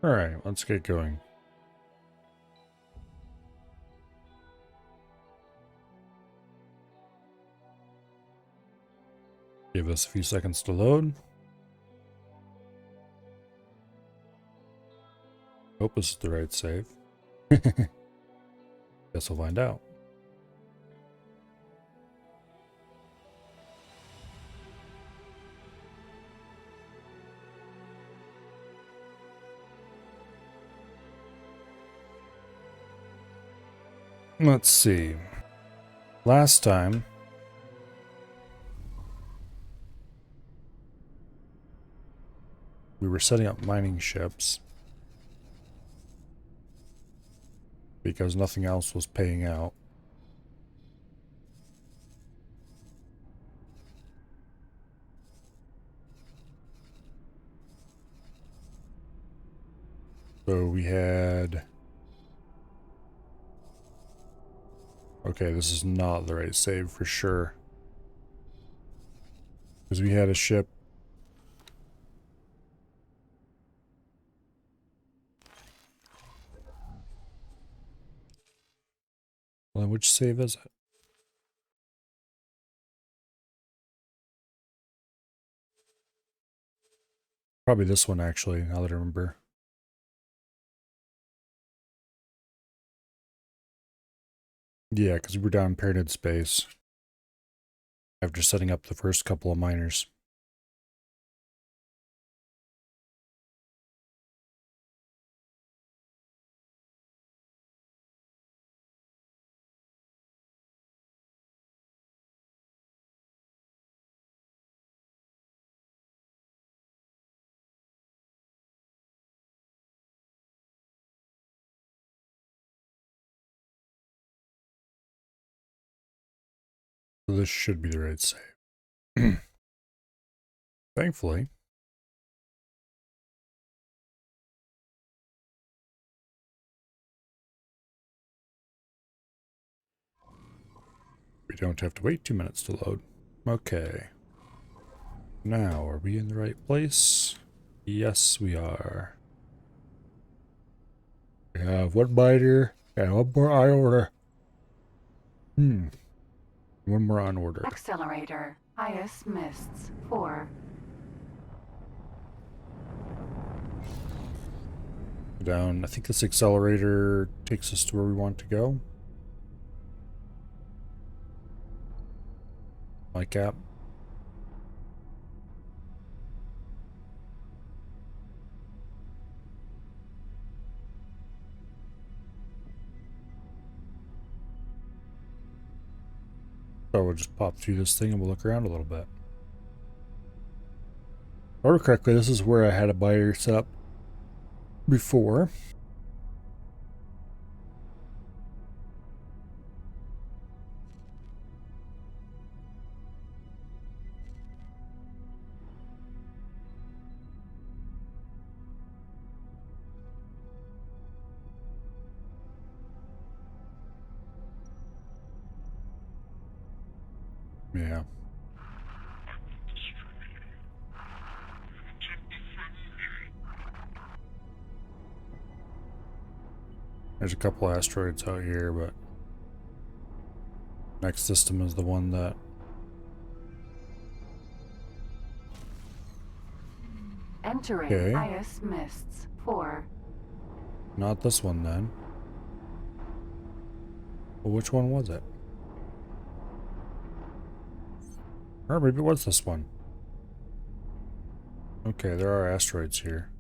Alright, let's get going. Give us a few seconds to load. Hope this is the right save. Guess we'll find out. Let's see. Last time, we were setting up mining ships because nothing else was paying out. So we had... Okay, this is not the right save for sure. Because we had a ship. Well, which save is it? Probably this one actually, now that I remember. Yeah, because we were down in Pyramid Space after setting up the first couple of miners. So this should be the right save. Thankfully. We don't have to wait 2 minutes to load. Okay. Now, are we in the right place? Yes, we are. We have one miner and one more on order. One more on order. Accelerator. IS Mists 4. Down. I think this accelerator takes us to where we want to go. My cap. So we'll just pop through this thing and we'll look around a little bit. If I remember correctly, this is where I had a miner set up before. Yeah. There's a couple asteroids out here, but next system is the one that... Entering Okay. IS Mists 4. Not this one then. Well, which one was it? Or maybe it was this one. Okay, there are asteroids here.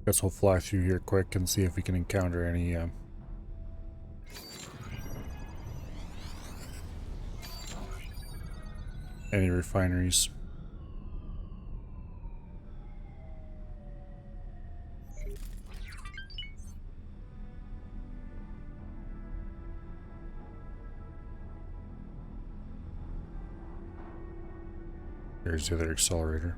Guess we'll fly through here quick and see if we can encounter any refineries. There's the other accelerator.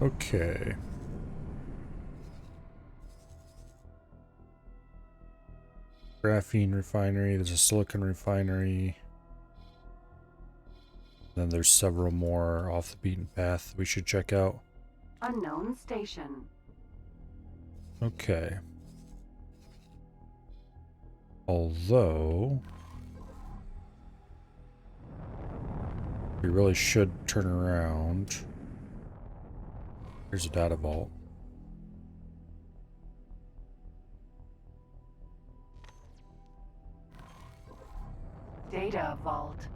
Okay. Graphene refinery, there's a silicon refinery. Then there's several more off the beaten path we should check out. Unknown station. Okay. Although we really should turn around. Here's a data vault. Data vault.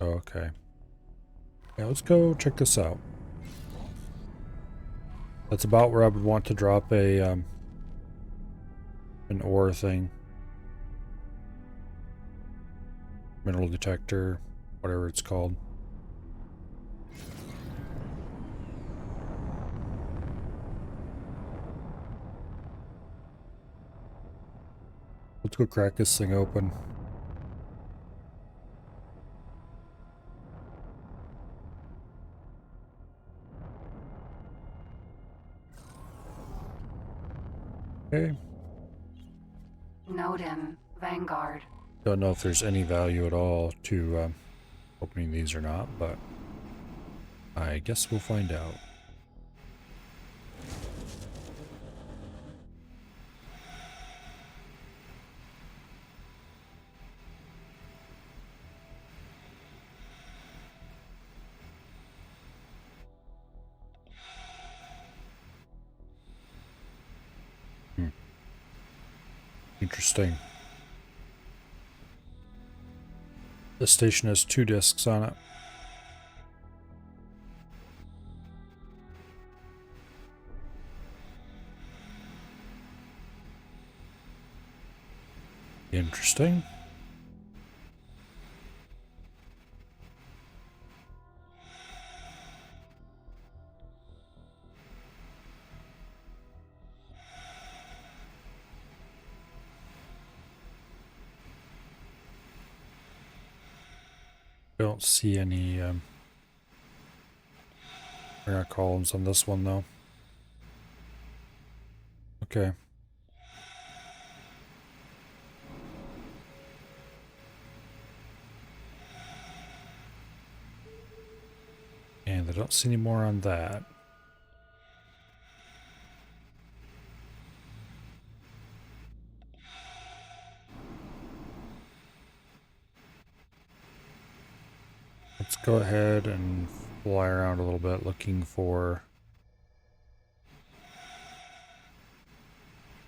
Okay. Yeah, let's go check this out. That's about where I would want to drop a an ore thing. Mineral detector, whatever it's called. Let's go crack this thing open. Okay. Nodin. Vanguard. Don't know if there's any value at all to opening these or not, but I guess we'll find out. Interesting. This station has 2 discs on it. Interesting. Don't see any columns on this one though. Okay. And I don't see any more on that. Let's go ahead and fly around a little bit looking for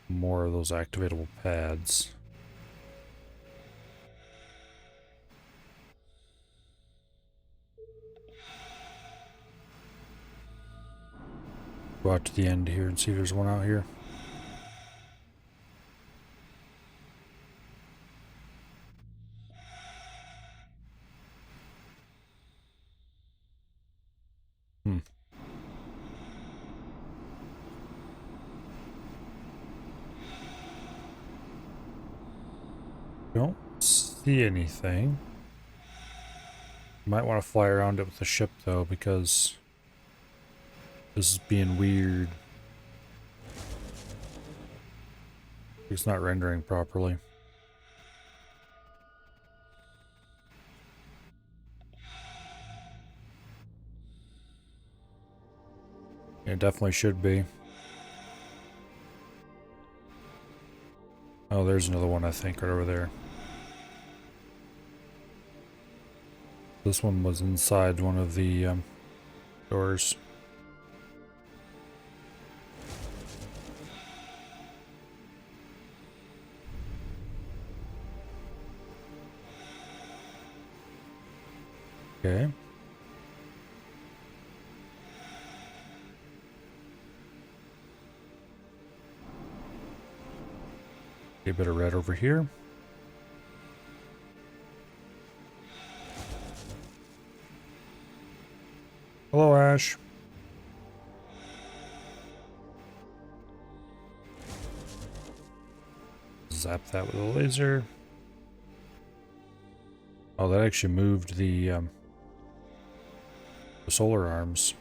more of those activatable pads. Go out to the end here and see if there's one out here. Don't see anything. Might want to fly around it with the ship though, because this is being weird. It's not rendering properly. It definitely should be. Oh, there's another one I think right over there. This one was inside one of the doors. Okay. A bit of red over here. Hello, Ash. Zap that with a laser. Oh, that actually moved the solar arms.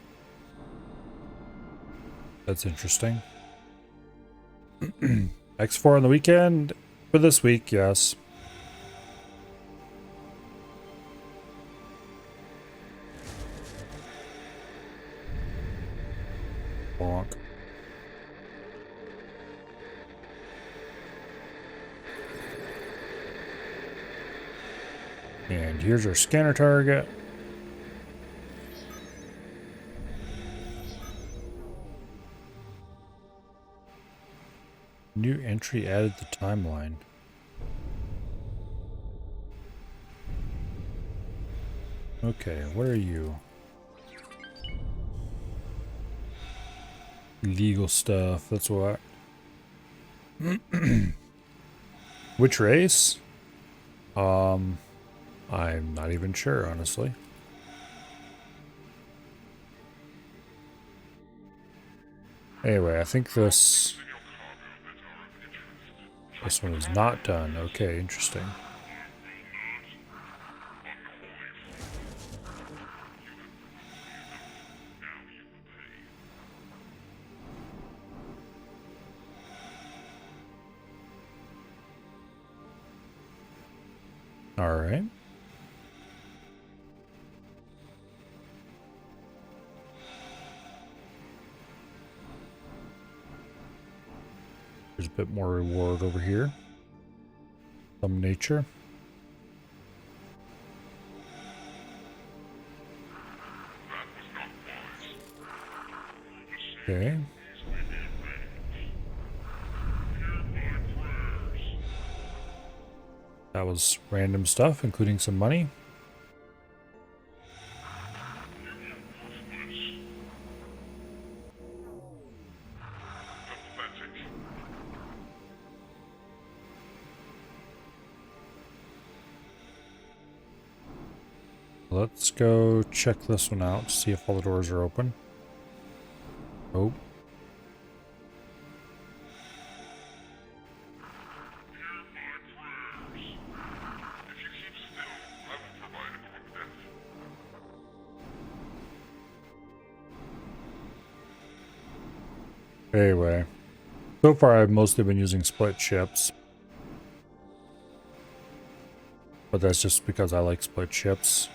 That's interesting. X4 on the weekend for this week, yes. Bonk. And here's our scanner target. New entry added the timeline. Okay, where are you? Legal stuff, that's what. Which race? I'm not even sure, honestly. Anyway, I think this one is not done. Okay, interesting. All right. There's a bit more reward over here. Some nature. Okay. That was random stuff, including some money. Let's go check this one out, see if all the doors are open. Oh. Anyway, so far I've mostly been using split ships. But that's just because I like split ships.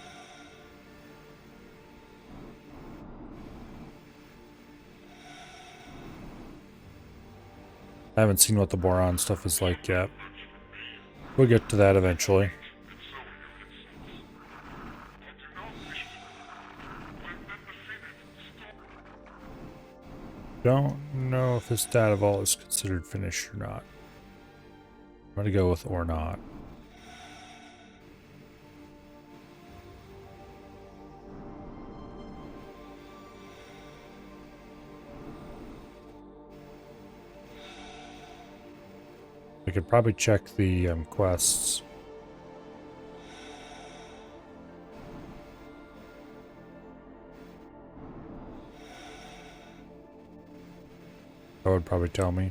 I haven't seen what the boron stuff is like yet. We'll get to that eventually. Don't know if this data vault is considered finished or not. I'm gonna go with or not. We could probably check the quests. That would probably tell me.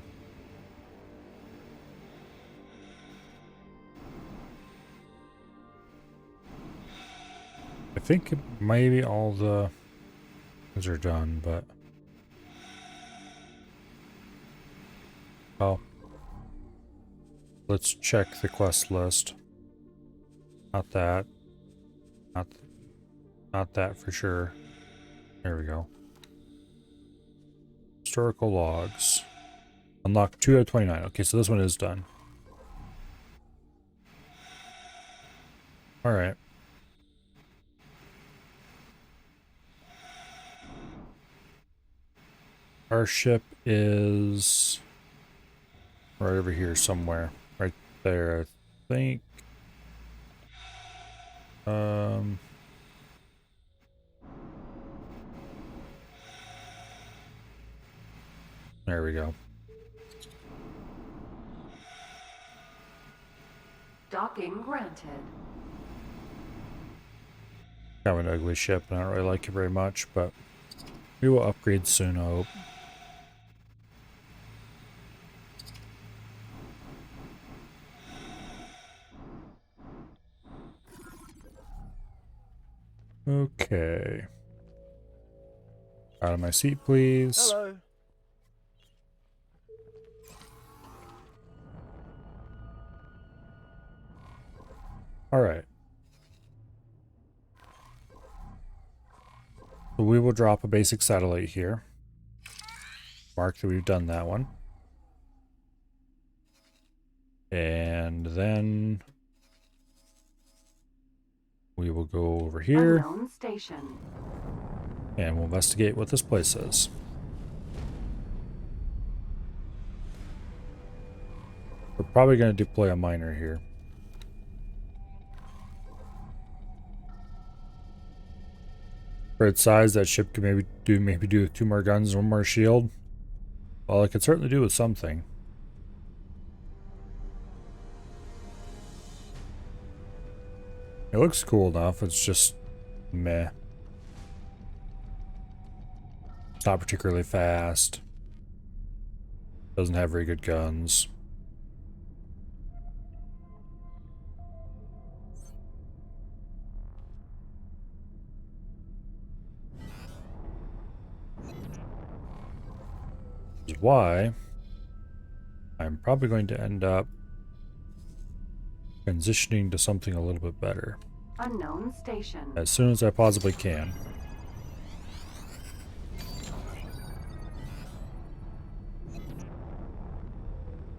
I think maybe all the things are done, but... well, let's check the quest list. Not that. Not that for sure. There we go. Historical logs. Unlock 2 out of 29. Okay, so this one is done. Alright. Our ship is right over here somewhere. Right there, I think. There we go. Docking granted. Kind of an ugly ship, and I don't really like it very much, but we will upgrade soon, I hope. Okay. Out of my seat, please. Hello. Alright. So we will drop a basic satellite here. Mark that we've done that one. And then we will go over here. Unknown station. And we'll investigate what this place is. We're probably going to deploy a miner here. For its size, that ship could maybe do with 2 more guns and 1 more shield. Well, it could certainly do with something. It looks cool enough, it's just meh. It's not particularly fast. Doesn't have very good guns. Which is why I'm probably going to end up transitioning to something a little bit better. Unknown station. As soon as I possibly can.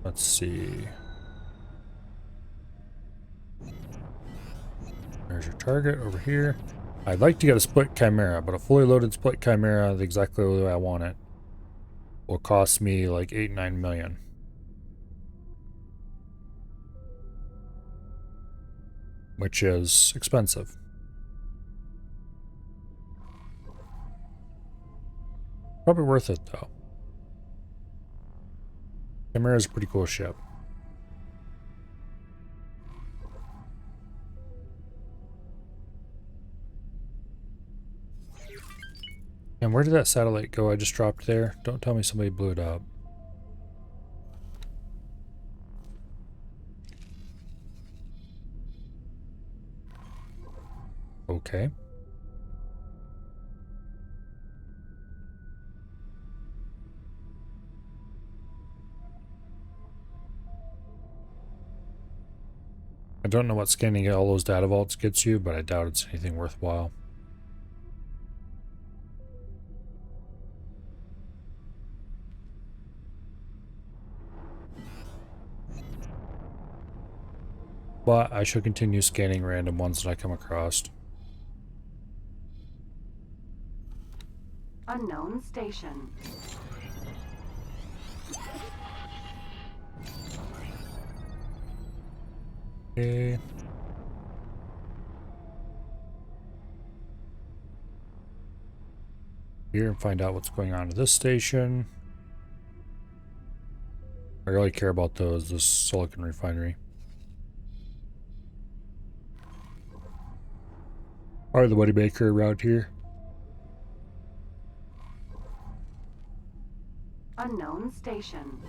Let's see. There's your target over here. I'd like to get a split chimera, but a fully loaded split chimera, exactly the way I want it, will cost me like 8-9 million. Which is expensive. Probably worth it though. Chimera is a pretty cool ship. And where did that satellite go I just dropped there? Don't tell me somebody blew it up. Okay. I don't know what scanning all those data vaults gets you, but I doubt it's anything worthwhile. But I should continue scanning random ones that I come across. Unknown station. Okay. Here and find out what's going on at this station. I really care about this silicon refinery. Are the moneymaker around here? Unknown station.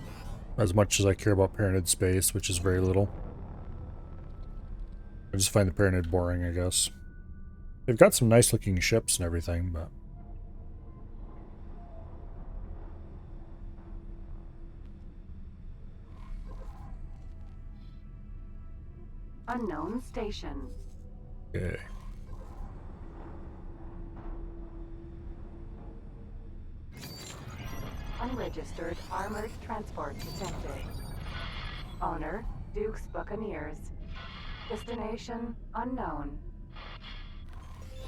As much as I care about Pyramid Space, which is very little. I just find the Pyramid boring, I guess. They've got some nice looking ships and everything, but... Unknown station. Okay. Unregistered armored transport detected. Owner, Duke's Buccaneers. Destination unknown.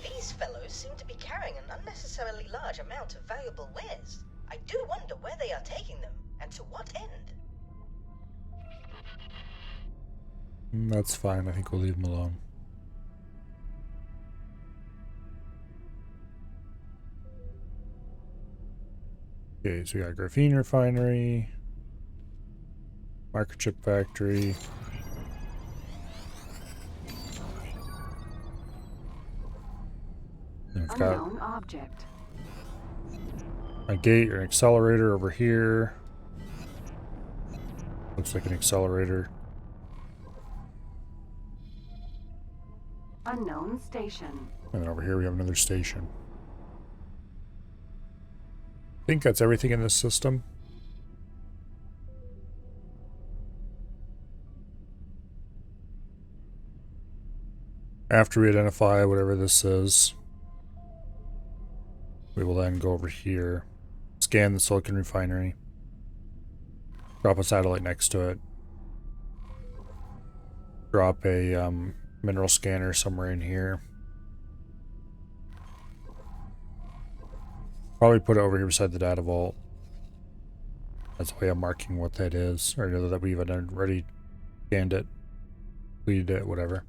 These fellows seem to be carrying an unnecessarily large amount of valuable wares. I do wonder where they are taking them, and to what end. That's fine, I think we'll leave them alone. Okay, so we got Graphene Refinery, Microchip Factory. And we've got Unknown object. a gate or an accelerator over here. Looks like an accelerator. Unknown station. And then over here we have another station. I think that's everything in this system. After we identify whatever this is, we will then go over here, scan the silicon refinery, drop a satellite next to it, drop a mineral scanner somewhere in here. Probably put it over here beside the data vault. That's a way of marking what that is, or that we've already scanned it, completed it, whatever.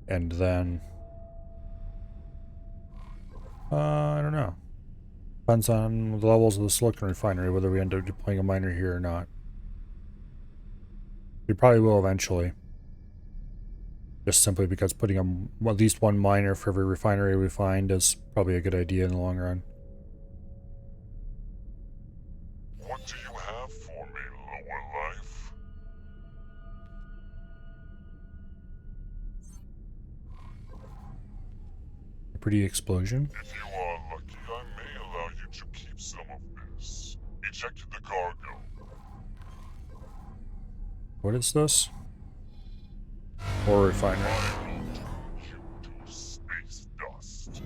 And then, I don't know. Depends on the levels of the silicon refinery, whether we end up deploying a miner here or not. We probably will eventually. Just simply because putting at least one miner for every refinery we find is probably a good idea in the long run. What do you have for me, lower life? A pretty explosion. If you are lucky, I may allow you to keep some of this. Eject the cargo. What is this? Or refinery. I will turn you to space dust.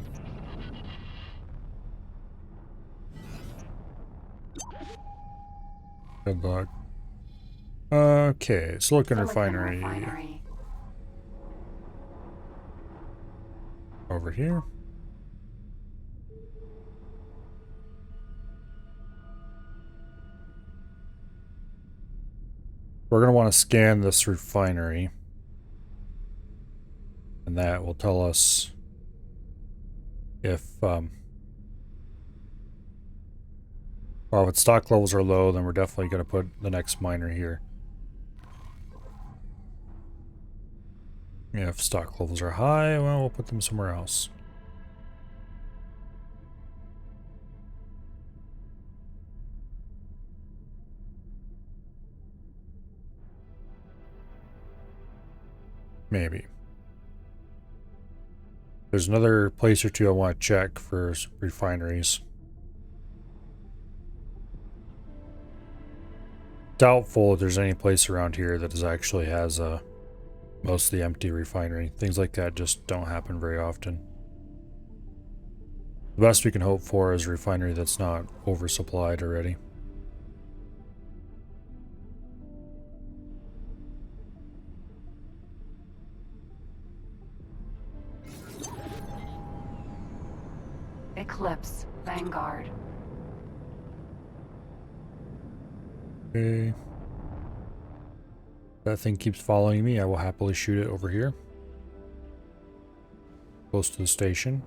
Good luck. Okay, silicon Silicon refinery. refinery. Over here. We're going to want to scan this refinery. And that will tell us if, well, if its stock levels are low, then we're definitely going to put the next miner here. If stock levels are high, well, we'll put them somewhere else. Maybe. There's another place or two I want to check for refineries. Doubtful if there's any place around here that actually has a mostly empty refinery. Things like that just don't happen very often. The best we can hope for is a refinery that's not oversupplied already. Eclipse. Vanguard. Okay. That thing keeps following me. I will happily shoot it over here. Close to the station.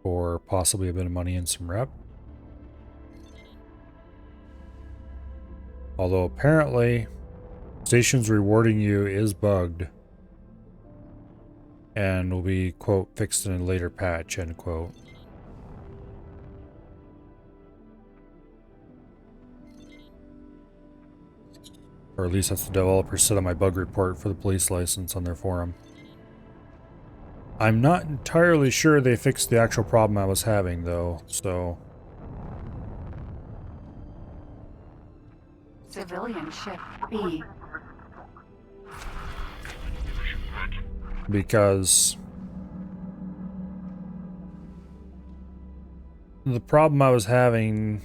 For possibly a bit of money and some rep. Although apparently, station's rewarding you is bugged. And will be, quote, fixed in a later patch, end quote. Or at least that's the developer said on my bug report for the police license on their forum. I'm not entirely sure they fixed the actual problem I was having, though, so... Civilian ship B. Because... the problem I was having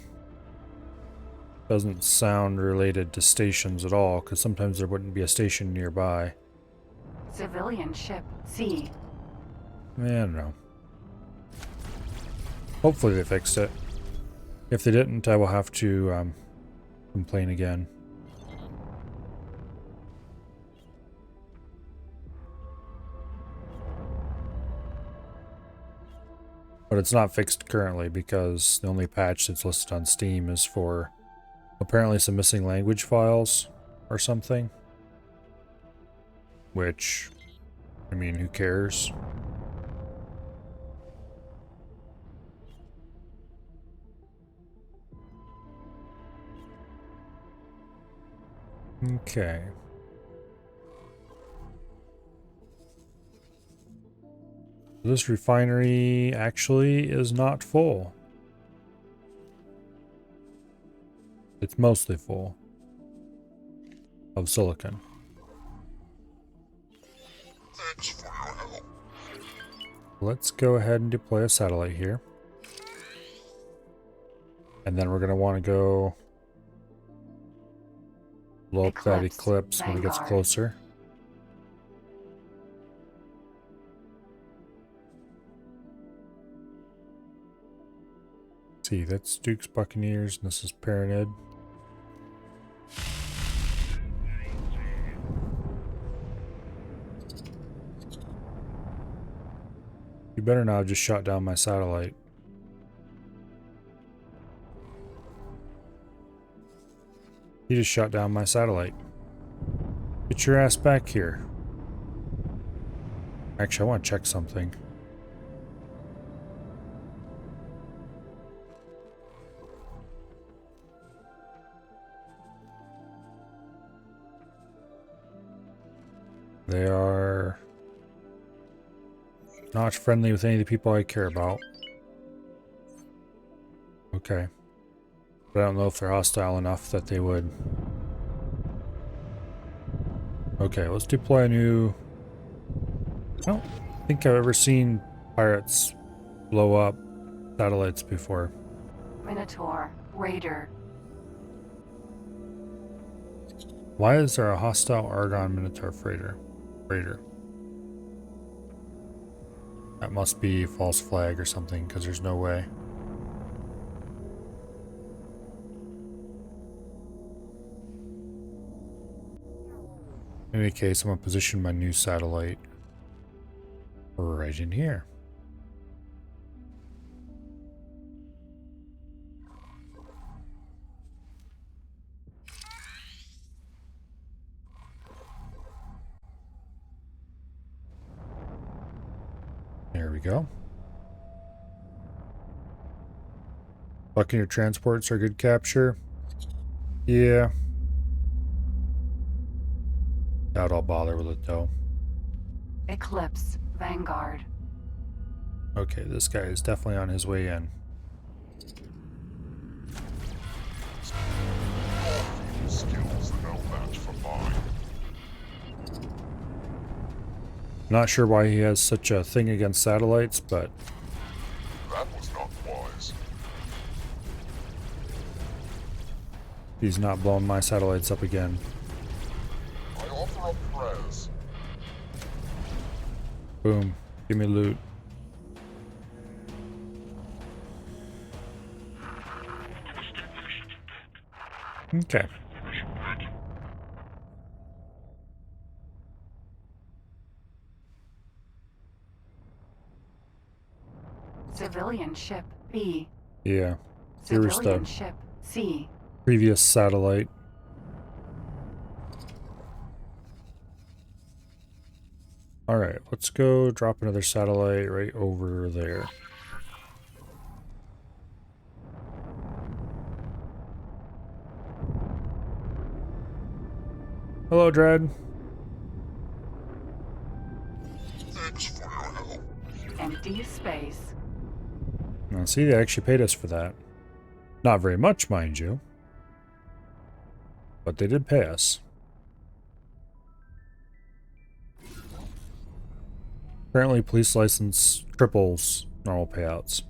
doesn't sound related to stations at all, because sometimes there wouldn't be a station nearby. Civilian ship C. I don't know. Hopefully they fixed it. If they didn't, I will have to complain again. But it's not fixed currently because the only patch that's listed on Steam is for apparently some missing language files or something. Which, I mean, who cares? Okay. This refinery actually is not full. It's mostly full. of silicon. Thanks for your help. Let's go ahead and deploy a satellite here. And then we're going to want to go blow up that eclipse when it gets Vanguard. closer. See, that's Duke's Buccaneers, and this is Paranid. You better not have just shot down my satellite. You just shot down my satellite. Get your ass back here. Actually, I want to check something. They are not friendly with any of the people I care about. Okay. But I don't know if they're hostile enough that they would. Okay, let's deploy a new... I don't think I've ever seen pirates blow up satellites before. Minotaur. Raider. Why is there a hostile Argon Minotaur freighter? Raider. That must be a false flag or something, because there's no way. In any case, I'm going to position my new satellite right in here. There we go. Buccaneer transports are good capture. Yeah. Doubt I'll bother with it though. Eclipse. Vanguard. Okay, this guy is definitely on his way in. Skills are no match for mine. Not sure why he has such a thing against satellites, but That was not wise. he's not blowing my satellites up again. I offer up prayers. Boom. Give me loot. Okay. Civilian ship. B. Yeah. Here's Civilian the ship. C. previous satellite. Alright, let's go drop another satellite right over there. Hello, Dread. Thanks for your help. Empty space. Now, see, they actually paid us for that. Not very much, mind you. But they did pay us. Apparently, police license triples normal payouts.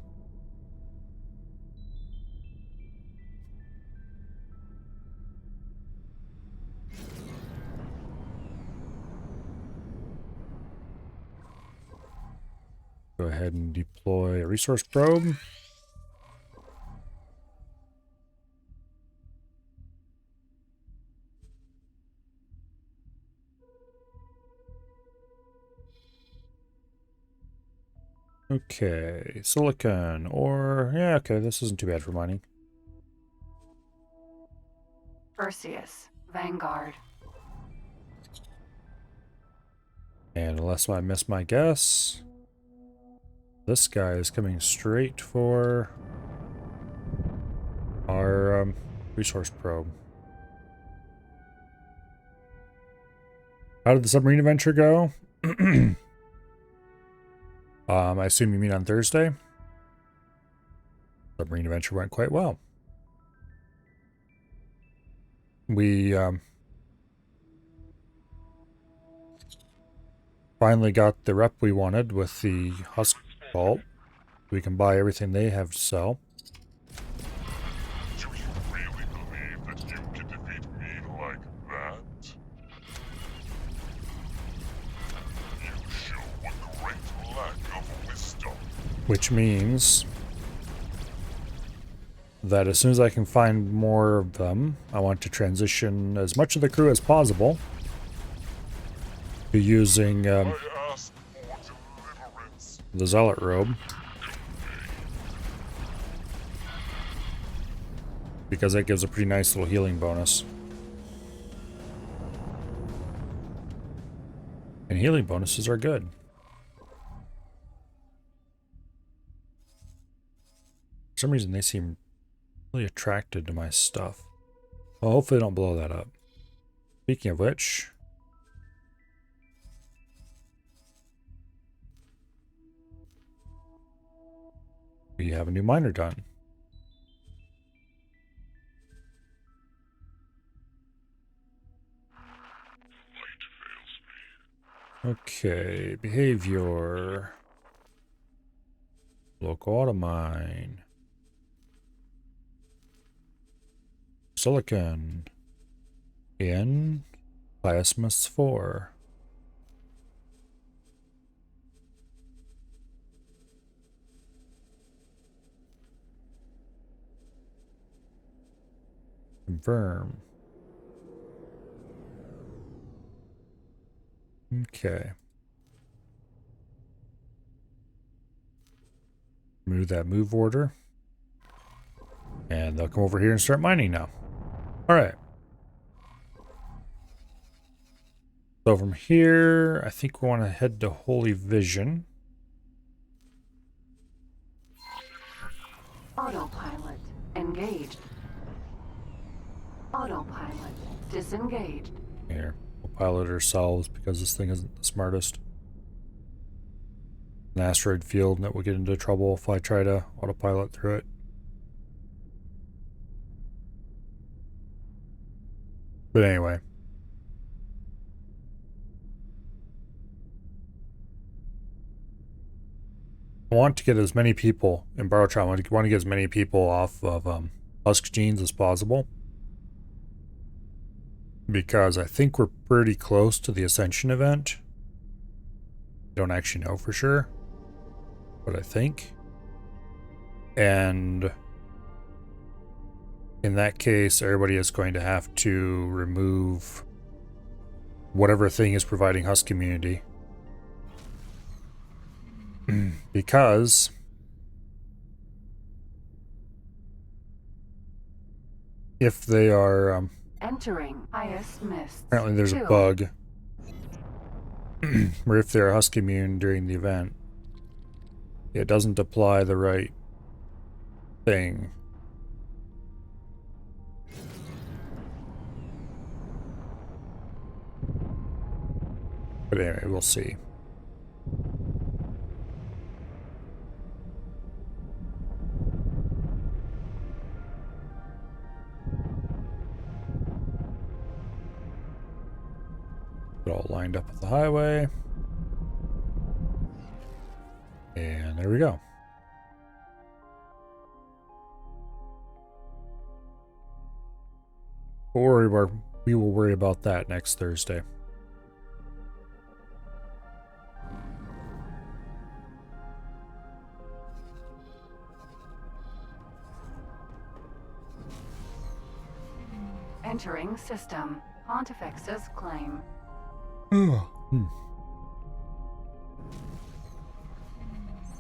Go ahead and deploy a resource probe. Okay, silicon, or, yeah, okay, this isn't too bad for mining. Perseus. Vanguard. And unless I miss my guess, this guy is coming straight for our resource probe. How did the submarine adventure go? I assume you mean on Thursday? Submarine adventure went quite well. We finally got the rep we wanted with the Husk Vault. We can buy everything they have to sell. Do you really believe that you can defeat me like that? You show a great lack of wisdom. Which means that as soon as I can find more of them, I want to transition as much of the crew as possible to using I ask for deliverance. the Zealot robe. Because that gives a pretty nice little healing bonus. And healing bonuses are good. For some reason they seem really attracted to my stuff. Well, hopefully they don't blow that up. Speaking of which, we have a new miner done. Okay, behavior. Local auto mine. Silicon. In Plasmus 4. Confirm. Okay. Move that move order. And they'll come over here and start mining now. Alright. So from here, I think we want to head to Holy Vision. Autopilot engaged. Autopilot disengaged. Here. We'll pilot ourselves because this thing isn't the smartest. An asteroid field that will get into trouble if I try to autopilot through it. But anyway. I want to get as many people in Baratron. I want to get as many people off of Husk Genes as possible. Because I think we're pretty close to the Ascension event. Don't actually know for sure. But I think. And in that case, everybody is going to have to remove whatever thing is providing Husk immunity. Because if they are Entering IS Mist. apparently there's a bug where if they're Husk immune during the event, it doesn't apply the right thing. But anyway, we'll see. It all lined up with the highway. And there we go. We will worry about that next Thursday. Entering system. Pontifex's claim.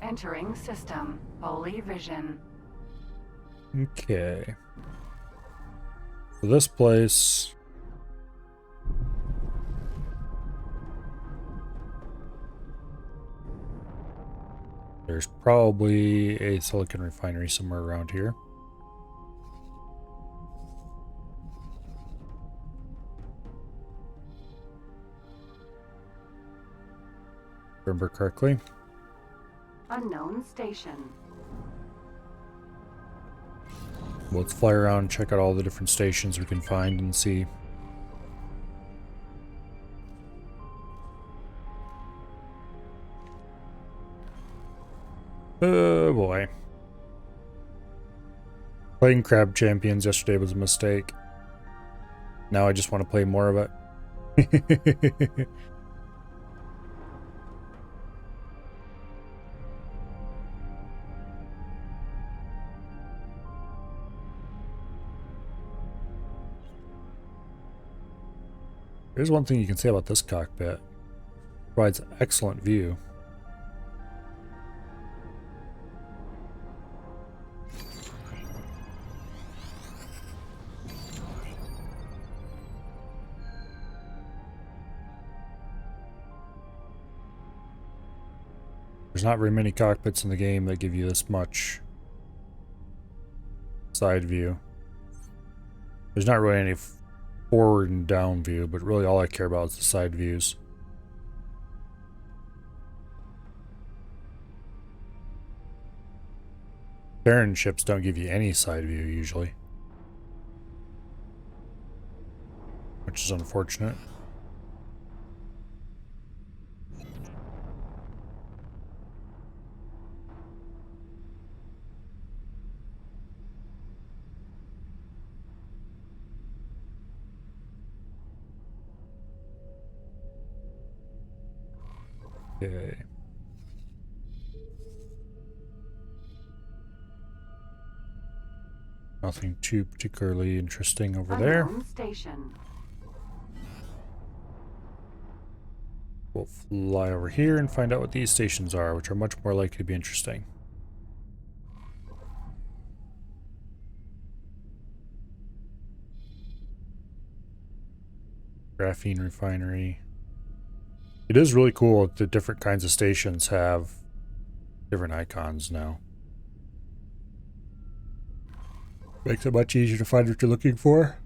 Entering system. Holy Vision. Okay. So this place. There's probably a silicon refinery somewhere around here. Remember correctly. Unknown station. Let's fly around and check out all the different stations we can find and see. Oh boy. Playing Crab Champions yesterday was a mistake. Now I just want to play more of it. Here's one thing you can say about this cockpit. Provides excellent view. There's not very many cockpits in the game that give you this much side view. There's not really any forward and down view, but really all I care about is the side views. Terran ships don't give you any side view usually, which is unfortunate. Okay. Nothing too particularly interesting over there. Unknown station. We'll fly over here and find out what these stations are, which are much more likely to be interesting. Graphene refinery. It is really cool that different kinds of stations have different icons now. Makes it much easier to find what you're looking for.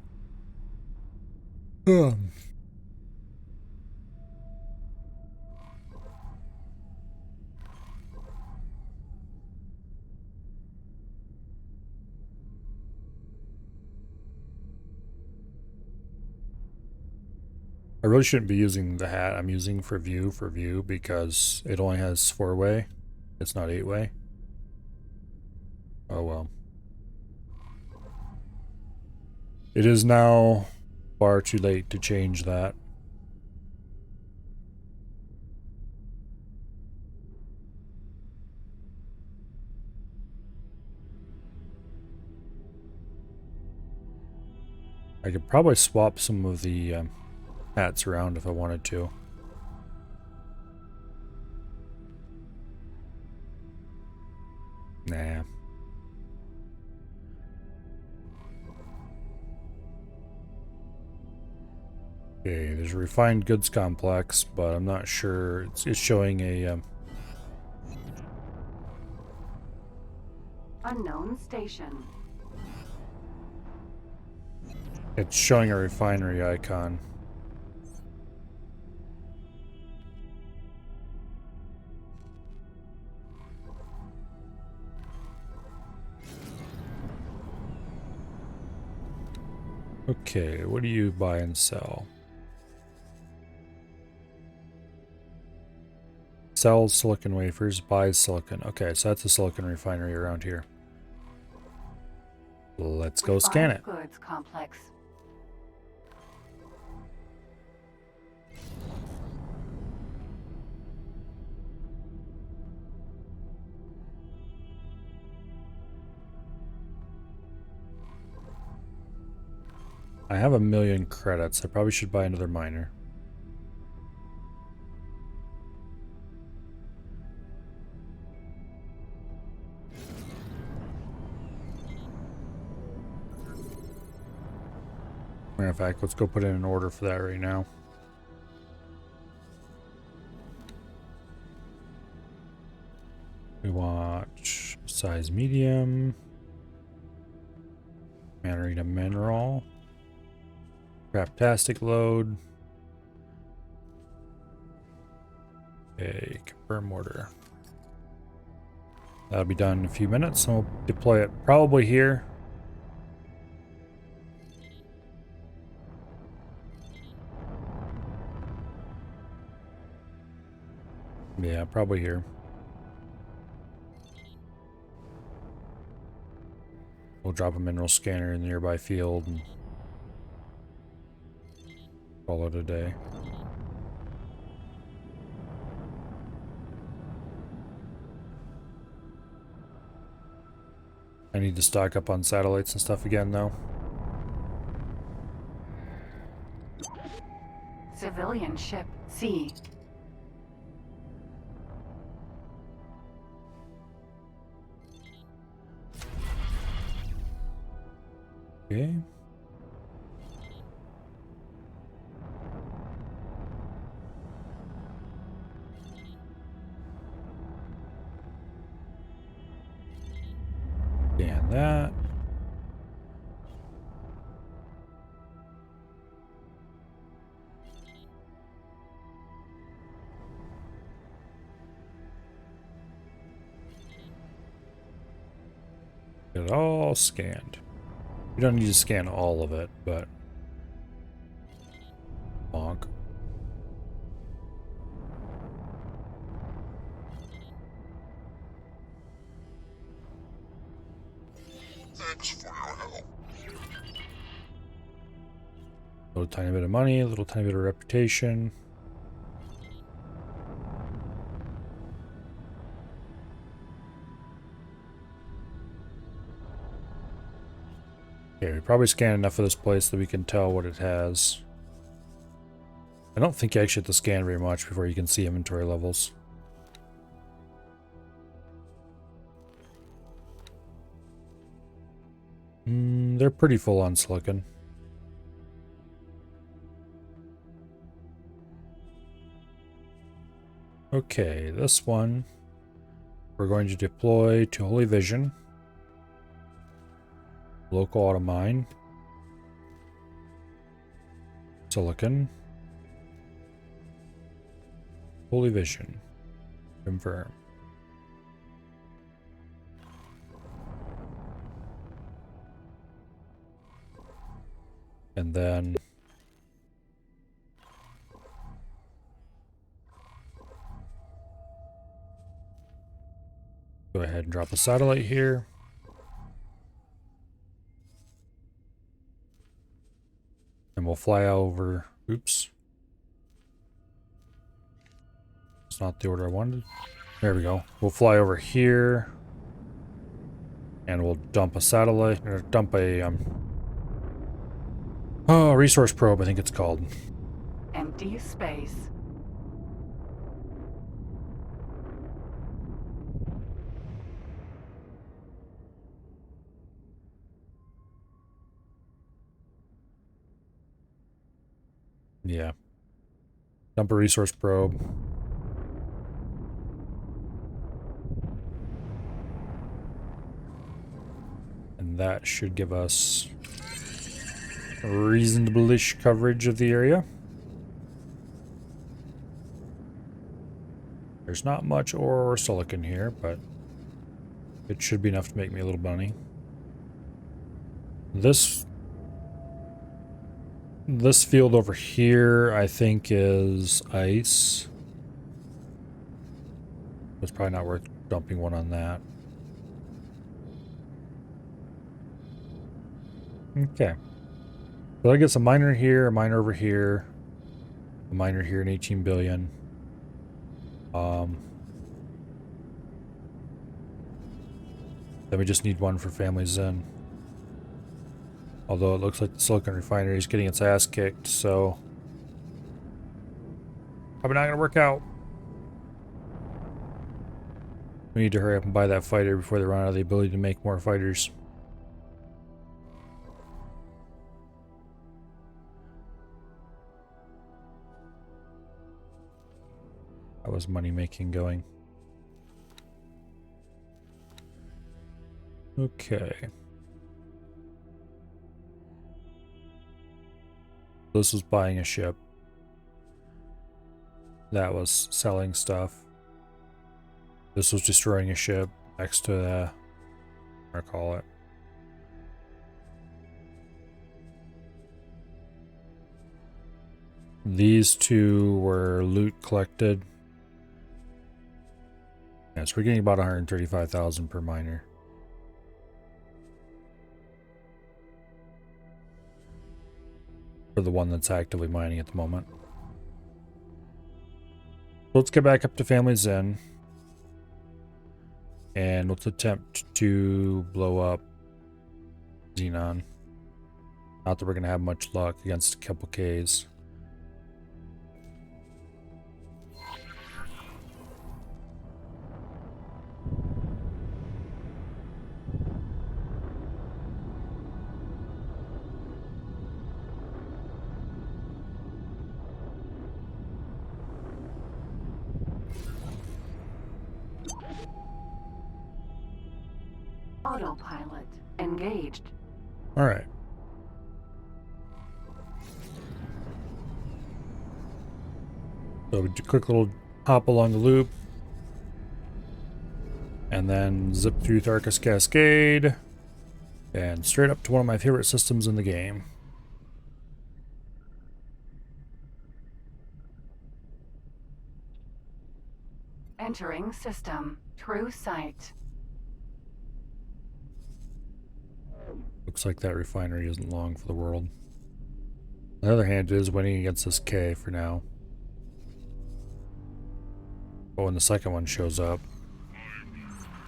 I really shouldn't be using the hat I'm using for view because it only has 4-way. It's not 8-way. Oh well. It is now far too late to change that. I could probably swap some of the hats around if I wanted to. Nah. Okay, there's a refined goods complex, but I'm not sure. It's showing a Unknown station. it's showing a refinery icon. Okay, what do you buy and sell? Sells silicon wafers, buys silicon. Okay, so that's a silicon refinery around here. Let's go scan it. Refined goods complex. I have 1,000,000 credits. I probably should buy another miner. Matter of fact, let's go put in an order for that right now. We want size medium. Manarita mineral. Craptastic load. Okay, confirm order. That'll be done in a few minutes, and we'll deploy it probably here. Yeah, probably here. We'll drop a mineral scanner in the nearby field and call it a day. I need to stock up on satellites and stuff again, though. Civilian ship C. Okay. Scan that. Get it all scanned. We don't need to scan all of it, but bonk. Thanks for your help. A little tiny bit of money, a little tiny bit of reputation. Okay, we probably scanned enough of this place that we can tell what it has. I don't think you actually have to scan very much before you can see inventory levels. They're pretty full on silicon. Okay, this one we're going to deploy to Holy Vision. Local auto mine. Silicon. Holy Vision. Confirm. And then go ahead and drop a satellite here. And we'll fly over. Oops. It's not the order I wanted. There we go. We'll fly over here. And we'll dump a satellite. Or dump a resource probe, I think it's called. Empty space. Yeah. Dump a resource probe. And that should give us reasonable-ish coverage of the area. There's not much ore or silicon here, but it should be enough to make me a little money. This field over here, I think, is ice. It's probably not worth dumping one on that. Okay. So I get a miner here, a miner over here, a miner here in 18 billion. Then we just need one for Family Zen. Although it looks like the silicon refinery is getting its ass kicked, so probably not gonna work out. We need to hurry up and buy that fighter before they run out of the ability to make more fighters. How was money making going? Okay. This was buying a ship. That was selling stuff. This was destroying a ship next to the, what do I call it? These two were loot collected. Yes, we're getting about 135,000 per miner. For the one that's actively mining at the moment. So let's get back up to Family's Inn. And let's attempt to blow up Xenon. Not that we're going to have much luck against a couple Ks. Autopilot engaged. All right. So we do a quick little hop along the loop. And then zip through Tharkas Cascade. And straight up to one of my favorite systems in the game. Entering system. True sight. Looks like that refinery isn't long for the world. On the other hand, it is winning against this K for now. But when the second one shows up,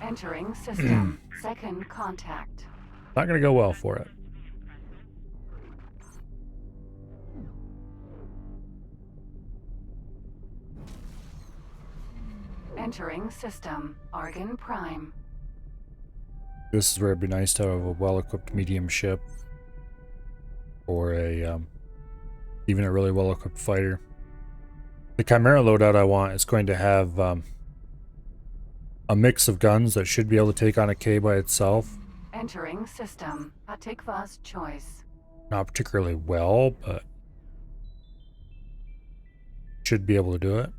Entering system. Second contact. not going to go well for it. Entering system. Argon Prime. This is where it'd be nice to have a well-equipped medium ship. Or a, even a really well-equipped fighter. The Chimera loadout I want is going to have a mix of guns that should be able to take on a K by itself. Entering system. Atikva's choice. Not particularly well, but should be able to do it.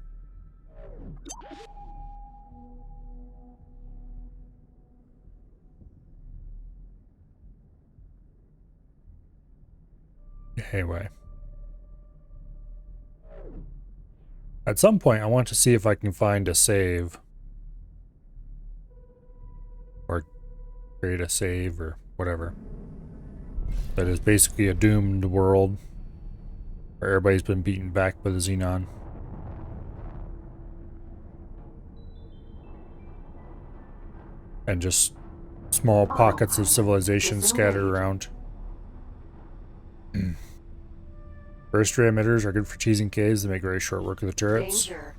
Anyway. At some point, I want to see if I can find a save. Or create a save or whatever. That is basically a doomed world. Where everybody's been beaten back by the Xenon. And just small pockets of civilization scattered around. Burst ray emitters are good for teasing Ks to make very short work of the turrets. Danger.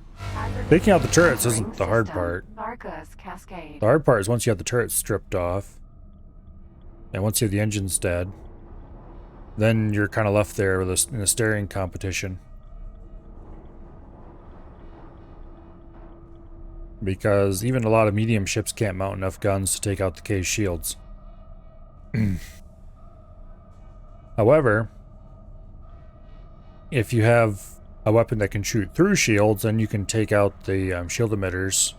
Taking out the turrets Entering isn't the hard system. part. Tharkas Cascade. The hard part is once you have the turrets stripped off, and once you have the engines dead, then you're kind of left there with in a staring competition. Because even a lot of medium ships can't mount enough guns to take out the K shields. However, if you have a weapon that can shoot through shields, then you can take out the shield emitters,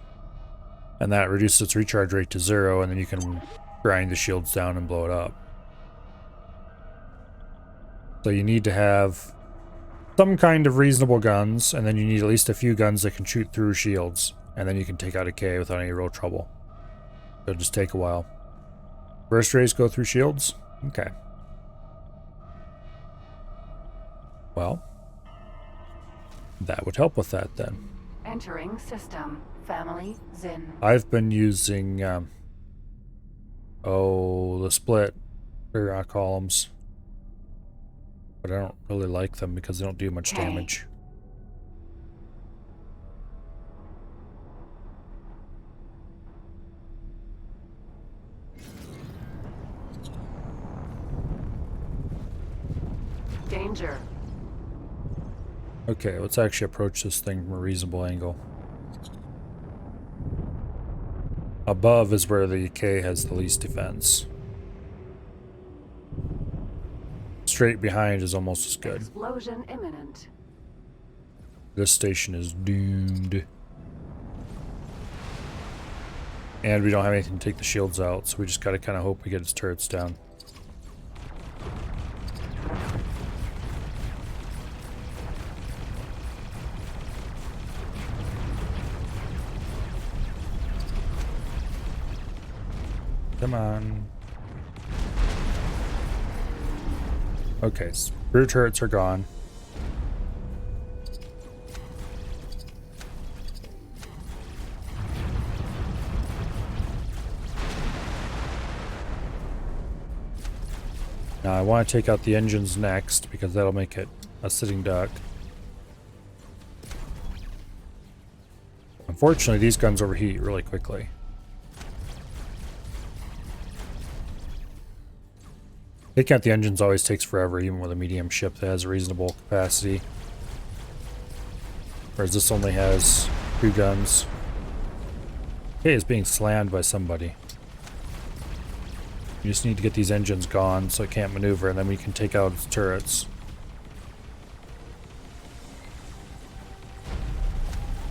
and that reduces its recharge rate to 0, and then you can grind the shields down and blow it up. So you need to have some kind of reasonable guns, and then you need at least a few guns that can shoot through shields, and then you can take out a K without any real trouble. It'll just take a while. Burst rays go through shields? Okay. Well, that would help with that then. Entering system. Family Zin. I've been using, the split columns. But I don't really like them because they don't do much damage. Danger. Okay, let's actually approach this thing from a reasonable angle. Above is where the K has the least defense. Straight behind is almost as good. Explosion imminent. This station is doomed. And we don't have anything to take the shields out, so we just gotta kind of hope we get its turrets down. Come on. Okay, rear turrets are gone. Now I want to take out the engines next because that'll make it a sitting duck. Unfortunately, these guns overheat really quickly. Taking out the engines always takes forever, even with a medium ship that has a reasonable capacity. Whereas this only has 2 guns. Okay, it's being slammed by somebody. You just need to get these engines gone so it can't maneuver, and then we can take out its turrets.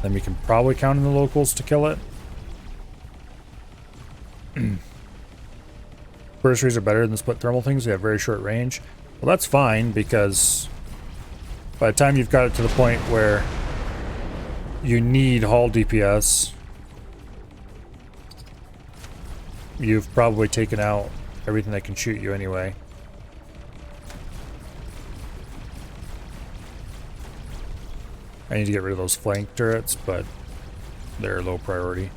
Then we can probably count in the locals to kill it. Bursaries are better than the split thermal things. They have very short range. Well, that's fine, because by the time you've got it to the point where you need hull DPS, you've probably taken out everything that can shoot you anyway. I need to get rid of those flank turrets, but they're low priority.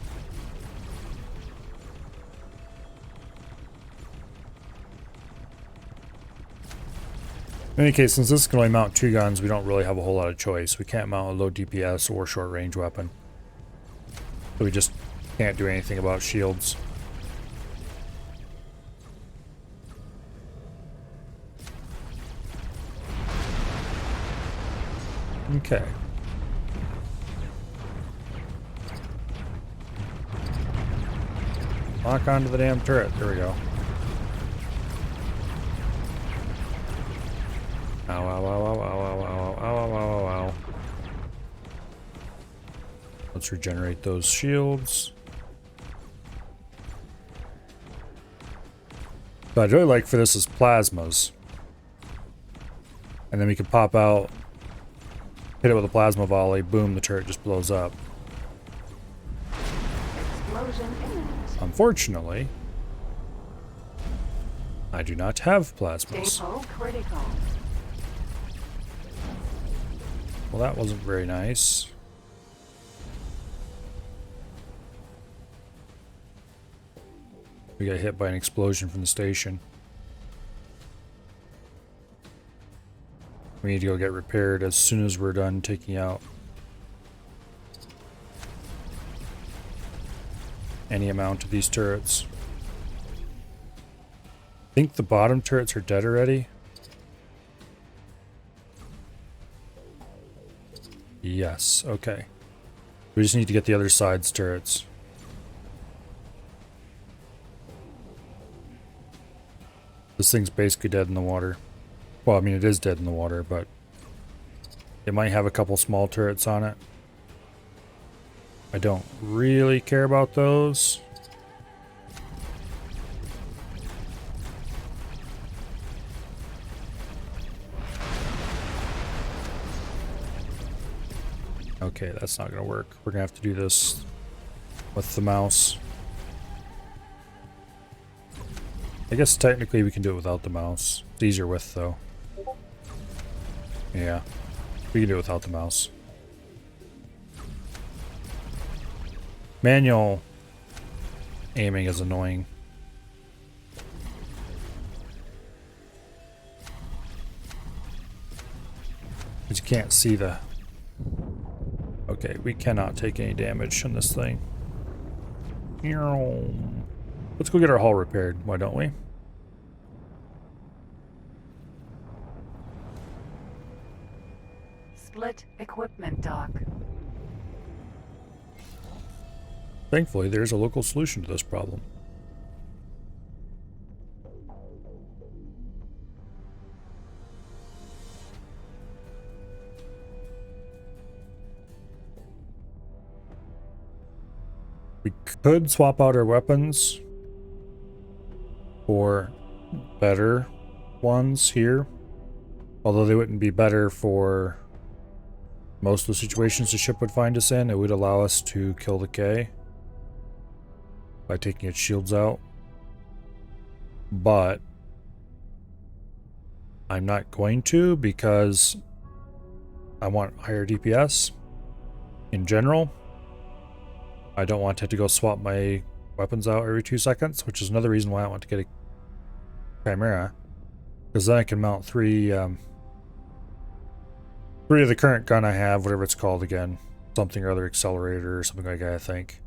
In any case, since this can only mount 2 guns, we don't really have a whole lot of choice. We can't mount a low DPS or short range weapon. So we just can't do anything about shields. Okay. Lock onto the damn turret. There we go. Ow, ow, ow, ow, ow, ow, ow, ow, ow, ow, ow, ow. Let's regenerate those shields. What I'd really like for this is plasmas. And then we can pop out, hit it with a plasma volley, boom, the turret just blows up. Explosion imminent. Unfortunately, I do not have plasmas. Depot critical. Well, that wasn't very nice. We got hit by an explosion from the station. We need to go get repaired as soon as we're done taking out any amount of these turrets. I think the bottom turrets are dead already. Yes, okay. We just need to get the other side's turrets. This thing's basically dead in the water. Well, I mean, it is dead in the water, but it might have a couple small turrets on it. I don't really care about those. Okay, that's not gonna work. We're gonna have to do this with the mouse. I guess technically we can do it without the mouse. It's easier with, though. Yeah, we can do it without the mouse. Manual aiming is annoying. Because you can't see the... Okay, we cannot take any damage from this thing. Let's go get our hull repaired, why don't we? Split equipment dock. Thankfully, there's a local solution to this problem. We could swap out our weapons for better ones here. Although they wouldn't be better for most of the situations the ship would find us in. It would allow us to kill the K by taking its shields out. But I'm not going to because I want higher DPS in general. I don't want to have to go swap my weapons out every 2 seconds, which is another reason why I want to get a Chimera. Because then I can mount three of the current gun I have, whatever it's called again. Something or other accelerator or something like that, I think.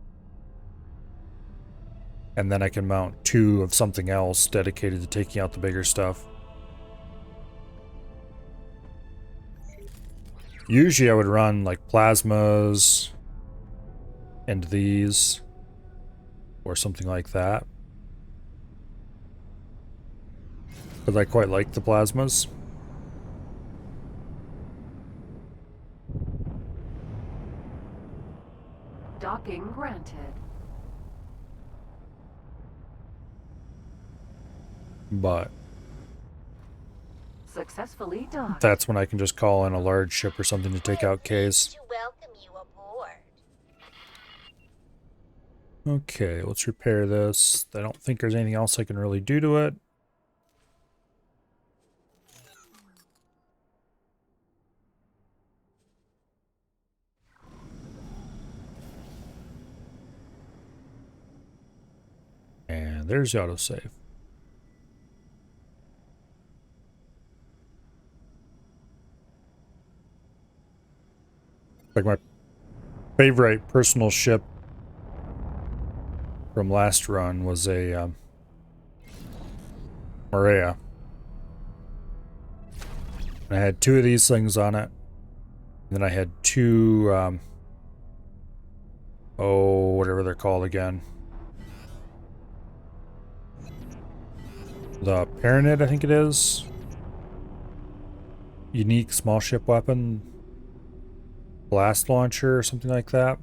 And then I can mount 2 of something else dedicated to taking out the bigger stuff. Usually I would run like plasmas and these or something like that. Because I quite like the plasmas. Docking granted. But Successfully docked. that's when I can just call in a large ship or something to take out Ks. To welcome you aboard. Okay, let's repair this. I don't think there's anything else I can really do to it. And there's the autosave. Like my favorite personal ship from last run was a Maria. And I had 2 of these things on it. And then I had 2 whatever they're called again. The Paranid, I think it is. Unique small ship weapon. Blast launcher or something like that.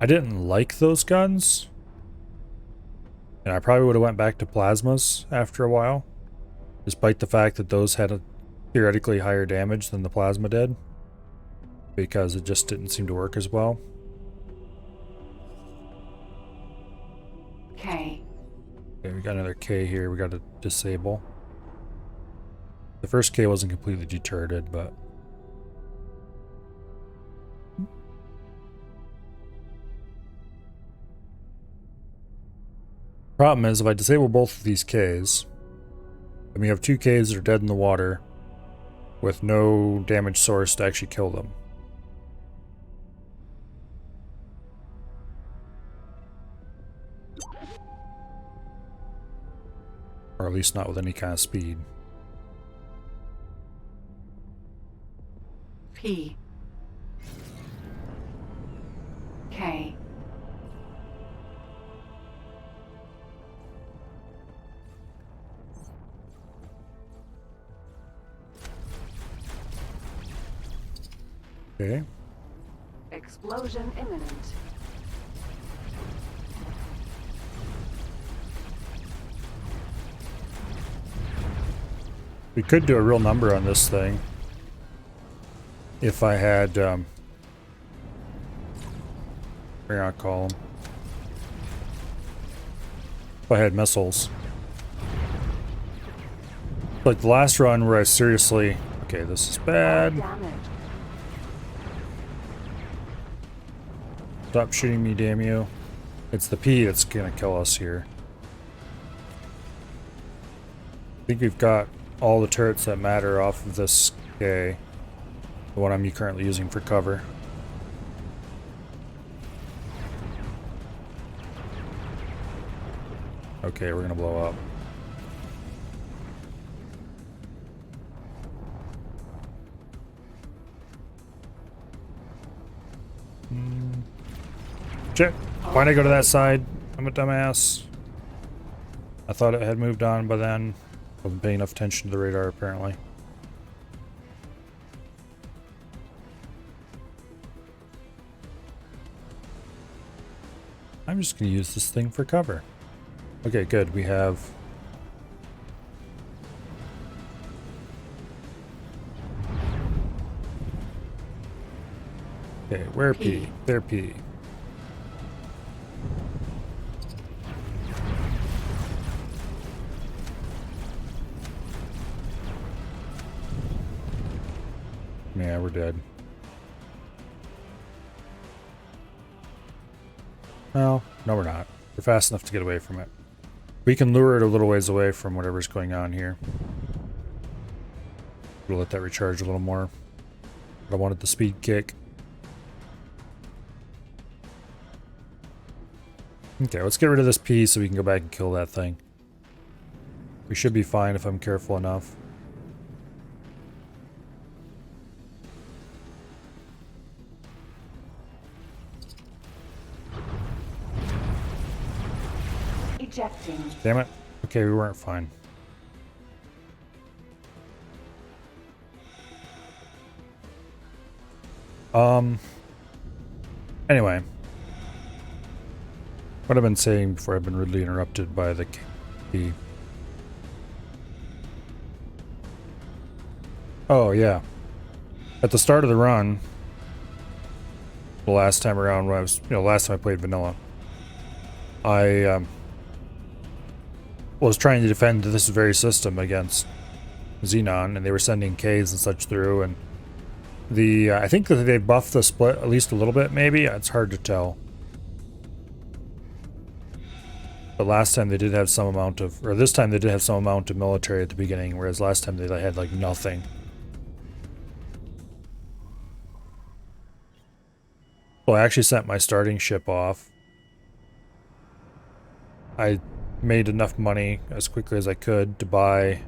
I didn't like those guns. And I probably would have went back to plasmas after a while. Despite the fact that those had a theoretically higher damage than the plasma did. Because it just didn't seem to work as well. K. Okay, we got another K here we got to disable. The first K wasn't completely deterred, but... Problem is, if I disable both of these Ks, then we have 2 Ks that are dead in the water with no damage source to actually kill them. Or at least not with any kind of speed. P. K. Okay. Explosion imminent. We could do a real number on this thing. If I had, we're gonna call them. If I had missiles. Like the last run where I seriously... Okay, this is bad. Damage. Stop shooting me, damn you. It's the P that's gonna kill us here. I think we've got all the turrets that matter off of this K. The one I'm currently using for cover. Okay, we're gonna blow up. Shit. Why'd I go to that side? I'm a dumbass. I thought it had moved on by then. Wasn't paying enough attention to the radar, apparently. I'm just going to use this thing for cover. Okay, good. We have... Okay, where P? There P. Yeah, we're dead. Well, no we're not. We're fast enough to get away from it. We can lure it a little ways away from whatever's going on here. We'll let that recharge a little more. But I wanted the speed kick. Okay, let's get rid of this piece so we can go back and kill that thing. We should be fine if I'm careful enough. Ejecting. Damn it. Okay, we weren't fine. Anyway. What I've been saying before I've been rudely interrupted by the key. Oh, yeah. At the start of the run, the last time around when I was, last time I played vanilla, I was trying to defend this very system against Xenon, and they were sending Ks and such through, and I think that they buffed the split at least a little bit, maybe. It's hard to tell. But last time they did have some amount of, or this time they did have some amount of military at the beginning, whereas last time they had like nothing. Well, I actually sent my starting ship off. I made enough money as quickly as I could to buy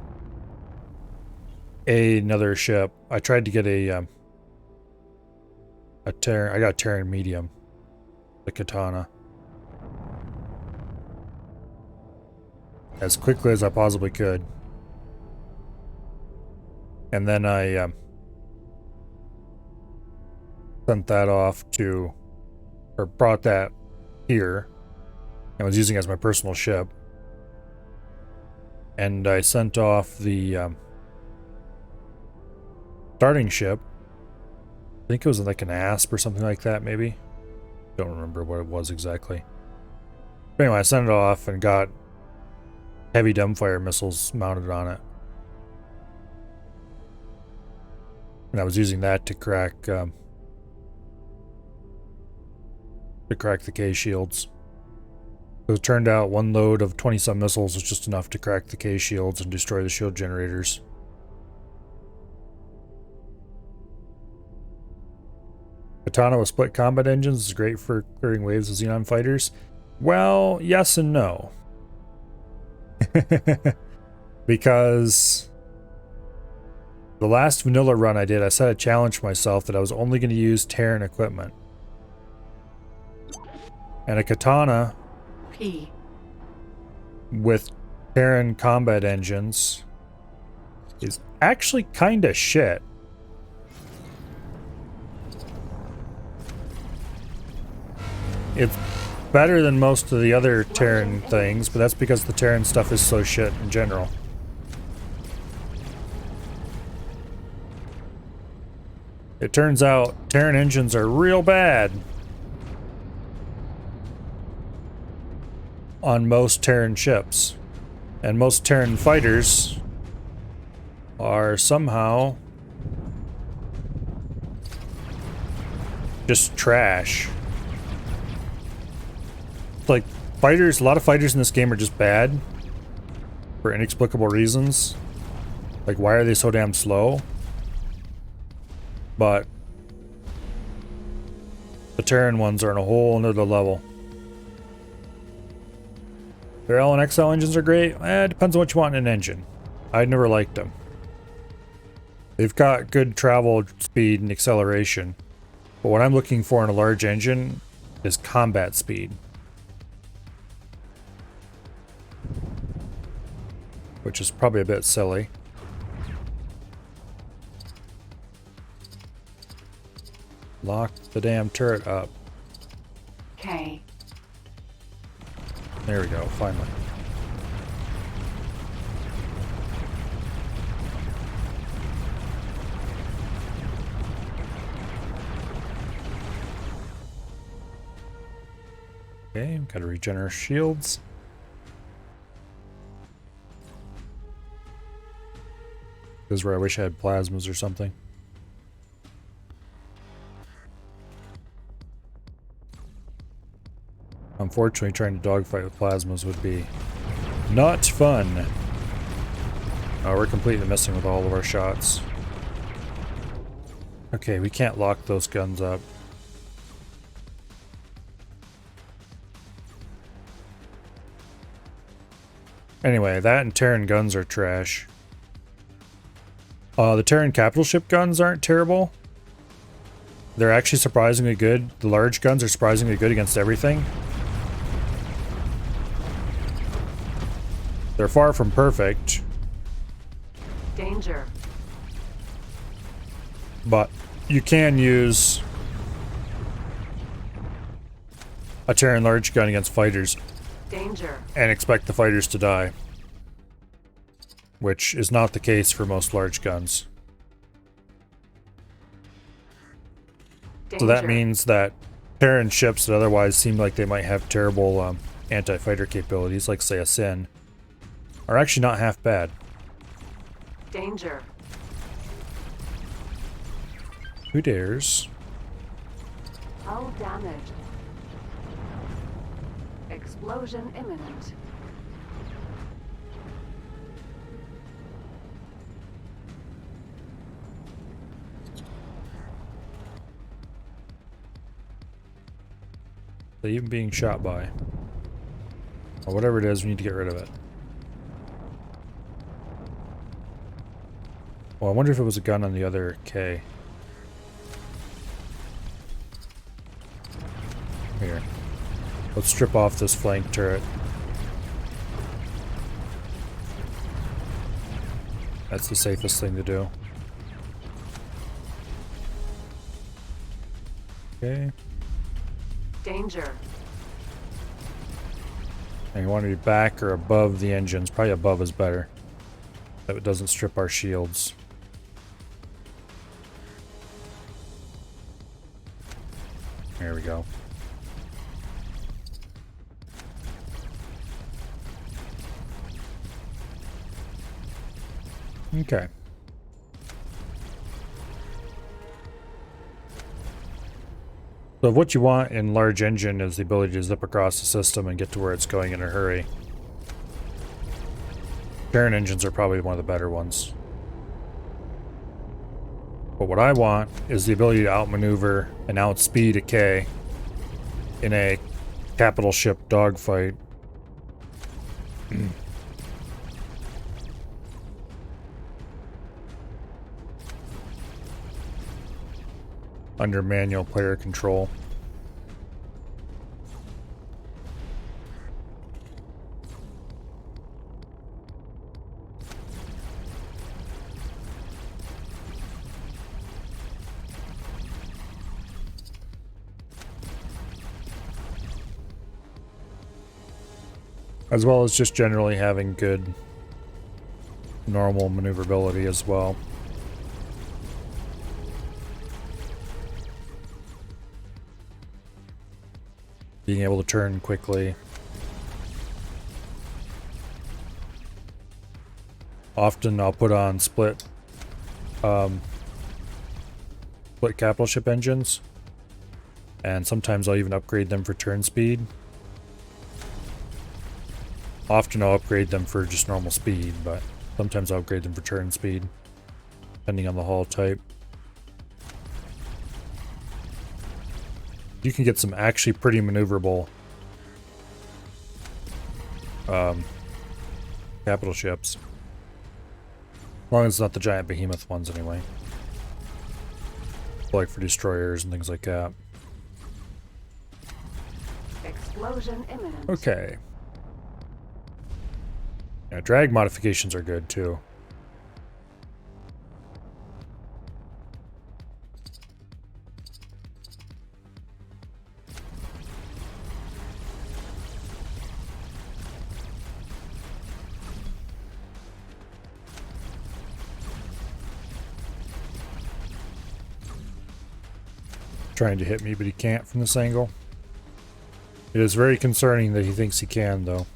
another ship. I tried to get a Terran. I got a Terran medium, the Katana, as quickly as I possibly could, and then I sent that off to, or brought that here, and was using it as my personal ship. And I sent off the starting ship. I think it was like an ASP or something like that, maybe. Don't remember what it was exactly. But anyway, I sent it off and got heavy dumbfire missiles mounted on it. And I was using that to crack the K shields. So it turned out one load of 20-some missiles was just enough to crack the K shields and destroy the shield generators. Katana with split combat engines is great for clearing waves of Xenon fighters. Well, yes and no. Because the last vanilla run I did, I set a challenge for myself that I was only going to use Terran equipment. And a Katana P. with Terran combat engines is actually kind of shit. It's better than most of the other Terran things, but that's because the Terran stuff is so shit in general. It turns out Terran engines are real bad on most Terran ships. And most Terran fighters are somehow just trash. Like, fighters, a lot of fighters in this game are just bad for inexplicable reasons. Like, why are they so damn slow? But the Terran ones are on a whole nother level. Their L and XL engines are great. It depends on what you want in an engine. I never liked them. They've got good travel speed and acceleration. But what I'm looking for in a large engine is combat speed. Which is probably a bit silly. Lock the damn turret up. K. There we go, finally. Okay, gotta regenerate shields. This is where I wish I had plasmas or something. Unfortunately, trying to dogfight with plasmas would be not fun. Oh, we're completely missing with all of our shots. Okay, we can't lock those guns up. Anyway, that and Terran guns are trash. The Terran capital ship guns aren't terrible. They're actually surprisingly good. The large guns are surprisingly good against everything. They're far from perfect, Danger. but you can use a Terran large gun against fighters Danger. and expect the fighters to die, which is not the case for most large guns. So that means that Terran ships that otherwise seem like they might have terrible anti-fighter capabilities, like say a Sin, are actually not half bad. Danger. Who dares? Hull damaged. Explosion imminent. They even being shot by. Or whatever it is, we need to get rid of it. Well, I wonder if it was a gun on the other K. Here. Let's strip off this flank turret. That's the safest thing to do. Okay. Danger. And you want to be back or above the engines. Probably above is better. That it doesn't strip our shields. There we go. Okay. So what you want in large engine is the ability to zip across the system and get to where it's going in a hurry. Terran engines are probably one of the better ones. But what I want is the ability to outmaneuver and outspeed a K in a capital ship dogfight. Under manual player control. As well as just generally having good normal maneuverability as well. Being able to turn quickly. Often I'll put on split capital ship engines, and sometimes I'll even upgrade them for turn speed. Often I'll upgrade them for just normal speed, but sometimes I'll upgrade them for turn speed, depending on the hull type. You can get some actually pretty maneuverable capital ships. As long as it's not the giant behemoth ones anyway. Like for destroyers and things like that. Explosion imminent. Okay. Yeah, drag modifications are good too. Trying to hit me, but he can't from this angle. It is very concerning that he thinks he can, though.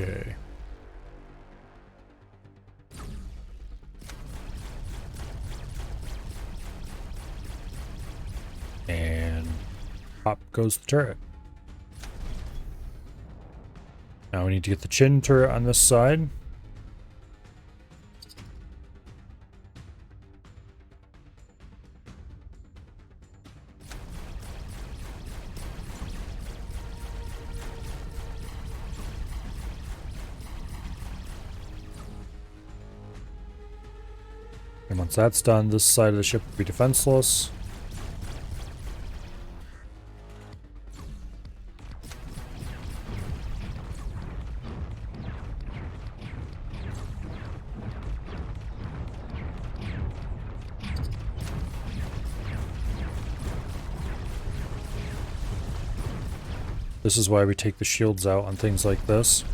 Okay. And pop goes the turret. Now we need to get the chin turret on this side. And once that's done, this side of the ship will be defenseless. This is why we take the shields out on things like this.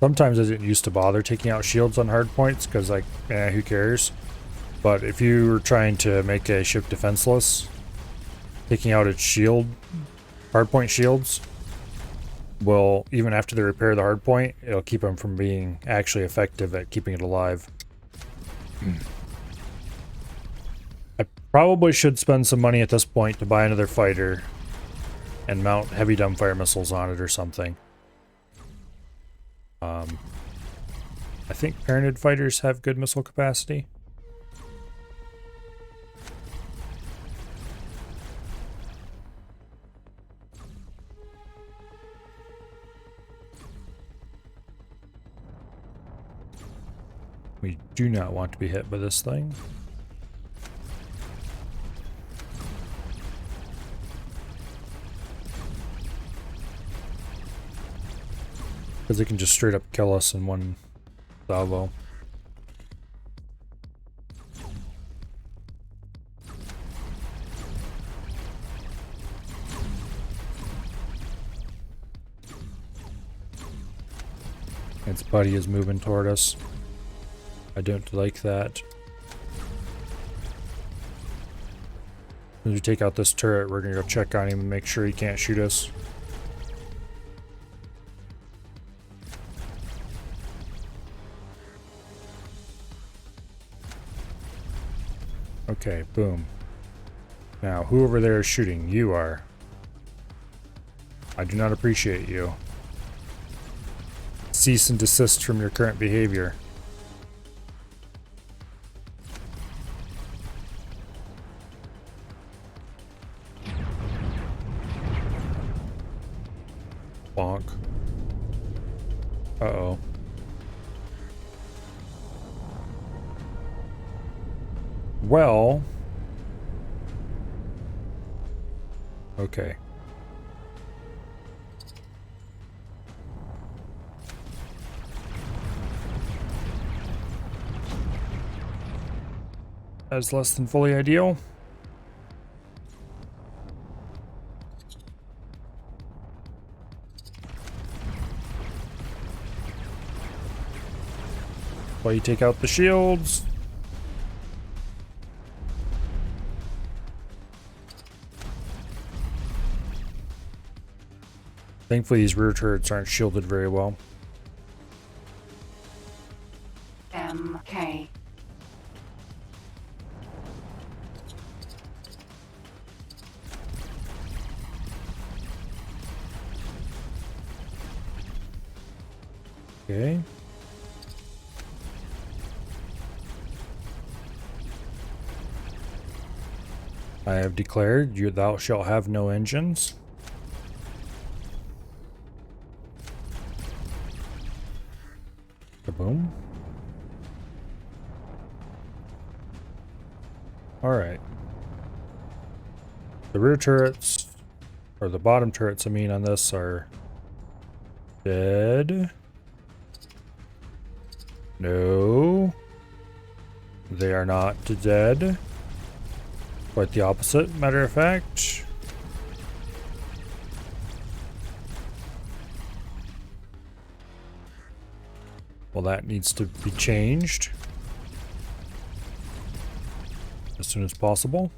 Sometimes I didn't used to bother taking out shields on hard points because, like, who cares? But if you were trying to make a ship defenseless, taking out its shield, hardpoint shields, will, even after they repair the hardpoint, it'll keep them from being actually effective at keeping it alive. I probably should spend some money at this point to buy another fighter and mount heavy dumbfire missiles on it or something. I think Paranid fighters have good missile capacity. We do not want to be hit by this thing. Because it can just straight up kill us in one salvo. Its buddy is moving toward us. I don't like that. As we take out this turret, we're gonna go check on him and make sure he can't shoot us. Okay, boom. Now, who over there is shooting? You are. I do not appreciate you. Cease and desist from your current behavior. Bonk. Uh-oh. Well. Okay. That's less than fully ideal. While you take out the shields. Thankfully, these rear turrets aren't shielded very well. MK. Okay. I have declared you thou shalt have no engines. Kaboom. Alright. The rear turrets, or the bottom turrets I mean on this, are dead. No. They are not dead. Quite the opposite, matter of fact. Well, that needs to be changed as soon as possible.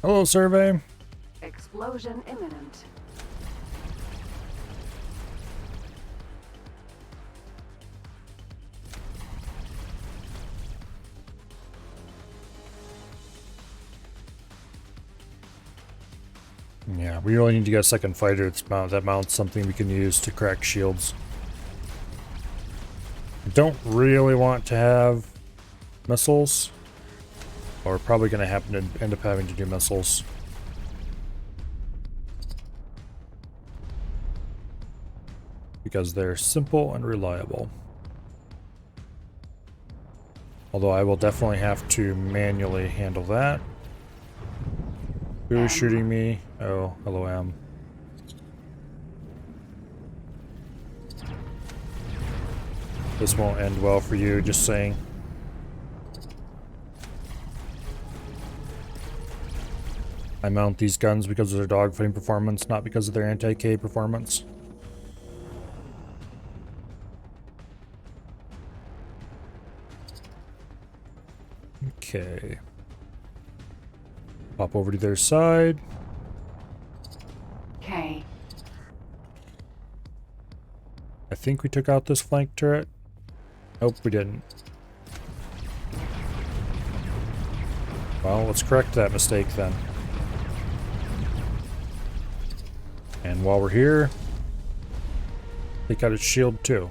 Hello, survey. Explosion imminent. Yeah, we really need to get a second fighter that mounts something we can use to crack shields. I don't really want to have missiles. But we're probably going to happen to end up having to do missiles. Because they're simple and reliable. Although I will definitely have to manually handle that. Who is shooting me? Oh, hello, M. This won't end well for you, just saying. I mount these guns because of their dogfighting performance, not because of their anti-K performance. Okay. Pop over to their side. K. I think we took out this flank turret. Nope, we didn't. Well, let's correct that mistake then. And while we're here, take out its shield too.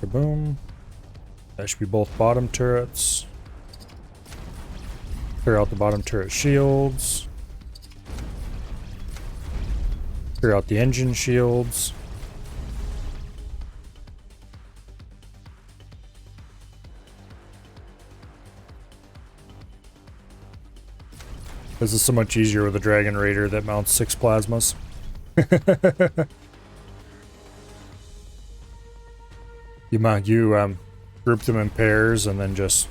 Kaboom. That should be both bottom turrets. Clear out the bottom turret shields. Clear out the engine shields. This is so much easier with a Dragon Raider that mounts 6 plasmas. You group them in pairs and then just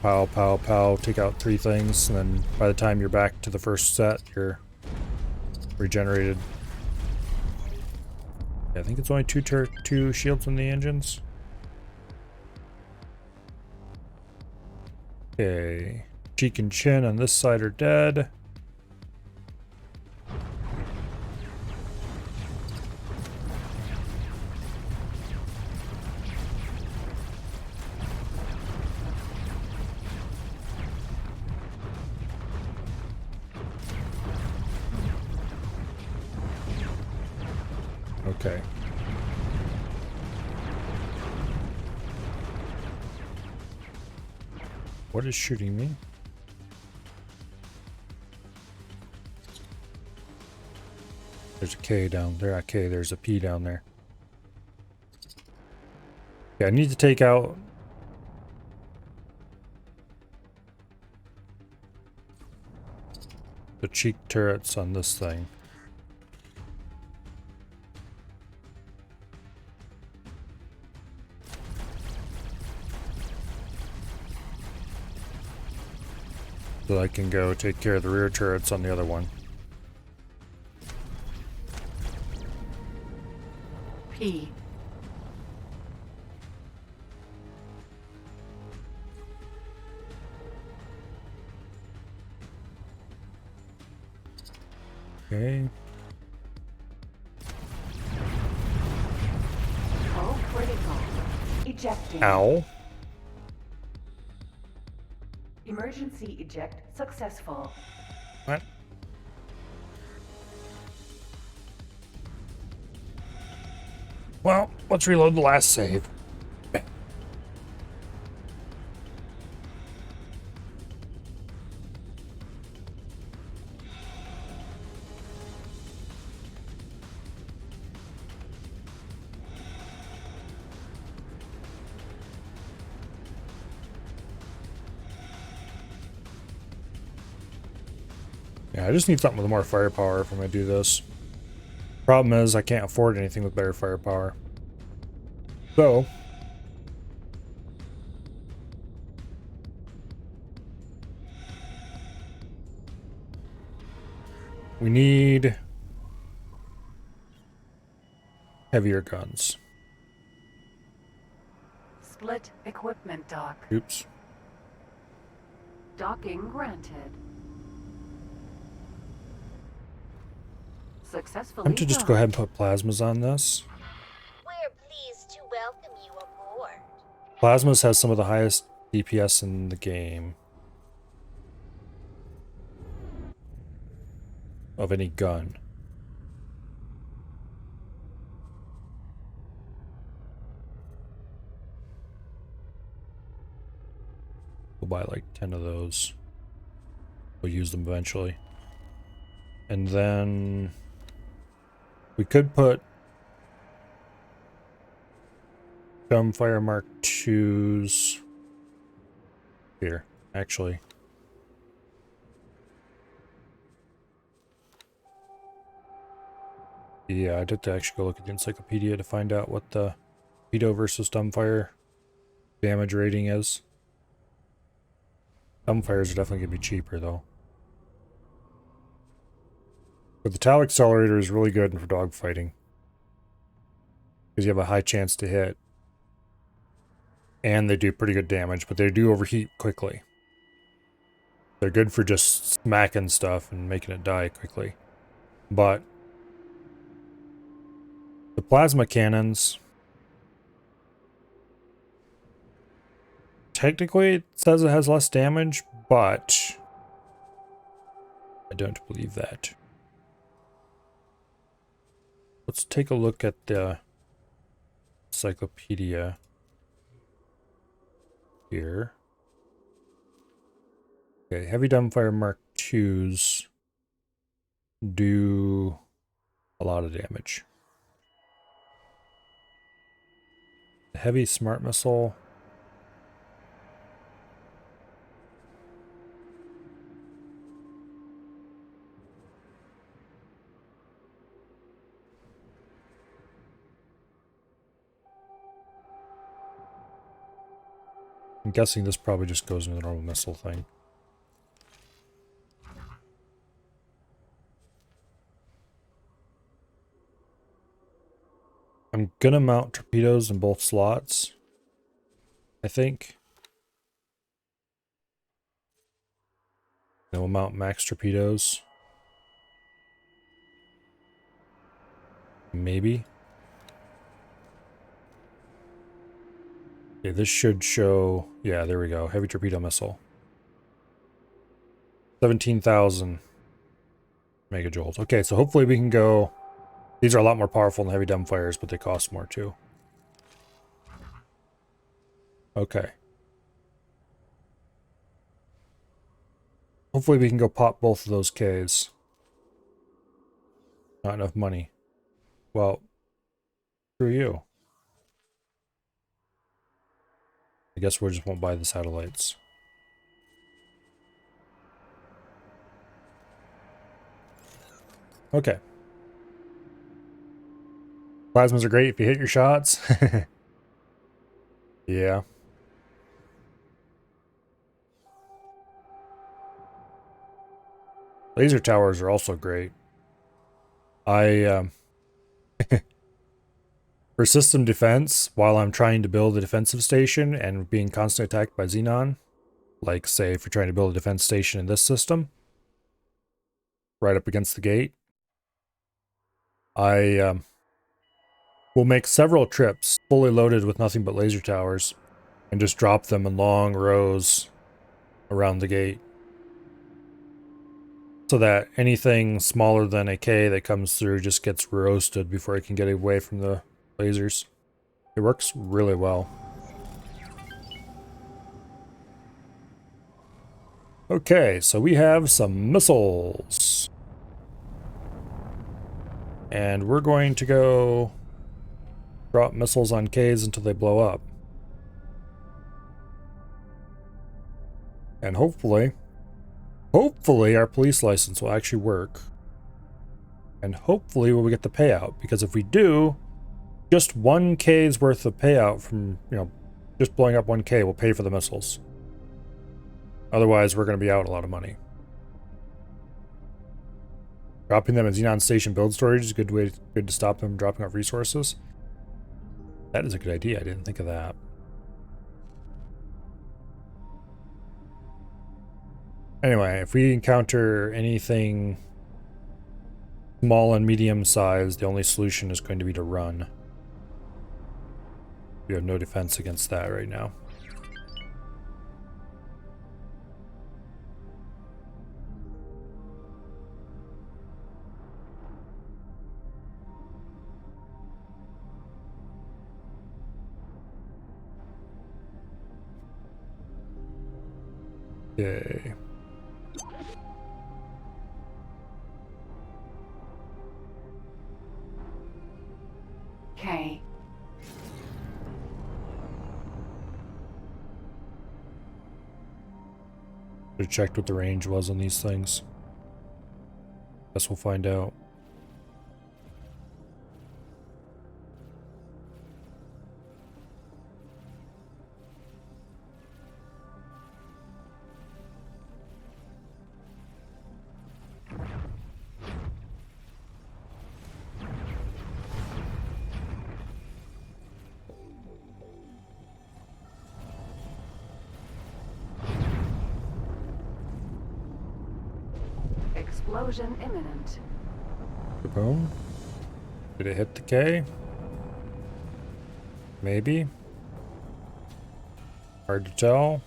pow, pow, pow, take out 3 things, and then by the time you're back to the first set, you're regenerated. Yeah, I think it's only 2 shields in the engines. Okay. Cheek and chin on this side are dead. Okay. What is shooting me? There's a K down there. Okay, there's a P down there. Yeah, I need to take out the cheek turrets on this thing. So I can go take care of the rear turrets on the other one. P. Okay. O critical. Ejecting. Ow. Emergency eject successful. What? Well, let's reload the last save. Yeah, I just need something with more firepower if I'm going to do this. Problem is, I can't afford anything with better firepower. So, we need heavier guns. Split equipment dock. Oops. Docking granted. Successfully I'm to just go ahead and put plasmas on this. We're pleased to welcome you aboard. Plasmas has some of the highest DPS in the game. Of any gun. We'll buy like 10 of those. We'll use them eventually. And then we could put Dumbfire Mark IIs here, actually. Yeah, I'd have to actually go look at the encyclopedia to find out what the torpedo versus dumbfire damage rating is. Dumbfires are definitely going to be cheaper, though. But the Tau Accelerator is really good for dogfighting. Because you have a high chance to hit. And they do pretty good damage, but they do overheat quickly. They're good for just smacking stuff and making it die quickly. But the plasma cannons, technically it says it has less damage, but I don't believe that. Let's take a look at the encyclopedia here. Okay, heavy dumbfire Mark IIs do a lot of damage. The heavy smart missile. I'm guessing this probably just goes into the normal missile thing. I'm gonna mount torpedoes in both slots, I think. Then we'll mount max torpedoes. Maybe. Okay, this should show... Yeah, there we go. Heavy torpedo missile. 17,000 megajoules. Okay, so hopefully we can go... These are a lot more powerful than heavy dumbfires, but they cost more too. Okay. Hopefully we can go pop both of those Ks. Not enough money. Well, screw you. I guess we just won't buy the satellites. Okay. Plasmas are great if you hit your shots. Yeah. Laser towers are also great. For system defense, while I'm trying to build a defensive station and being constantly attacked by Xenon, like say if you're trying to build a defense station in this system, right up against the gate, I will make several trips fully loaded with nothing but laser towers and just drop them in long rows around the gate. So that anything smaller than a K that comes through just gets roasted before it can get away from the lasers. It works really well. Okay, so we have some missiles. And we're going to go drop missiles on Ks until they blow up. And hopefully hopefully our police license will actually work. And hopefully we'll get the payout. Because if we do, just 1K's worth of payout from, just blowing up 1K will pay for the missiles. Otherwise, we're going to be out a lot of money. Dropping them in Xenon Station build storage is a good to stop them dropping off resources. That is a good idea. I didn't think of that. Anyway, if we encounter anything small and medium sized, the only solution is going to be to run. We have no defense against that right now. Okay. K. Should have checked what the range was on these things. Guess we'll find out. Explosion imminent. Boom. Did it hit the K? Maybe. Hard to tell.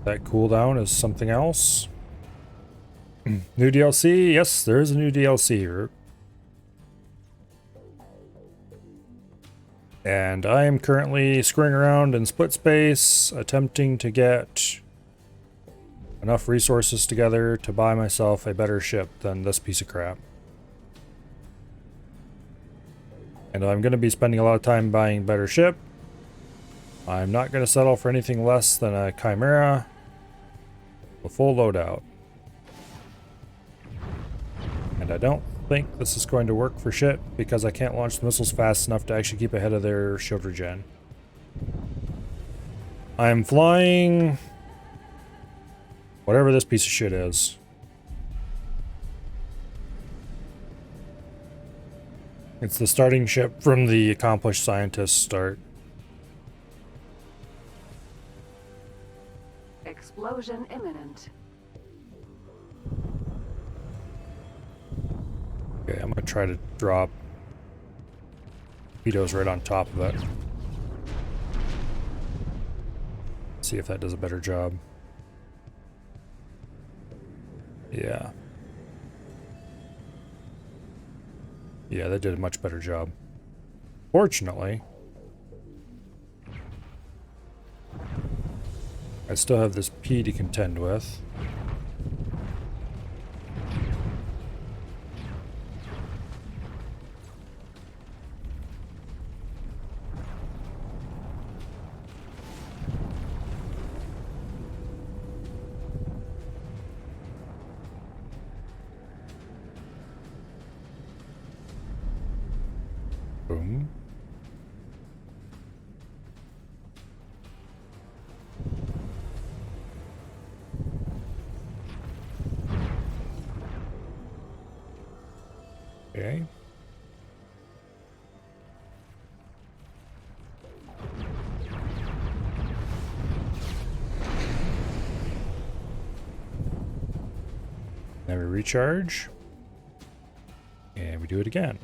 That cooldown is something else. New DLC? Yes, there is a new DLC here. And I am currently screwing around in split space, attempting to get enough resources together to buy myself a better ship than this piece of crap. And I'm going to be spending a lot of time buying a better ship. I'm not going to settle for anything less than a Chimera, a full loadout. And I don't think this is going to work for shit because I can't launch the missiles fast enough to actually keep ahead of their shield regen. I'm flying whatever this piece of shit is. It's the starting ship from the Accomplished Scientist start. Explosion imminent. Okay, I'm gonna try to drop torpedoes right on top of it. See if that does a better job. Yeah. Yeah, that did a much better job. Fortunately, I still have this P to contend with. Boom. Okay. Then we recharge. And we do it again.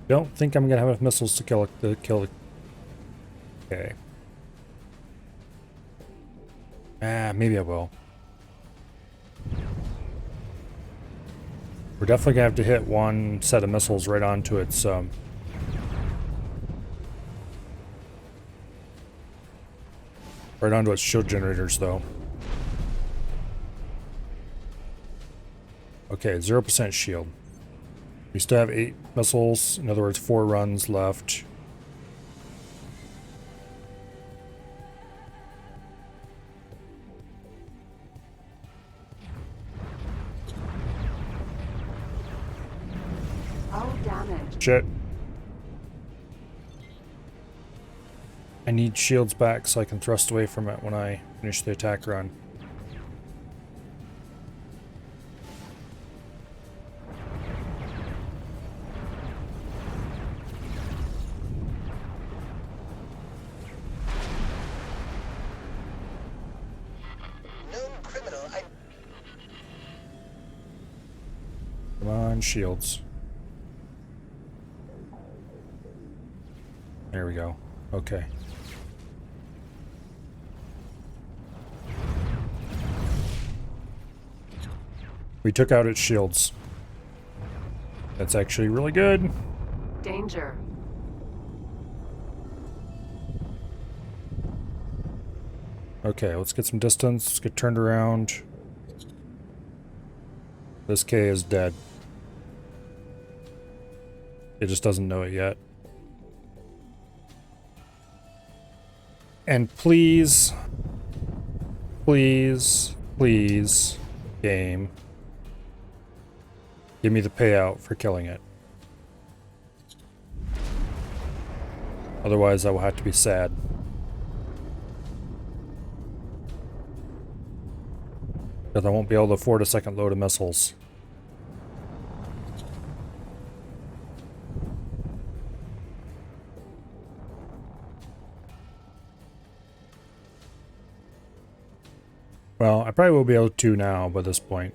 Don't think I'm gonna have enough missiles to kill it. Okay. Maybe I will. We're definitely gonna have to hit one set of missiles right onto its right onto its shield generators, though. Okay, 0% shield. We still have 8 missiles, in other words, 4 runs left. All damage. Shit. I need shields back so I can thrust away from it when I finish the attack run. Known criminal. Come on, shields. There we go. Okay. We took out its shields. That's actually really good. Danger. Okay, let's get some distance. Let's get turned around. This K is dead. It just doesn't know it yet. And please, please, please, game, give me the payout for killing it. Otherwise, I will have to be sad. Because I won't be able to afford a second load of missiles. Well, I probably will be able to now by this point.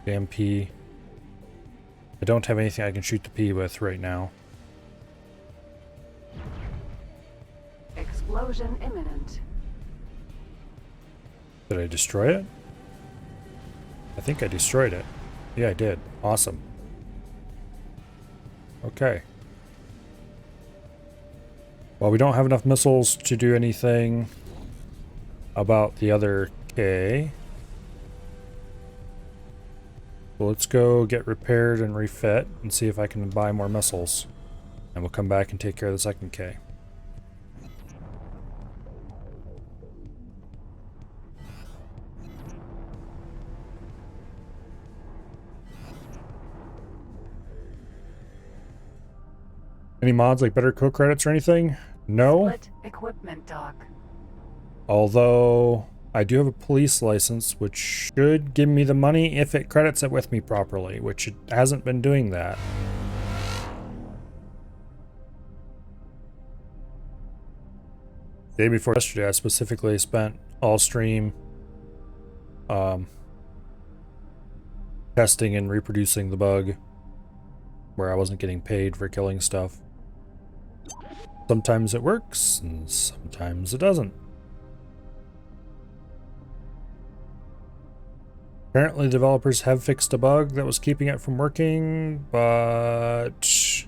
Damn P. I don't have anything I can shoot the P with right now. Explosion imminent. Did I destroy it? I think I destroyed it. Yeah, I did. Awesome. Okay. Well, we don't have enough missiles to do anything about the other K. So let's go get repaired and refit and see if I can buy more missiles. And we'll come back and take care of the second K. Any mods like better co-credits or anything? No. Split equipment dock. Although I do have a police license, which should give me the money if it credits it with me properly, which it hasn't been doing that. Day before yesterday, I specifically spent all stream testing and reproducing the bug where I wasn't getting paid for killing stuff. Sometimes it works, and sometimes it doesn't. Apparently, developers have fixed a bug that was keeping it from working, but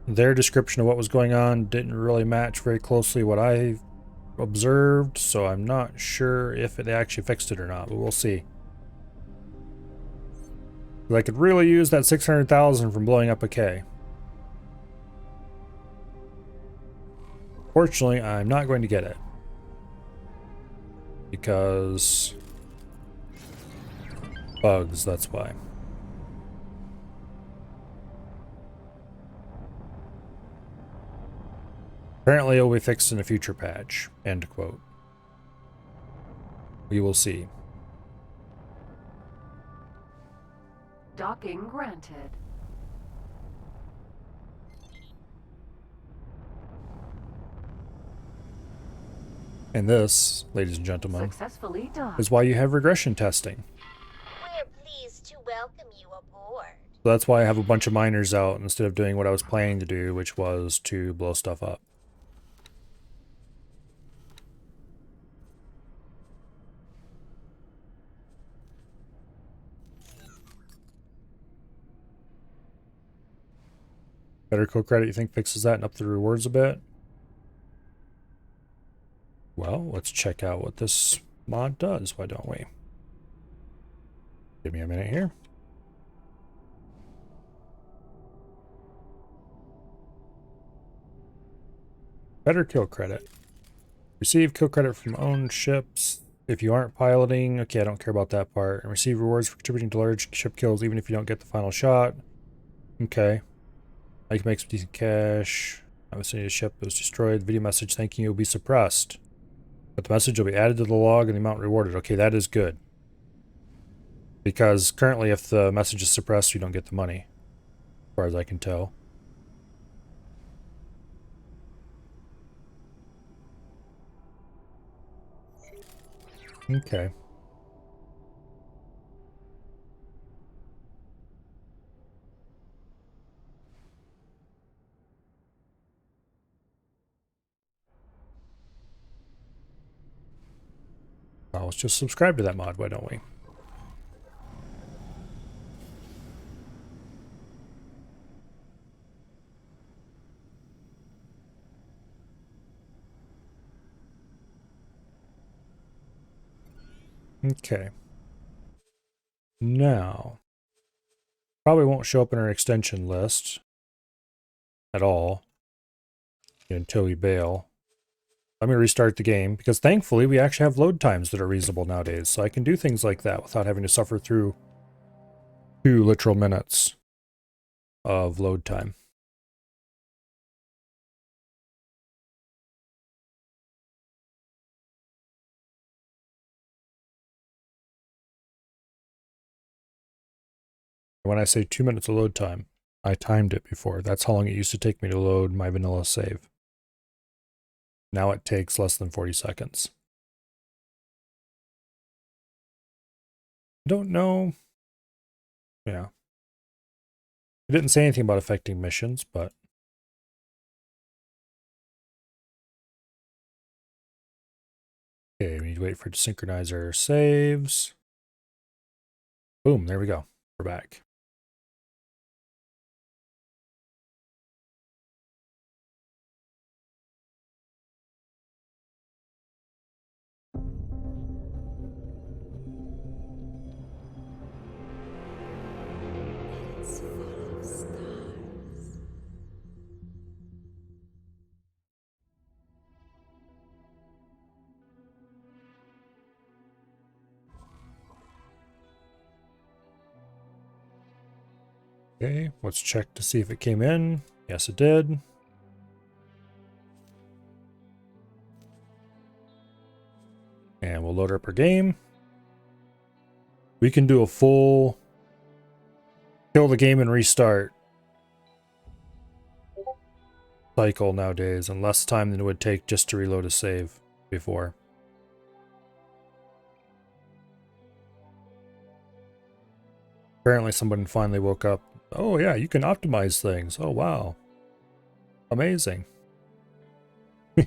their description of what was going on didn't really match very closely what I observed, so I'm not sure if they actually fixed it or not, but we'll see. I could really use that 600,000 from blowing up a K. Fortunately, I'm not going to get it. Because bugs, that's why. Apparently it will be fixed in a future patch. End quote. We will see. Docking granted. And this, ladies and gentlemen, Successfully done. is why you have regression testing. We're pleased to welcome you aboard. So that's why I have a bunch of miners out instead of doing what I was planning to do, which was to blow stuff up. Better co-credit, you think, fixes that and up the rewards a bit? Well, let's check out what this mod does, why don't we? Give me a minute here. Better kill credit. Receive kill credit from owned ships if you aren't piloting. Okay, I don't care about that part. And receive rewards for contributing to large ship kills even if you don't get the final shot. Okay. I can make some decent cash. I was sending a ship that was destroyed. The video message thanking you will be suppressed. But the message will be added to the log and the amount rewarded. Okay, that is good. Because currently if the message is suppressed, you don't get the money. As far as I can tell. Okay. Well, let's just subscribe to that mod, why don't we? Okay. Now, probably won't show up in our extension list at all until we bail. Let me restart the game, because thankfully we actually have load times that are reasonable nowadays, so I can do things like that without having to suffer through 2 literal minutes of load time. When I say 2 minutes of load time, I timed it before. That's how long it used to take me to load my vanilla save. Now it takes less than 40 seconds. Don't know. Yeah. It didn't say anything about affecting missions, but... Okay, we need to wait for it to synchronize our saves. Boom, there we go. We're back. Okay, let's check to see if it came in. Yes, it did. And we'll load up our game. We can do a full kill the game and restart cycle nowadays in less time than it would take just to reload a save before. Apparently someone finally woke up. Oh yeah, you can optimize things. Oh wow. Amazing. Look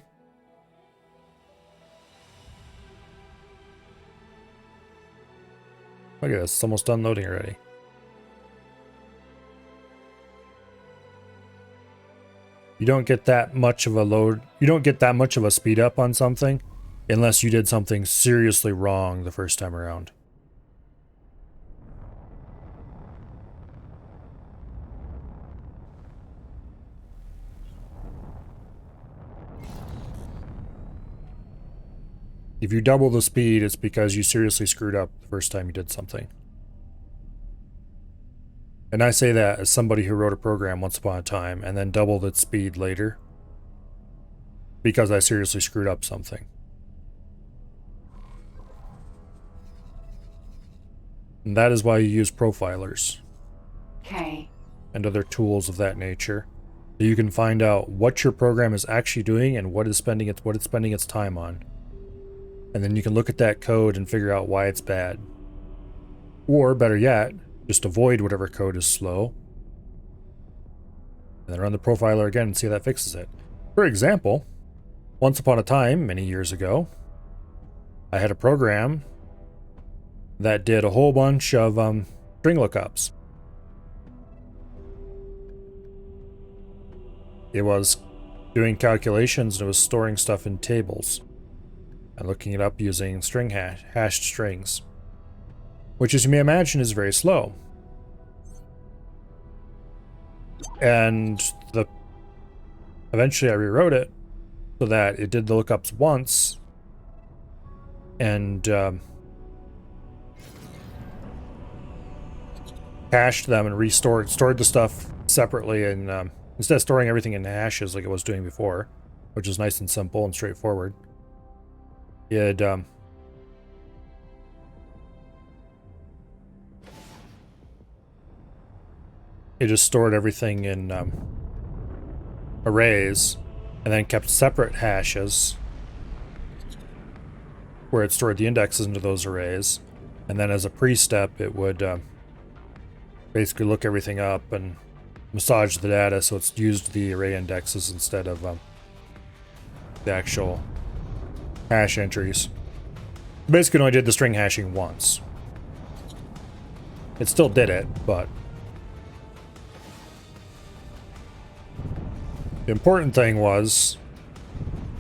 at this, it's almost done loading already. You don't get that much of a load, you don't get that much of a speed up on something unless you did something seriously wrong the first time around. If you double the speed, it's because you seriously screwed up the first time you did something. And I say that as somebody who wrote a program once upon a time and then doubled its speed later because I seriously screwed up something. And that is why you use profilers K. and other tools of that nature. So you can find out what your program is actually doing and what it's spending its time on. And then you can look at that code and figure out why it's bad. Or better yet, just avoid whatever code is slow. And then run the profiler again and see how that fixes it. For example, once upon a time, many years ago, I had a program that did a whole bunch of string lookups. It was doing calculations and it was storing stuff in tables. and looking it up using hashed strings, which, as you may imagine, is very slow. And eventually I rewrote it so that it did the lookups once and hashed them and stored the stuff separately, and instead of storing everything in hashes like it was doing before, which is nice and simple and straightforward, it just stored everything in arrays and then kept separate hashes where it stored the indexes into those arrays, and then as a pre-step it would basically look everything up and massage the data so it's used the array indexes instead of the actual hash entries. Basically only did the string hashing once. It still did it, but the important thing was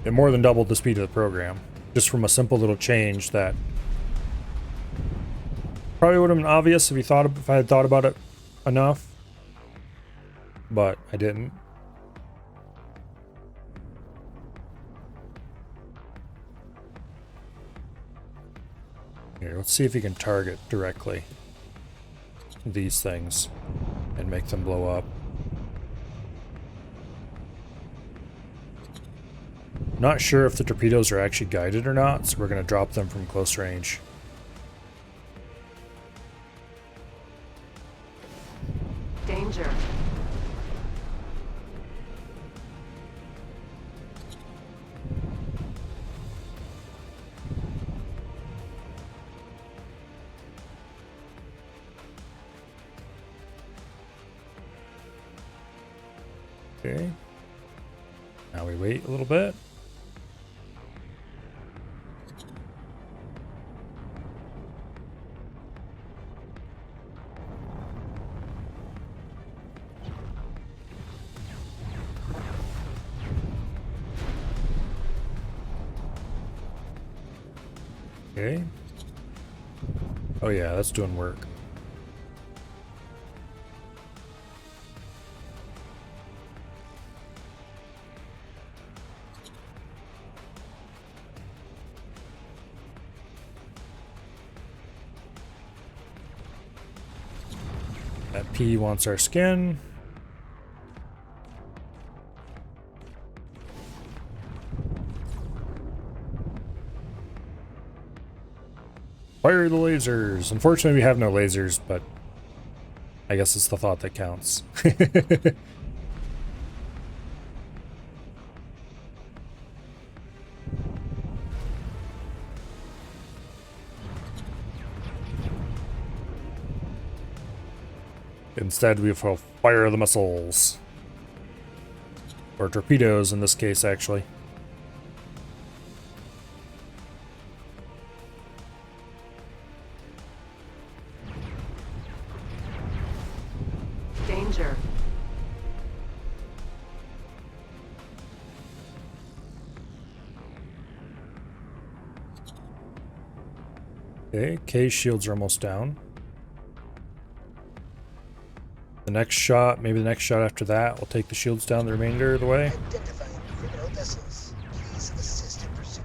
it more than doubled the speed of the program, just from a simple little change that probably would have been obvious if I had thought about it enough, but I didn't. Here, let's see if you can target directly these things and make them blow up. Not sure if the torpedoes are actually guided or not, so we're going to drop them from close range. Danger. Okay. Now we wait a little bit. Okay. Oh yeah, that's doing work. That P wants our skin. Fire the lasers. Unfortunately, we have no lasers, but I guess it's the thought that counts. Instead, we will fire the missiles. Or torpedoes in this case, actually. Danger. Okay, K's shields are almost down. The next shot, maybe the next shot after that, will take the shields down the remainder of the way. Identifying criminal vessels. Please assist in pursuit.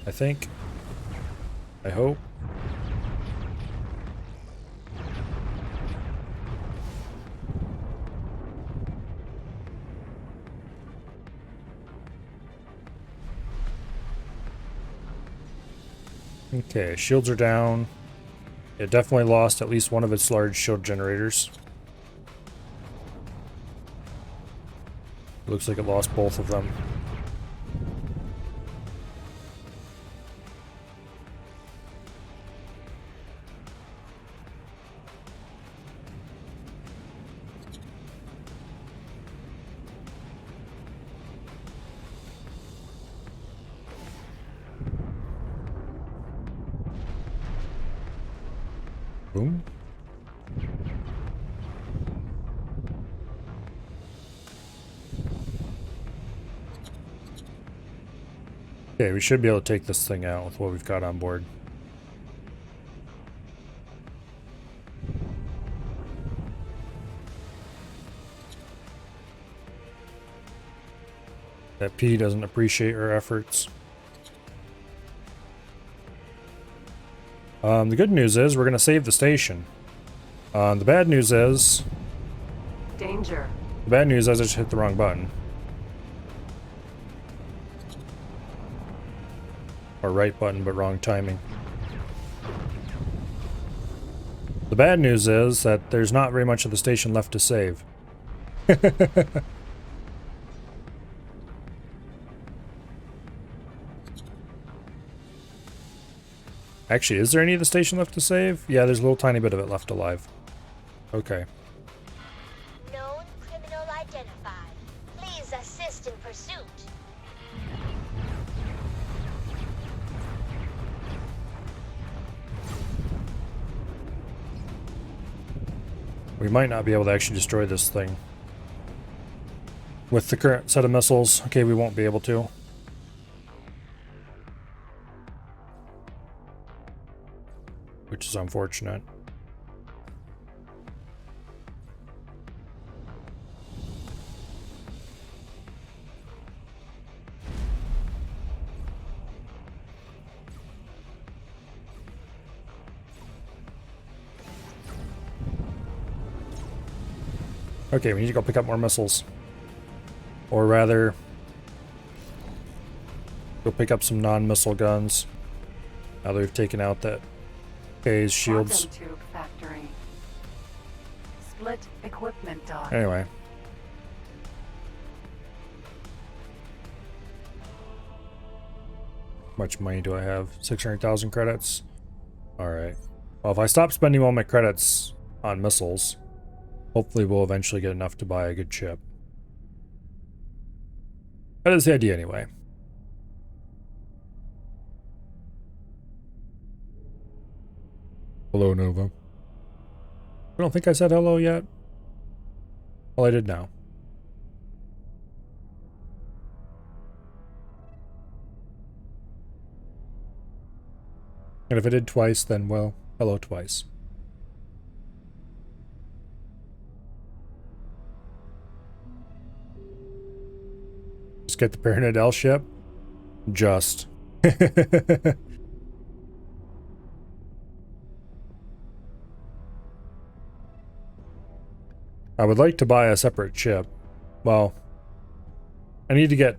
I think. I hope. Okay, shields are down. It definitely lost at least one of its large shield generators. Looks like it lost both of them. Boom. Okay, we should be able to take this thing out with what we've got on board. That P doesn't appreciate our efforts. The good news is we're going to save the station. The bad news is... Danger. The bad news is I just hit the wrong button. Or right button, but wrong timing. The bad news is that there's not very much of the station left to save. Actually, is there any of the station left to save? Yeah, there's a little tiny bit of it left alive. Okay. Known criminal identified. Please assist in pursuit. We might not be able to actually destroy this thing. With the current set of missiles, okay, we won't be able to. Which is unfortunate. Okay, we need to go pick up more missiles. Or rather, go pick up some non-missile guns. Now that we've taken out that phase shields. Quantum tube factory. Split equipment dock. Anyway. How much money do I have? 600,000 credits? Alright. Well, if I stop spending all my credits on missiles, hopefully we'll eventually get enough to buy a good ship. That is the idea anyway. Hello, Nova. I don't think I said hello yet. Well, I did now. And if I did twice, then, well, hello twice. Just get the Paranadel ship? Just. I would like to buy a separate ship. Well, I need to get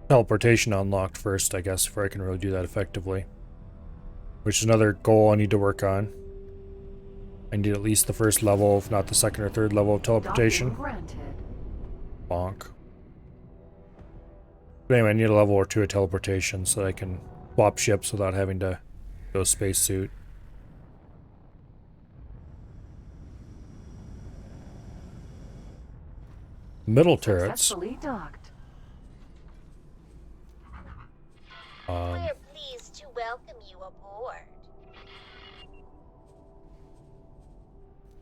teleportation unlocked first, I guess, before I can really do that effectively. Which is another goal I need to work on. I need at least the first level, if not the second or third level of teleportation. Docking granted. Bonk. But anyway, I need a level or two of teleportation so that I can swap ships without having to go spacesuit. Middle turrets. Successfully docked. We're pleased to welcome you aboard.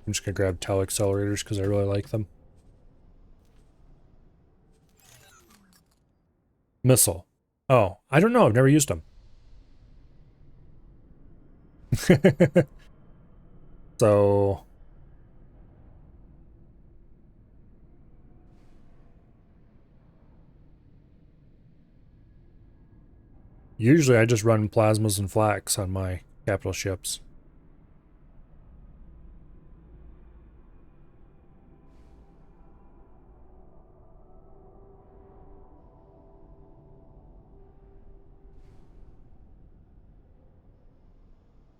I'm just gonna grab tau accelerators because I really like them. Missile. Oh, I don't know. I've never used them. So... usually I just run plasmas and flaks on my capital ships.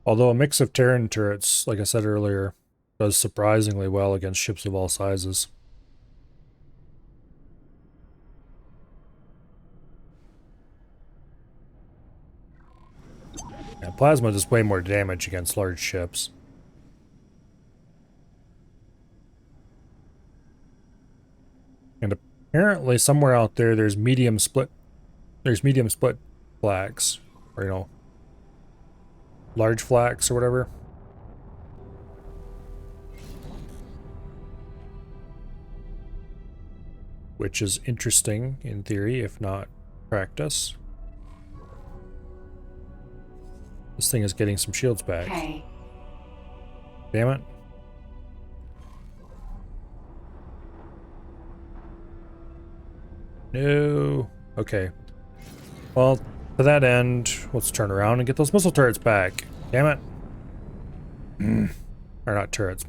Although a mix of Terran turrets, like I said earlier, does surprisingly well against ships of all sizes. Yeah, plasma does way more damage against large ships. And apparently somewhere out there there's medium split flags, or you know, large flags or whatever. Which is interesting in theory, if not practice. This thing is getting some shields back. K. Damn it. No. Okay. Well, to that end, let's turn around and get those missile turrets back. Damn it. Or not turrets.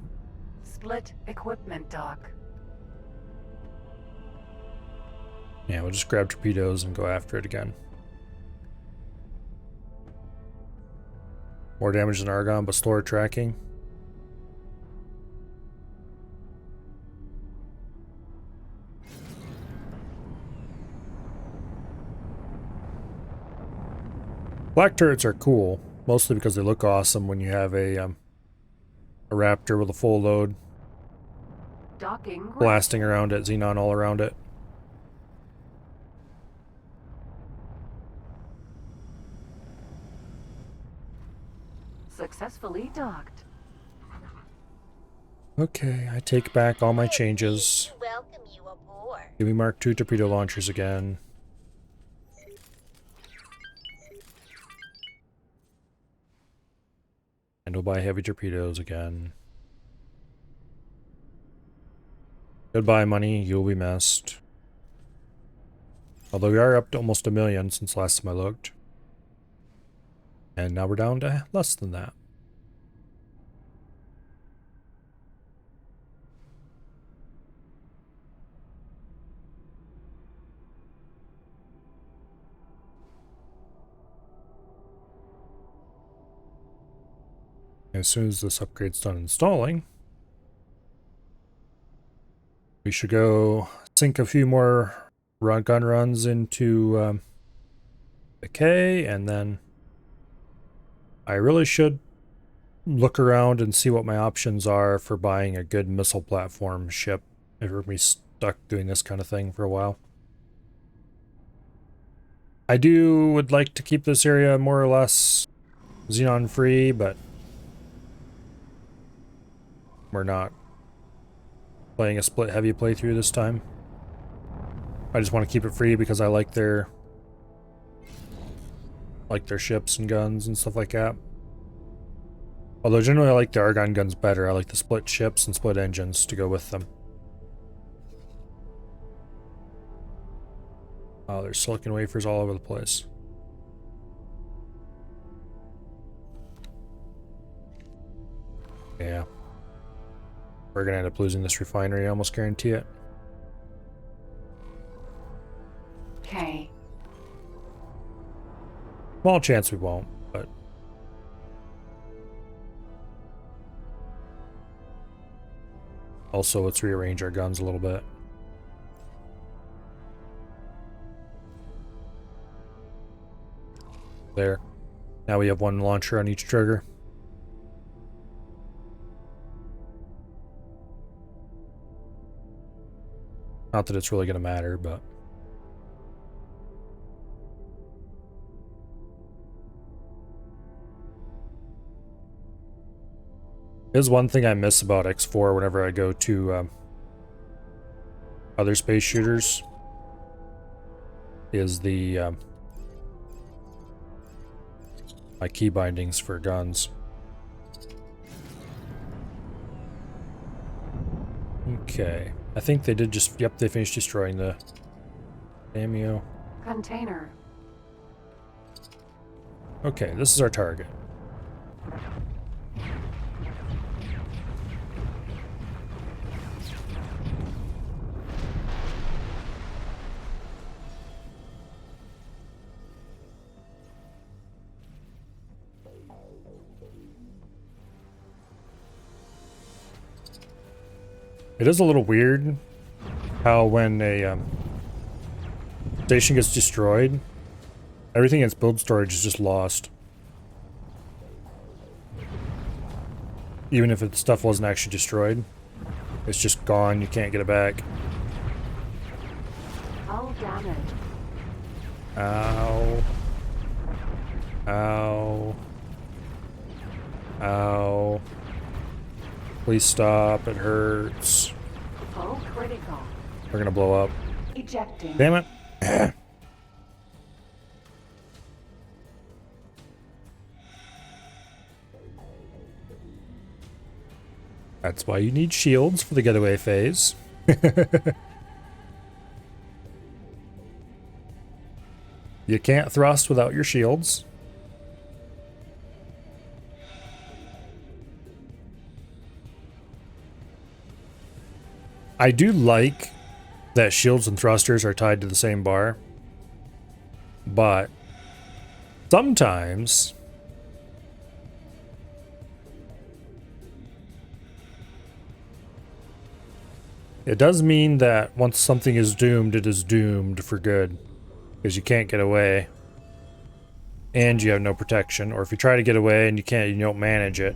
Split equipment dock. Yeah, we'll just grab torpedoes and go after it again. More damage than Argon, but slower tracking. Black turrets are cool, mostly because they look awesome when you have a Raptor with a full load Docking. Right. blasting around it, Xenon all around it. Successfully docked. Okay, I take back all my changes. To welcome you aboard. Give me Mark II torpedo launchers again. And we'll buy heavy torpedoes again. Goodbye, money. You'll be missed. Although we are up to almost 1 million since last time I looked. And now we're down to less than that. As soon as this upgrade's done installing, we should go sink a few more gun runs into the K, and then I really should look around and see what my options are for buying a good missile platform ship if we're going to be stuck doing this kind of thing for a while. I would like to keep this area more or less Xenon free, but we're not playing a split heavy playthrough this time. I just want to keep it free because I like their ships and guns and stuff like that. Although generally I like the Argon guns better. I like the split ships and split engines to go with them. Oh, there's silicon wafers all over the place. Yeah. We're gonna end up losing this refinery, I almost guarantee it. K. Small chance we won't, but also let's rearrange our guns a little bit. There. Now we have one launcher on each trigger. Not that it's really going to matter, but there's one thing I miss about X4 whenever I go to other space shooters is the my key bindings for guns. Okay. I think they did just, yep, they finished destroying the Damio. Container. Okay, this is our target. It is a little weird how when a station gets destroyed, everything in its build storage is just lost. Even if the stuff wasn't actually destroyed, it's just gone, you can't get it back. Hull damage. Ow. Ow. Ow. Please stop, it hurts. Hull critical. We're gonna blow up. Ejecting. Damn it. That's why you need shields for the getaway phase. You can't thrust without your shields. I do like that shields and thrusters are tied to the same bar, but sometimes it does mean that once something is doomed, it is doomed for good, because you can't get away and you have no protection, or if you try to get away and you don't manage it,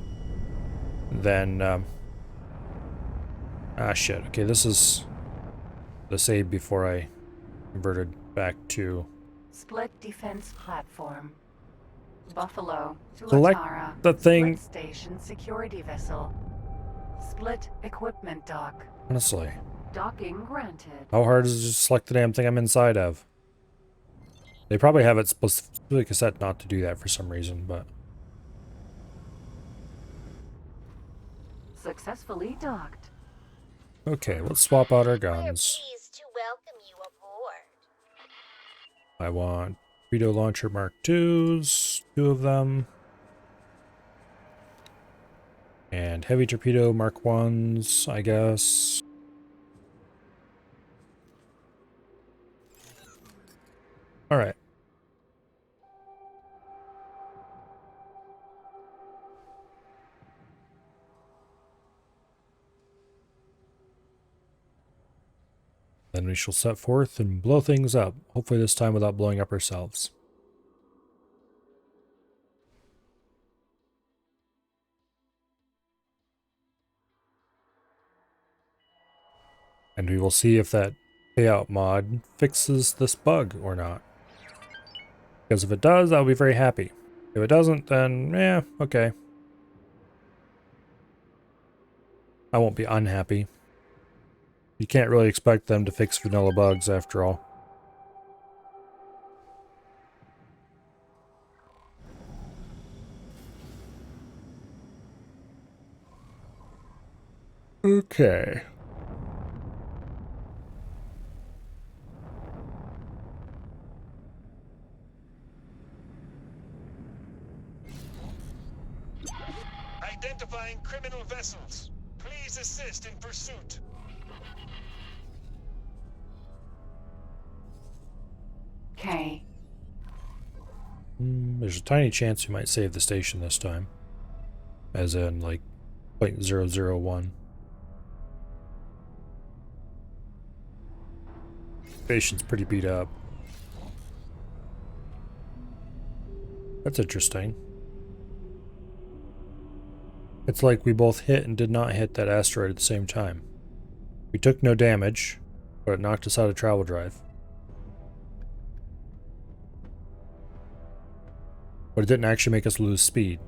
then shit. Okay, this is the save before I converted back to Split defense platform. Buffalo, select Tuatara. the thing. Split station security vessel. Split equipment dock. Honestly, Docking granted. how hard is it to select the damn thing I'm inside of? They probably have it specifically set not to do that for some reason, but Successfully docked. okay, let's swap out our We're guns. pleased to welcome you aboard. I want torpedo launcher Mark IIs, 2 of them. And heavy torpedo Mark 1s, I guess. Alright. Then we shall set forth and blow things up, hopefully this time without blowing up ourselves. And we will see if that payout mod fixes this bug or not. Because if it does, I'll be very happy. If it doesn't, then, okay. I won't be unhappy. You can't really expect them to fix vanilla bugs after all. Okay. Identifying criminal vessels. Please assist in pursuit. K. There's a tiny chance we might save the station this time. As in, like, 0.001. Station's pretty beat up. That's interesting. It's like we both hit and did not hit that asteroid at the same time. We took no damage, but it knocked us out of travel drive. But it didn't actually make us lose speed.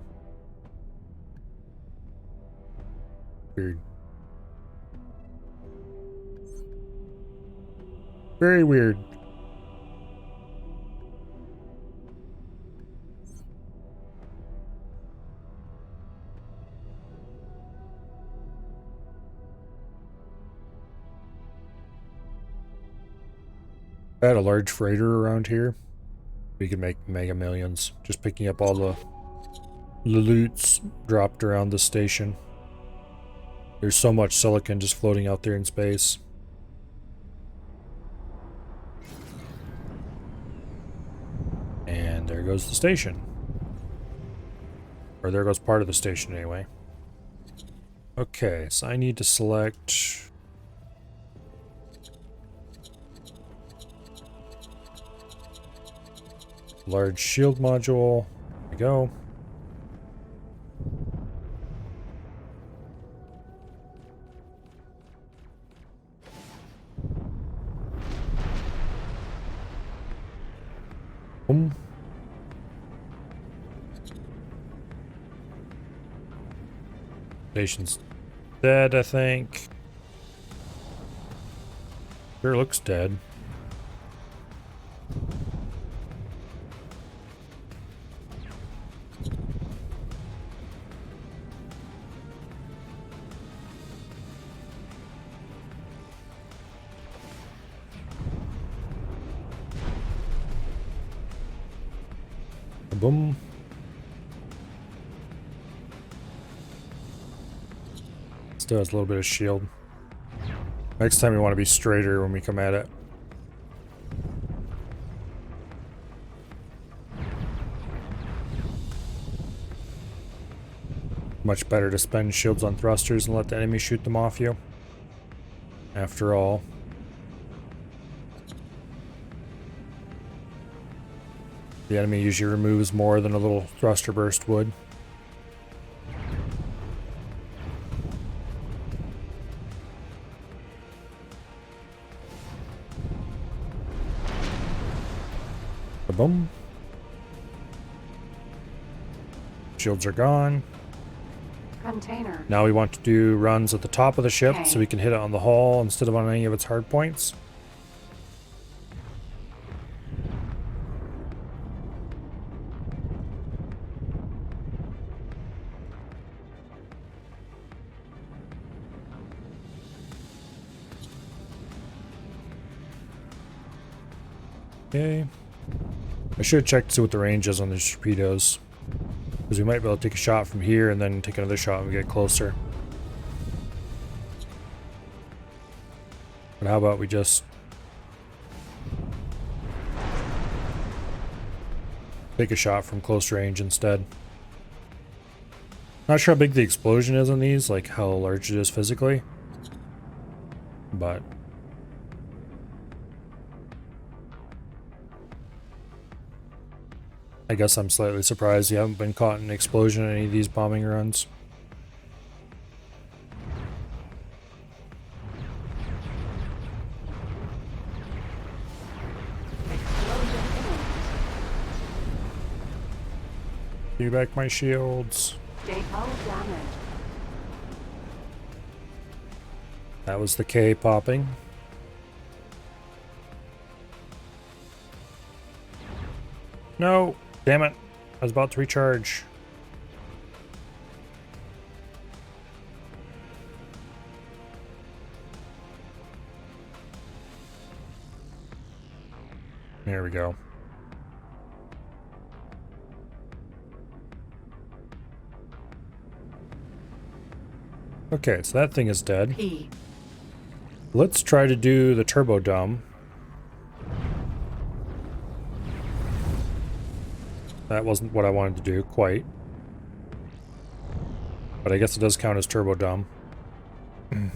Weird. Very weird. I had a large freighter around here. We could make mega millions just picking up all the loots dropped around the station. There's so much silicon just floating out there in space. And there goes the station. Or there goes part of the station anyway. Okay, so I need to select... large shield module. There we go. Boom. Station's dead, I think. Sure looks dead. Boom. Still has a little bit of shield. Next time we want to be straighter when we come at it. Much better to spend shields on thrusters and let the enemy shoot them off you. After all. The enemy usually removes more than a little thruster burst would. Boom. Shields are gone. Container. Now we want to do runs at the top of the ship Okay. so we can hit it on the hull instead of on any of its hard points. Okay. I should have checked to see what the range is on these torpedoes. Because we might be able to take a shot from here and then take another shot when we get closer. But how about we just take a shot from close range instead. Not sure how big the explosion is on these, like how large it is physically. But I guess I'm slightly surprised you haven't been caught in an explosion in any of these bombing runs. Explosion imminent. Give back my shields. Depot damage. That was the K popping. No! Damn it. I was about to recharge. There we go. Okay, so that thing is dead. P. Let's try to do the turbo dome. That wasn't what I wanted to do, quite. But I guess it does count as turbo dome. I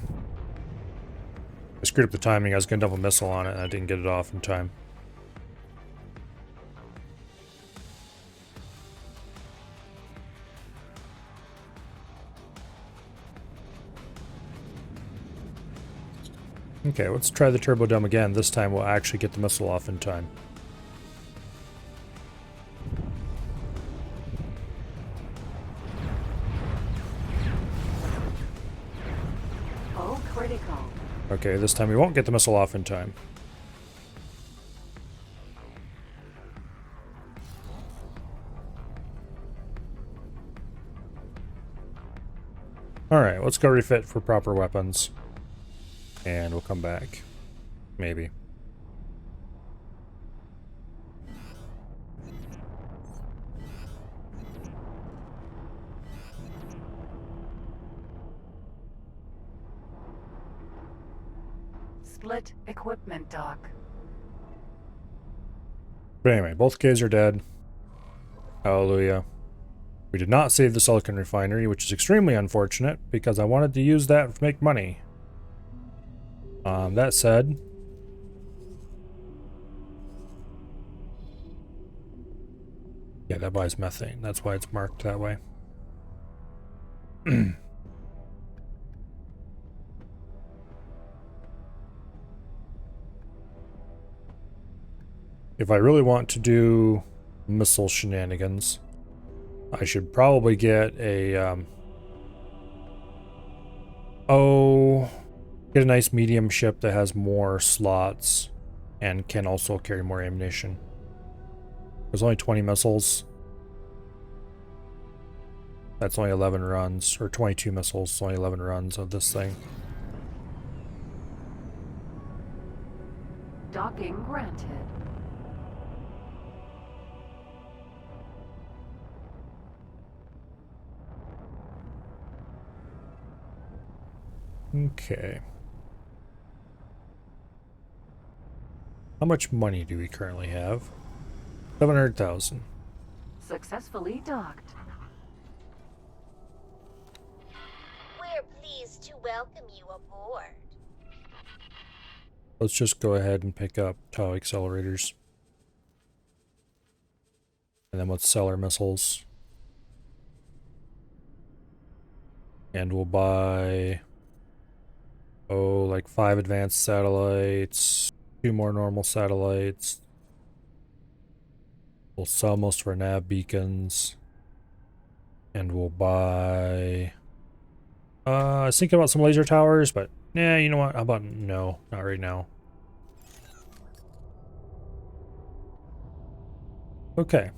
screwed up the timing. I was going to dump a missile on it and I didn't get it off in time. Okay, let's try the turbo dome again. This time we'll actually get the missile off in time. Oh, critical. Okay, this time we won't get the missile off in time. Alright, let's go refit for proper weapons. And we'll come back. Maybe. Split equipment dock. But anyway, both Ks are dead. Hallelujah. We did not save the silicon refinery, which is extremely unfortunate, because I wanted to use that to make money. That said, yeah, that buys methane. That's why it's marked that way. If I really want to do missile shenanigans, I should probably get a, get a nice medium ship that has more slots and can also carry more ammunition. There's only 20 missiles. That's only 11 runs, or 22 missiles, only 11 runs of this thing. Docking granted. Okay. How much money do we currently have? 700,000. Successfully docked. We're pleased to welcome you aboard. Let's just go ahead and pick up TOW accelerators. And then let's sell our missiles. And we'll buy, oh, like 5 advanced satellites, 2 more normal satellites. We'll sell most of our nav beacons. And we'll buy... I was thinking about some laser towers, but nah, you know what? How about no, not right now. Okay.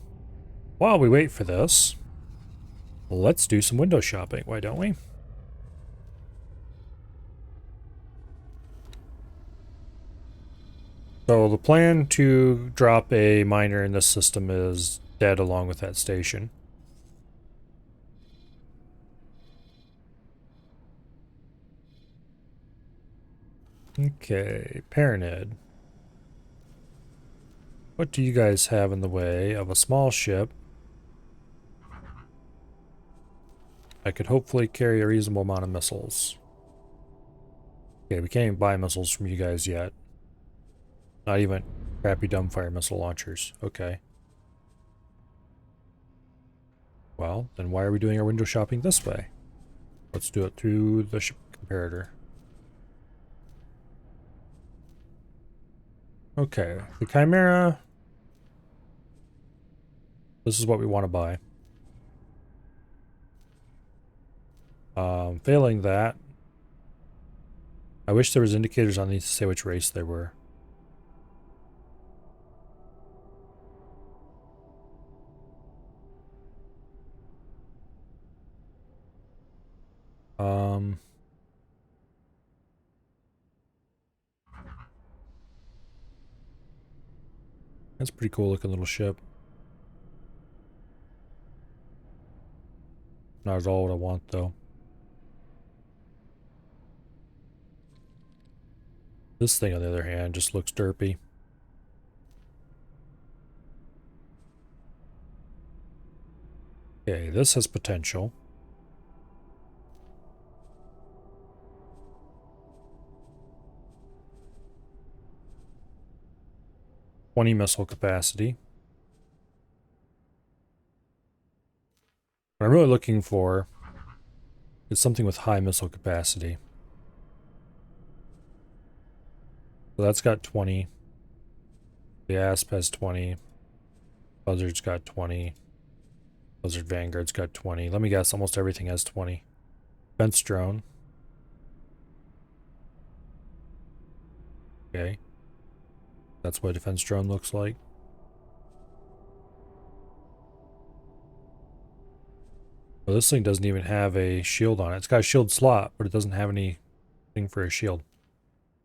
While we wait for this, let's do some window shopping, why don't we? So the plan to drop a miner in this system is dead along with that station. Okay, Paranid. What do you guys have in the way of a small ship I could hopefully carry a reasonable amount of missiles? Okay, we can't even buy missiles from you guys yet. Not even crappy dumbfire missile launchers. Okay. Well, then why are we doing our window shopping this way? Let's do it through the ship comparator. Okay, the Chimera. This is what we want to buy. Failing that, I wish there was indicators on these to say which race they were. That's a pretty cool looking little ship. Not at all what I want though. This thing on the other hand just looks derpy. Okay, this has potential. $20 missile capacity. What I'm really looking for is something with high missile capacity. So that's got 20. The ASP has 20. Buzzard's got 20. Buzzard Vanguard's got 20. Let me guess, almost everything has 20. Defense drone. Okay. That's what a defense drone looks like. Well, this thing doesn't even have a shield on it. It's got a shield slot, but it doesn't have anything for a shield.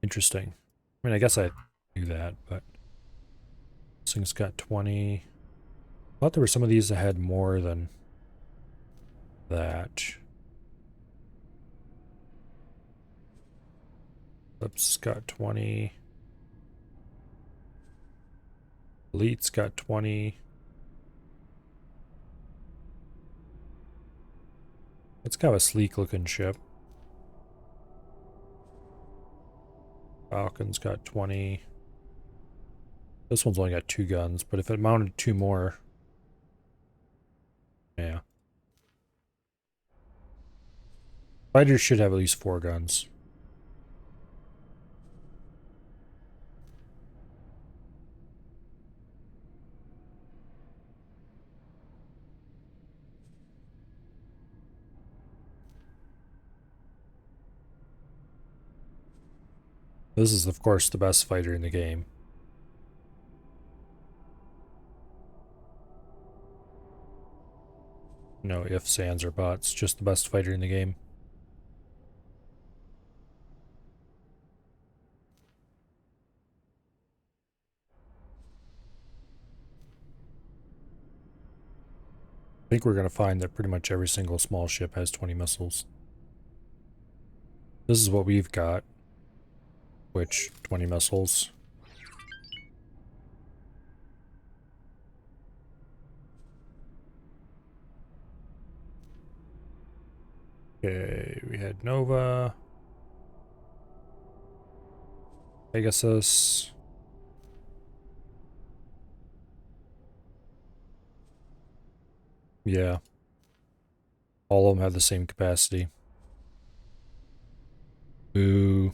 Interesting. I mean, I guess I do that, but this thing's got 20. I thought there were some of these that had more than that. Eclipse got 20. Elite's got 20. It's kind of a sleek looking ship. Falcon's got 20. This one's only got 2 guns, but if it mounted 2 more... Yeah. Fighters should have at least 4 guns. This is, of course, the best fighter in the game. No ifs, ands, or buts. Just the best fighter in the game. I think we're going to find that pretty much every single small ship has 20 missiles. This is what we've got. Which 20 missiles. Okay, we had Nova. Pegasus. Yeah. All of them have the same capacity. Boo.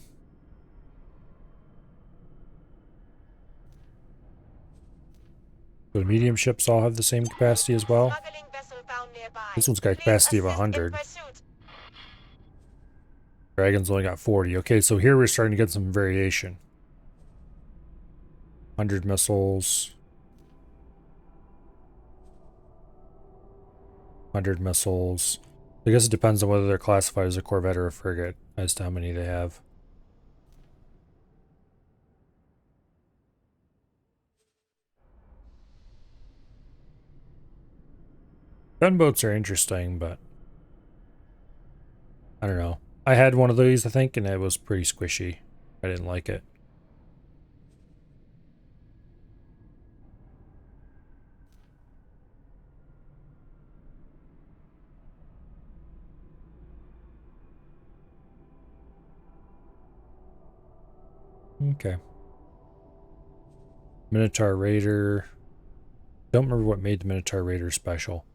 The medium ships all have the same capacity as well. This one's got a capacity of 100. Dragon's only got 40. Okay, so here we're starting to get some variation. 100 missiles. 100 missiles. I guess it depends on whether they're classified as a corvette or a frigate as to how many they have. Gunboats are interesting, but I don't know. I had one of these, I think, and it was pretty squishy. I didn't like it. Okay. Minotaur Raider. Don't remember what made the Minotaur Raider special.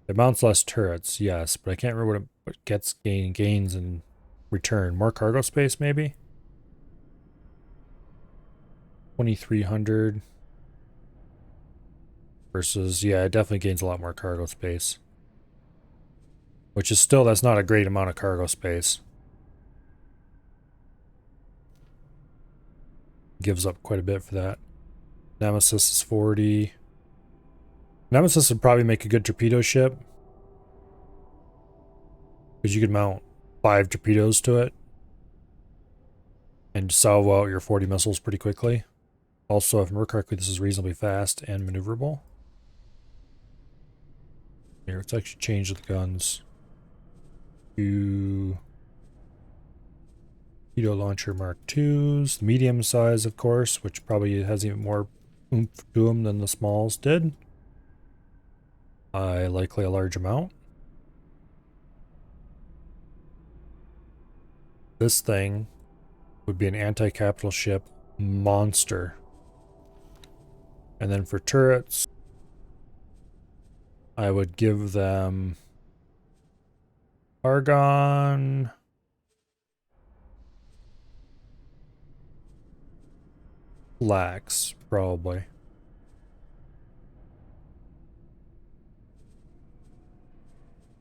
It mounts less turrets, yes, but I can't remember what gets gains in return. More cargo space, maybe? 2,300 versus, yeah, it definitely gains a lot more cargo space. Which is still, that's not a great amount of cargo space. Gives up quite a bit for that. Nemesis is 40. Nemesis would probably make a good torpedo ship. Because you could mount 5 torpedoes to it. And salvo out your 40 missiles pretty quickly. Also, if I remember correctly, this is reasonably fast and maneuverable. Here, let's actually change the guns. To torpedo launcher Mark IIs. The medium size, of course, which probably has even more oomph to them than the smalls did. Likely a large amount. This thing would be an anti-capital ship monster. And then for turrets, I would give them Argon, Lax, probably.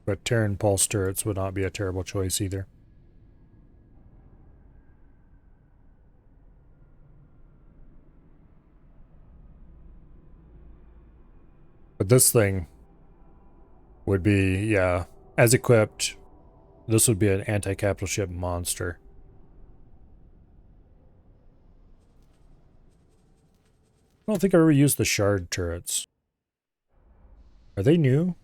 But Terran pulse turrets would not be a terrible choice either. But this thing would be, yeah, as equipped, this would be an anti-capital ship monster. I don't think I ever used the shard turrets. Are they new?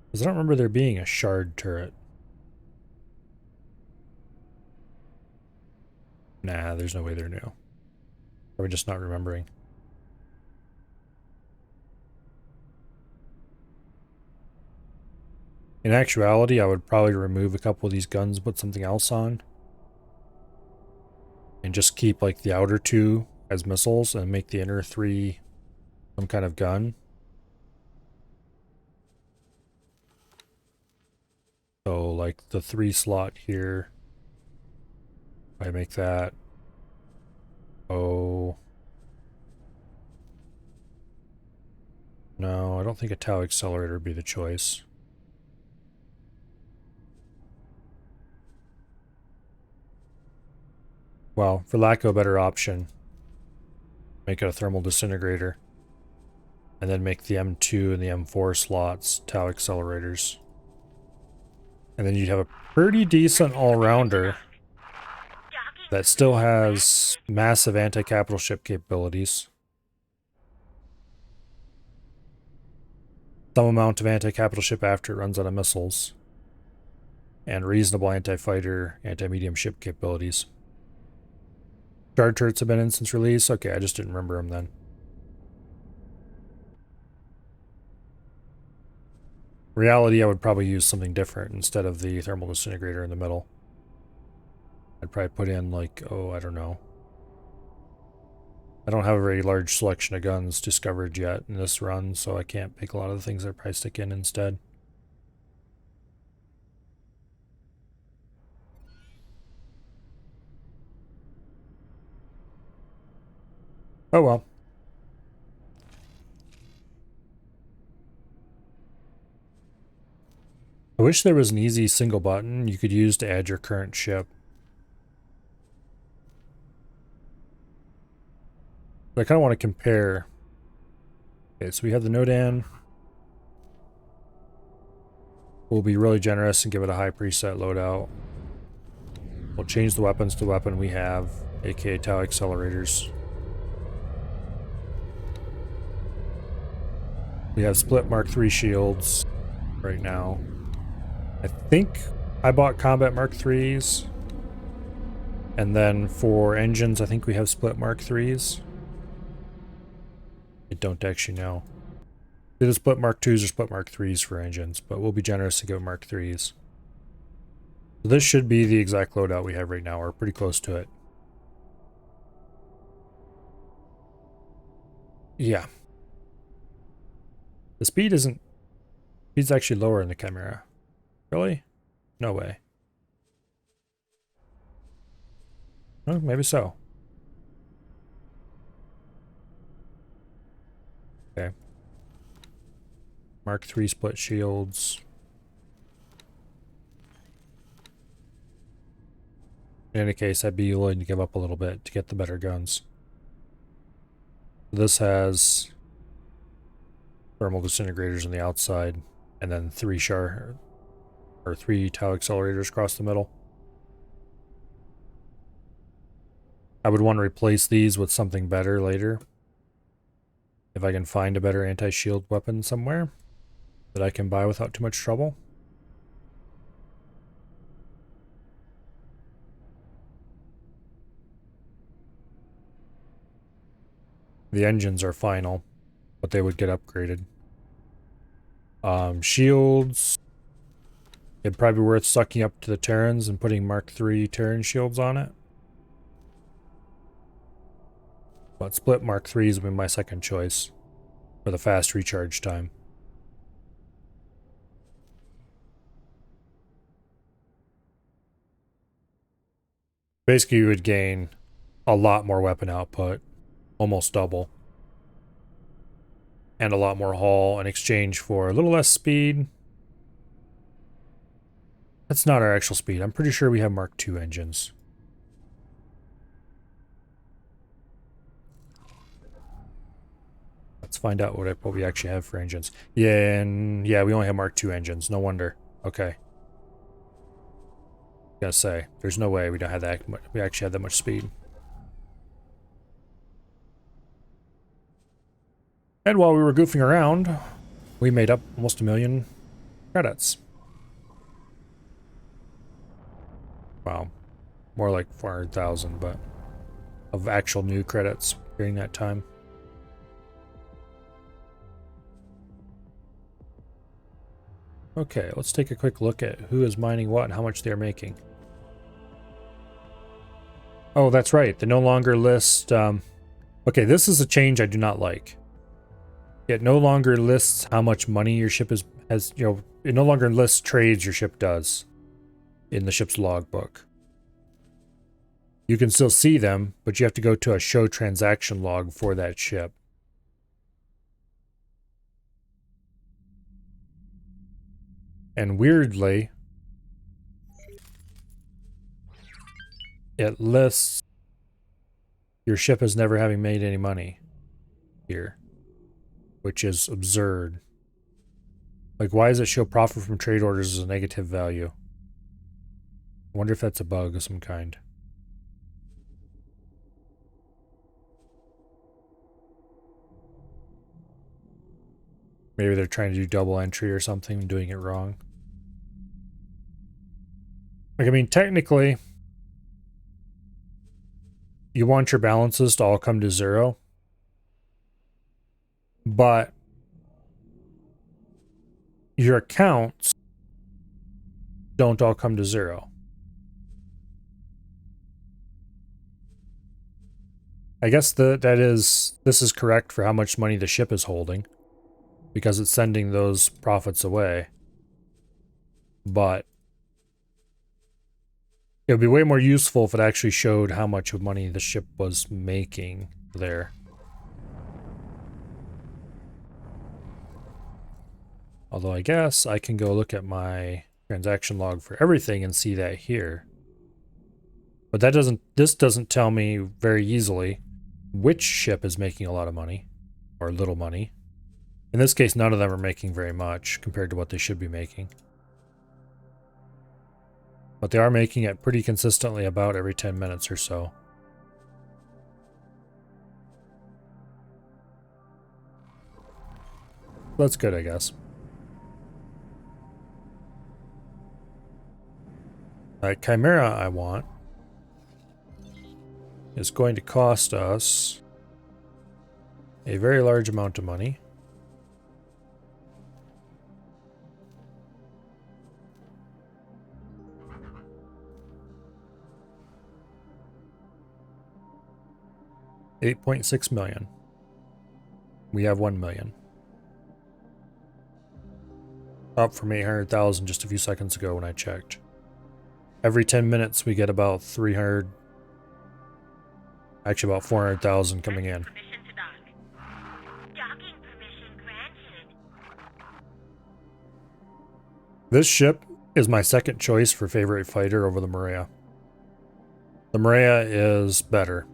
Because I don't remember there being a shard turret. Nah, there's no way they're new. Probably just not remembering. In actuality, I would probably remove a couple of these guns, put something else on. And just keep like the outer 2 as missiles and make the inner 3 some kind of gun. So like the 3 slot here. I make that. Oh. No, I don't think a tau accelerator would be the choice. Well, for lack of a better option, make it a thermal disintegrator. And then make the M2 and the M4 slots tau accelerators. And then you'd have a pretty decent all-rounder that still has massive anti-capital ship capabilities. some amount of anti-capital ship after it runs out of missiles, and reasonable anti-fighter, anti-medium ship capabilities. Guard turrets have been in since release? Okay, I just didn't remember them then. Reality, I would probably use something different instead of the thermal disintegrator in the middle. I'd probably put in, like, oh, I don't know. I don't have a very large selection of guns discovered yet in this run, so I can't pick a lot of the things I'd probably stick in instead. Oh well. I wish there was an easy single button you could use to add your current ship. But I kind of want to compare. Okay, so we have the Nodan. We'll be really generous and give it a high preset loadout. We'll change the weapons to the weapon we have, aka Tau accelerators. We have split Mark III shields right now. I think I bought combat Mark IIIs. And then for engines, I think we have split Mark IIIs. I don't actually know. Either split Mark IIs or split Mark IIIs for engines, but we'll be generous to go Mark IIIs. So this should be the exact loadout we have right now, or pretty close to it. Yeah. The speed isn't... Speed's actually lower in the Chimera. Really? No way. Oh, maybe so. Okay. Mark III split shields. In any case, I'd be willing to give up a little bit to get the better guns. This has thermal disintegrators on the outside, and then three Tau accelerators across the middle. I would want to replace these with something better later. If I can find a better anti-shield weapon somewhere that I can buy without too much trouble. The engines are final, but they would get upgraded. Shields. It'd probably be worth sucking up to the Terrans and putting Mark III Terran shields on it. But split Mark IIIs would be my second choice for the fast recharge time. Basically, you would gain a lot more weapon output, almost double, and a lot more hull in exchange for a little less speed. That's not our actual speed. I'm pretty sure we have Mark II engines. Let's find out what we actually have for engines. Yeah, and yeah, we only have Mark II engines. No wonder. Okay. Gotta say, there's no way we don't have that much. We actually have that much speed. And while we were goofing around, we made up almost 1 million credits. Wow, more like 400,000, but of actual new credits during that time. Okay, let's take a quick look at who is mining what and how much they're making. Oh, that's right. They no longer list... okay, this is a change I do not like. It no longer lists how much money your ship has, you know, it no longer lists trades your ship does in the ship's logbook. You can still see them, but you have to go to a show transaction log for that ship. And weirdly, it lists your ship as never having made any money here, which is absurd. Like, why does it show profit from trade orders as a negative value? I wonder if that's a bug of some kind. Maybe they're trying to do double entry or something and doing it wrong. Like, I mean, technically, you want your balances to all come to 0. But your accounts don't all come to 0. I guess this is correct for how much money the ship is holding, because it's sending those profits away. But it would be way more useful if it actually showed how much of money the ship was making there. Although I guess I can go look at my transaction log for everything and see that here. But this doesn't tell me very easily which ship is making a lot of money or little money. In this case, none of them are making very much compared to what they should be making. But they are making it pretty consistently about every 10 minutes or so. That's good, I guess. The Chimera I want is going to cost us a very large amount of money. $8.6 million. We have 1 million. Up from 800,000 just a few seconds ago when I checked. Every 10 minutes we get about 300, actually about 400,000 coming in. Permission to dock. Docking permission granted. This ship is my second choice for favorite fighter over the Maria. The Maria is better,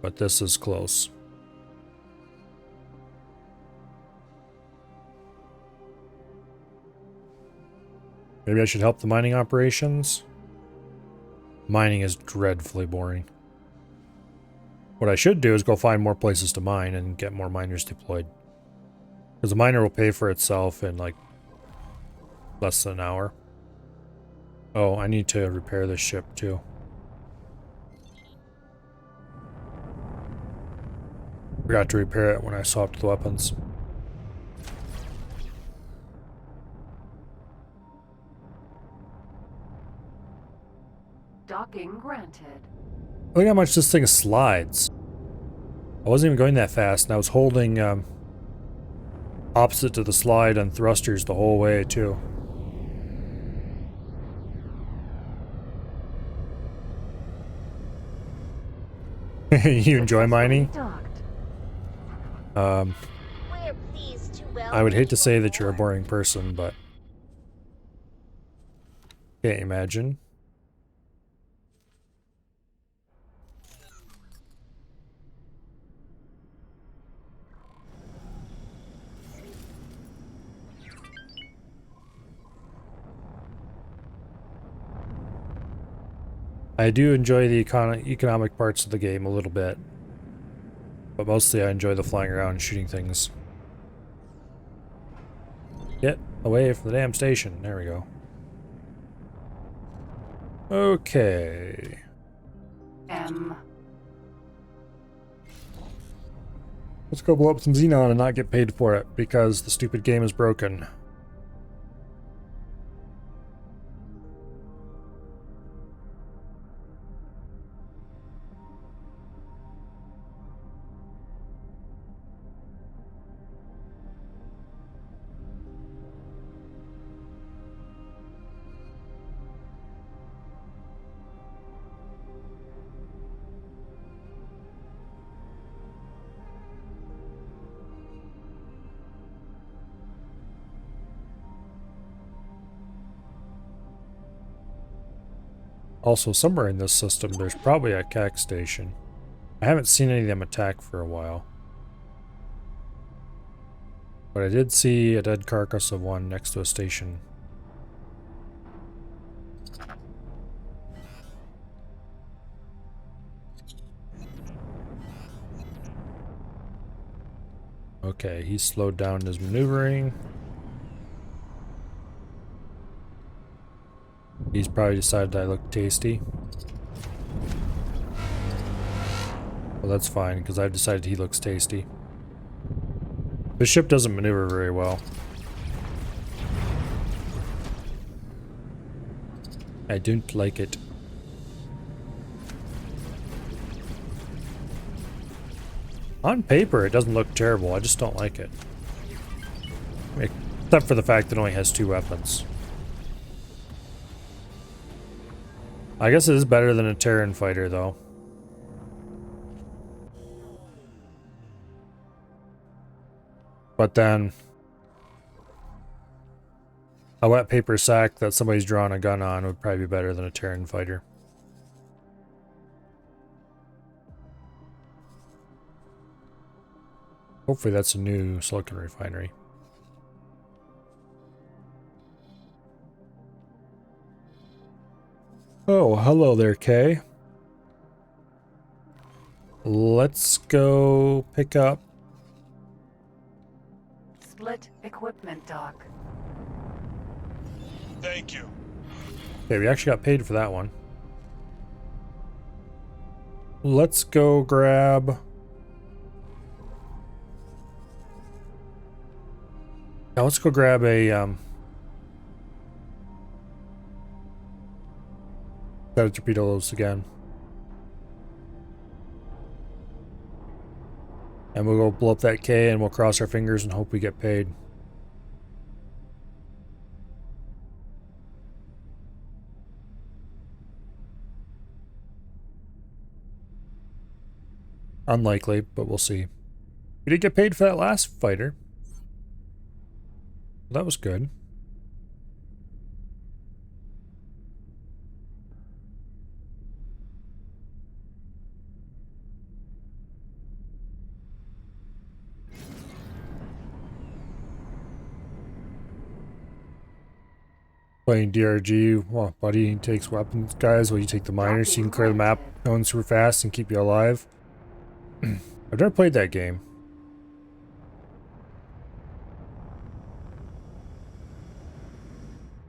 but this is close. Maybe I should help the mining operations? Mining is dreadfully boring. What I should do is go find more places to mine and get more miners deployed. Because the miner will pay for itself in like less than an hour. Oh, I need to repair this ship too. Forgot to repair it when I swapped the weapons. Docking granted. Look how much this thing slides. I wasn't even going that fast, and I was holding opposite to the slide on thrusters the whole way too. You enjoy mining? Docked. We're pleased to welcome I would hate to you say that you're a aboard. boring person, but can't imagine. I do enjoy the economic parts of the game a little bit, but mostly I enjoy the flying around and shooting things. Get away from the damn station. There we go. Okay. Let's go blow up some Xenon and not get paid for it because the stupid game is broken. Also, somewhere in this system, there's probably a CAC station. I haven't seen any of them attack for a while. But I did see a dead carcass of one next to a station. Okay, he's slowed down his maneuvering. He's probably decided I look tasty. Well, that's fine, because I've decided he looks tasty. The ship doesn't maneuver very well. I don't like it. On paper, it doesn't look terrible. I just don't like it. Except for the fact that it only has 2 weapons. I guess it is better than a Terran fighter, though. But then, a wet paper sack that somebody's drawing a gun on would probably be better than a Terran fighter. Hopefully that's a new silicon refinery. Oh, hello there, Kay. Let's go pick up. Split equipment dock. Thank you. Okay, we actually got paid for that one. Let's go grab... Now let's go grab a set of torpedoes again. And we'll go blow up that K and we'll cross our fingers and hope we get paid. Unlikely, but we'll see. We did get paid for that last fighter. That was good. Playing DRG, well, buddy takes weapons, guys. Well, you take the miners so you can clear the map going super fast and keep you alive. I've never played that game.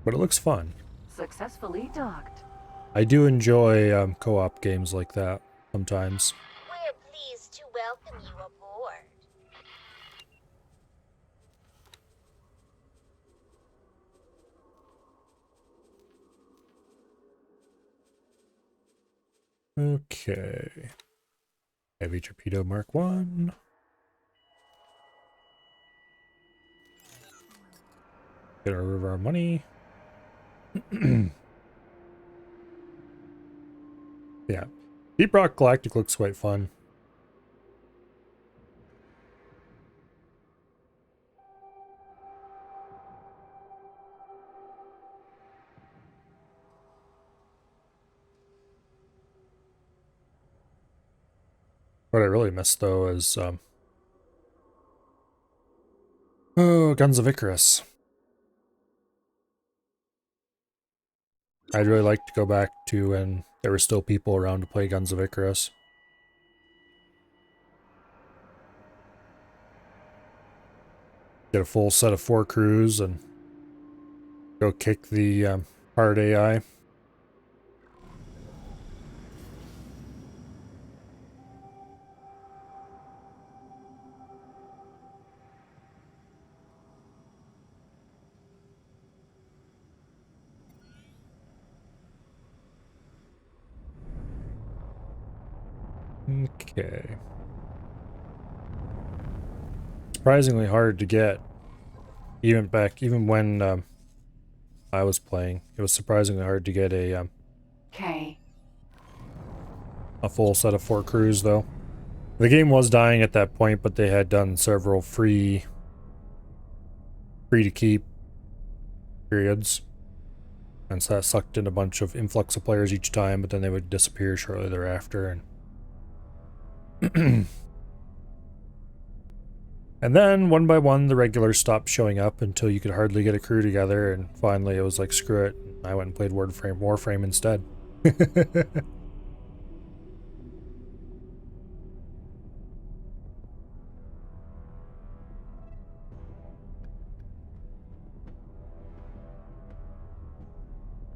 But it looks fun. Successfully docked. I do enjoy co-op games like that sometimes. We're pleased to welcome you aboard. Okay. Heavy torpedo Mark 1. Get rid of our money. Yeah. Deep Rock Galactic looks quite fun. What I really miss though is Guns of Icarus. I'd really like to go back to when there were still people around to play Guns of Icarus. Get a full set of 4 crews and go kick the hard AI. Okay. Surprisingly hard to get. Even when I was playing, it was surprisingly hard to get a K. full set of 4 crews though. The game was dying at that point, but they had done several free to keep periods. And so that sucked in a bunch of influx of players each time, but then they would disappear shortly thereafter and and then, one by one, the regulars stopped showing up until you could hardly get a crew together, and finally it was like, screw it, I went and played Warframe instead.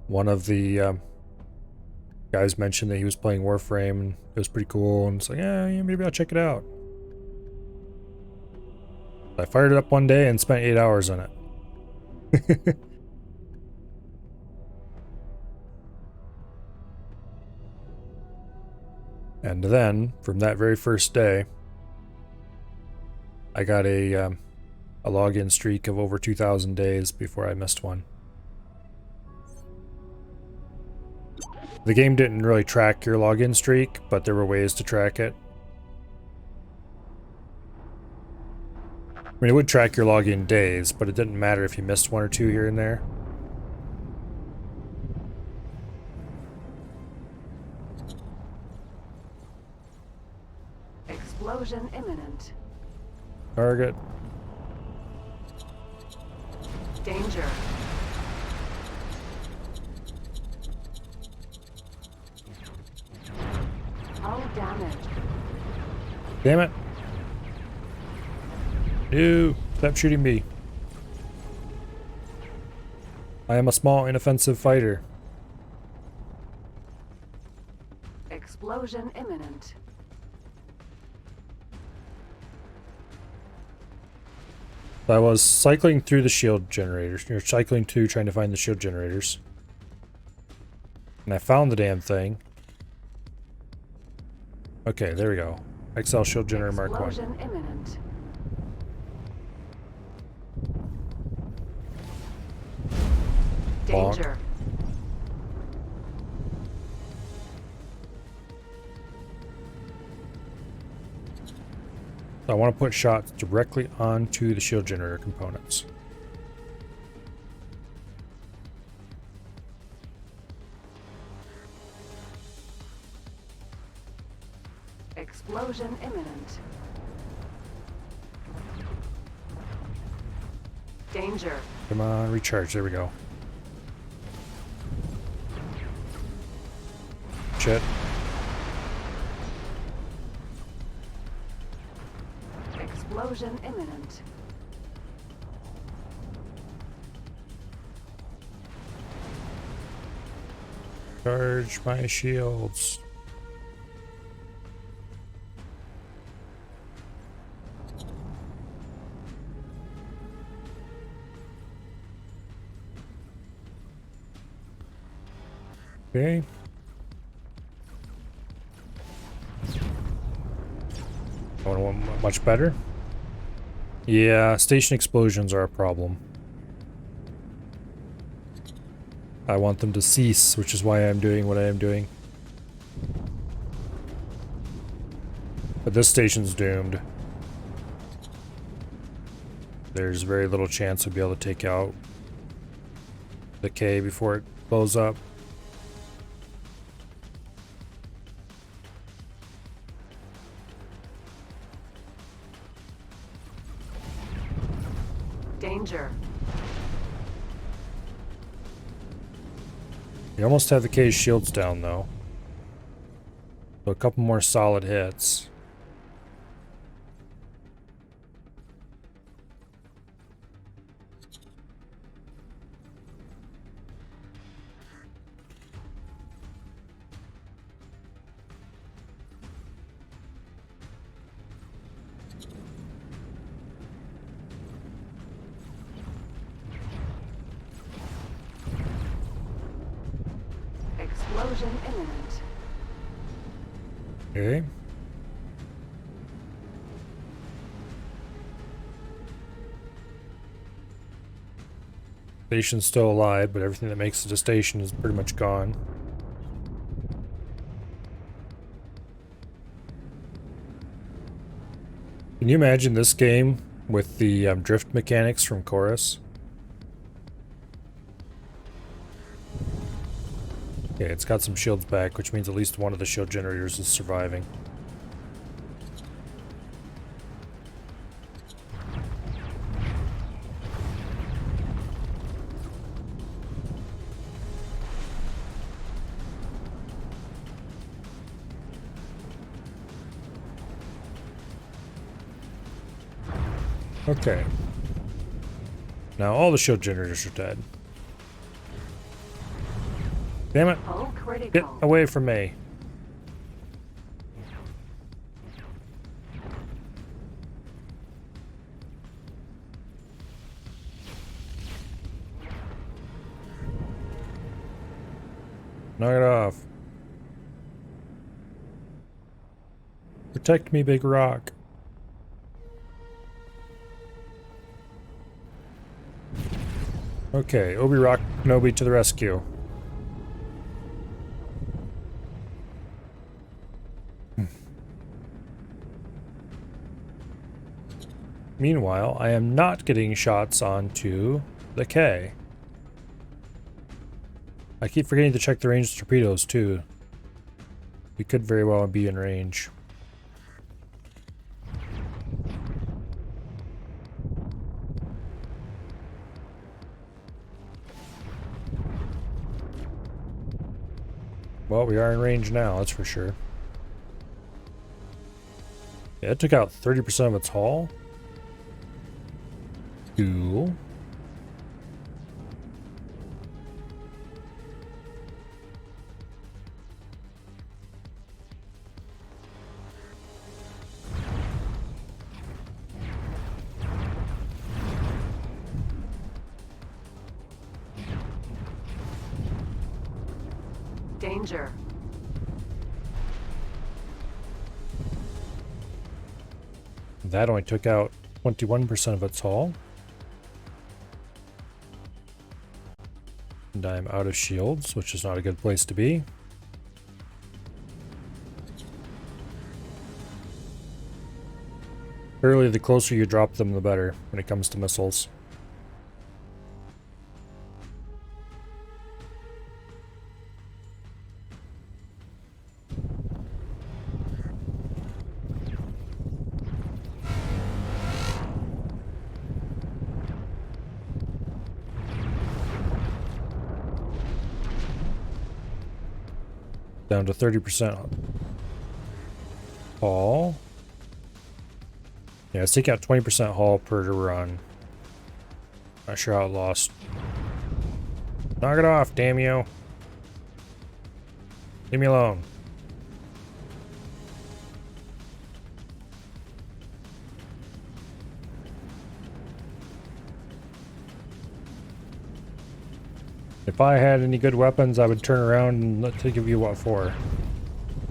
one of the guys mentioned that he was playing Warframe and it was pretty cool, and it's like, yeah, maybe I'll check it out. I fired it up one day and spent 8 hours on it. And then, from that very first day, I got a login streak of over 2,000 days before I missed one. The game didn't really track your login streak, but there were ways to track it. I mean, it would track your login days, but it didn't matter if you missed one or two here and there. Explosion imminent. Target. Danger. Hull damage. Damn it. No, stop shooting me. I am a small, inoffensive fighter. Explosion imminent. So I was cycling through the shield generators. You're cycling through trying to find the shield generators. And I found the damn thing. Okay, there we go. XL shield generator Mark 1. Explosion imminent. Bonk. Danger. I want to put shots directly onto the shield generator components. Explosion imminent. Danger. Come on, recharge. There we go. Shit. Explosion imminent. Charge my shields. Okay. Oh, much better? Yeah, station explosions are a problem. I want them to cease, which is why I'm doing what I am doing. But this station's doomed. There's very little chance we'll be able to take out the K before it blows up. Danger. You almost have the K's shields down, though. So a couple more solid hits. Explosion imminent. Okay. Station's still alive, but everything that makes it a station is pretty much gone. Can you imagine this game with the drift mechanics from Chorus? Okay, it's got some shields back, which means at least one of the shield generators is surviving. Okay. Now all the shield generators are dead. Damn it. Hull Get critical. away from me. Knock it off. Protect me, big rock. Okay, Obi-Rock Kenobi to the rescue. Meanwhile, I am not getting shots onto the K. I keep forgetting to check the range of torpedoes too. We could very well be in range. Well, we are in range now, that's for sure. Yeah, it took out 30% of its hull. Cool. Danger. That only took out 21% of its hull. And I'm out of shields, which is not a good place to be. Clearly, the closer you drop them, the better when it comes to missiles. Down to 30% hull. Yeah, it's taking out 20% hull per run. Not sure how it lost. Knock it off, damn you. Leave me alone. If I had any good weapons, I would turn around and let to give you what for.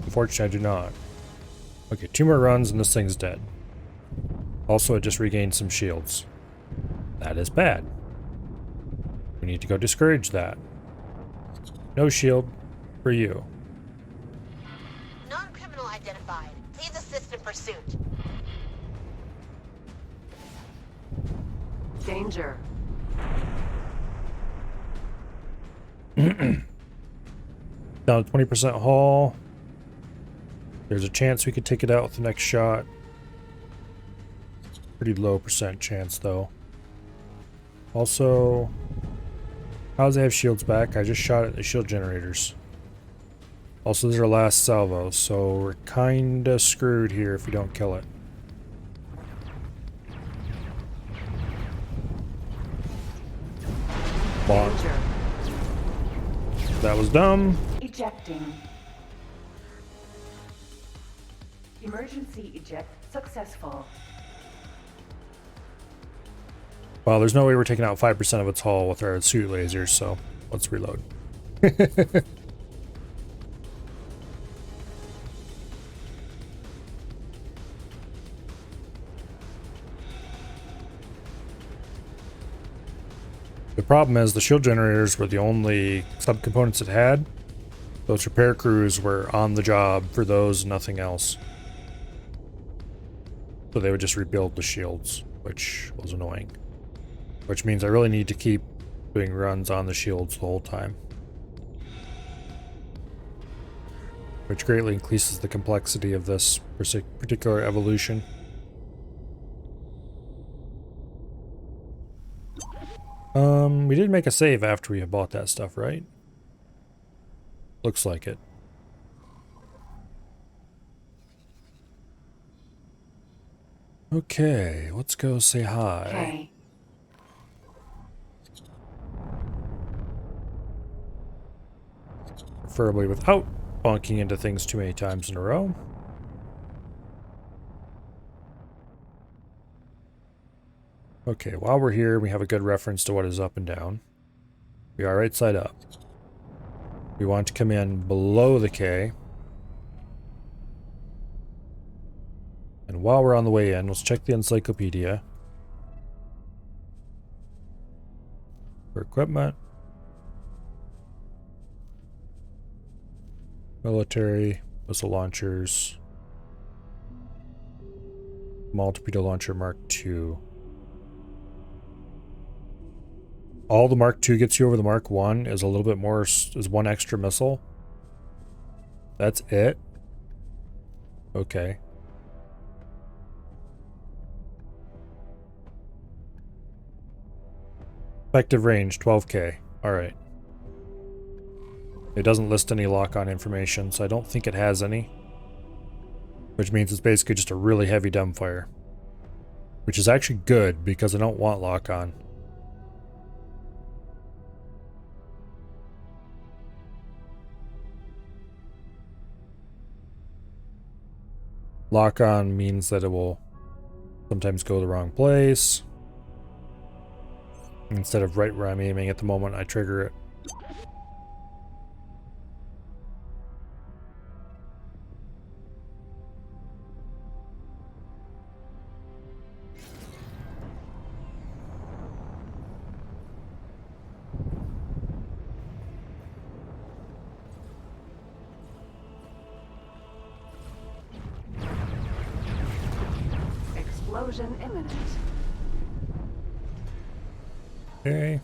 Unfortunately, I do not. Okay, 2 more runs and this thing's dead. Also, it just regained some shields. That is bad. We need to go discourage that. No shield for you. Non-criminal identified. Please assist in pursuit. Danger. Down to 20% hull. There's a chance we could take it out with the next shot. Pretty low percent chance though. Also, how does they have shields back? I just shot at the shield generators. Also, this is our last salvo, so we're kinda screwed here if we don't kill it. Bonk. Danger. That was dumb. Ejecting. Emergency eject successful. Well, there's no way we're taking out 5% of its hull with our suit lasers, so let's reload. The problem is the shield generators were the only subcomponents it had. Those repair crews were on the job for those, nothing else. So they would just rebuild the shields, which was annoying. Which means I really need to keep doing runs on the shields the whole time. Which greatly increases the complexity of this particular evolution. We did make a save after we had bought that stuff, right? Looks like it. Okay, let's go say hi. Okay. preferably without bonking into things too many times in a row. Okay, while we're here, we have a good reference to what is up and down. We are right side up. We want to come in below the K. And while we're on the way in, let's check the encyclopedia for equipment. Military, missile launchers, small torpedo launcher Mark II. All the Mark II gets you over the Mark I is a little bit more, is one extra missile. That's it? Okay. Effective range, 12K. Alright. It doesn't list any lock-on information, so I don't think it has any. Which means it's basically just a really heavy dumbfire. Which is actually good, because I don't want lock-on. Lock-on means that it will sometimes go the wrong place. Instead of right where I'm aiming at the moment, I trigger it. Explosion imminent. Okay.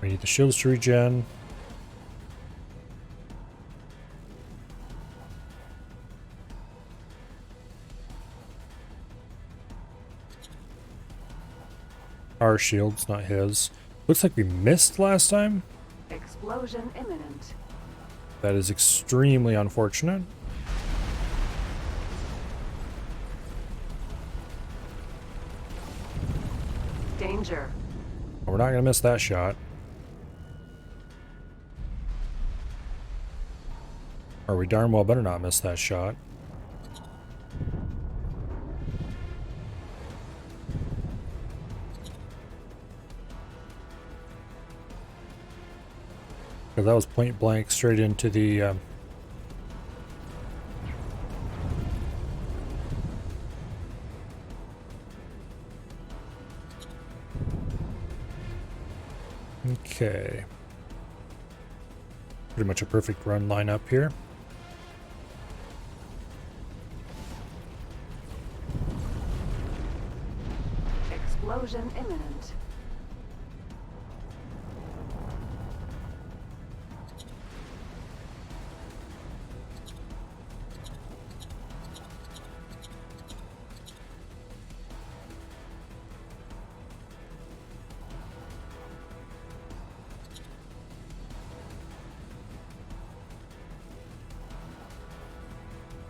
We need the shields to regen. Our shields, not his. Looks like we missed last time. Explosion imminent. That is extremely unfortunate. Danger. We're not going to miss that shot. Or we darn well better not miss that shot. Because that was point blank straight into the... Okay. Pretty much a perfect run lineup here. Explosion imminent.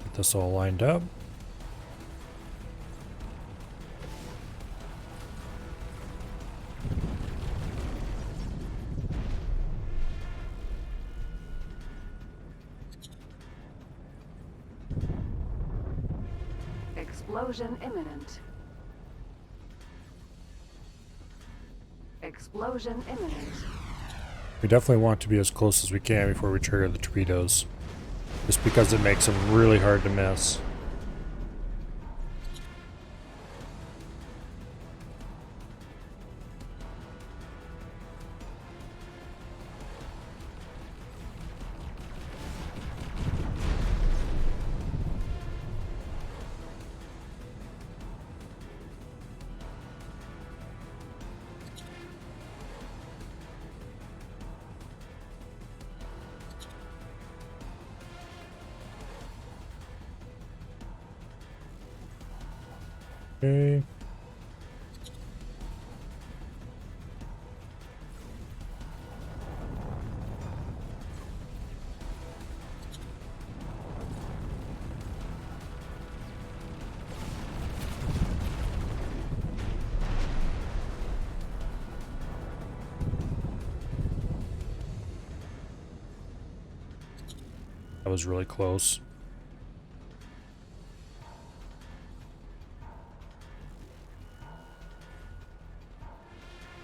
Get this all lined up. Explosion imminent. Explosion imminent. We definitely want to be as close as we can before we trigger the torpedoes. Just because it makes them really hard to miss. Okay. That was really close.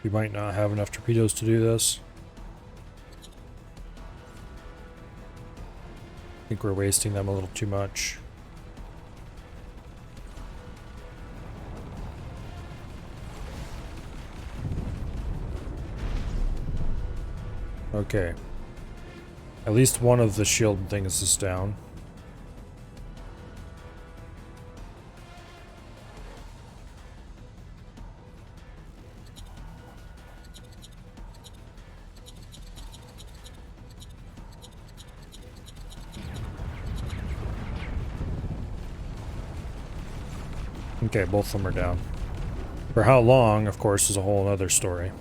We might not have enough torpedoes to do this. I think we're wasting them a little too much. Okay. At least one of the shield things is down. Okay, both of them are down. For how long, of course, is a whole other story.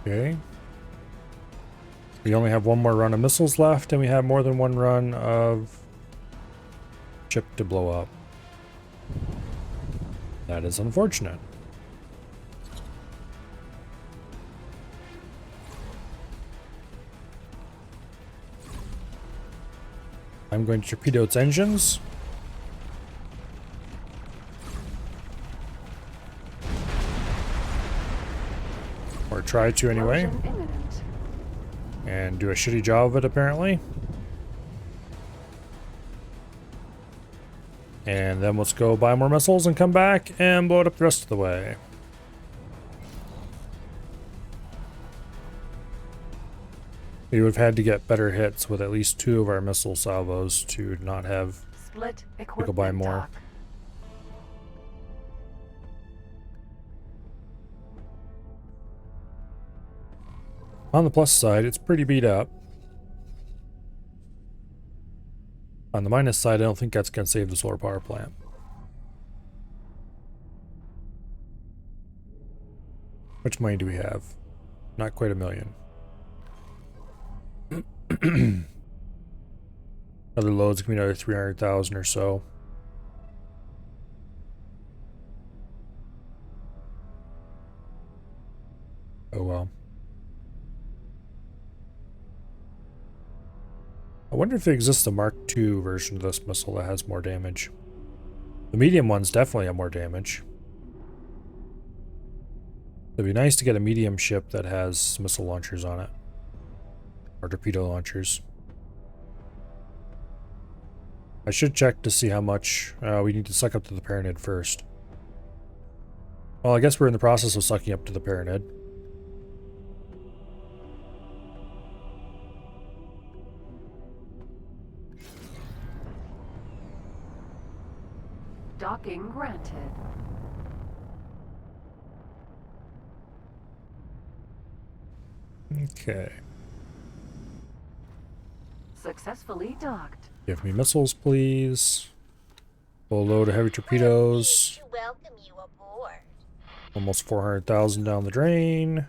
Okay. We only have one more run of missiles left, and we have more than one run of ship to blow up. That is unfortunate. I'm going to torpedo its engines. Or try to anyway. Explosion imminent. And do a shitty job of it, apparently. And then let's go buy more missiles and come back and blow it up the rest of the way. We would have had to get better hits with at least 2 of our missile salvos to not have Split go equipment buy more. dock. On the plus side, it's pretty beat up. On the minus side, I don't think that's going to save the solar power plant. Which money do we have? Not quite $1 million. Other loads can be another 300,000 or so. Oh well. I wonder if there exists a Mark II version of this missile that has more damage. The medium ones definitely have more damage. It'd be nice to get a medium ship that has missile launchers on it. Or torpedo launchers. I should check to see how much we need to suck up to the Paranid first. Well, I guess we're in the process of sucking up to the Paranid. Docking granted. Okay. Successfully docked. Give me missiles, please. Full load of heavy torpedoes. To welcome you aboard. Almost 400,000 down the drain.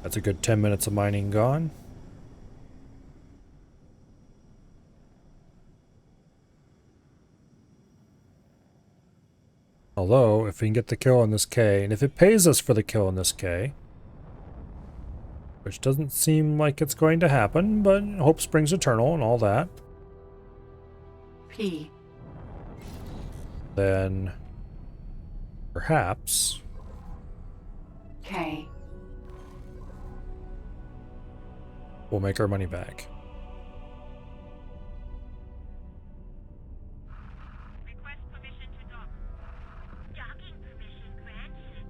That's a good 10 minutes of mining gone. Although, if we can get the kill on this K, and if it pays us for the kill on this K, Which doesn't seem like it's going to happen, but hope springs eternal and all that. P. Then perhaps K. we'll make our money back. Request permission to dock. Docking permission granted.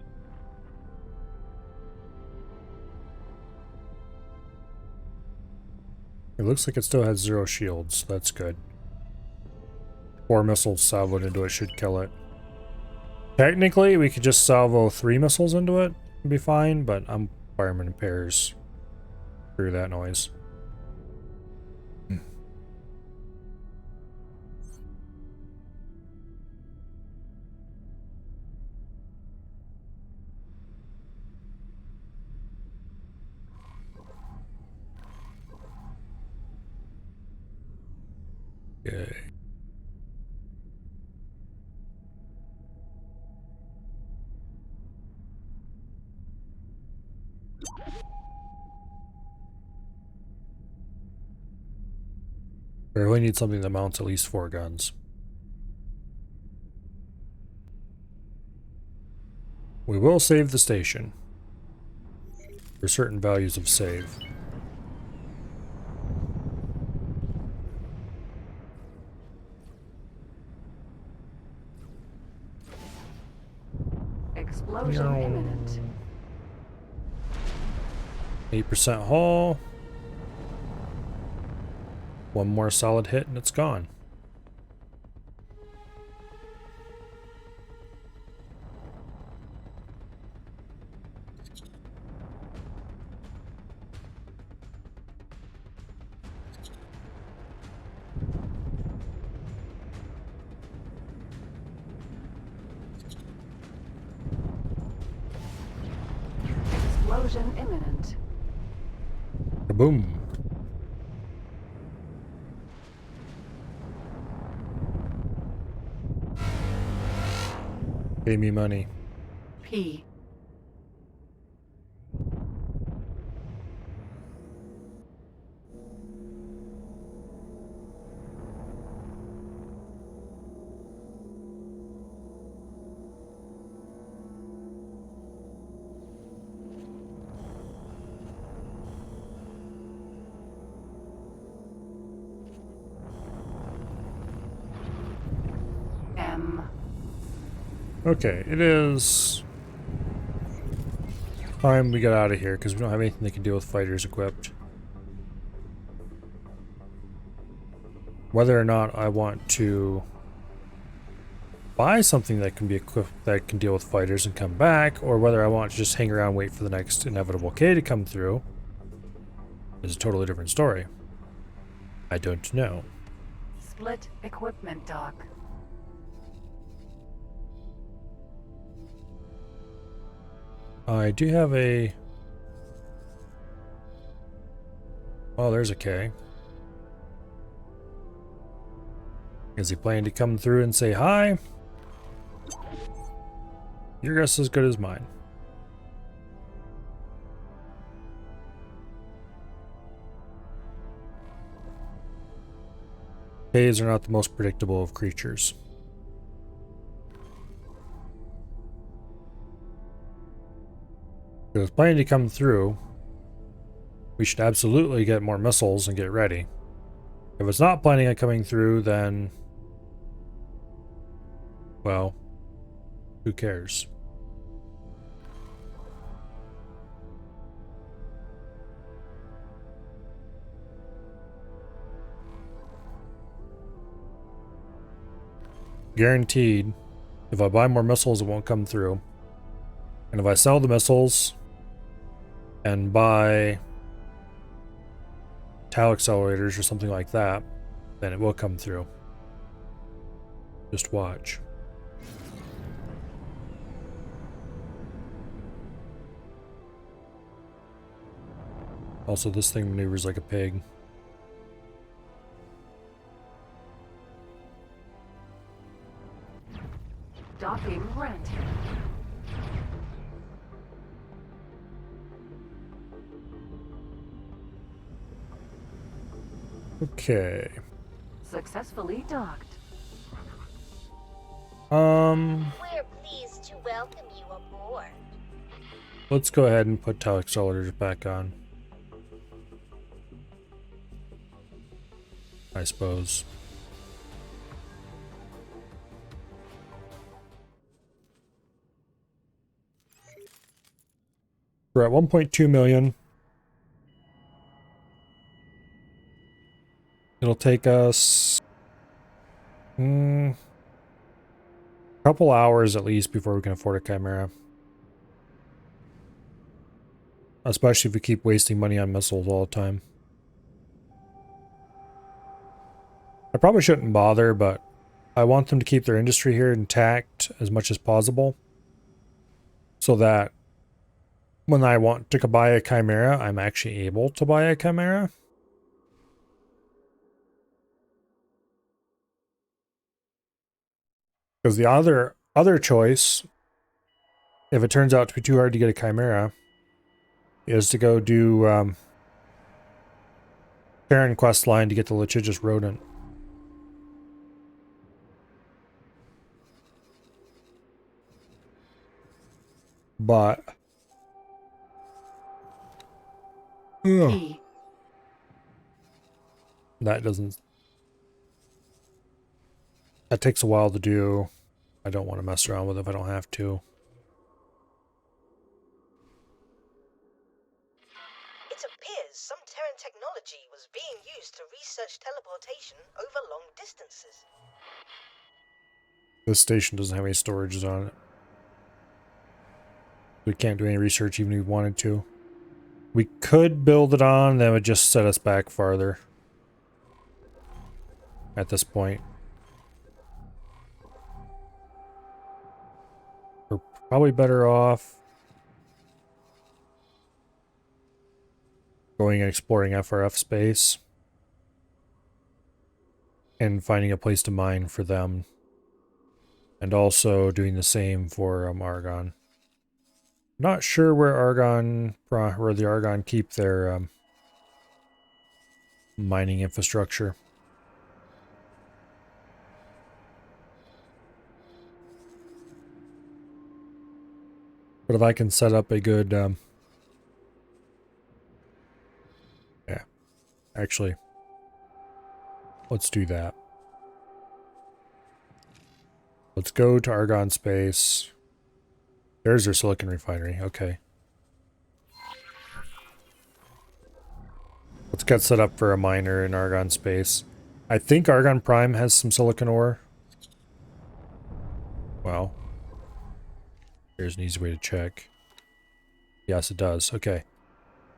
It looks like it still has 0 shields. That's good. 4 missiles salvoed into it should kill it. Technically, we could just salvo 3 missiles into it and be fine, but I'm fireman in pairs. Through that noise. Okay. I really need something that mounts at least 4 guns. We will save the station. For certain values of save. Explosion imminent. 8% hull. 1 more solid hit and it's gone. Explosion imminent. Kaboom. Pay me money. P. M. Okay, it is time we get out of here because we don't have anything that can deal with fighters equipped. Whether or not I want to buy something that can be equipped that can deal with fighters and come back, or whether I want to just hang around and wait for the next inevitable K to come through is a totally different story. I don't know. Split equipment dock. I do have a... Oh, there's a K. Is he planning to come through and say hi? Your guess is as good as mine. Ks are not the most predictable of creatures. If it's planning to come through, we should absolutely get more missiles and get ready. If it's not planning on coming through, then... well, who cares? Guaranteed, if I buy more missiles, it won't come through. And if I sell the missiles and buy tau accelerators or something like that, then it will come through. Just watch. Also, this thing maneuvers like a pig. Docking granted. Okay. Successfully docked. We're pleased to welcome you aboard. Let's go ahead and put tail accelerators back on. I suppose. We're at 1.2 million. It'll take us a couple hours at least before we can afford a Chimera. Especially if we keep wasting money on missiles all the time. I probably shouldn't bother, but I want them to keep their industry here intact as much as possible. So that when I want to buy a Chimera, I'm actually able to buy a Chimera. Because the other choice, if it turns out to be too hard to get a Chimera, is to go do Terran quest line to get the litigious rodent. But E. that takes a while to do. I don't want to mess around with it if I don't have to. It appears some Terran technology was being used to research teleportation over long distances. This station doesn't have any storages on it. We can't do any research even if we wanted to. We could build it on, that would just set us back farther. At this point. We're probably better off going and exploring FRF space. And finding a place to mine for them. And also doing the same for Argon. Not sure where the Argon keep their mining infrastructure. But if I can set up a good, yeah, actually, let's do that. Let's go to Argon space. There's their silicon refinery. Okay. Let's get set up for a miner in Argon space. I think Argon Prime has some silicon ore. Well, here's an easy way to check. Yes, it does. Okay.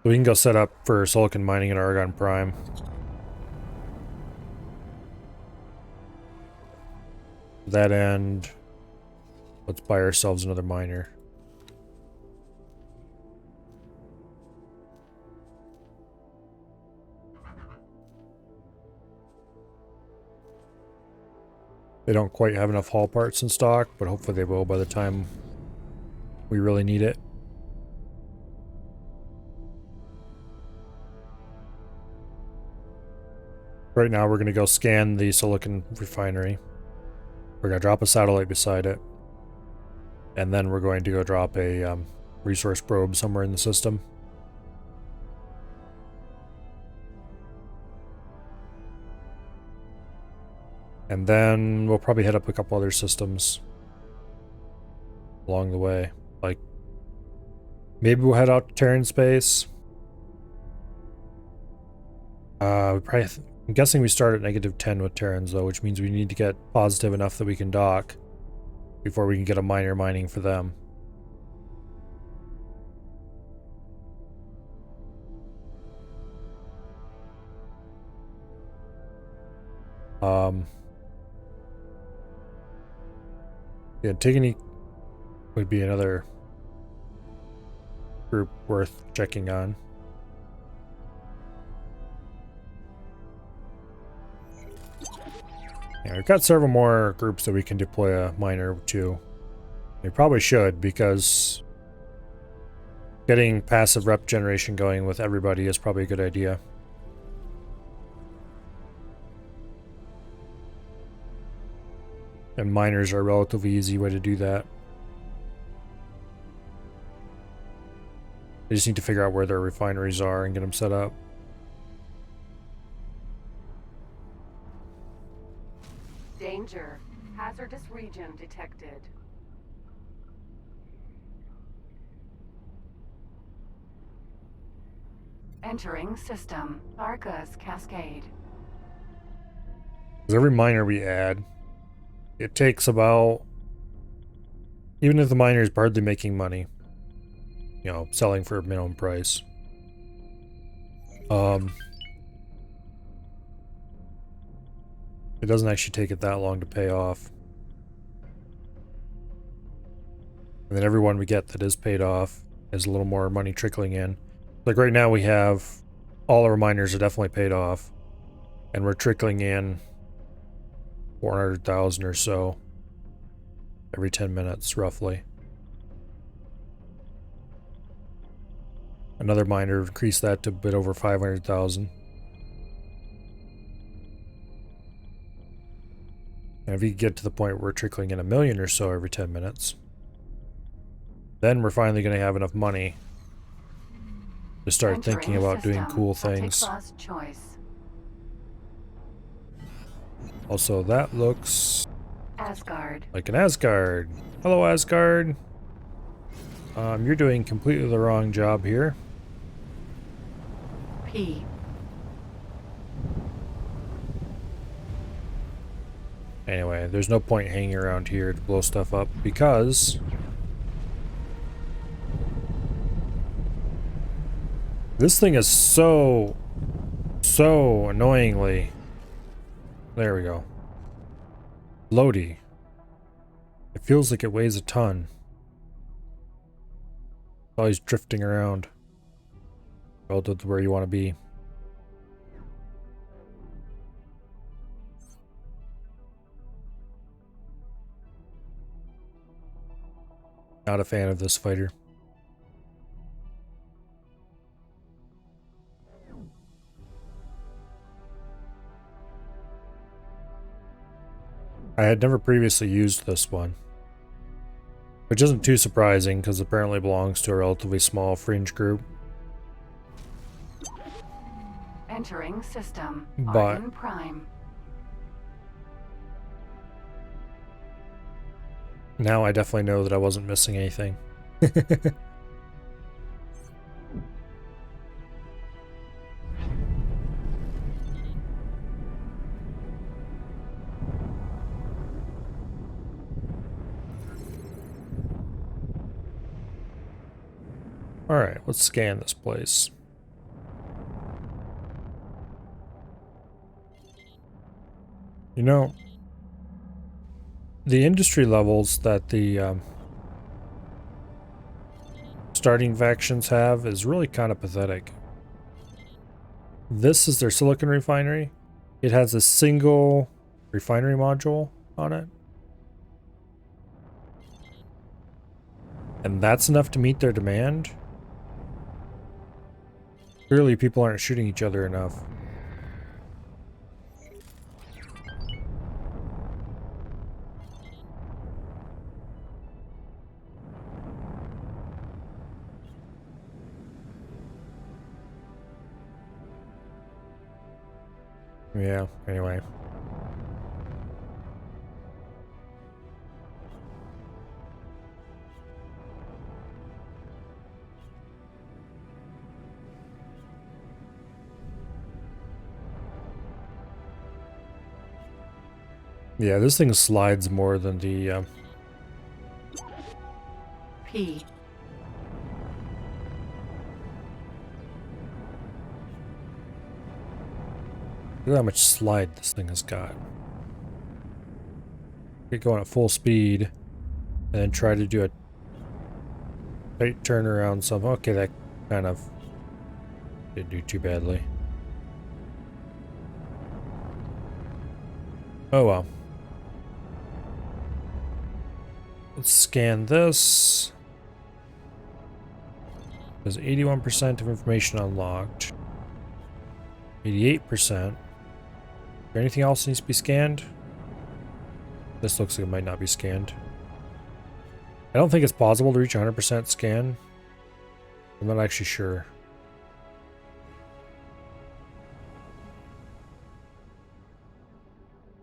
So we can go set up for silicon mining in Argon Prime. To that end, let's buy ourselves another miner. They don't quite have enough hull parts in stock, but hopefully they will by the time we really need it. Right now we're going to go scan the silicon refinery. We're going to drop a satellite beside it. And then we're going to go drop a resource probe somewhere in the system. And then we'll probably head up a couple other systems along the way. Like, maybe we'll head out to Terran space. I'm guessing we start at -10 with Terrans, though, which means we need to get positive enough that we can dock before we can get a miner mining for them. Yeah, Antigone would be another group worth checking on. Yeah, we've got several more groups that we can deploy a miner to. We probably should, because getting passive rep generation going with everybody is probably a good idea. And miners are a relatively easy way to do that. They just need to figure out where their refineries are and get them set up. Danger. Hazardous region detected. Entering system. Arcus Cascade. Because every miner we add, it takes about, even if the miner is hardly making money, you know, selling for a minimum price. It doesn't actually take it that long to pay off. And then every one we get that is paid off has a little more money trickling in. Like right now we have, all our miners are definitely paid off. And we're trickling in 400,000 or so every 10 minutes, roughly. Another miner increased that to a bit over 500,000. And if you get to the point where we're trickling in 1 million or so every 10 minutes, then we're finally going to have enough money to start thinking about doing cool things. Also, that looks Asgard. like an Asgard. Hello, Asgard. You're doing completely the wrong job here. P. Anyway, there's no point hanging around here to blow stuff up because this thing is so annoyingly, there we go, loady. It feels like it weighs a ton. It's always drifting around relative to where you want to be. Not a fan of this fighter. I had never previously used this one, which isn't too surprising because it apparently belongs to a relatively small fringe group. Entering system. But Argon Prime. now I definitely know that I wasn't missing anything. Alright, let's scan this place. You know, the industry levels that the starting factions have is really kind of pathetic. This is their silicon refinery. It has a single refinery module on it. And that's enough to meet their demand? Clearly people aren't shooting each other enough. Yeah, anyway. Yeah, this thing slides more than the P. Look at how much slide this thing has got. Get going at full speed and then try to do a tight turnaround some. Okay, that kind of didn't do too badly. Oh well. Let's scan this. There's 81% of information unlocked. 88%. Is there anything else that needs to be scanned? This looks like it might not be scanned. I don't think it's possible to reach 100% scan. I'm not actually sure.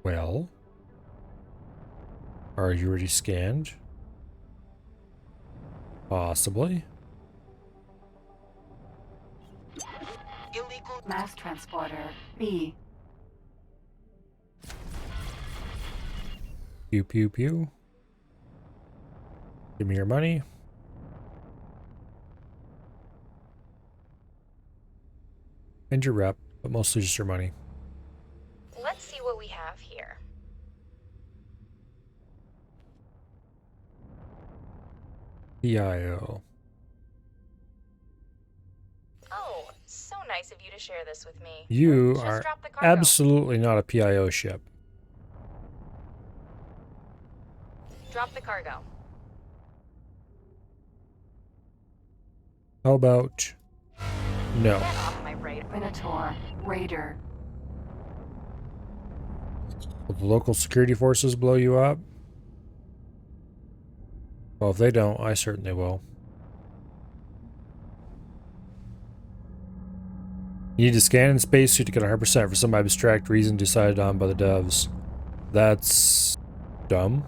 Well, are you already scanned? Possibly. Illegal. Mass transporter B. Pew pew pew. Give me your money. And your rep, but mostly just your money. Let's see what we have here. PIO. Oh, so nice of you to share this with me. You Just are drop the cargo. absolutely not a PIO ship. Drop the cargo. How about no? Get off my radar. Minotaur. Raider. Will the local security forces blow you up? Well, if they don't, I certainly will. You need to scan in spacesuit to get 100% for some abstract reason decided on by the devs. That's dumb.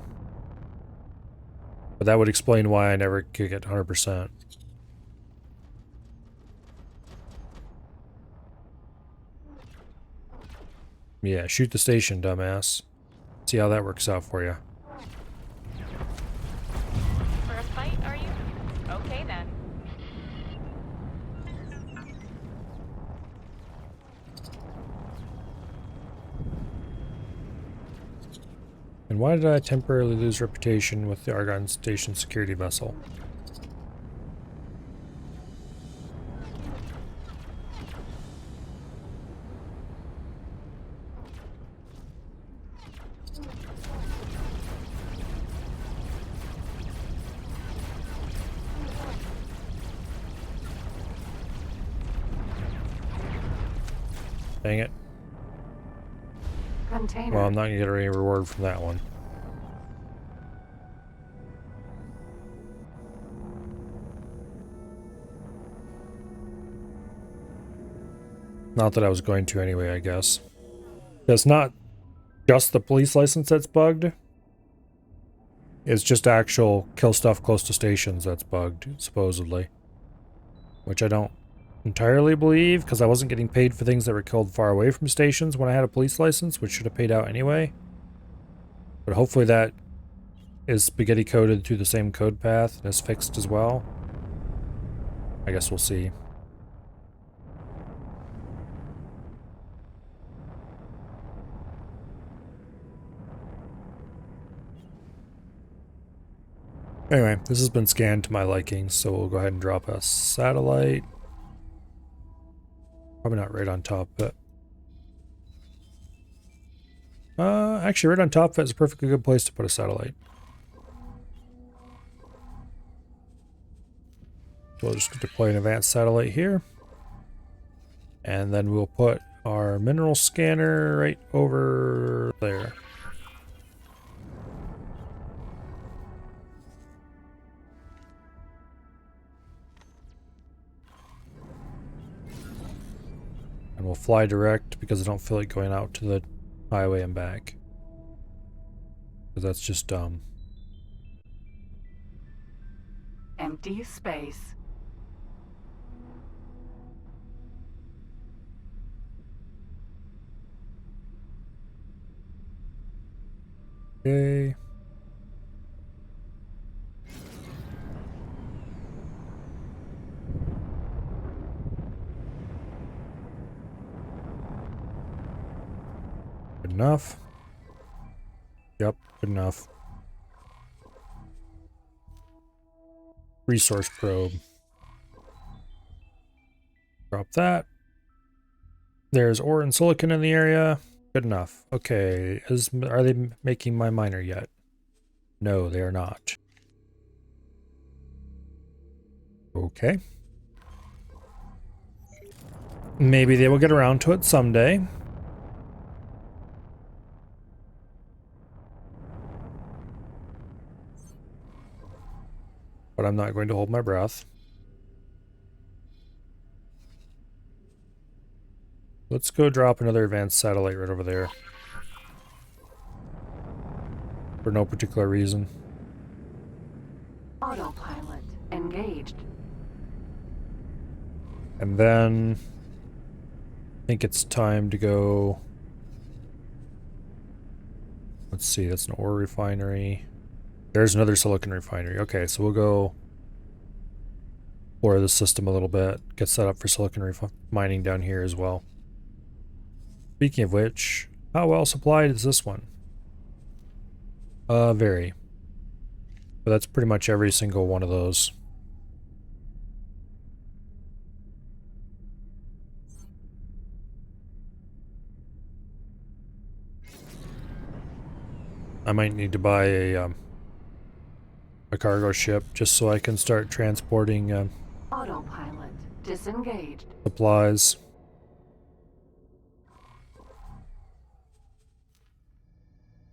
But that would explain why I never could get 100%. Yeah, shoot the station, dumbass. See how that works out for you. For a fight, are you? Okay then. And why did I temporarily lose reputation with the Argon Station security vessel? Dang it. Container. Well, I'm not gonna get any reward from that one. Not that I was going to anyway, I guess. It's not just the police license that's bugged. It's just actual kill stuff close to stations that's bugged, supposedly. Which I don't entirely believe, because I wasn't getting paid for things that were killed far away from stations when I had a police license, which should have paid out anyway. But hopefully that is spaghetti coded through the same code path and is fixed as well. I guess we'll see. Anyway, this has been scanned to my liking, so we'll go ahead and drop a satellite. Probably not right on top of it. Actually, right on top of it is a perfectly good place to put a satellite. So we'll just deploy an advanced satellite here. And then we'll put our mineral scanner right over there. And we'll fly direct because I don't feel like going out to the highway and back. Because that's just dumb. Empty space. Okay. Good enough. Yep, good enough. Resource probe. Drop that. There's ore and silicon in the area. Good enough. Okay, are they making my miner yet? No, they are not. Okay. Maybe they will get around to it someday. I'm not going to hold my breath. Let's go drop another advanced satellite right over there. For no particular reason. Autopilot engaged. And then I think it's time to go. Let's see, that's an ore refinery. There's another silicon refinery. Okay, so we'll go explore the system a little bit. Get set up for silicon mining down here as well. Speaking of which, how well supplied is this one? Very. But that's pretty much every single one of those. I might need to buy a cargo ship just so I can start transporting Autopilot disengaged. supplies.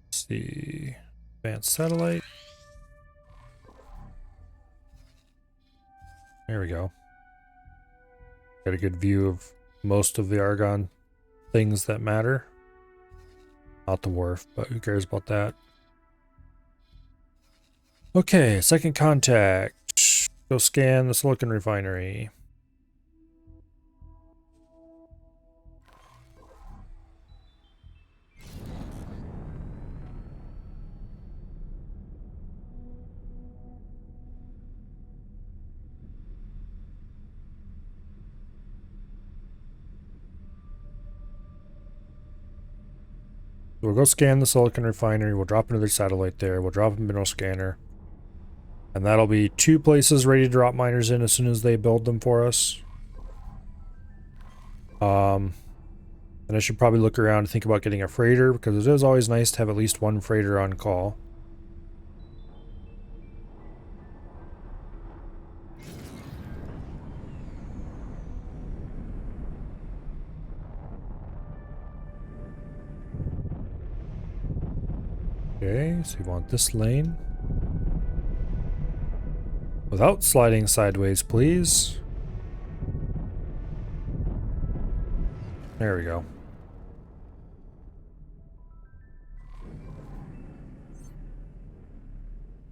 Let's see. Advanced satellite. There we go. Got a good view of most of the Argon things that matter. Not the wharf, but who cares about that? Okay, second contact. Go scan the silicon refinery. We'll go scan the silicon refinery, we'll drop another satellite there, we'll drop a mineral scanner. And that'll be 2 places ready to drop miners in as soon as they build them for us. And I should probably look around and think about getting a freighter, because it is always nice to have at least one freighter on call. Okay, so you want this lane. Without sliding sideways, please. There we go.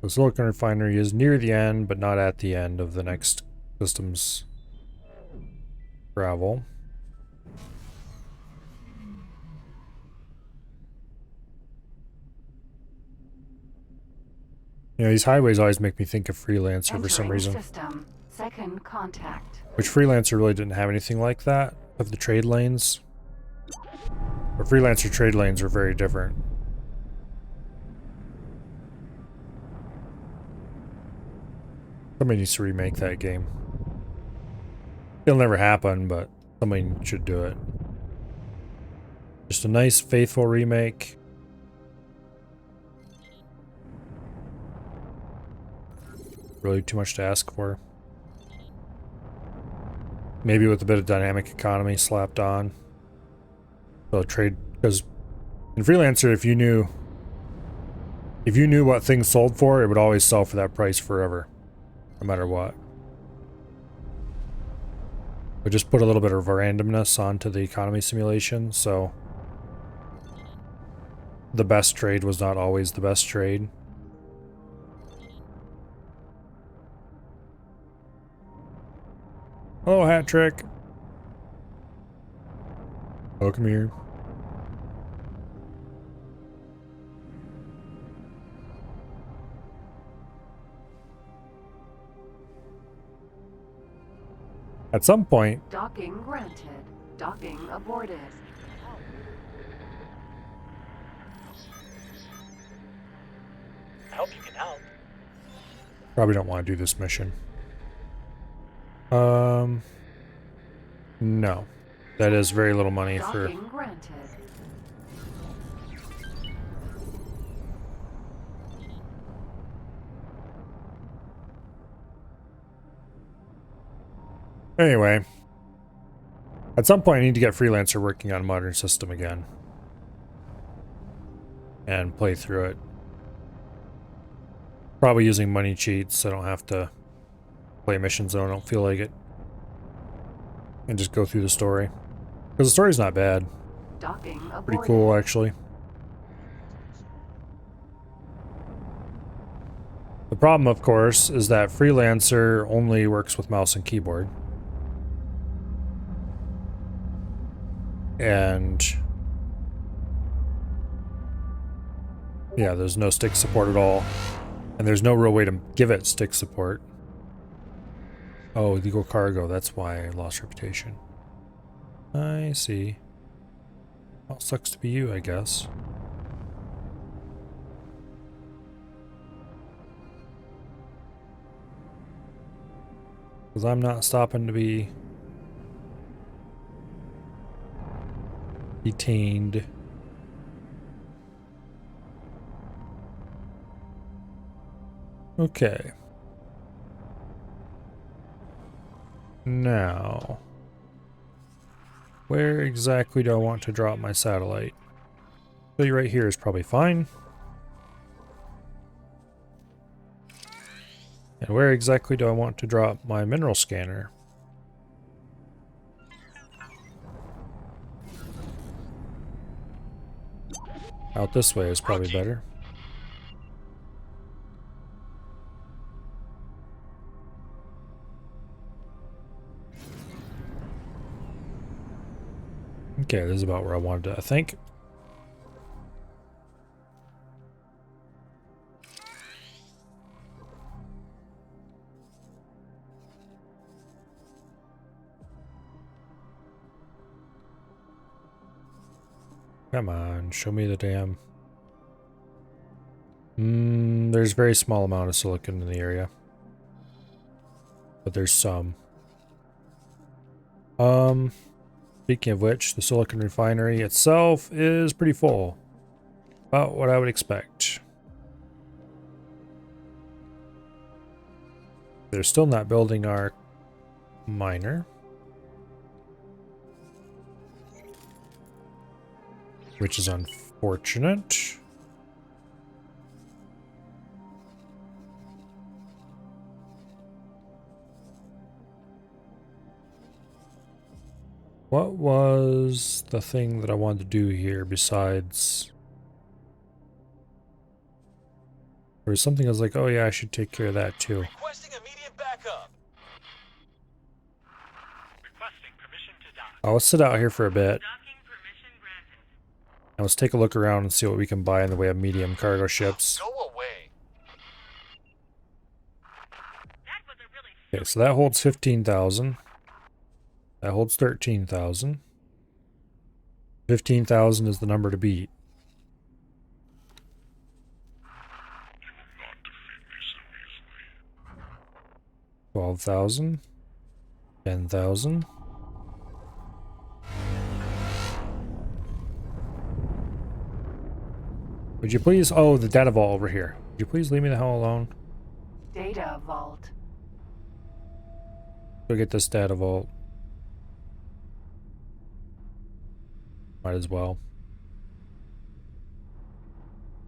The silicon refinery is near the end, but not at the end of the next system's travel. You know, these highways always make me think of Freelancer for some Entering reason. system. Second contact. Which Freelancer really didn't have anything like that, of the trade lanes. But Freelancer trade lanes were very different. Somebody needs to remake that game. It'll never happen, but somebody should do it. Just a nice, faithful remake. Really too much to ask for. Maybe with a bit of dynamic economy slapped on. So trade, because in Freelancer, if you knew what things sold for, it would always sell for that price forever, no matter what. But just put a little bit of randomness onto the economy simulation, so the best trade was not always the best trade. Oh, hat trick. Oh, come here. At some point, Docking granted. Docking aborted. I hope you can help. probably don't want to do this mission. No. That is very little money for... Docking granted. Anyway. At some point I need to get Freelancer working on a modern system again. And play through it. Probably using money cheats so I don't have to play missions when I don't feel like it. And just go through the story. Because the story's not bad. Docking aborted. Pretty cool, actually. The problem, of course, is that Freelancer only works with mouse and keyboard. And yeah, there's no stick support at all. And there's no real way to give it stick support. Oh, legal cargo, that's why I lost reputation. I see. Well, sucks to be you, I guess. Because I'm not stopping to be detained. Okay. Now, where exactly do I want to drop my satellite? So right here is probably fine. And where exactly do I want to drop my mineral scanner? Out this way is probably better. Okay, this is about where I wanted to, I think. Come on, show me the damn... there's a very small amount of silicon in the area. But there's some. Speaking of which, the silicon refinery itself is pretty full. About what I would expect. They're still not building our miner. Which is unfortunate. What was the thing that I wanted to do here besides... There was something I was like, oh yeah, I should take care of that too. Requesting immediate backup. Requesting permission to dock. I'll sit out here for a bit. Docking permission granted. And let's take a look around and see what we can buy in the way of medium cargo ships. Go away. Okay, so that holds 15,000. That holds 13,000. 15,000 is the number to beat. 12,000. 10,000. Would you please... Oh, the data vault over here. Would you please leave me the hell alone? Data vault. Go get this data vault. Might as well.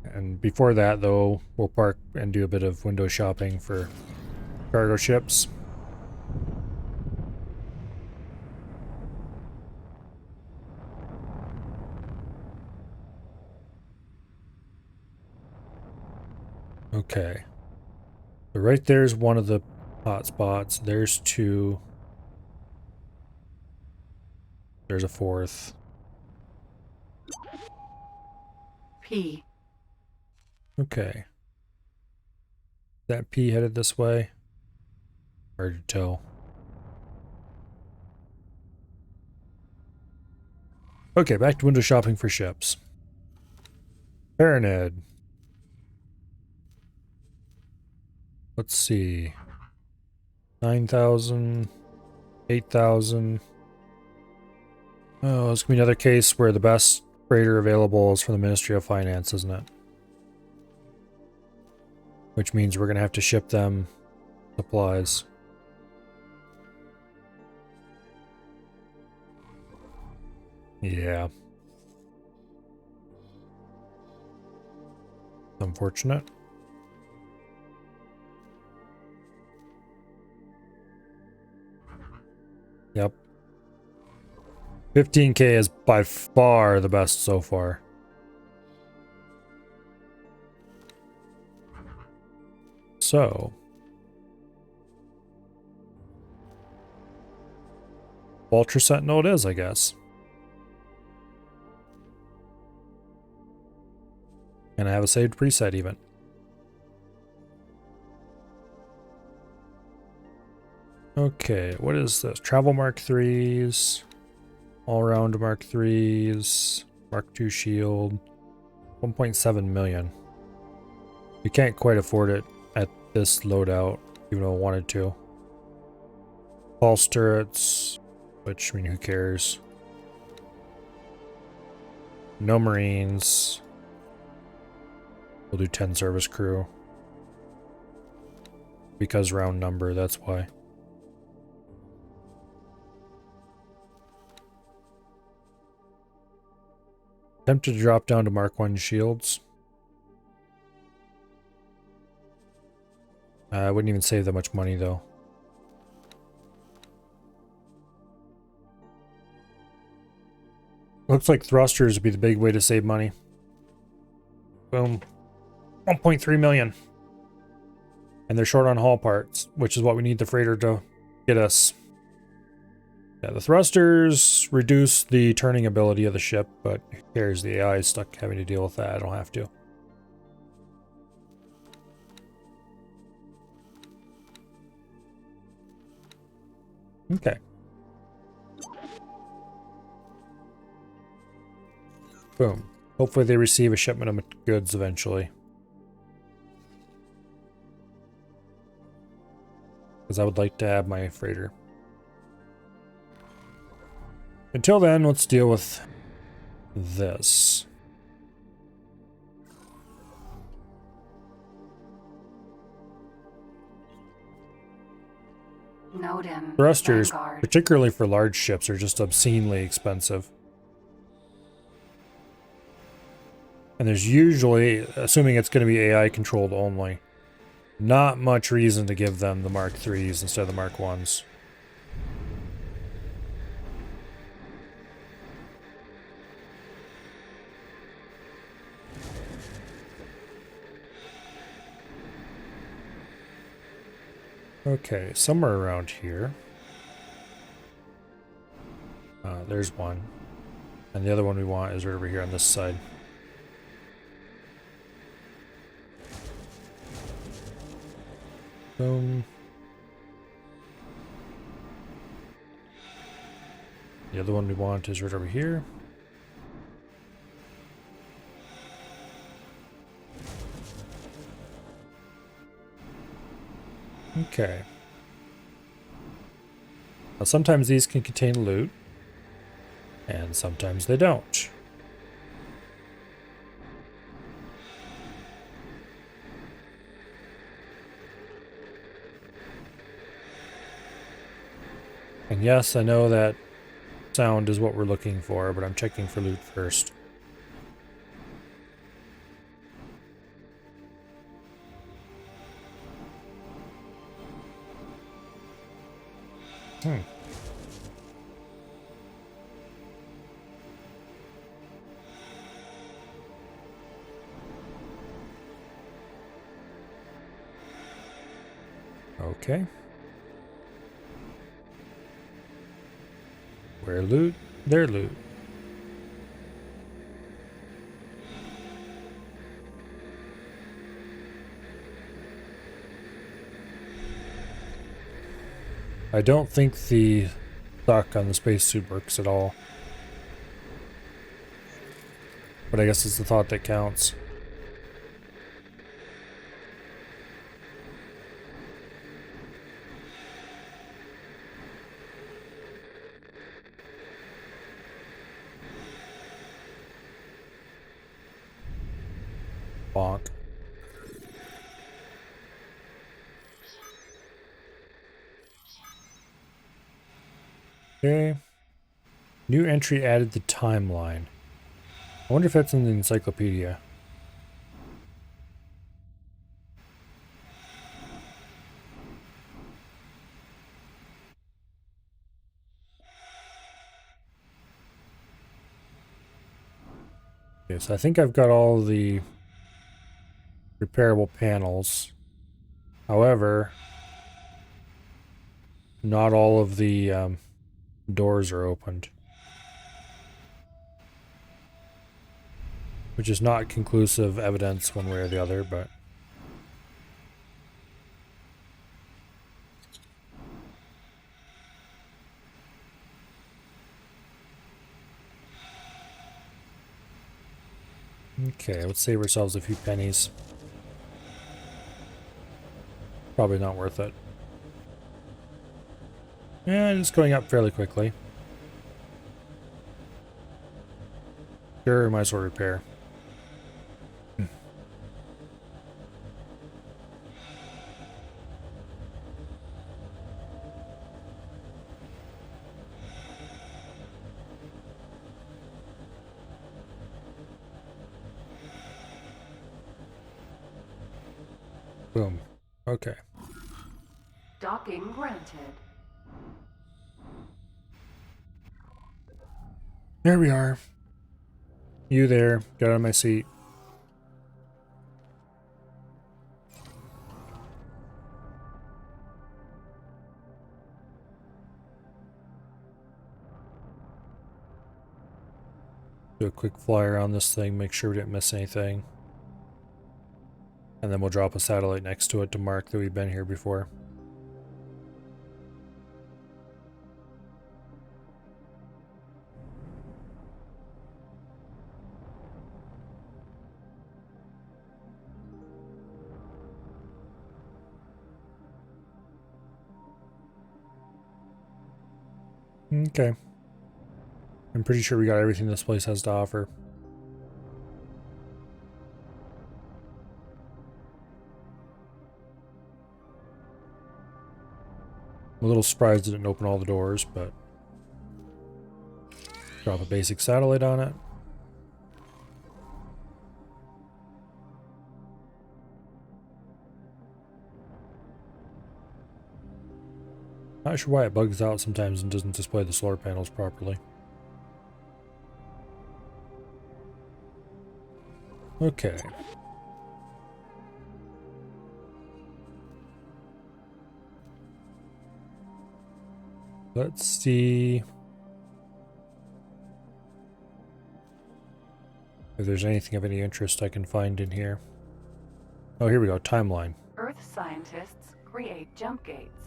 And before that, though, we'll park and do a bit of window shopping for cargo ships. Okay. So right there's one of the hot spots. There's two. There's a fourth. P. Okay. That P headed this way? Hard to tell. Okay, back to window shopping for ships. Paraned. Let's see. 9,000. 8,000. Oh, it's gonna be another case where the best freighter available is from the Ministry of Finance, isn't it? Which means we're gonna have to ship them supplies. Yeah. Unfortunate. Yep. 15k is by far the best so far. So. Vulture Sentinel it is, I guess. And I have a saved preset even. Okay, what is this? Travel Mark 3s, all-around Mark 3s, Mark 2 shield, 1.7 million. You can't quite afford it at this loadout, even though I wanted to. Pulse turrets, which, I mean, who cares? No Marines. We'll do 10 service crew. Because round number, that's why. Tempted to drop down to Mark 1 shields. I wouldn't even save that much money though. Looks like thrusters would be the big way to save money. Boom. 1.3 million. And they're short on hull parts, which is what we need the freighter to get us. Yeah, the thrusters reduce the turning ability of the ship, but who cares? The AI is stuck having to deal with that. I don't have to. Okay. Boom. Hopefully they receive a shipment of goods eventually. Because I would like to have my freighter. Until then, let's deal with this. Nodin. Thrusters, Vanguard. particularly for large ships, are just obscenely expensive. And there's usually, assuming it's going to be AI controlled only, not much reason to give them the Mark 3s instead of the Mark 1s. Okay, somewhere around here. There's one. And the other one we want is right over here on this side. Boom. The other one we want is right over here. Okay. Now sometimes these can contain loot, and sometimes they don't. And yes, I know that sound is what we're looking for, but I'm checking for loot first. Okay. Where loot? Their loot. I don't think the stock on the spacesuit works at all. But I guess it's the thought that counts. Bonk. Okay. New entry added the timeline. I wonder if that's in the encyclopedia. Okay, so I think I've got all the repairable panels. However, not all of the doors are opened. Which is not conclusive evidence one way or the other, but... Okay, let's save ourselves a few pennies. Probably not worth it. Yeah, it's going up fairly quickly. Sure, might as well repair. Boom. Okay. Docking granted. There we are. You there. Get out of my seat. Do a quick flyer on this thing, make sure we didn't miss anything. And then we'll drop a satellite next to it to mark that we've been here before. Okay. I'm pretty sure we got everything this place has to offer. I'm a little surprised it didn't open all the doors, but drop a basic satellite on it. Not sure why it bugs out sometimes and doesn't display the solar panels properly. Okay. Let's see if there's anything of any interest I can find in here. Oh, here we go. Timeline. Earth scientists create jump gates.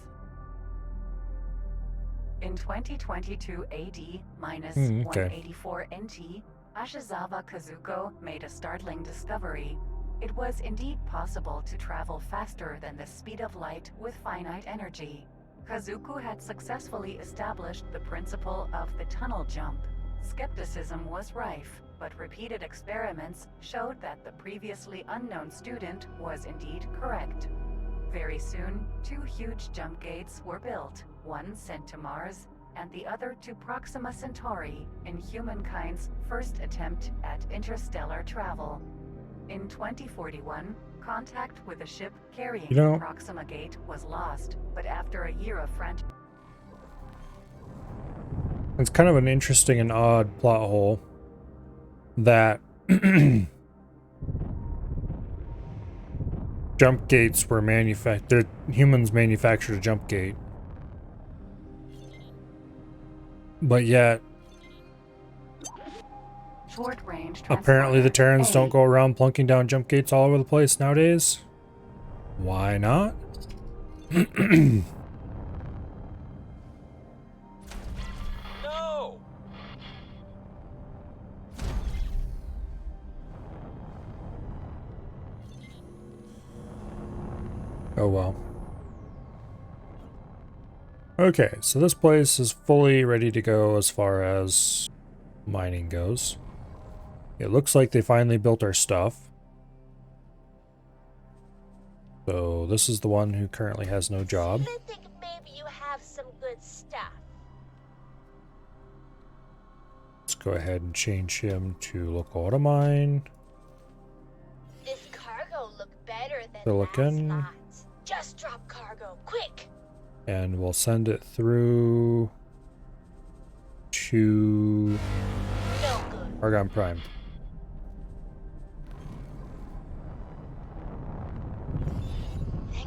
In 2022 AD minus okay. 184 NT, Ashizawa Kazuko made a startling discovery. It was indeed possible to travel faster than the speed of light with finite energy. Kazuko had successfully established the principle of the tunnel jump. Skepticism was rife, but repeated experiments showed that the previously unknown student was indeed correct. Very soon, 2 huge jump gates were built, one sent to Mars and the other to Proxima Centauri in humankind's first attempt at interstellar travel. In 2041, contact with a ship carrying the Proxima Gate was lost, but after a year of frantic... It's kind of an interesting and odd plot hole that jump gates were manufactured. Humans manufactured a jump gate, but yet apparently the Terrans don't go around plunking down jump gates all over the place nowadays. Why not? No! Oh well. Okay, so this place is fully ready to go as far as mining goes. It looks like they finally built our stuff. So this is the one who currently has no job. I think maybe you have some good stuff. Let's go ahead and change him to local auto mine. This cargo looked better than Silicon. last lot's. Just drop cargo, quick! And we'll send it through to No good. Argon Prime.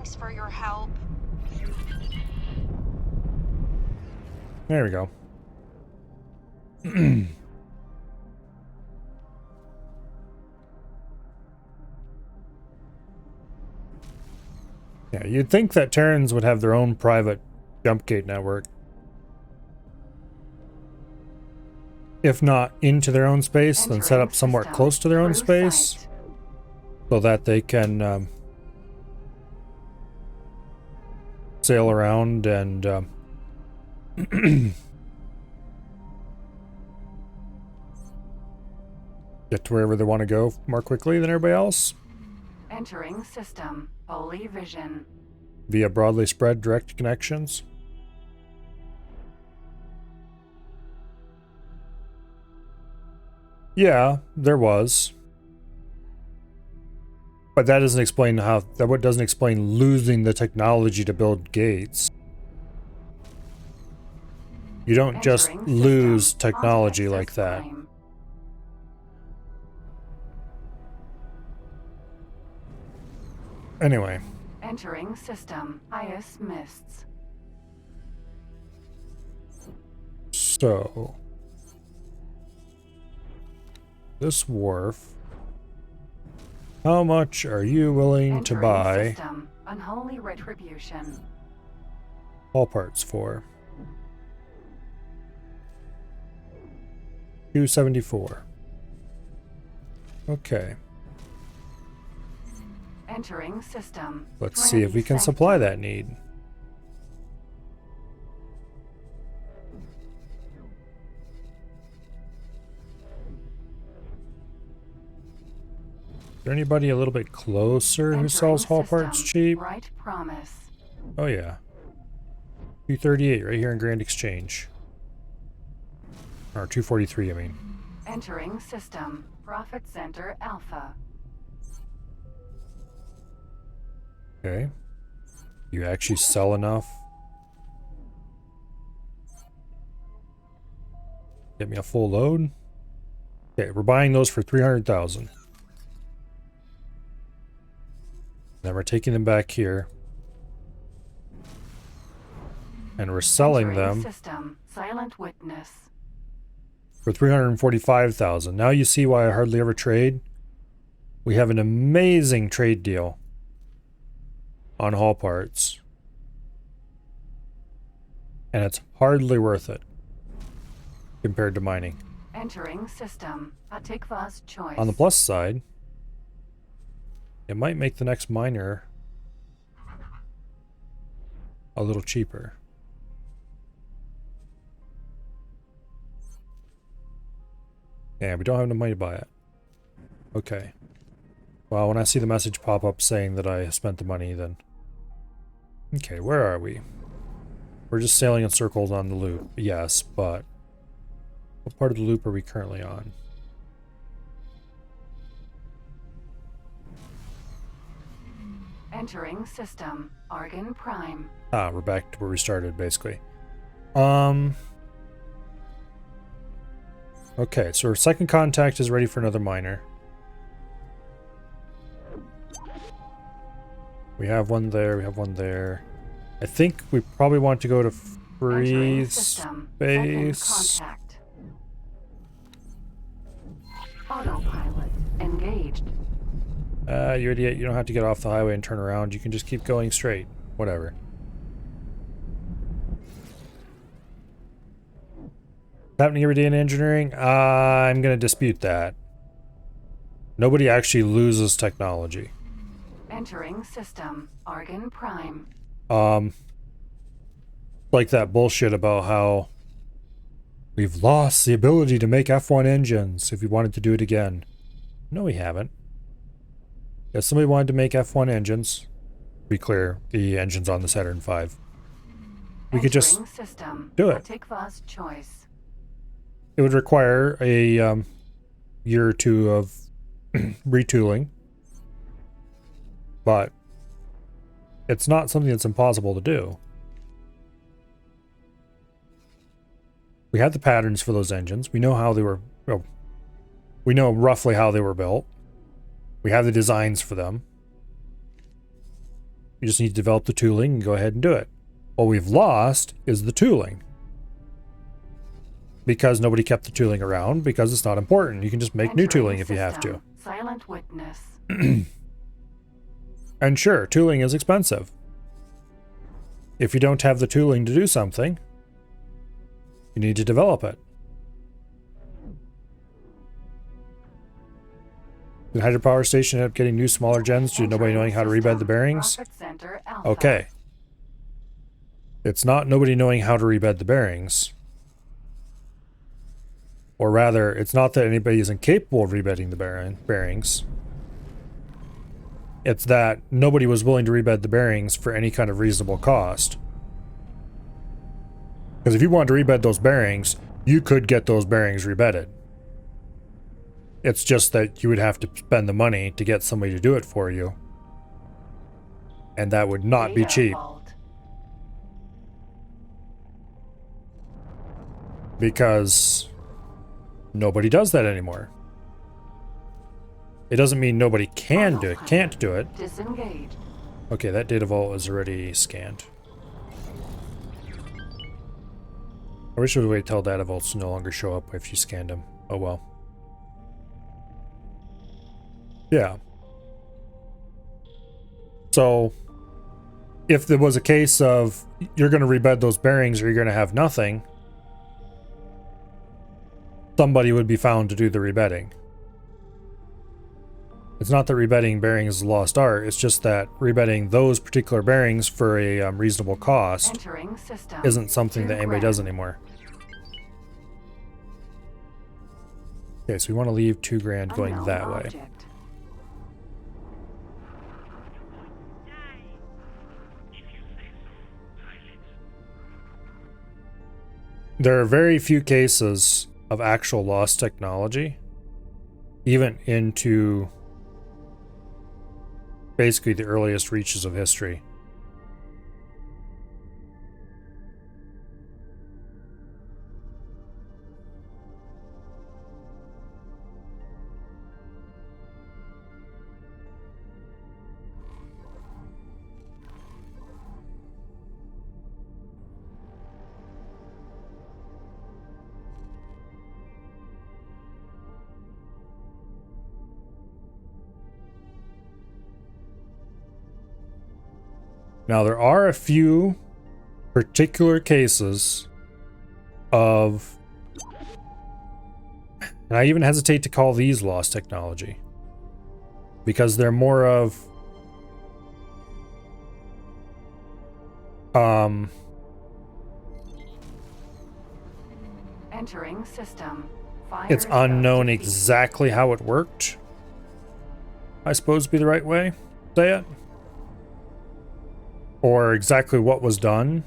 Thanks for your help. There we go. Yeah, you'd think that Terrans would have their own private jump gate network. If not into their own space, then set up somewhere close to their own space so that they can sail around and get to wherever they want to go more quickly than everybody else. Entering system. Holy vision. Via broadly spread direct connections. Yeah, there was. But that doesn't explain how, that doesn't explain losing the technology to build gates. You don't just lose technology like that. Anyway. Entering system. Ice mists. So. This wharf. How much are you willing to buy system. Unholy retribution. all parts for? 274. Okay. Entering system. Let's see if we can supply that need. Is there anybody a little bit closer who sells hull parts cheap? Right promise. Oh yeah. 238 right here in Grand Exchange. Or 243, I mean. Entering system. Profit Center Alpha. Okay. You actually sell enough? Get me a full load? Okay, we're buying those for 300,000. Then we're taking them back here. And we're selling them system. Silent witness. for 345,000. Now you see why I hardly ever trade. We have an amazing trade deal on hull parts. And it's hardly worth it compared to mining. Entering system. Atikva's choice. On the plus side, it might make the next miner a little cheaper. Yeah, we don't have enough money to buy it. Okay. Well, when I see the message pop up saying that I spent the money, then... Okay, where are we? We're just sailing in circles on the loop. Yes, but... What part of the loop are we currently on? Entering system. Argon Prime. Ah, we're back to where we started, basically. Okay, so our second contact is ready for another miner. We have one there, we have one there. I think we probably want to go to free space. Contact. Autopilot engaged. You idiot, you don't have to get off the highway and turn around. You can just keep going straight. Whatever. Happening every day in engineering? I'm going to dispute that. Nobody actually loses technology. Entering system. Argon Prime. Like that bullshit about how we've lost the ability to make F1 engines if we wanted to do it again. No, we haven't. If somebody wanted to make F1 engines, to be clear, the engine's on the Saturn V. We could just do it. Atikva's choice. It would require a year or two of retooling, but it's not something that's impossible to do. We have the patterns for those engines. We know how they were, well, we know roughly how they were built. We have the designs for them. You just need to develop the tooling and go ahead and do it. What we've lost is the tooling. Because nobody kept the tooling around, because it's not important. You can just make new tooling if you have to. Silent witness. And sure, tooling is expensive. If you don't have the tooling to do something, you need to develop it. The hydropower station ended up getting new smaller gens due to nobody knowing how to rebed the bearings. Rocket Center Alpha. Okay. It's not nobody knowing how to rebed the bearings. Or rather, it's not that anybody is incapable of rebedding the bearings. It's that nobody was willing to rebed the bearings for any kind of reasonable cost. Because if you wanted to rebed those bearings, you could get those bearings rebedded. It's just that you would have to spend the money to get somebody to do it for you. And that would not be Data cheap. vault. Because nobody does that anymore. It doesn't mean nobody can do it, can't do it. Disengage. Okay, that data vault is already scanned. I wish we would wait till data vaults no longer show up if you scanned them. Oh well. Yeah. So, if there was a case of you're going to rebed those bearings or you're going to have nothing, somebody would be found to do the rebedding. It's not that rebedding bearings is a lost art, it's just that rebedding those particular bearings for a reasonable cost Entering system. isn't something that 2 anybody grand. does anymore. Okay, so we want to leave 2 grand going Unknown that way. object. There are very few cases of actual lost technology, even into basically the earliest reaches of history. Now, there are a few particular cases of, and I even hesitate to call these lost technology, because they're more of, Entering system. Fire it's unknown defeat. exactly how it worked, I suppose would be the right way to say it. Or exactly what was done.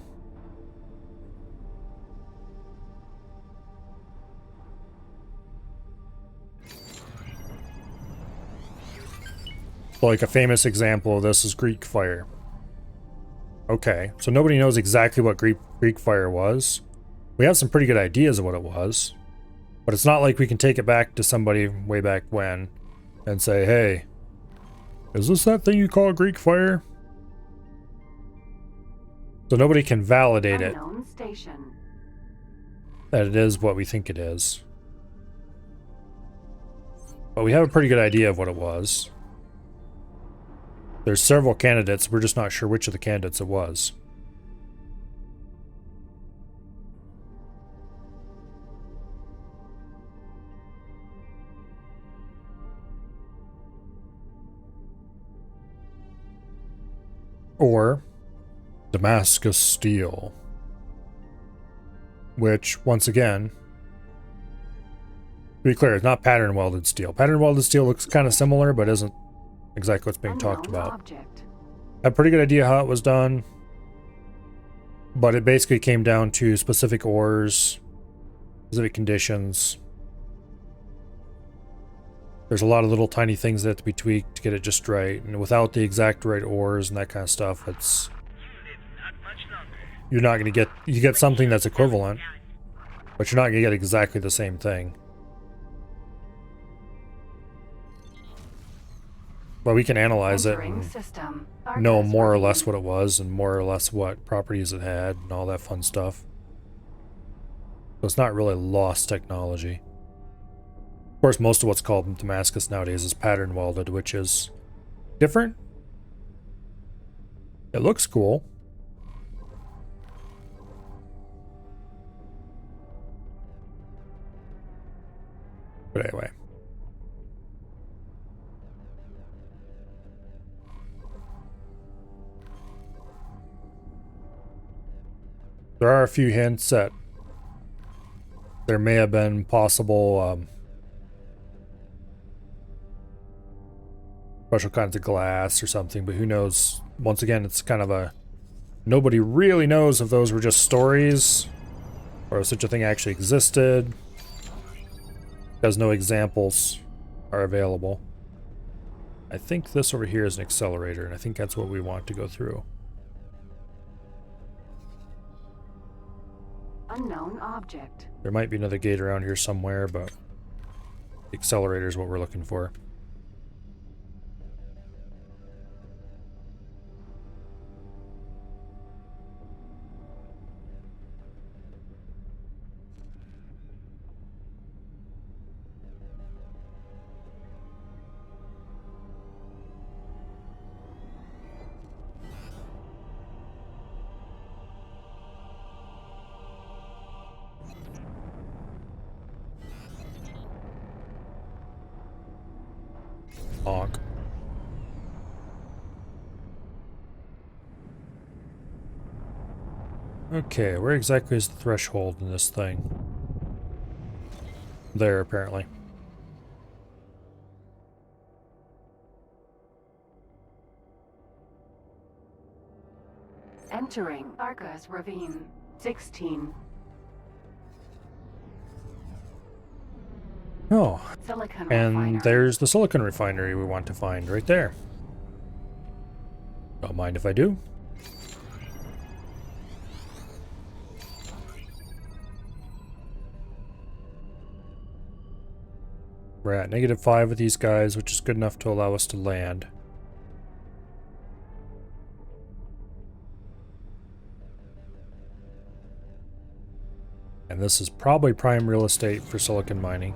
Like a famous example of this is Greek fire. Okay, so nobody knows exactly what Greek fire was. We have some pretty good ideas of what it was. But it's not like we can take it back to somebody way back when and say, hey, is this that thing you call Greek fire? So nobody can validate it Unknown station. that it is what we think it is. But we have a pretty good idea of what it was. There's several candidates, we're just not sure which of the candidates it was. Or Damascus steel. Which, once again, to be clear, it's not pattern welded steel. Pattern welded steel looks kind of similar, but isn't exactly what's being talked Unknown about. object. I have a pretty good idea how it was done, but it basically came down to specific ores, specific conditions. There's a lot of little tiny things that have to be tweaked to get it just right, and without the exact right ores and that kind of stuff, it's you're not going to get, you get something that's equivalent, but you're not going to get exactly the same thing. But we can analyze it Entering and system. know Argus more or less ravine. what it was and more or less what properties it had and all that fun stuff. So it's not really lost technology. Of course, most of what's called in Damascus nowadays is pattern welded, which is different. It looks cool. But anyway. There are a few hints that there may have been possible special kinds of glass or something, but who knows? Once again, it's kind of a... Nobody really knows if those were just stories or if such a thing actually existed, because no examples are available. I think this over here is an accelerator, and I think that's what we want to go through. Unknown object. There might be another gate around here somewhere, but the accelerator is what we're looking for. Honk. Okay, where exactly is the threshold in this thing? There, apparently. Entering Argus ravine. 16. Oh, Silicon and refinery. there's the silicon refinery we want to find right there. Don't mind if I do. We're at -5 with these guys, which is good enough to allow us to land. And this is probably prime real estate for silicon mining.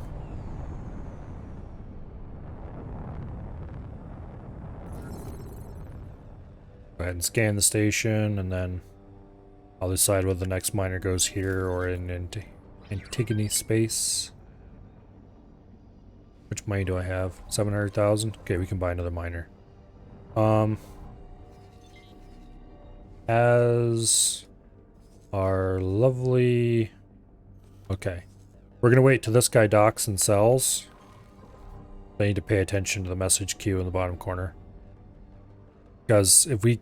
Go ahead and scan the station, and then I'll decide whether the next miner goes here or in Antigone space. Which money do I have? 700,000? Okay, we can buy another miner. As our lovely... Okay. We're gonna wait till this guy docks and sells. I need to pay attention to the message queue in the bottom corner. Because if we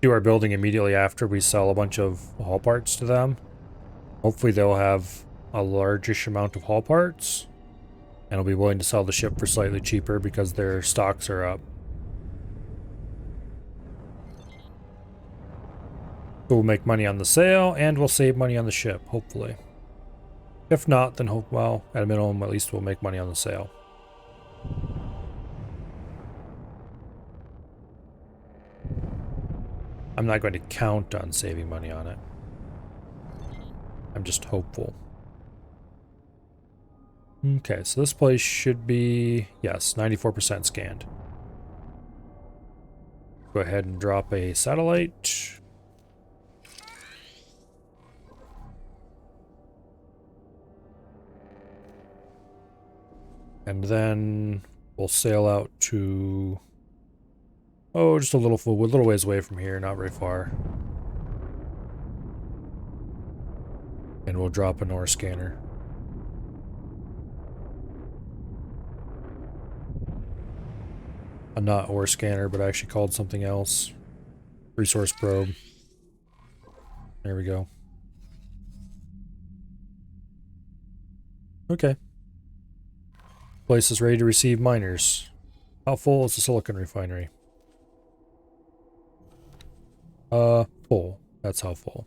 do our building immediately after we sell a bunch of hull parts to them, hopefully they'll have a largish amount of hull parts and will be willing to sell the ship for slightly cheaper because their stocks are up. We'll make money on the sale and we'll save money on the ship, hopefully. If not, then well, at a minimum, at least we'll make money on the sale. I'm not going to count on saving money on it. I'm just hopeful. Okay, so this place should be, yes, 94% scanned. Go ahead and drop a satellite. And then we'll sail out to, oh, just a little ways away from here, not very far. And we'll drop an ore scanner. A not ore scanner, but actually called something else. Resource probe. There we go. Okay. Place is ready to receive miners. How full is the silicon refinery? Full. That's how full.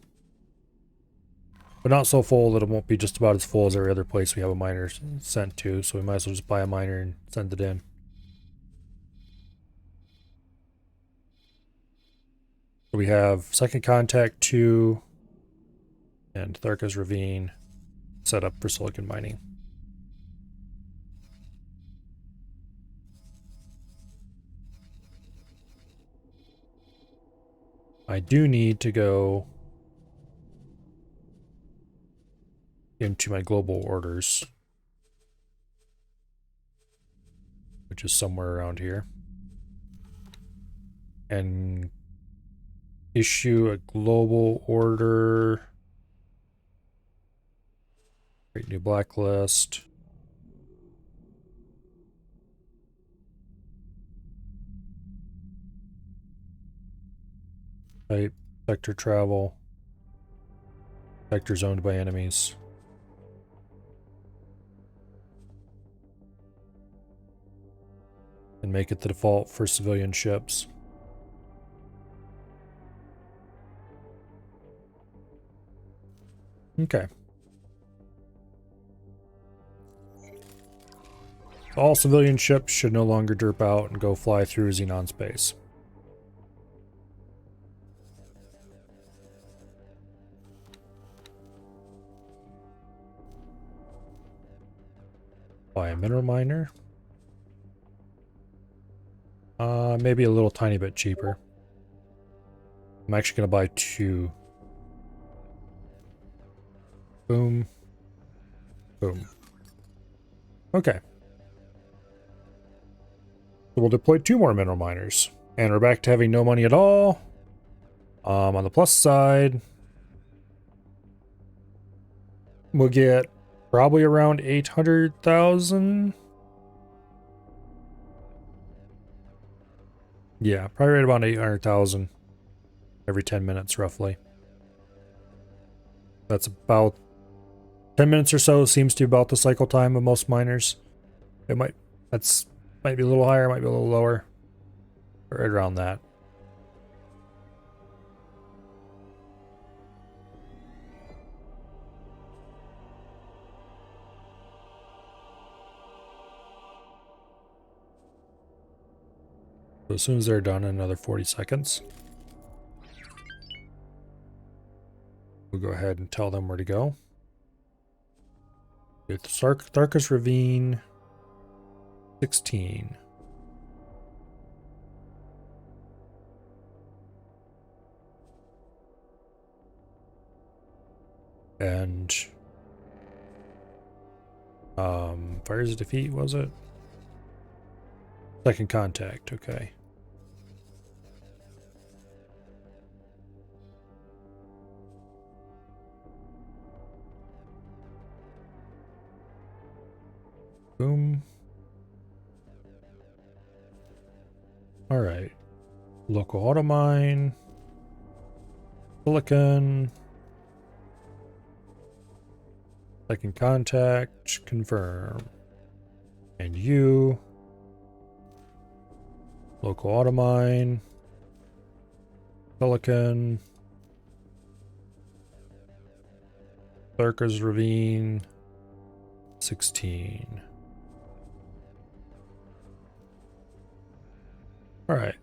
But not so full that it won't be just about as full as every other place we have a miner sent to, so we might as well just buy a miner and send it in. So we have Second Contact 2 and Tharka's Ravine set up for silicon mining. I do need to go into my global orders, which is somewhere around here, and issue a global order, create new blacklist. Type, sector travel, sectors owned by enemies. And make it the default for civilian ships. Okay. All civilian ships should no longer derp out and go fly through Xenon space. Buy a mineral miner. Maybe a little tiny bit cheaper. I'm actually going to buy 2. Boom. Boom. Okay. So we'll deploy 2 more mineral miners. And we're back to having no money at all. On the plus side, we'll get probably around 800,000. Yeah, probably right about 800,000 every 10 minutes, roughly. That's about 10 minutes or so. Seems to be about the cycle time of most miners. It might be a little higher, might be a little lower, but right around that. So as soon as they're done, in another 40 seconds, we'll go ahead and tell them where to go. It's Tharka's Ravine 16. And Fires of Defeat, was it? Second Contact, okay. Boom. Alright. Local auto mine. Silicon. Second Contact, confirm. And you. Local auto mine. Silicon. Tharka's Ravine 16. Alright.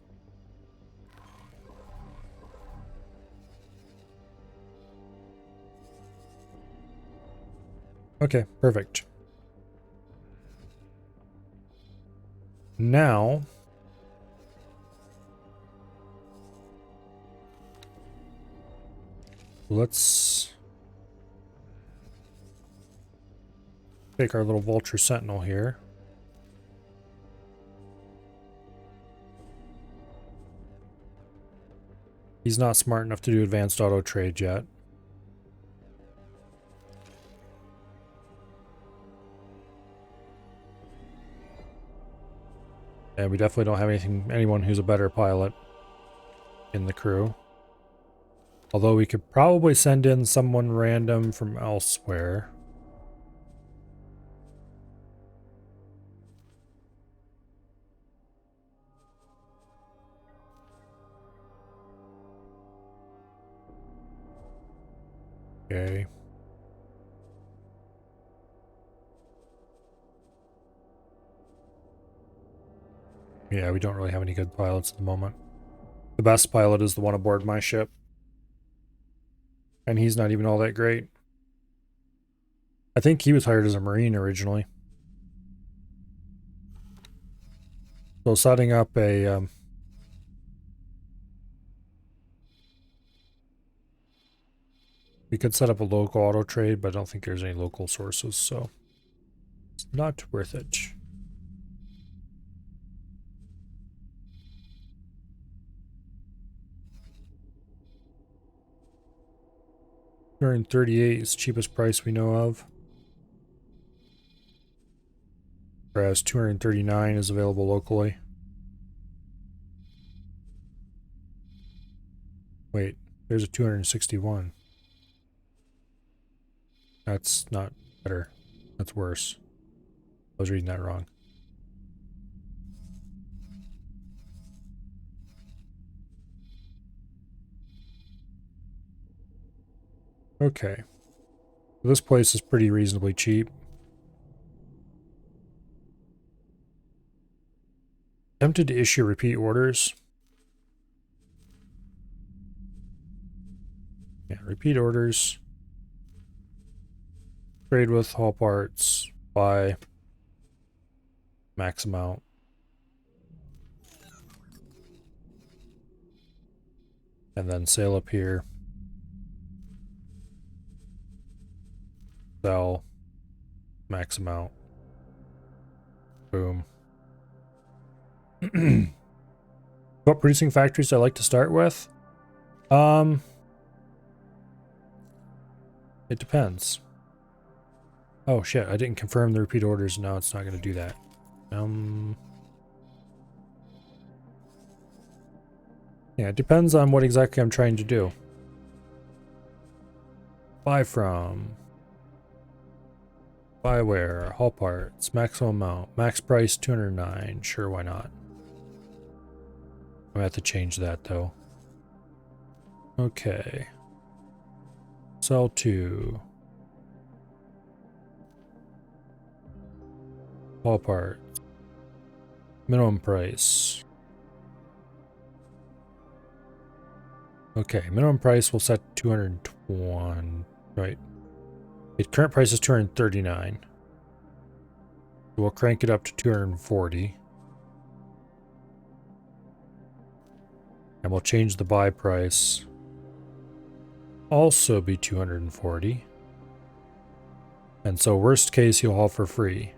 Okay, perfect. Now, let's take our little Vulture Sentinel here. He's not smart enough to do advanced auto trade yet. And we definitely don't have anyone who's a better pilot in the crew. Although we could probably send in someone random from elsewhere. Okay. Yeah, we don't really have any good pilots at the moment. The best pilot is the one aboard my ship. And he's not even all that great. I think he was hired as a Marine originally. So setting up a... we could set up a local auto trade, but I don't think there's any local sources, so it's not worth it. $238 is the cheapest price we know of. Whereas 239 is available locally. Wait, there's a 261. That's not better. That's worse. I was reading that wrong. Okay. This place is pretty reasonably cheap. Tempted to issue repeat orders. Yeah, repeat orders. Trade with hull parts. Buy. Max amount. And then sail up here. Sell. Max amount. Boom. What producing factories I like to start with? It depends. Oh shit, I didn't confirm the repeat orders. No, it's not going to do that. Yeah, it depends on what exactly I'm trying to do. Buy from. Buy where? Hull parts. Maximum amount. Max price 209. Sure, why not? I'm gonna have to change that though. Okay. Sell to. Hull parts. Minimum price. Okay, minimum price we'll set 201. Right. The current price is 239. We'll crank it up to 240. And we'll change the buy price. Also be 240. And so worst case, you'll haul for free.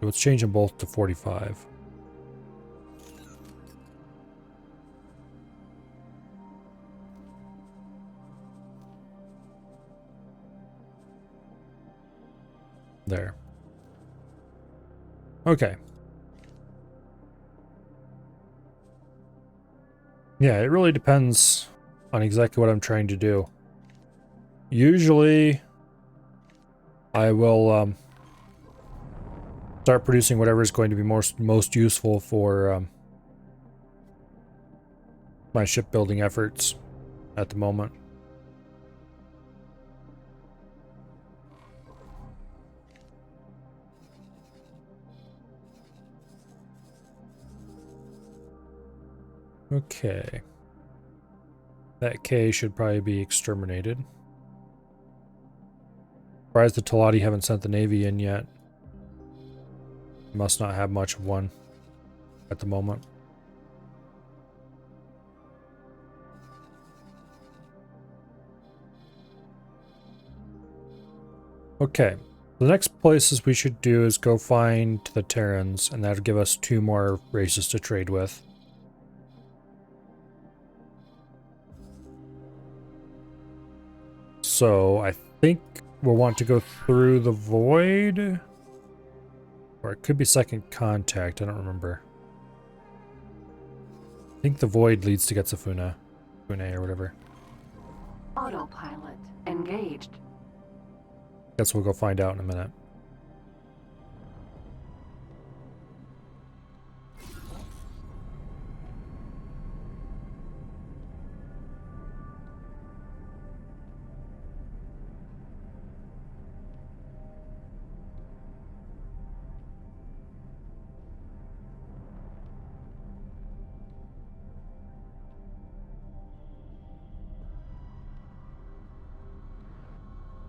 So let's change them both to 45. There. Okay. Yeah, it really depends on exactly what I'm trying to do. Usually, I will start producing whatever is going to be most useful for my shipbuilding efforts at the moment. Okay. That K should probably be exterminated. Surprised the Talati haven't sent the Navy in yet. Must not have much of one at the moment. Okay. The next places we should do is go find the Terrans, and that'll give us 2 more races to trade with. So I think we'll want to go through the Void. Or it could be Second Contact, I don't remember. I think the Void leads to Getsufune. Fune or whatever. Autopilot engaged. Guess we'll go find out in a minute.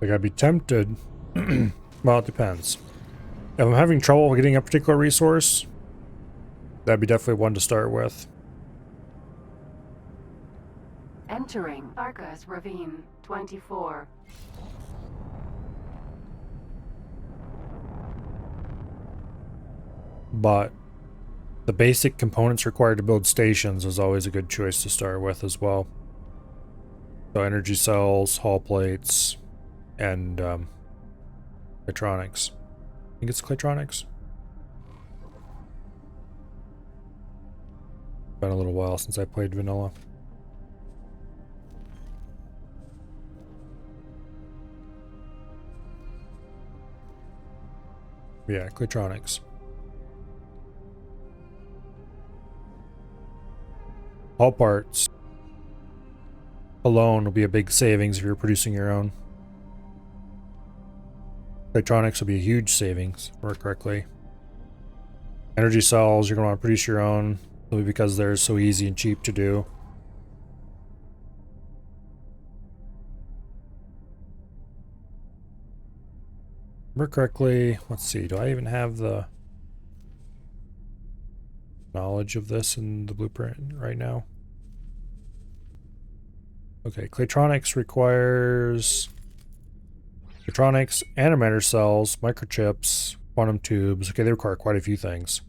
Like, I'd be tempted. Well, it depends. If I'm having trouble getting a particular resource, that'd be definitely one to start with. Entering Arcas Ravine 24. But the basic components required to build stations is always a good choice to start with as well. So energy cells, hull plates, and Claytronics. I think it's Claytronics. Been a little while since I played vanilla. Yeah, Claytronics. All parts alone will be a big savings if you're producing your own. Claytronics will be a huge savings, if I remember correctly. Energy cells, you're going to want to produce your own, simply because they're so easy and cheap to do. Remember correctly, let's see, do I even have the knowledge of this in the blueprint right now? Okay, Claytronics requires Claytronics, antimatter cells, microchips, quantum tubes. Okay, they require quite a few things.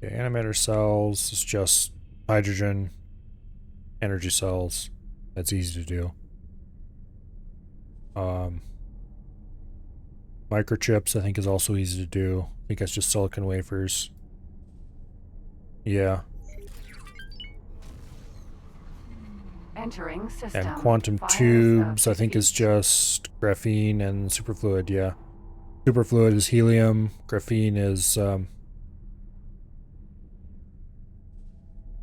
Okay, antimatter cells is just hydrogen, energy cells. That's easy to do. Microchips, I think, is also easy to do. I think that's just silicon wafers. Yeah. Entering system. And quantum tubes, I think, is just graphene and superfluid, yeah. Superfluid is helium, graphene is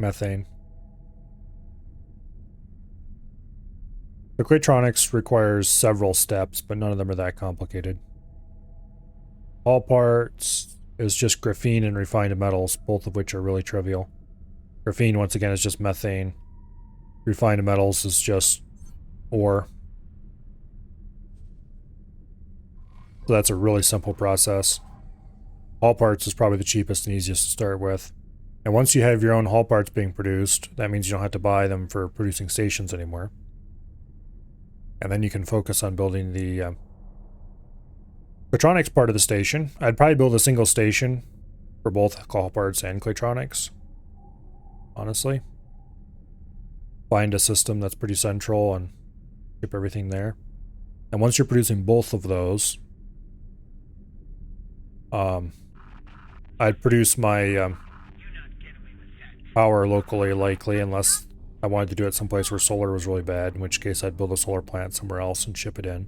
methane. The Claytronics requires several steps, but none of them are that complicated. All parts is just graphene and refined metals, both of which are really trivial. Graphene, once again, is just methane. Refined metals is just ore. So that's a really simple process. Hull parts is probably the cheapest and easiest to start with. And once you have your own hull parts being produced, that means you don't have to buy them for producing stations anymore. And then you can focus on building the Claytronics part of the station. I'd probably build a single station for both hull parts and Claytronics, honestly. Find a system that's pretty central and ship everything there. And once you're producing both of those, I'd produce my power locally, likely, unless I wanted to do it someplace where solar was really bad, in which case I'd build a solar plant somewhere else and ship it in.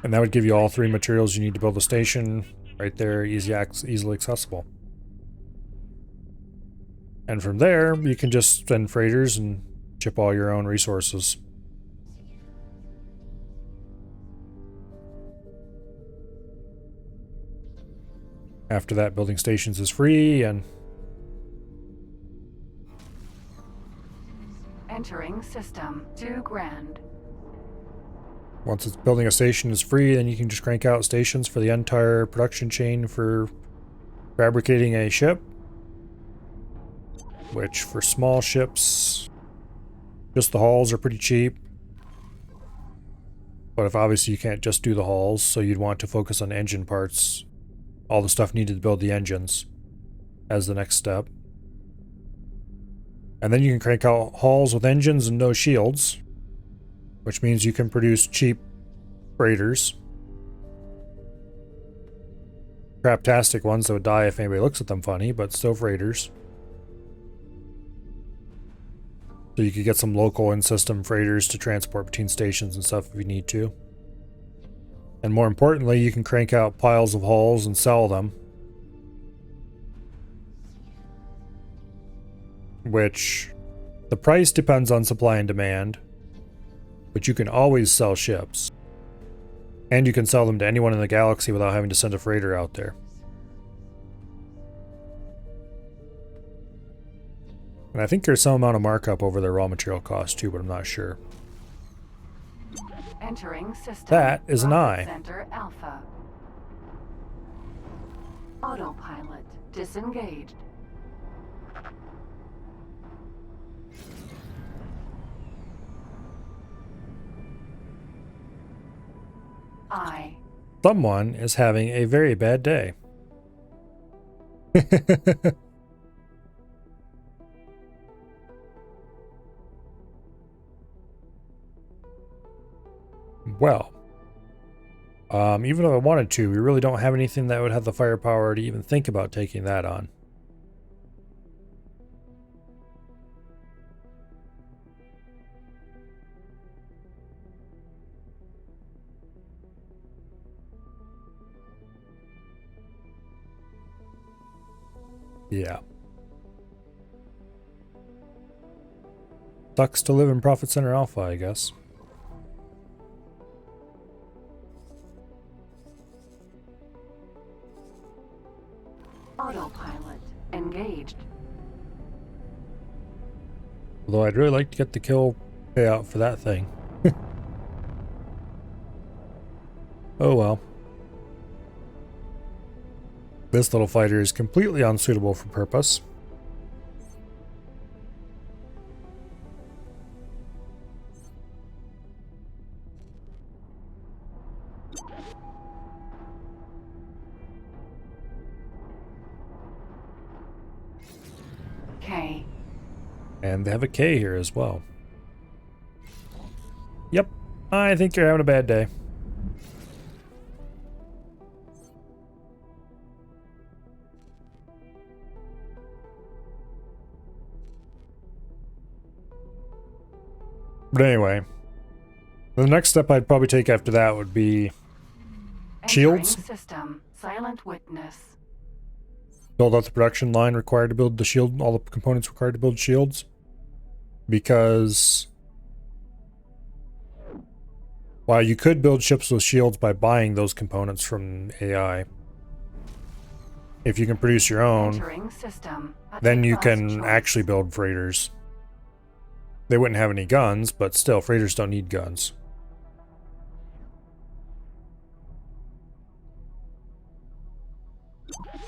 And that would give you all three materials you need to build a station right there, easily accessible. And from there, you can just send freighters and ship all your own resources. After that, building stations is free, and Entering system. $2,000. once it's building a station is free, then you can just crank out stations for the entire production chain for fabricating a ship. Which, for small ships, just the hulls are pretty cheap. But if obviously you can't just do the hulls, so you'd want to focus on engine parts, all the stuff needed to build the engines as the next step. And then you can crank out hulls with engines and no shields, which means you can produce cheap freighters. Craptastic ones that would die if anybody looks at them funny, but still freighters. So you could get some local in-system freighters to transport between stations and stuff if you need to. And more importantly, you can crank out piles of hulls and sell them. Which, the price depends on supply and demand. But you can always sell ships. And you can sell them to anyone in the galaxy without having to send a freighter out there. And I think there's some amount of markup over their raw material cost too, but I'm not sure. Entering system. That is an Rocket eye. Center Alpha. Autopilot disengaged. I. Someone is having a very bad day. Well, even if I wanted to, we really don't have anything that would have the firepower to even think about taking that on. Yeah. Sucks to live in Profit Center Alpha, I guess. Autopilot engaged. Although I'd really like to get the kill payout for that thing. Oh well. This little fighter is completely unsuitable for purpose. K. And they have a K here as well. Yep, I think you're having a bad day. But anyway, the next step I'd probably take after that would be shields. Entering system. Silent witness. Build out the production line required to build the shield, all the components required to build shields. Because while you could build ships with shields by buying those components from AI, if you can produce your own, Entering system. then you First can choice. actually build freighters. They wouldn't have any guns, but still, freighters don't need guns.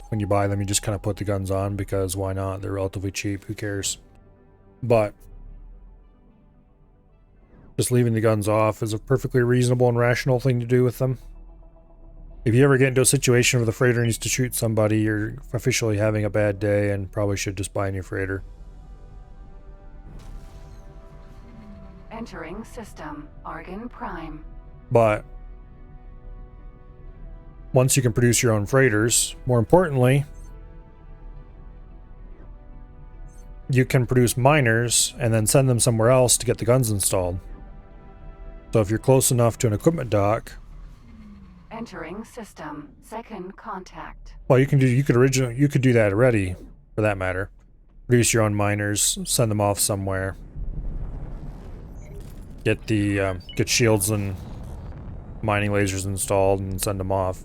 When you buy them, you just kind of put the guns on because why not? They're relatively cheap. Who cares? But just leaving the guns off is a perfectly reasonable and rational thing to do with them. If you ever get into a situation where the freighter needs to shoot somebody, you're officially having a bad day and probably should just buy a new freighter. Entering system. Argon Prime. But once you can produce your own freighters, more importantly, you can produce miners and then send them somewhere else to get the guns installed. So if you're close enough to an equipment dock, Entering system. Second contact. well, you could do that already, for that matter. Produce your own miners, send them off somewhere. Get shields and mining lasers installed and send them off.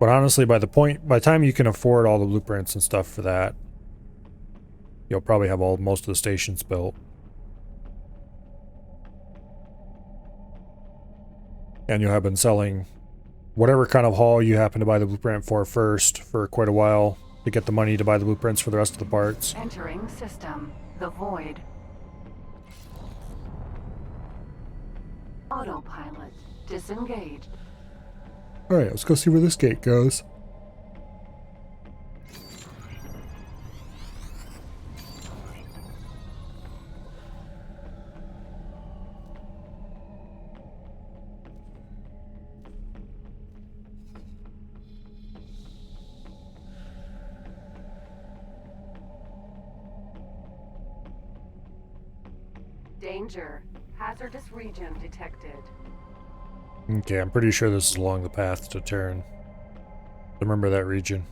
But honestly, by the time you can afford all the blueprints and stuff for that, you'll probably have most of the stations built. And you'll have been selling whatever kind of haul you happen to buy the blueprint for first for quite a while to get the money to buy the blueprints for the rest of the parts. Entering system. The Void. Autopilot disengaged. Alright, let's go see where this gate goes. Danger. Hazardous region detected. Okay, I'm pretty sure this is along the path to Terran. Remember that region.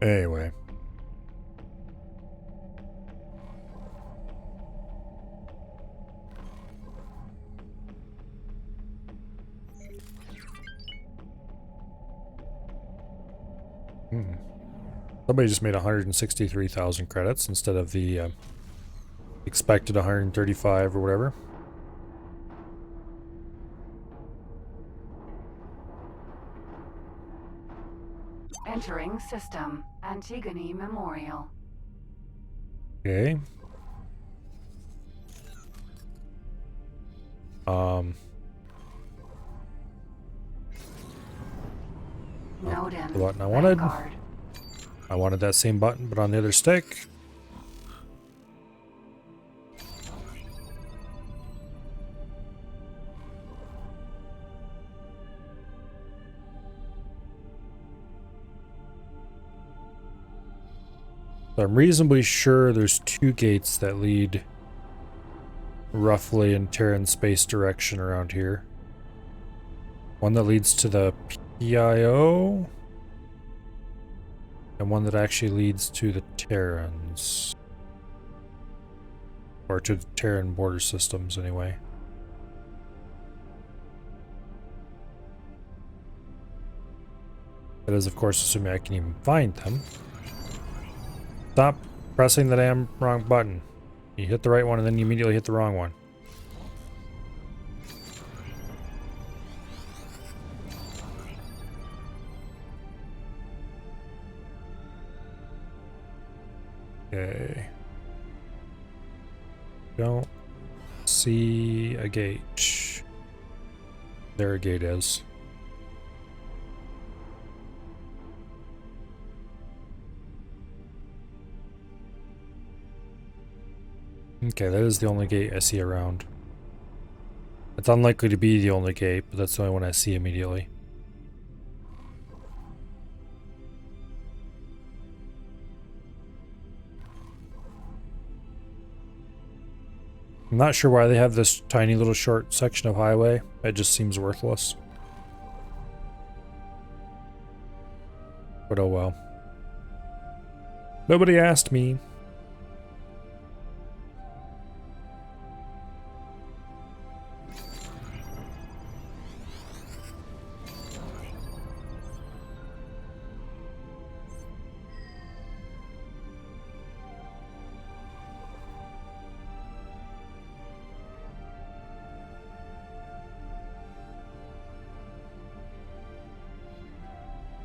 Anyway. Somebody just made 163,000 credits instead of the expected 135 or whatever. Entering system. Antigone Memorial. Okay. Nodin. The button I wanted. Vanguard. I wanted that same button, but on the other stick. So I'm reasonably sure there's two gates that lead roughly in Terran space direction around here. One that leads to the PIO, and one that actually leads to the Terrans. Or to the Terran border systems, anyway. That is, of course, assuming I can even find them. Stop pressing the damn wrong button. You hit the right one and then you immediately hit the wrong one. Okay. Don't see a gate. There a gate is. Okay, that is the only gate I see around. It's unlikely to be the only gate, but that's the only one I see immediately. I'm not sure why they have this tiny little short section of highway. It just seems worthless. But oh well. Nobody asked me.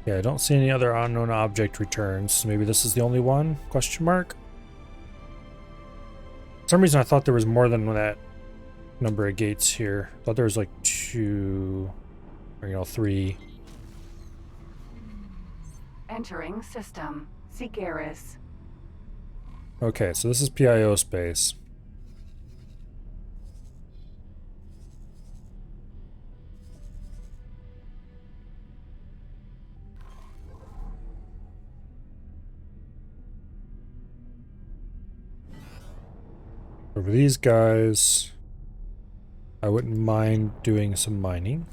Yeah, I don't see any other unknown object returns. Maybe this is the only one? Question mark? For some reason I thought there was more than that number of gates here. I thought there was like 2, or 3. Entering system. Sikaris. Okay, so this is PIO space. For these guys, I wouldn't mind doing some mining.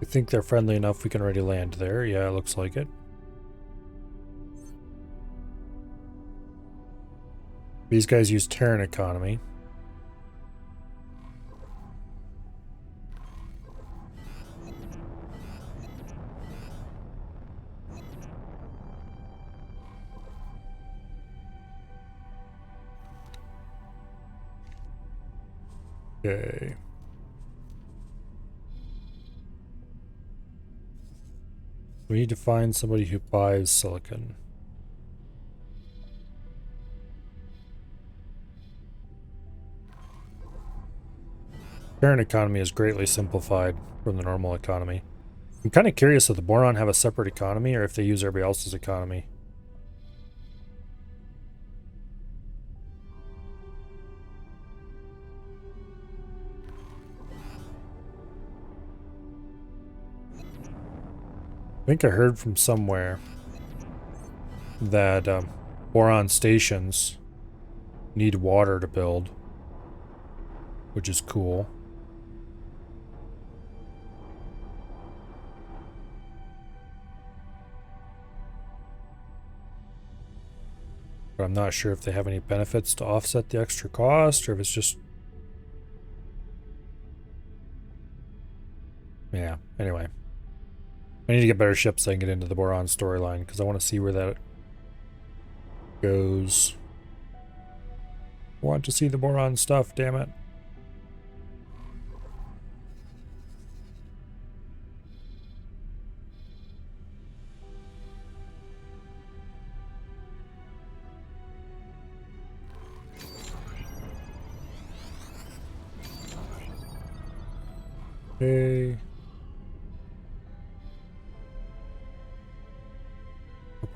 I think they're friendly enough we can already land there. Yeah, it looks like it. These guys use Terran economy. Okay. We need to find somebody who buys silicon. Terran economy is greatly simplified from the normal economy. I'm kind of curious if the Boron have a separate economy or if they use everybody else's economy. I think I heard from somewhere that Boron stations need water to build, which is cool. But I'm not sure if they have any benefits to offset the extra cost or if it's just... Yeah, anyway. I need to get better ships so I can get into the Boron storyline, because I want to see where that goes. I want to see the Boron stuff, damn it. Okay.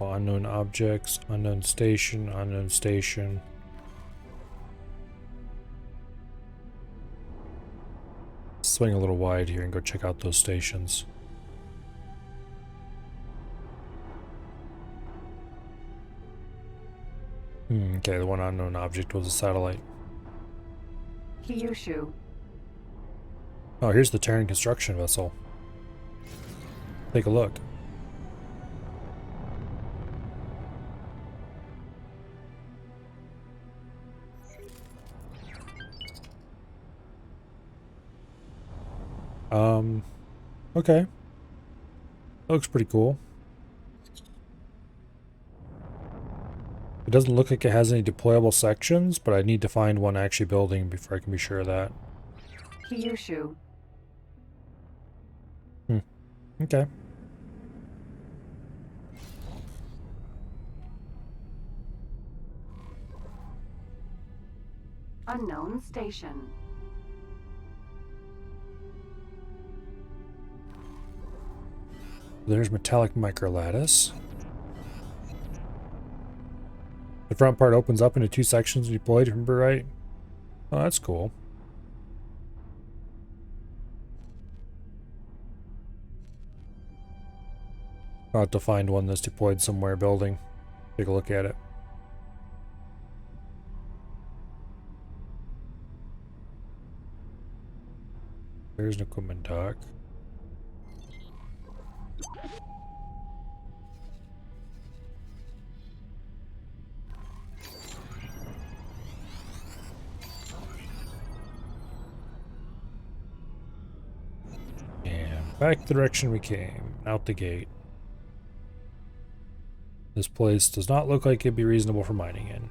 Unknown objects, unknown station, unknown station. Swing a little wide here and go check out those stations. Okay, the one unknown object was a satellite. Kyushu. Oh, here's the Terran construction vessel. Take a look. Okay. That looks pretty cool. It doesn't look like it has any deployable sections, but I need to find one actually building before I can be sure of that. Kyushu. Okay. Unknown station. There's metallic microlattice. The front part opens up into two sections deployed, remember right? Oh, that's cool. I'll have to find one that's deployed somewhere building. Take a look at it. There's an equipment dock. And back the direction we came, out the gate. This place does not look like it'd be reasonable for mining in.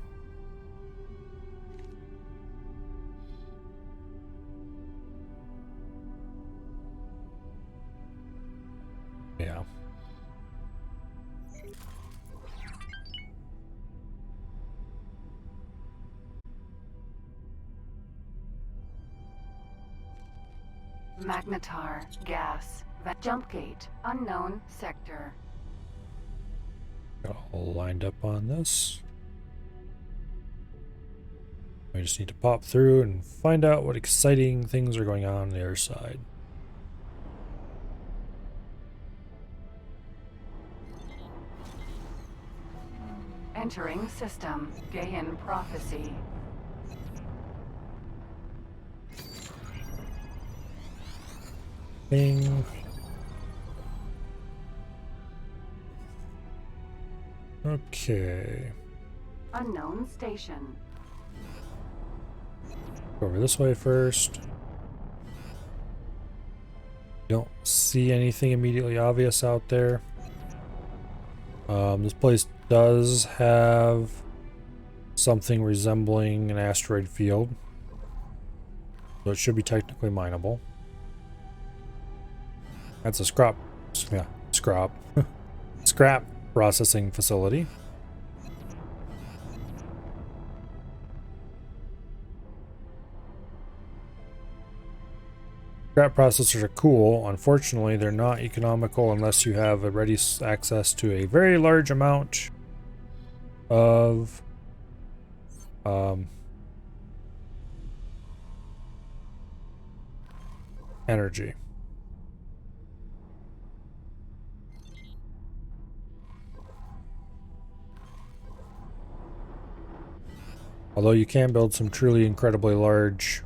Yeah. Magnetar. Gas. Jump gate. Unknown sector. Got all lined up on this. We just need to pop through and find out what exciting things are going on the other side. Entering system. Gaian prophecy. Bing. Okay. Unknown station. Go over this way first. Don't see anything immediately obvious out there. This place does have something resembling an asteroid field, so it should be technically mineable. That's a scrap processing facility. Scrap processors are cool. Unfortunately, they're not economical unless you have a ready access to a very large amount of energy. Although you can build some truly incredibly large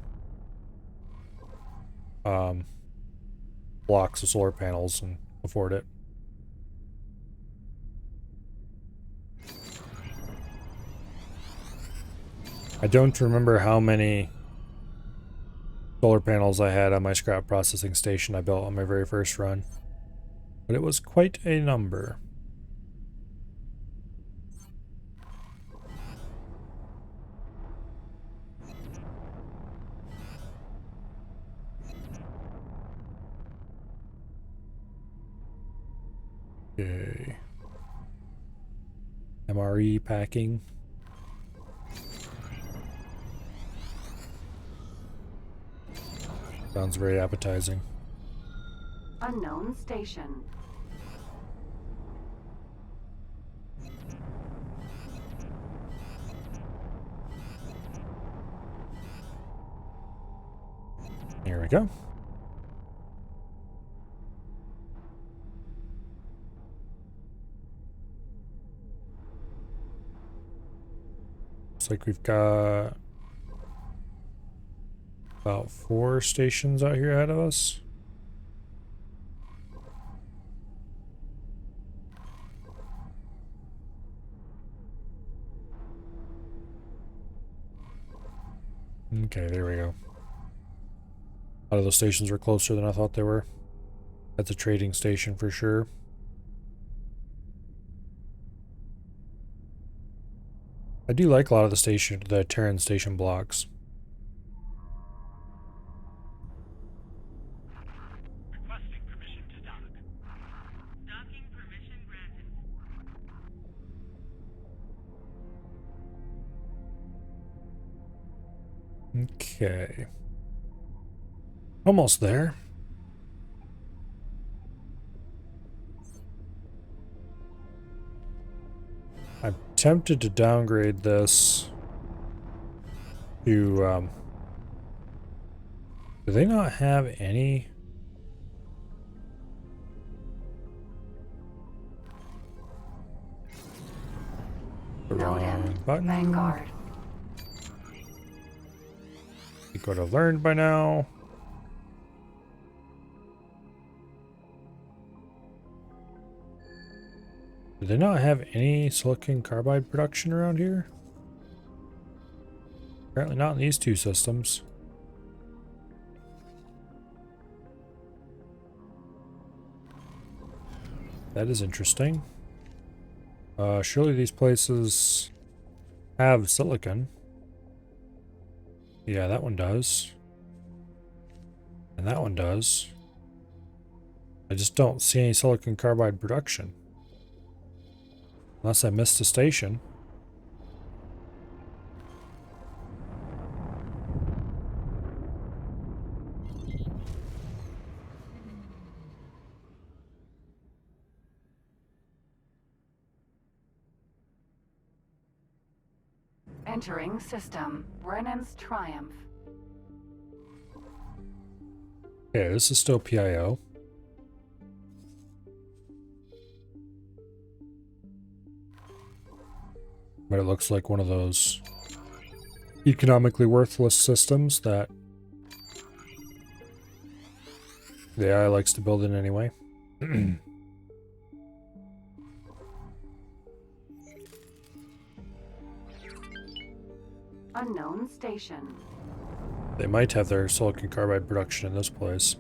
blocks of solar panels and afford it. I don't remember how many solar panels I had on my scrap processing station I built on my very first run. But it was quite a number. Okay. MRE packing. Sounds very appetizing. Unknown station. Here we go. Looks like we've got about 4 stations out here ahead of us. Okay, there we go. A lot of those stations were closer than I thought they were. That's a trading station for sure. I do like a lot of the Terran station blocks. Requesting permission to dock. Docking permission granted. Okay. Almost there. I'm tempted to downgrade this to, do they not have any? Noted. Button. Vanguard. You could have learned by now. Do they not have any silicon carbide production around here? Apparently not in these 2 systems. That is interesting. Surely these places have silicon. Yeah, that one does. And that one does. I just don't see any silicon carbide production. Unless I missed a station. Entering system. Brennan's Triumph. Okay, this is still PIO. But it looks like one of those economically worthless systems that the AI likes to build in anyway. Unknown station. They might have their silicon carbide production in this place.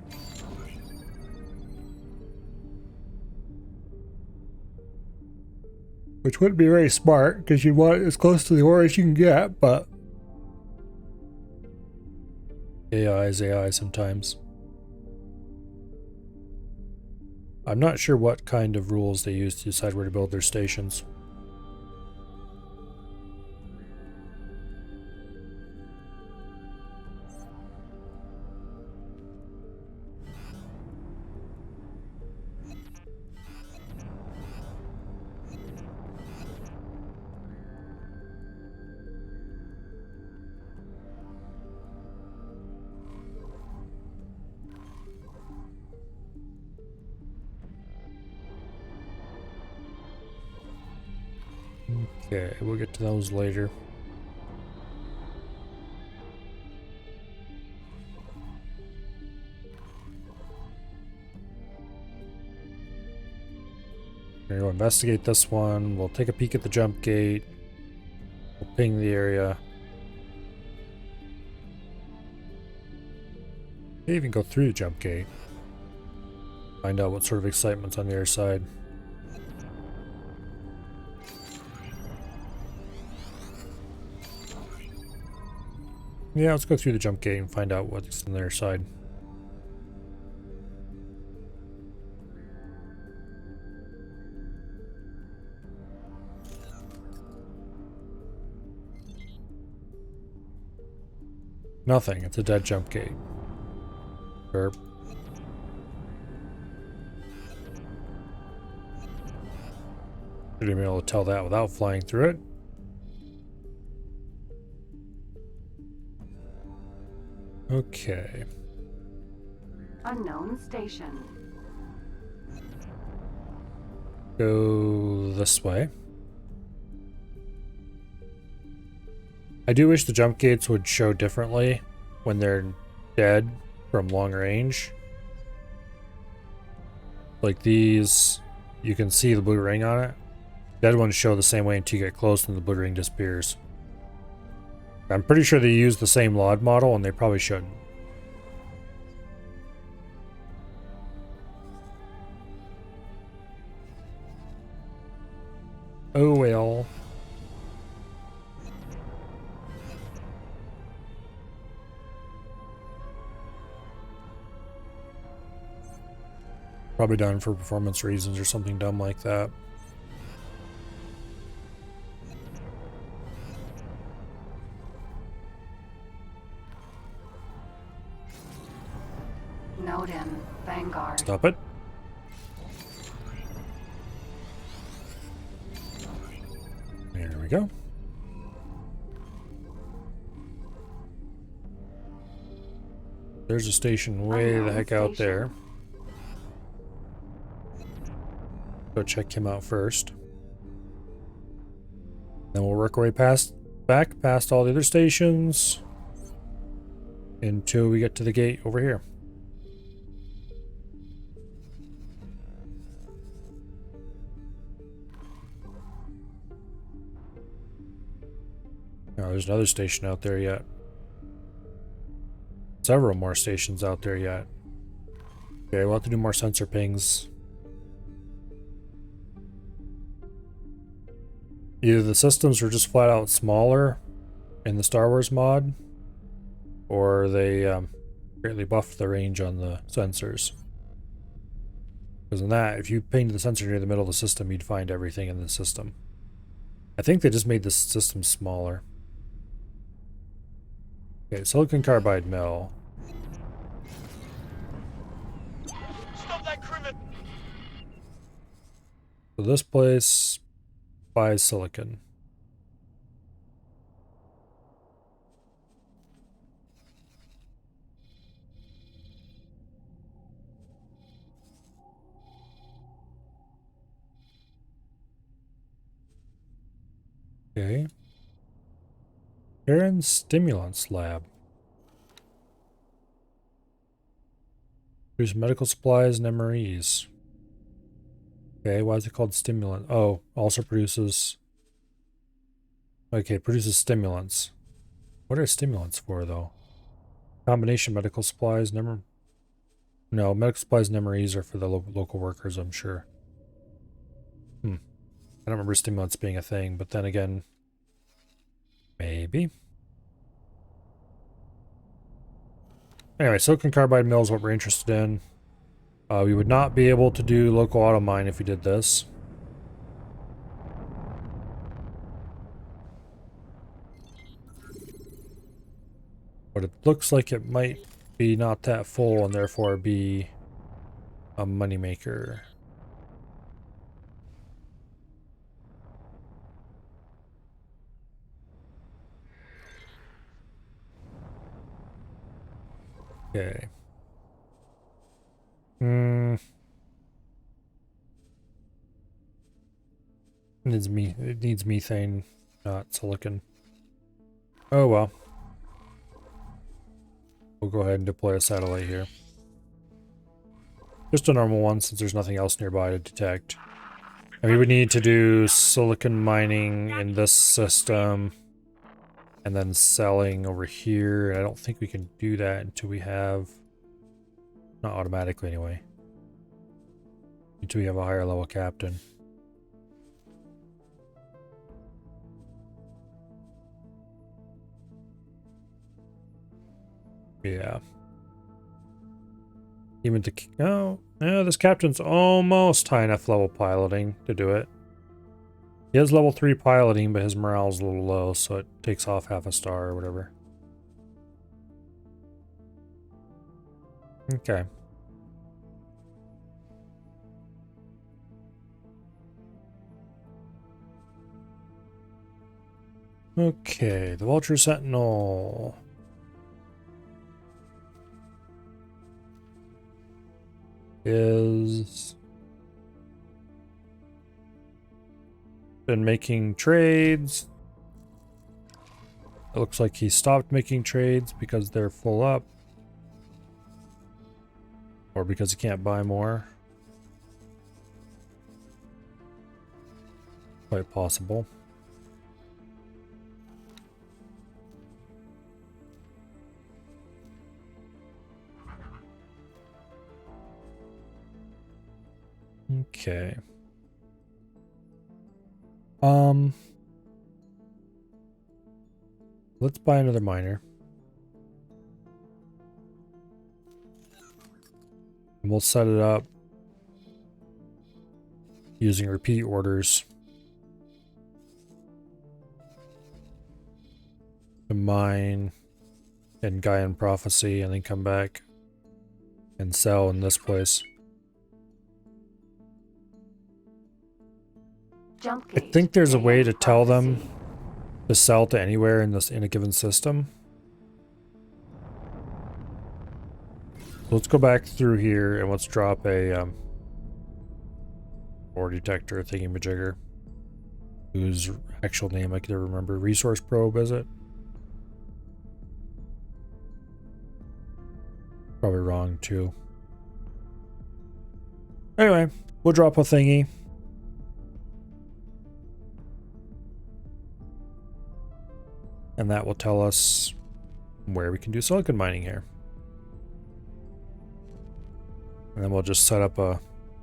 Which wouldn't be very smart, because you want it as close to the ore as you can get, but AI is AI sometimes. I'm not sure what kind of rules they use to decide where to build their stations. Okay, we'll get to those later. We're gonna go investigate this one. We'll take a peek at the jump gate. We'll ping the area. May even go through the jump gate. Find out what sort of excitement's on the other side. Yeah, let's go through the jump gate and find out what's on the other side. Nothing. It's a dead jump gate. Derp. Should have been able to tell that without flying through it. Okay. Unknown station. Go this way. I do wish the jump gates would show differently when they're dead from long range. Like these, you can see the blue ring on it. Dead ones show the same way until you get close and the blue ring disappears. I'm pretty sure they use the same LOD model and they probably shouldn't. Oh well. Probably done for performance reasons or something dumb like that. Nodin, Vanguard. Stop it. There we go. There's a station way the heck out there. Go check him out first. Then we'll work our way past all the other stations until we get to the gate over here. Oh, there's another station out there yet. Several more stations out there yet. Okay, we'll have to do more sensor pings. Either the systems are just flat out smaller in the Star Wars mod, or they greatly buffed the range on the sensors. Because in that, if you pinged the sensor near the middle of the system, you'd find everything in the system. I think they just made the system smaller. Okay, silicon carbide mill. Stop that crivet! So this place buys silicon. Okay. Aaron's Stimulants Lab. Produce medical supplies and MREs. Okay, why is it called stimulant? Oh, also produces... Okay, produces stimulants. What are stimulants for, though? Combination medical supplies, never... No, medical supplies and MREs are for the local workers, I'm sure. I don't remember stimulants being a thing, but then again... Maybe. Anyway, silicon carbide mill is what we're interested in. We would not be able to do local auto mine if we did this. But it looks like it might be not that full and therefore be a moneymaker. Okay. It needs methane, not silicon. Oh well. We'll go ahead and deploy a satellite here. Just a normal one since there's nothing else nearby to detect. And we would need to do silicon mining in this system. And then selling over here. I don't think we can do that until we have... Not automatically anyway. until we have a higher level captain. Yeah. Even to... Oh, yeah, this captain's almost high enough level piloting to do it. He has level 3 piloting, but his morale's a little low, so it takes off half a star or whatever. Okay. Okay, the Vulture Sentinel. Is been making trades. It looks like he stopped making trades because they're full up. Or because he can't buy more. Quite possible. Okay. Let's buy another miner. And we'll set it up using repeat orders to mine in Gaian Prophecy and then come back and sell in this place. I think there's a way to tell them to sell to anywhere in a given system. So let's go back through here and let's drop a ore detector thingy-majigger, whose actual name I can never remember. Resource probe, is it? Probably wrong too. Anyway, we'll drop a thingy. And that will tell us where we can do silicon mining here. And then we'll just set up a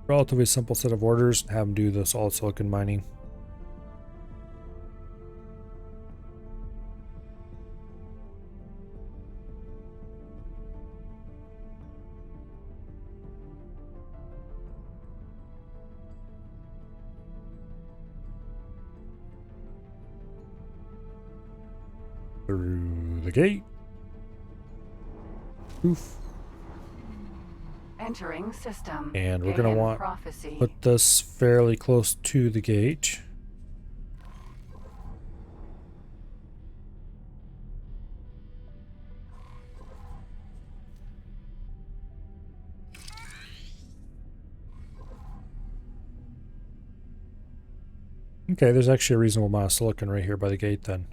relatively simple set of orders and have them do this all silicon mining. Through the gate. Oof. Entering system. And we're going to want Prophecy. put this fairly close to the gate. Okay, there's actually a reasonable amount of silicon right here by the gate then.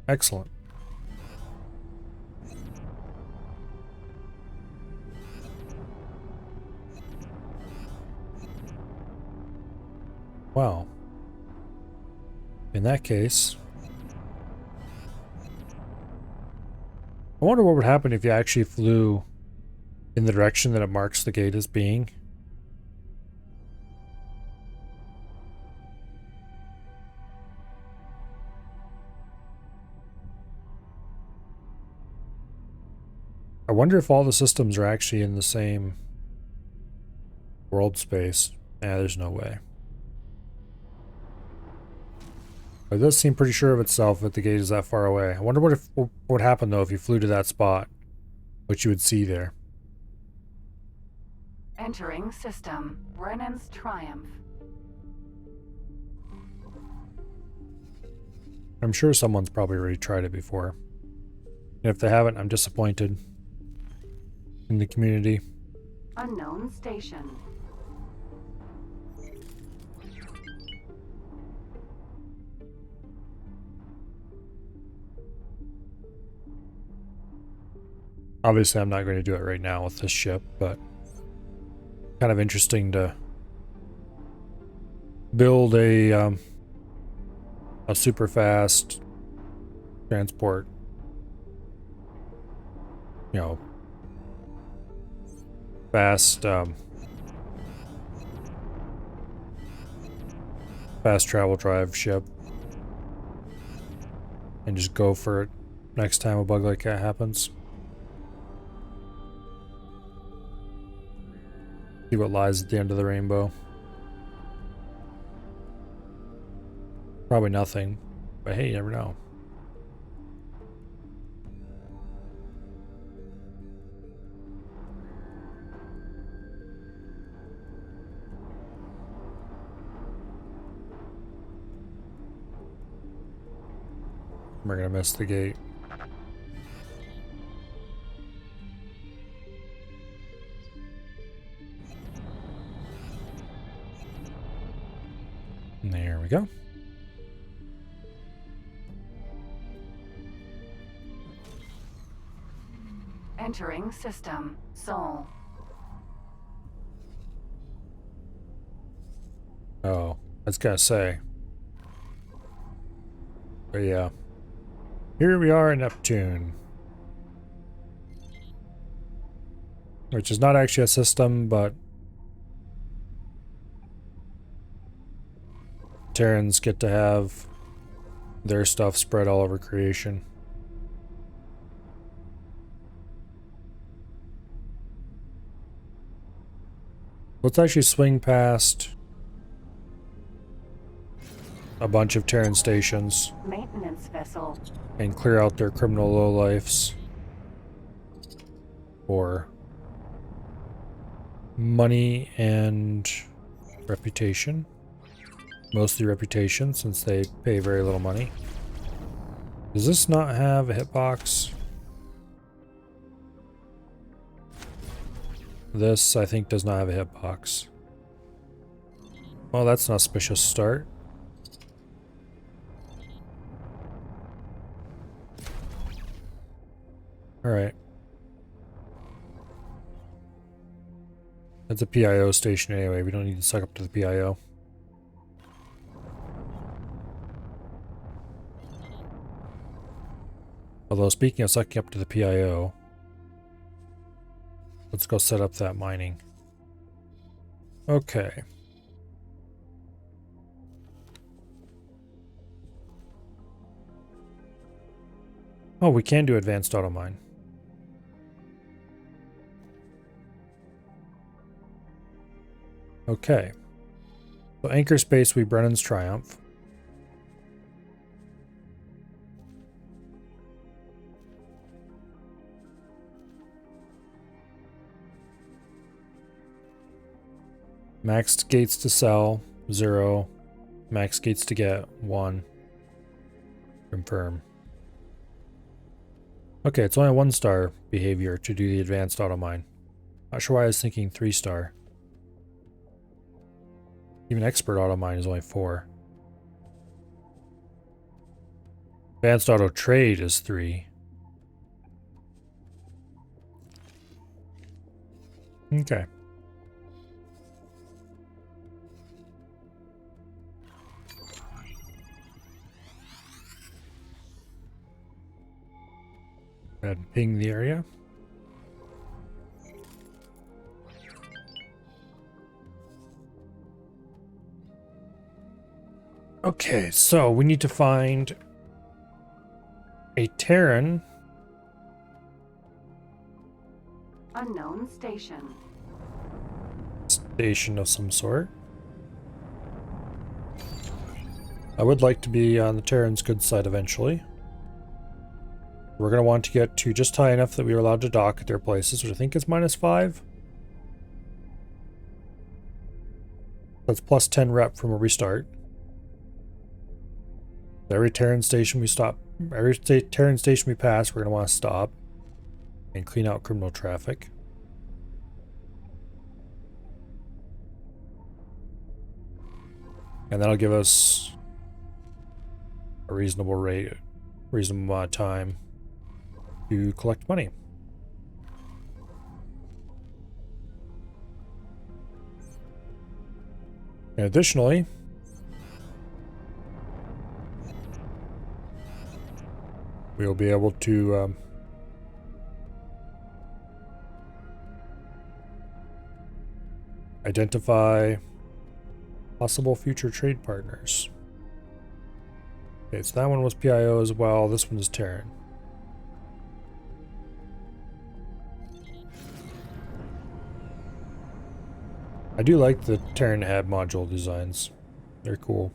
Excellent. Wow. In that case, I wonder what would happen if you actually flew in the direction that it marks the gate as being. I wonder if all the systems are actually in the same world space. Nah, there's no way. It does seem pretty sure of itself that the gate is that far away. I wonder what would happen though if you flew to that spot, what you would see there. Entering system. Brennan's Triumph. I'm sure someone's probably already tried it before. And if they haven't, I'm disappointed in the community. Unknown station. Obviously, I'm not going to do it right now with this ship, but kind of interesting to build a super fast transport, you know, fast fast travel drive ship and just go for it next time a bug like that happens. See what lies at the end of the rainbow. Probably nothing, but hey, you never know. We're gonna miss the gate. And there we go. Entering system. Sol. Oh, I was gonna say. But yeah. Here we are in Neptune. Which is not actually a system, but Terrans get to have their stuff spread all over creation. Let's actually swing past a bunch of Terran stations Maintenance vessel. and clear out their criminal lowlifes for money and reputation. Mostly reputation, since they pay very little money. Does this not have a hitbox? This, I think, does not have a hitbox. Well, that's an auspicious start. Alright. That's a PIO station anyway. We don't need to suck up to the PIO. Although, speaking of sucking up to the PIO, let's go set up that mining. Okay. Oh, we can do advanced auto mine. Okay. So anchor space, we Brennan's Triumph. Max gates to sell, 0. Max gates to get, 1. Confirm. Okay, it's only a 1-star behavior to do the advanced auto mine. Not sure why I was thinking 3-star. Even expert auto mine is only 4. Advanced auto trade is 3. Okay. Go ahead and ping the area. Okay, so we need to find a Terran. Unknown station. Station of some sort. I would like to be on the Terran's good side eventually. We're going to want to get to just high enough that we are allowed to dock at their places, which I think is -5. That's plus 10 rep from where we start. Every Terran station we stop, every Terran station we pass, we're going to want to stop and clean out criminal traffic. And that'll give us a reasonable rate, reasonable amount of time to collect money. And additionally, we'll be able to identify Possible future trade partners. Okay, so that one was PIO as well. This one is Terran. I do like the Terran hab module designs. They're cool.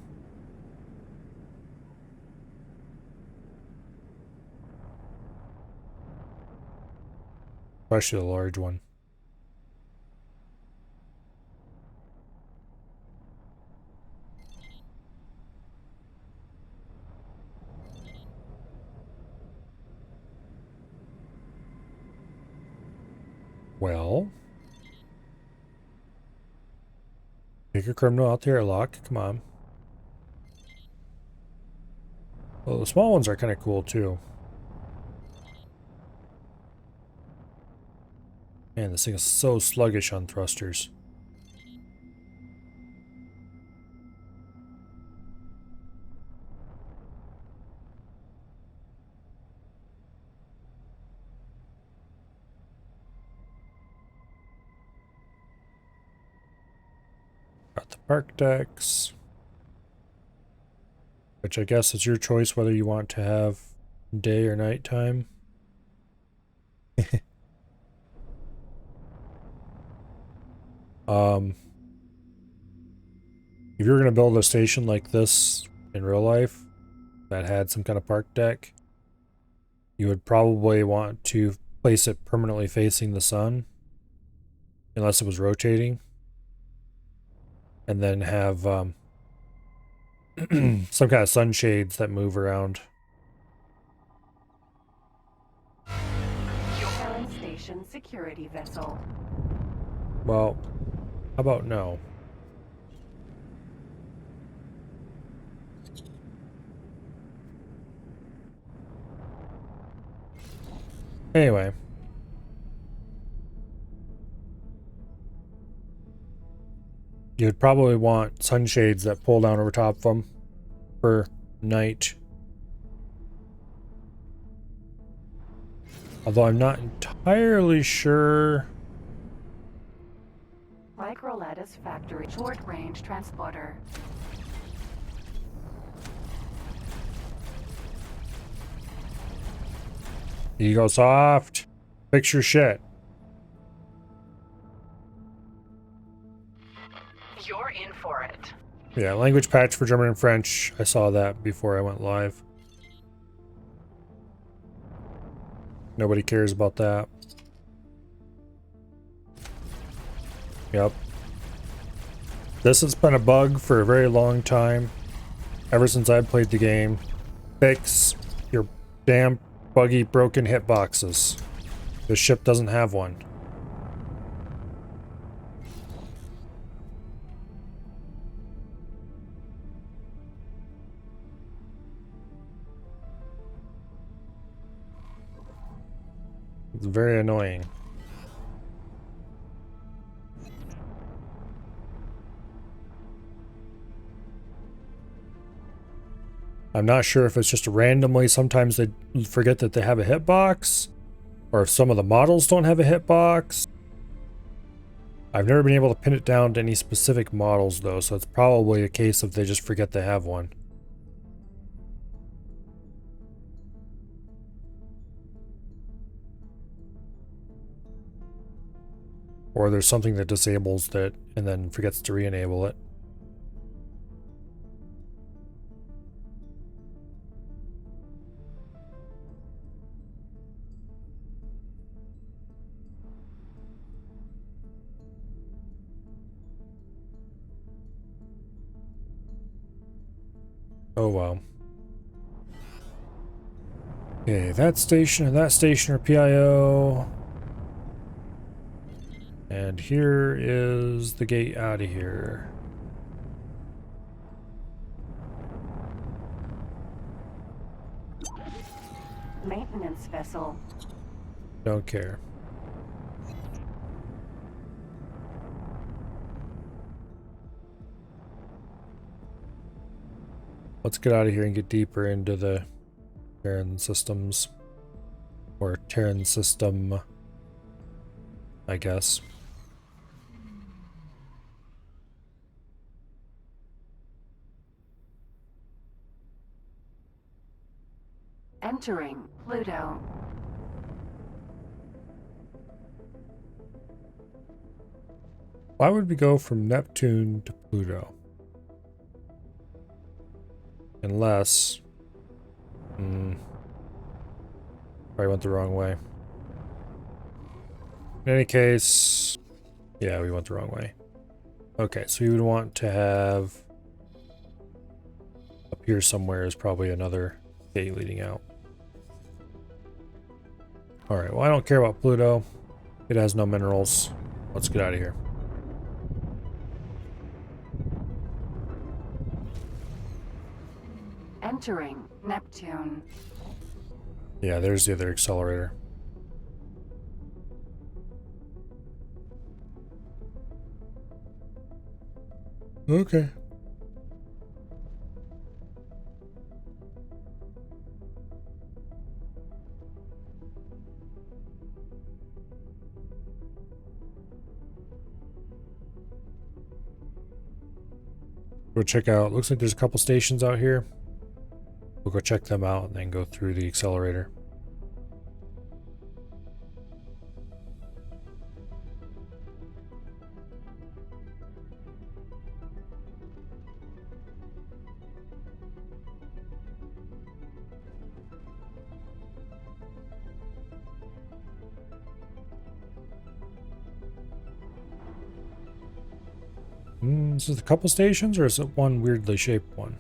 Especially the large one. Well, pick a criminal out the airlock. Come on. Well, the small ones are kind of cool too. Man, this thing is so sluggish on thrusters. Got the park decks. Which I guess is your choice whether you want to have day or night time. If you're going to build a station like this in real life that had some kind of park deck, you would probably want to place it permanently facing the sun, unless it was rotating, and then have some kind of sunshades that move around. Terran Station security vessel. Well, how about no? Anyway. You'd probably want sunshades that pull down over top of them for night. Although I'm not entirely sure. Microlattice factory short-range transporter. You go soft. Fix your shit. You're in for it. Yeah, language patch for German and French. I saw that before I went live. Nobody cares about that. Yep. This has been a bug for a very long time. Ever since I played the game. Fix your damn buggy broken hitboxes. This ship doesn't have one. It's very annoying. I'm not sure if it's just randomly sometimes they forget that they have a hitbox, or if some of the models don't have a hitbox. I've never been able to pin it down to any specific models though, so it's probably a case of they just forget they have one. Or there's something that disables it and then forgets to re-enable it. Oh well. Okay, that station and that station are PIO. And here is the gate out of here. Maintenance vessel. Don't care. Let's get out of here and get deeper into the Terran systems. Or Terran system, I guess. Entering Pluto. Why would we go from Neptune to Pluto? Unless... probably went the wrong way. In any case... Yeah, we went the wrong way. Okay, so we would want to have... Up here somewhere is probably another gate leading out. Alright, well I don't care about Pluto. It has no minerals. Let's get out of here. Entering Neptune. Yeah, there's the other accelerator. Okay. Go check out, looks like there's a couple stations out here. We'll go check them out and then go through the accelerator. Is it a couple stations or is it one weirdly shaped one?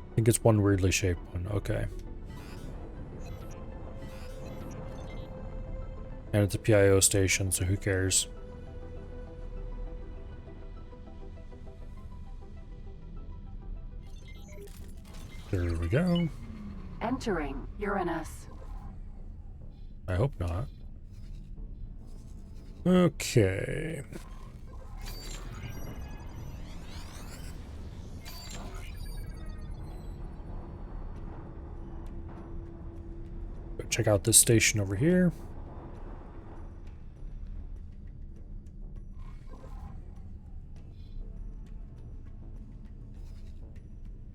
I think it's one weirdly shaped one. Okay. And it's a PIO station, so who cares? There we go. Entering Uranus. I hope not. Okay. Go check out this station over here.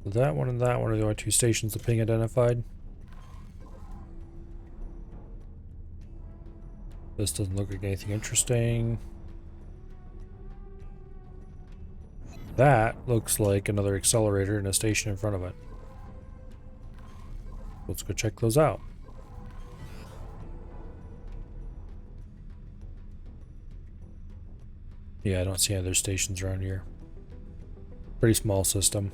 That one and that one are the only two stations the ping identified. This doesn't look like anything interesting. That looks like another accelerator and a station in front of it. Let's go check those out. Yeah, I don't see any other stations around here. Pretty small system.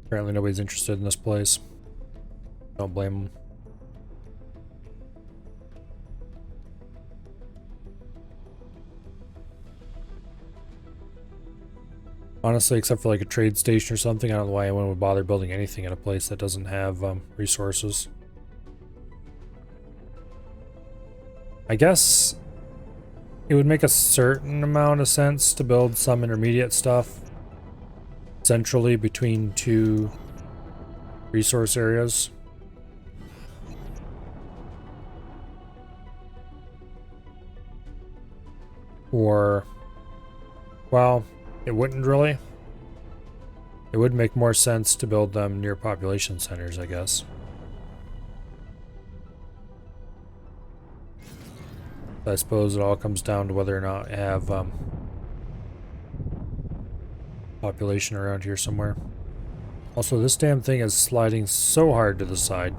Apparently nobody's interested in this place. Don't blame them. Honestly, except for like a trade station or something, I don't know why anyone would bother building anything in a place that doesn't have resources. I guess it would make a certain amount of sense to build some intermediate stuff centrally between two resource areas. Or, well, it wouldn't really. It would make more sense to build them near population centers, I guess. I suppose it all comes down to whether or not I have population around here somewhere. Also, this damn thing is sliding so hard to the side.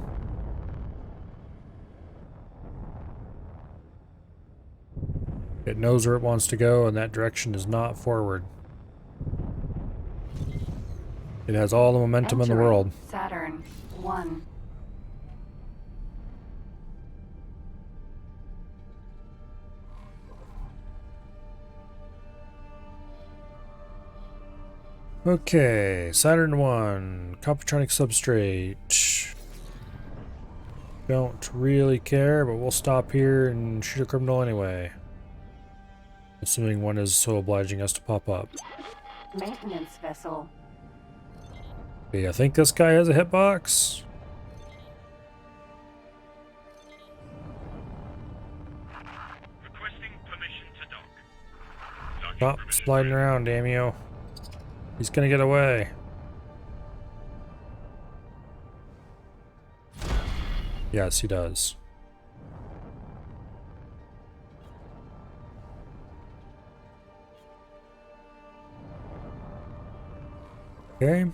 It knows where it wants to go, and that direction is not forward. It has all the momentum in the world. Saturn 1. Okay, Saturn 1, Coppertronic substrate. Don't really care, but we'll stop here and shoot a criminal anyway. Assuming one is so obliging us to pop up. Maintenance vessel. Okay, I think this guy has a hitbox. Requesting permission to dock. Docking Stop sliding around, Damio. He's gonna get away. Yes, he does. Okay.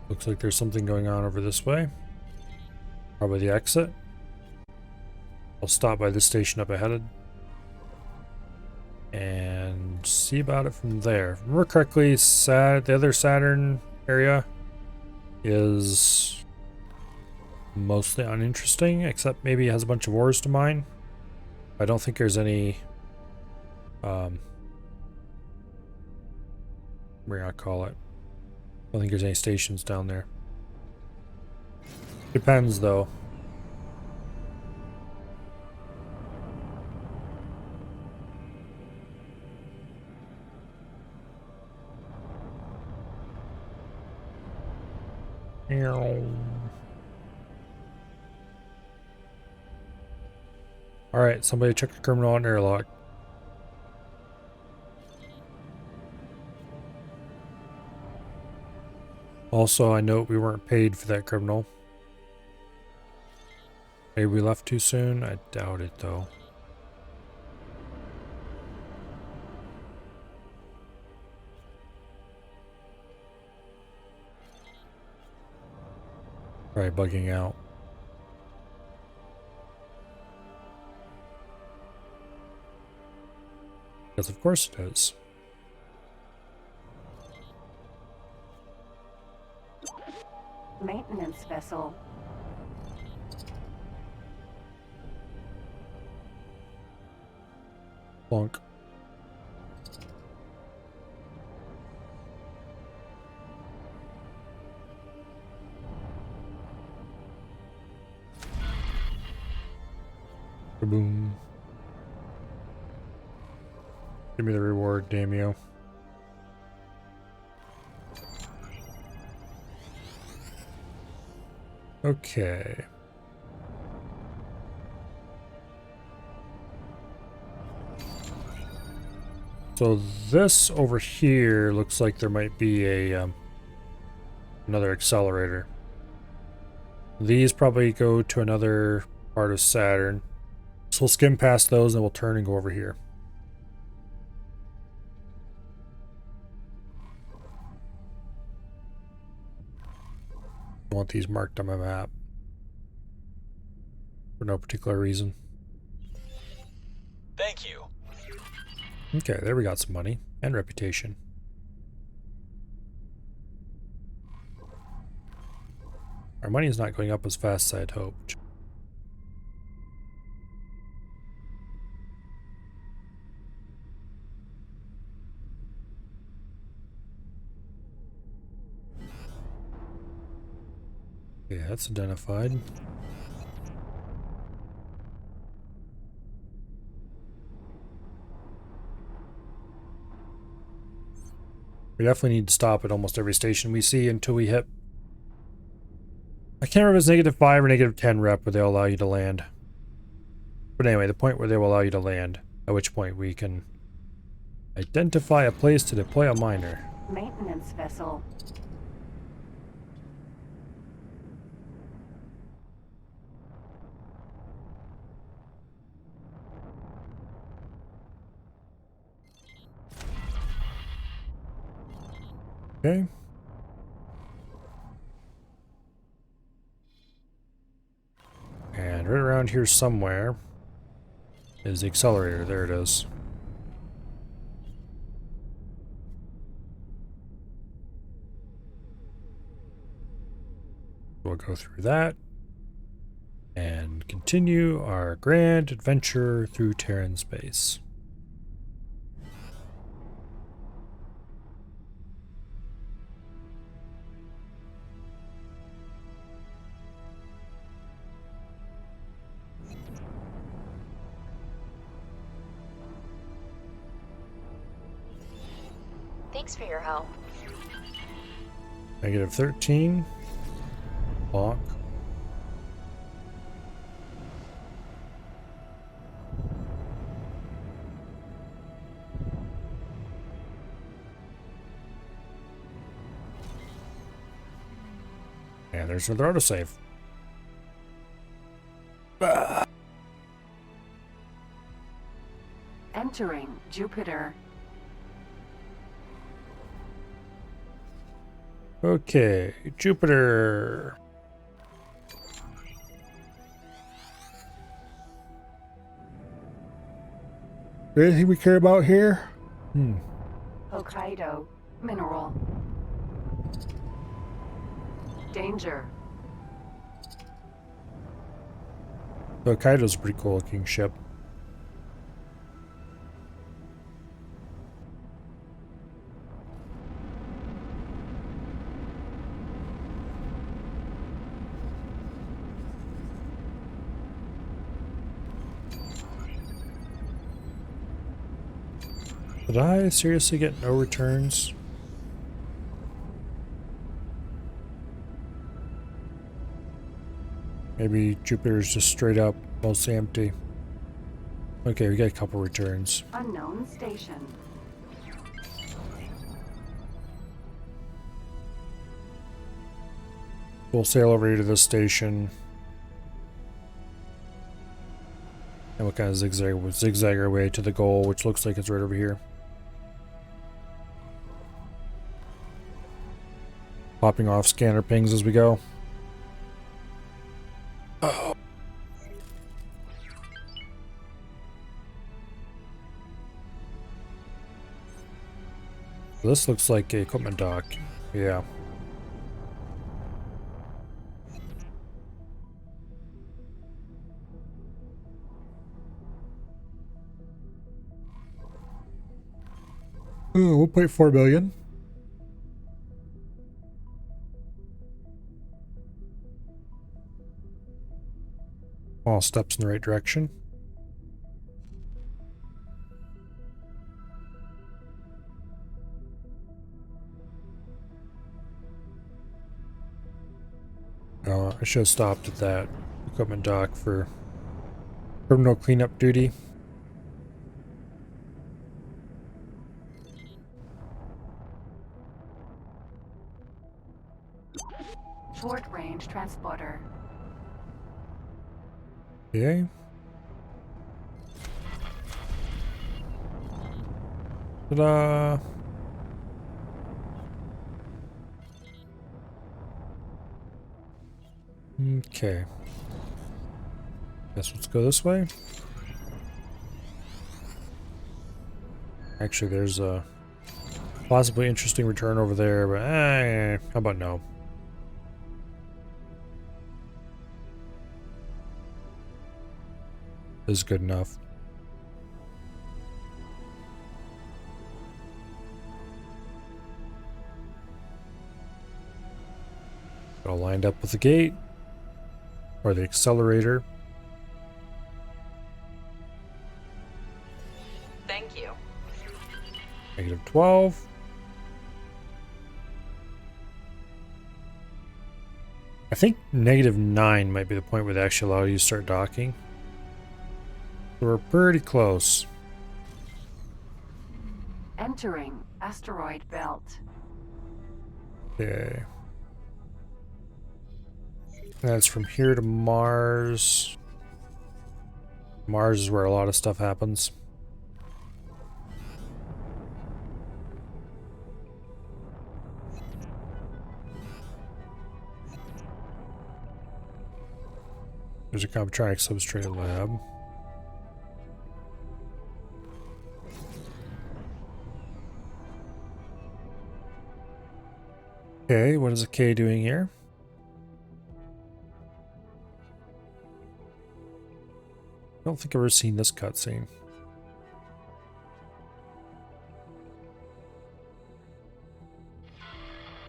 Looks like there's something going on over this way. Probably the exit. I'll stop by this station up ahead and see about it from there. If I remember correctly, the other Saturn area is mostly uninteresting, except maybe it has a bunch of ores to mine. I don't think there's any what do I call it? I don't think there's any stations down there. Depends though. Alright, somebody check the terminal on airlock. Also, I note we weren't paid for that criminal. Maybe we left too soon? I doubt it though. Probably bugging out. Because of course it is. Maintenance vessel. Plonk. Boom. Give me the reward, Damio. Okay. So this over here looks like there might be a another accelerator. These probably go to another part of Saturn. So we'll skim past those and we'll turn and go over here. I want these marked on my map for no particular reason. Thank you. Okay, there we got some money and reputation. Our money is not going up as fast as I'd hoped. Okay, that's identified. We definitely need to stop at almost every station we see until we hit... I can't remember if it's -5 or -10 rep where they'll allow you to land. But anyway, the point where they will allow you to land, at which point we can identify a place to deploy a miner. Maintenance vessel. Okay. And right around here somewhere is the accelerator. There it is. We'll go through that and continue our grand adventure through Terran space. Thanks for your help. -13. Block. And there's another autosave. Entering Jupiter. Okay, Jupiter. Anything we care about here? Hokkaido. Mineral. Danger. Hokkaido's a pretty cool looking ship. Did I seriously get no returns? Maybe Jupiter's just straight up mostly empty. Okay, we got a couple returns. Unknown station. We'll sail over here to this station. And we'll kind of zigzag our way to the goal, which looks like it's right over here. Popping off scanner pings as we go. Oh. This looks like a equipment dock. Yeah. Oh, 1.4 billion. All steps in the right direction. I should have stopped at that equipment dock for terminal cleanup duty. Short range transporter. Okay. Ta-da! Okay. Guess let's go this way. Actually, there's a possibly interesting return over there, but how about no? This is good enough. All lined up with the gate or the accelerator. Thank you. -12. I think -9 might be the point where they actually allow you to start docking. So we're pretty close. Entering asteroid belt. Okay. That's from here to Mars. Mars is where a lot of stuff happens. There's a Computronic substrate lab. Okay, what is a K doing here? I don't think I've ever seen this cutscene.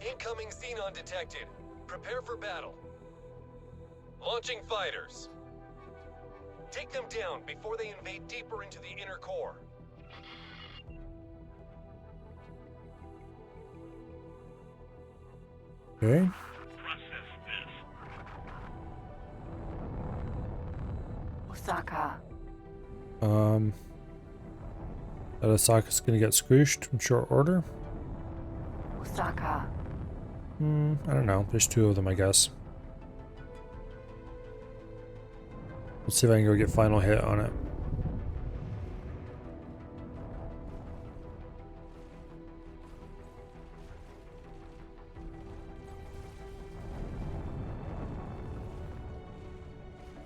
Incoming Xenon detected. Prepare for battle. Launching fighters. Take them down before they invade deeper into the inner core. Okay. Process this. Osaka. That Osaka's gonna get squished in short order. Osaka. I don't know. There's 2 of them, I guess. Let's see if I can go get final hit on it.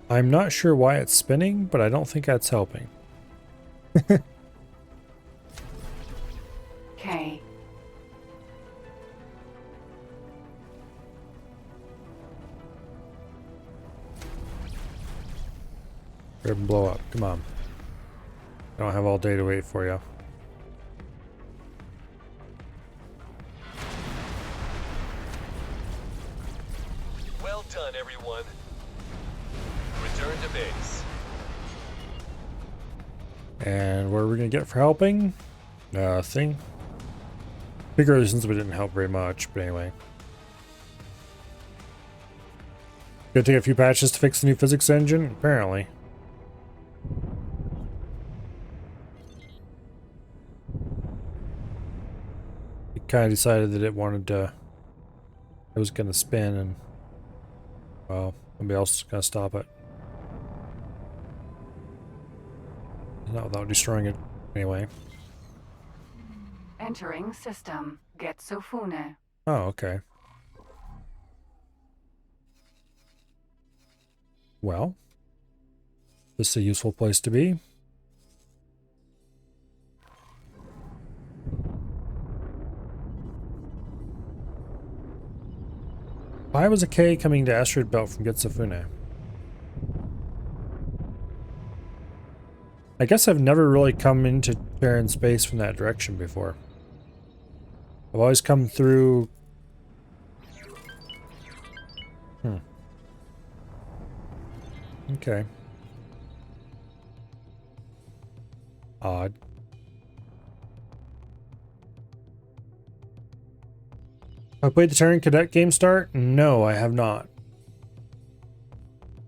I'm not sure why it's spinning, but I don't think that's helping. K. Grab and blow up. Come on. I don't have all day to wait for you. Well done, everyone. Return to base. And what are we gonna get for helping? Nothing. Figure since we didn't help very much, but anyway. Gonna take a few patches to fix the new physics engine? Apparently. It kind of decided that it wanted to... It was gonna spin and... Well, nobody else is gonna stop it. Not without destroying it anyway. Entering system. Getsufune. Oh, okay. Well, this is a useful place to be. Why was a K coming to asteroid belt from Getsufune? I guess I've never really come into Terran space from that direction before. I've always come through... Okay. Odd. I played the Terran Cadet game start? No, I have not.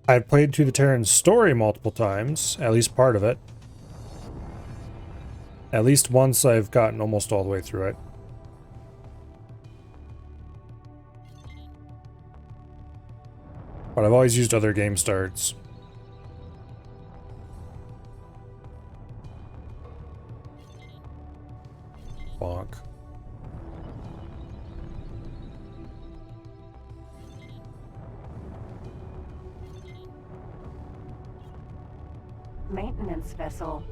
I've played through the Terran story multiple times, at least part of it. At least once I've gotten almost all the way through it. But I've always used other game starts. Bonk. Maintenance vessel.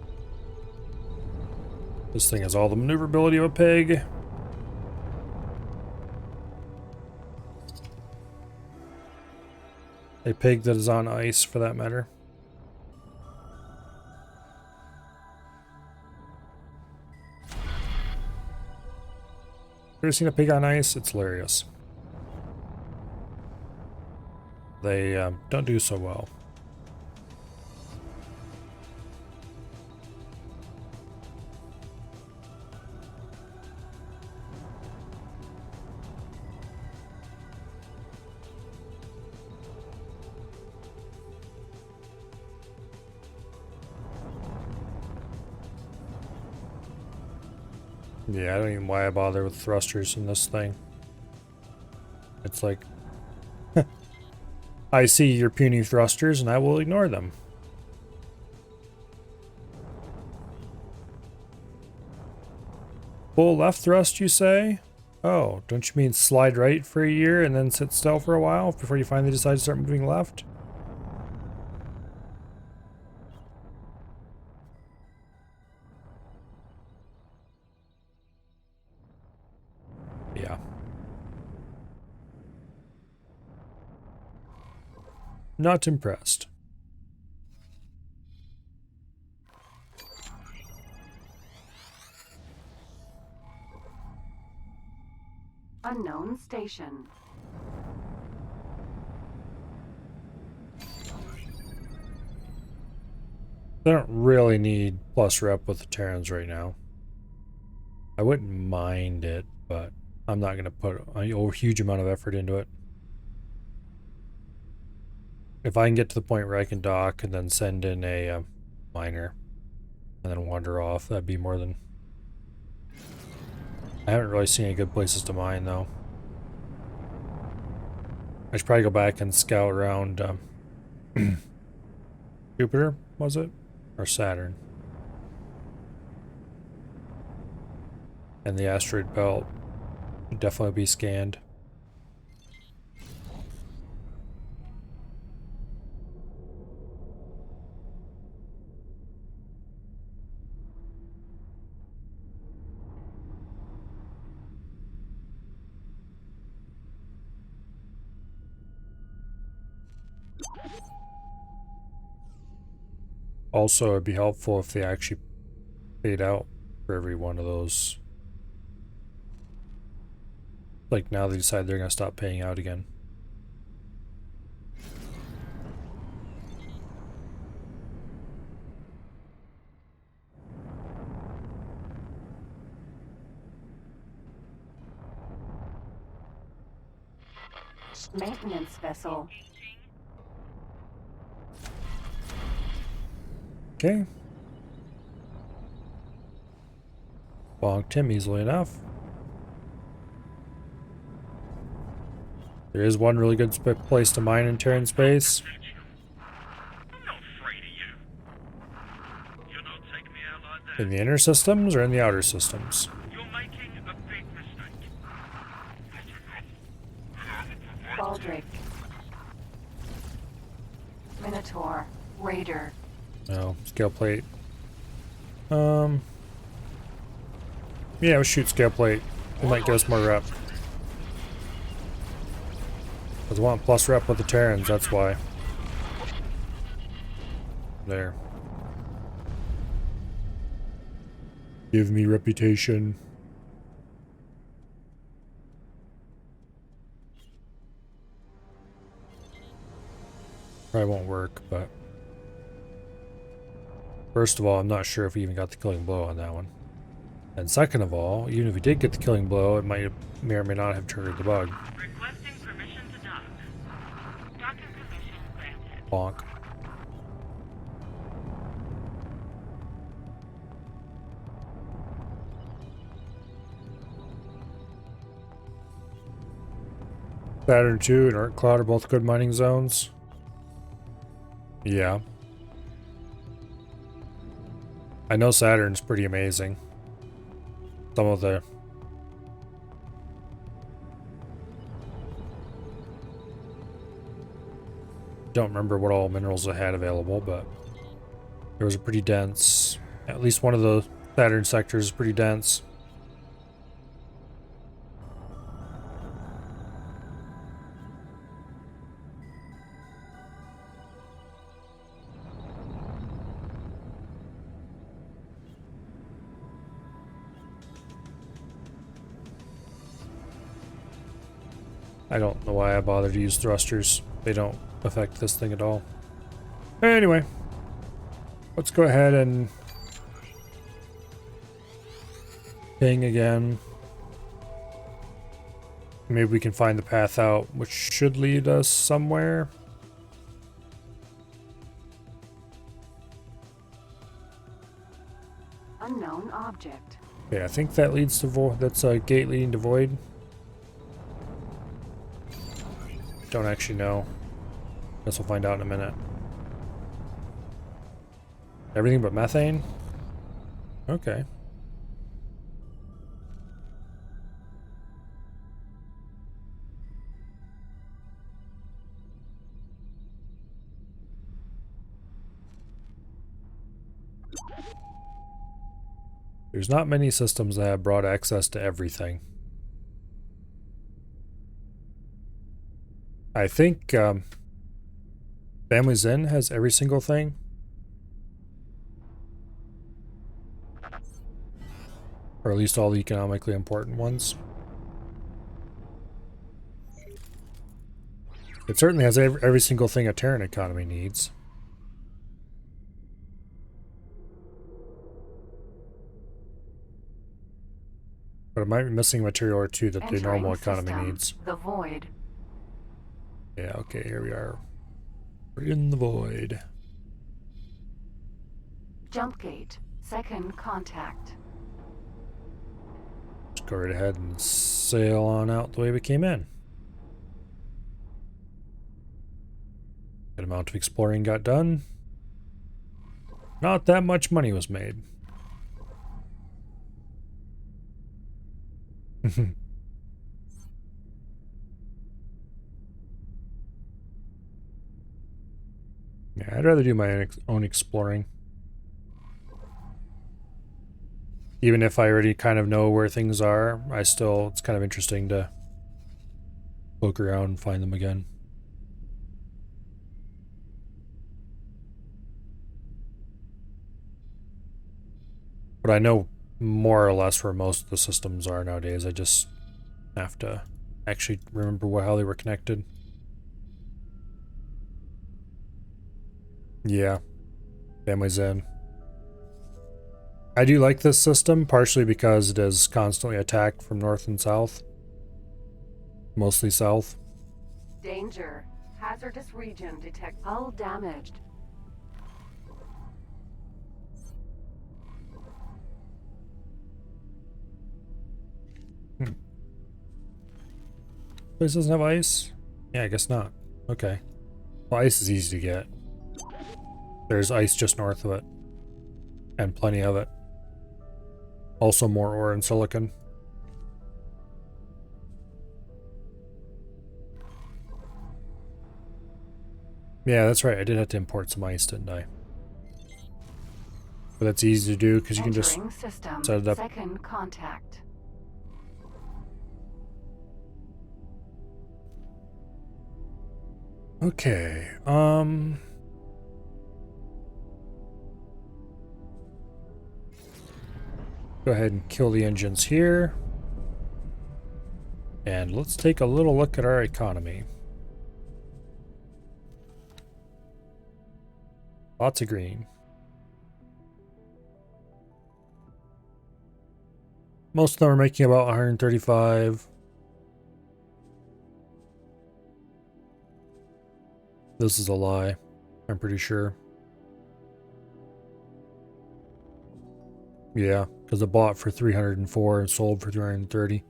This thing has all the maneuverability of a pig. A pig that is on ice, for that matter. Ever seen a pig on ice? It's hilarious. They don't do so well. Yeah, I don't even know why I bother with thrusters in this thing. It's like, I see your puny thrusters and I will ignore them. Full left thrust, you say? Oh, don't you mean slide right for a year and then sit still for a while before you finally decide to start moving left? Yeah. Not impressed. Unknown station. I don't really need plus rep with the Terrans right now. I wouldn't mind it, but I'm not going to put a huge amount of effort into it. If I can get to the point where I can dock and then send in a miner and then wander off, that'd be more than... I haven't really seen any good places to mine, though. I should probably go back and scout around Jupiter, was it? Or Saturn? And the asteroid belt should definitely be scanned. Also, it'd be helpful if they actually paid out for every one of those. Like now they decide they're gonna stop paying out again. Maintenance vessel. Okay. Bonked him easily enough. There is one really good place to mine in Terran space. I'm not afraid of you. You're not taking me out like that. In the inner systems or in the outer systems? You're making a big mistake. Baldric. Minotaur. Raider. No, scale plate. Yeah, we'll shoot scale plate. It might get us more rep. Because I want plus rep with the Terrans, that's why. There. Give me reputation. Probably won't work, but... First of all, I'm not sure if we even got the killing blow on that one. And second of all, even if we did get the killing blow, it may or may not have triggered the bug. Requesting permission to dock. Docking permission granted. Bonk. Saturn II and Earth Cloud are both good mining zones. Yeah. I know Saturn's pretty amazing. Some of the... Don't remember what all minerals it had available, but there was a pretty dense... At least one of the Saturn sectors is pretty dense. I don't know why I bother to use thrusters. They don't affect this thing at all. Anyway, let's go ahead and ping again. Maybe we can find the path out, which should lead us somewhere. Unknown object. Okay, I think that leads to Void. That's a gate leading to Void. Don't actually know. Guess we'll find out in a minute. Everything but methane? Okay. There's not many systems that have broad access to everything. I think Family Zen has every single thing. Or at least all the economically important ones. It certainly has every single thing a Terran economy needs. But it might be missing material or two that the normal economy needs. The Void. Yeah, okay, here we are. We're in the Void. Jump gate. Second contact. Let's go right ahead and sail on out the way we came in. Good amount of exploring got done. Not that much money was made. Yeah, I'd rather do my own exploring. Even if I already kind of know where things are, it's kind of interesting to poke around and find them again. But I know more or less where most of the systems are nowadays. I just have to actually remember how they were connected. Yeah. Family's in. I do like this system, partially because it is constantly attacked from north and south. Mostly south. Danger. Hazardous region detect. Hull damaged. Place doesn't have ice? Yeah, I guess not. Okay. Well, ice is easy to get. There's ice just north of it. And plenty of it. Also more ore and silicon. Yeah, that's right. I did have to import some ice, didn't I? But that's easy to do because you can just system. set it up. Second contact. Okay. Go ahead and kill the engines here. And let's take a little look at our economy. Lots of green. Most of them are making about 135. This is a lie, I'm pretty sure. Yeah, because it bought for 304 and sold for 330.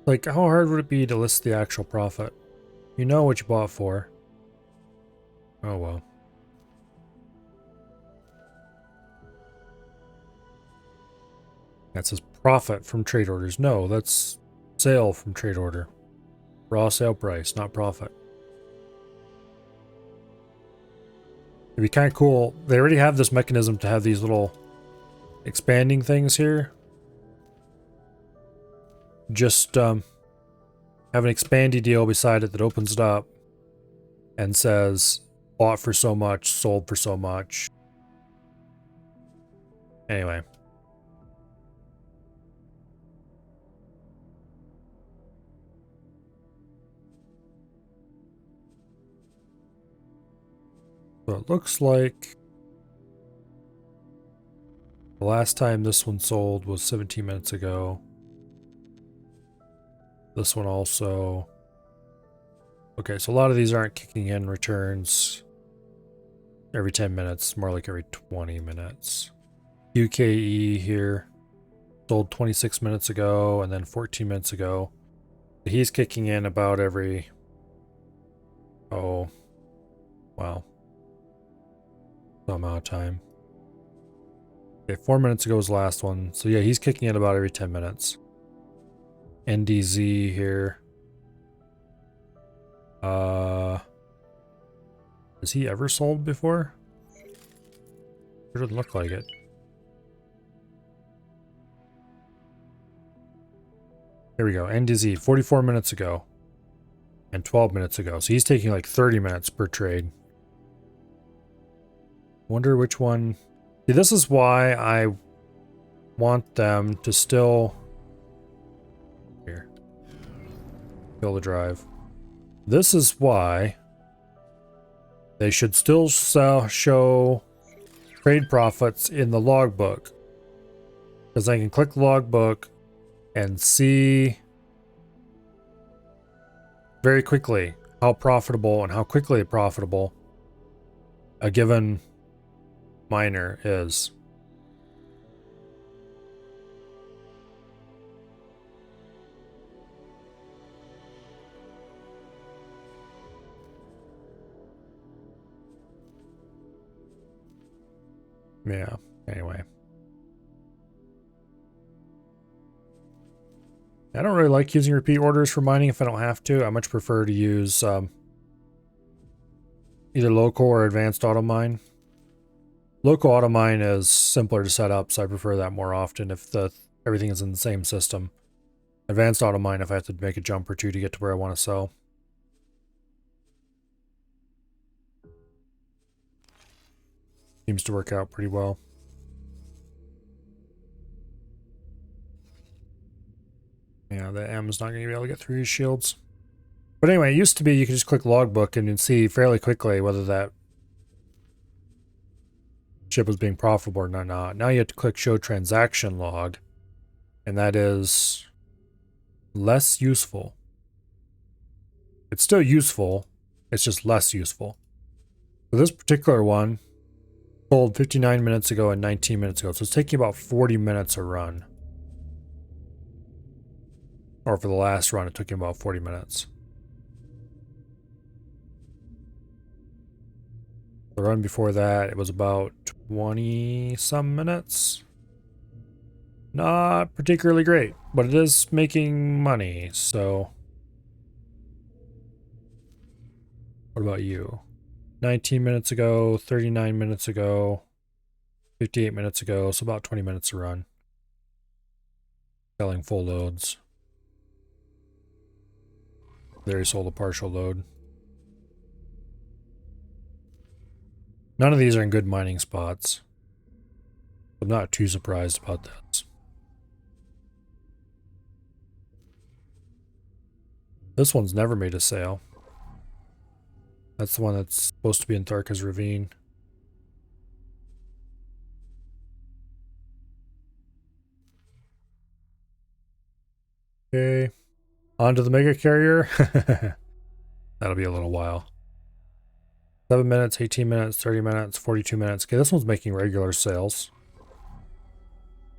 Like, how hard would it be to list the actual profit? You know what you bought for. Oh well. That says profit from trade orders. No, that's sale from trade order. Raw sale price, not profit. It'd be kind of cool. They already have this mechanism to have these little expanding things here. Just have an expandy deal beside it that opens it up and says bought for so much, sold for so much. Anyway. So it looks like the last time this one sold was 17 minutes ago. This one also. Okay, so a lot of these aren't kicking in returns every 10 minutes, more like every 20 minutes. UKE here sold 26 minutes ago and then 14 minutes ago. He's kicking in about every... Oh, wow. Some amount of time. Okay, 4 minutes ago was the last one. So yeah, he's kicking in about every 10 minutes. NDZ here. Has he ever sold before? It doesn't look like it. Here we go. NDZ, 44 minutes ago. And 12 minutes ago. So he's taking like 30 minutes per trade. Wonder which one... See, this is why I want them to still... Here. Kill the drive. This is why they should still show trade profits in the logbook. Because I can click the logbook and see very quickly how profitable and how quickly profitable a given miner is. Yeah, anyway. I don't really like using repeat orders for mining if I don't have to. I much prefer to use either local or advanced auto mine. Local auto mine is simpler to set up, so I prefer that more often if everything is in the same system. Advanced auto mine if I have to make a jump or two to get to where I want to sell. Seems to work out pretty well. Yeah, the M's not going to be able to get through his shields. But anyway, it used to be you could just click logbook and you'd see fairly quickly whether that ship was being profitable or not. Now you have to click show transaction log, and that is less useful. It's still useful, it's just less useful. So this particular one sold 59 minutes ago and 19 minutes ago, so it's taking about 40 minutes a run. Or for the last run, it took him about 40 minutes. The run before that, it was about 20-some minutes. Not particularly great, but it is making money, so... What about you? 19 minutes ago, 39 minutes ago, 58 minutes ago, so about 20 minutes a run. Selling full loads. There he sold a partial load. None of these are in good mining spots. I'm not too surprised about this. This one's never made a sale. That's the one that's supposed to be in Tharka's Ravine. Okay. On to the mega carrier. That'll be a little while. 7 minutes, 18 minutes, 30 minutes, 42 minutes. Okay, this one's making regular sales.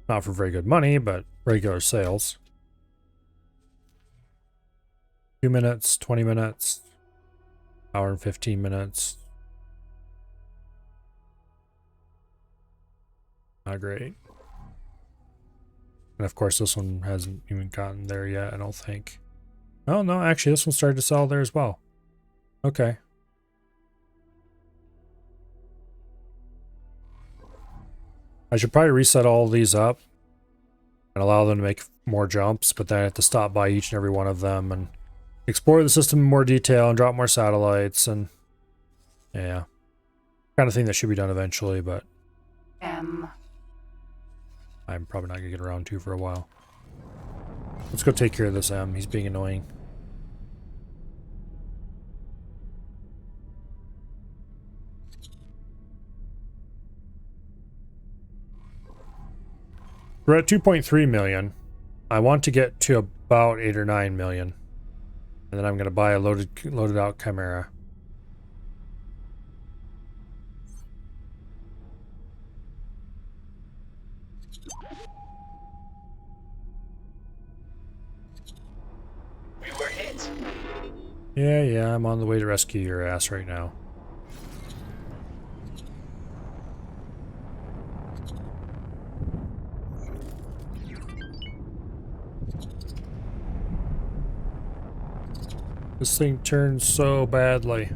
Not for very good money, but regular sales. 2 minutes, 20 minutes, hour and 15 minutes. Not great. And of course, this one hasn't even gotten there yet, I don't think. Oh, no, actually, this one started to sell there as well. Okay. I should probably reset all of these up and allow them to make more jumps, but then I have to stop by each and every one of them and explore the system in more detail and drop more satellites and yeah. Kind of thing that should be done eventually, but I'm probably not gonna get around to for a while. Let's go take care of this M. He's being annoying. We're at 2.3 million. I want to get to about 8 or 9 million. And then I'm going to buy a loaded out Chimera. We were hit. Yeah, I'm on the way to rescue your ass right now. This thing turns so badly.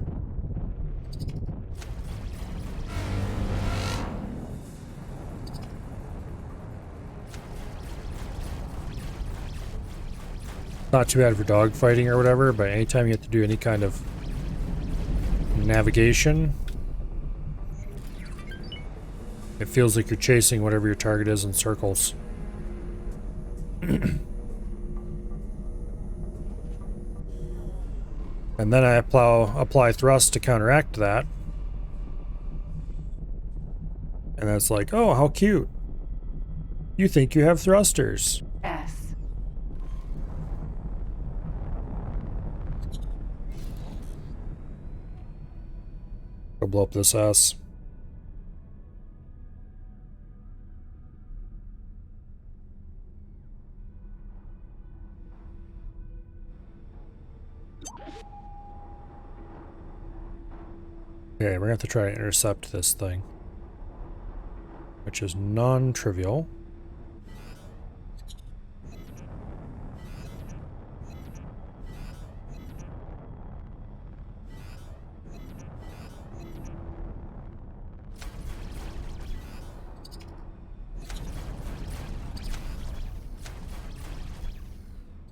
Not too bad for dogfighting or whatever, but anytime you have to do any kind of navigation, it feels like you're chasing whatever your target is in circles. And then I apply thrust to counteract that. And that's like, oh, how cute. You think you have thrusters. S. Go blow up this ass. Okay, we're gonna have to try to intercept this thing. which is non-trivial.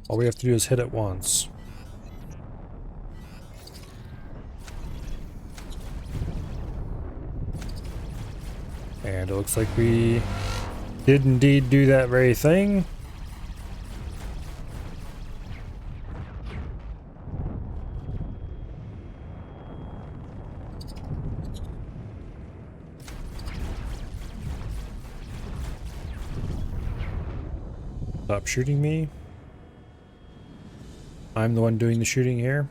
All we have to do is hit it once. And it looks like we did indeed do that very thing. Stop shooting me. I'm the one doing the shooting here.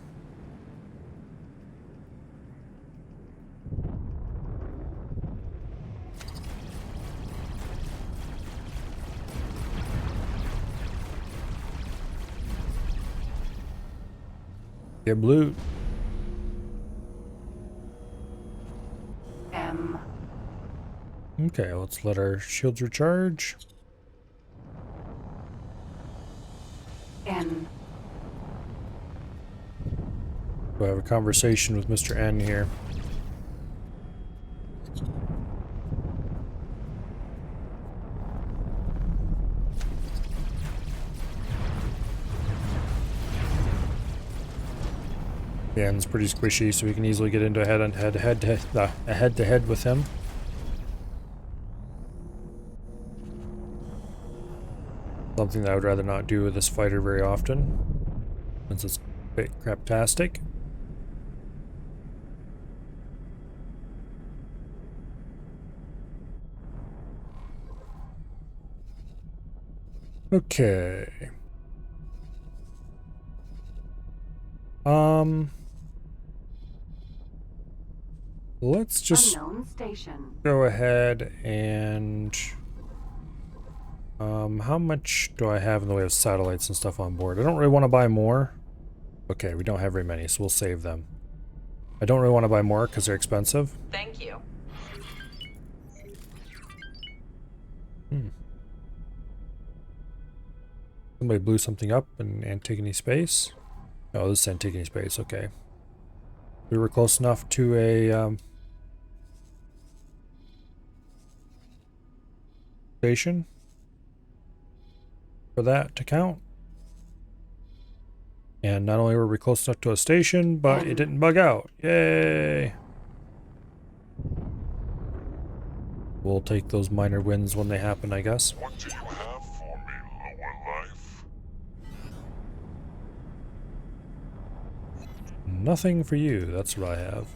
Get blue. M. Okay, let's let our shields recharge. N. We'll have a conversation with Mr. N here. Yeah, and it's pretty squishy, so we can easily get into a head-to-head with him. Something that I would rather not do with this fighter very often, since it's a bit craptastic. Okay. Let's just Unknown station. go ahead and how much do I have in the way of satellites and stuff on board? I don't really want to buy more. Okay, we don't have very many, so we'll save them. I don't really want to buy more because they're expensive. Thank you. Somebody blew something up in Antigone space. Oh, this is Antigone space, okay. We were close enough to a station for that to count. And not only were we close enough to a station, but it didn't bug out. Yay! We'll take those minor wins when they happen, I guess. What do you have for me, lower life? Nothing for you, that's what I have.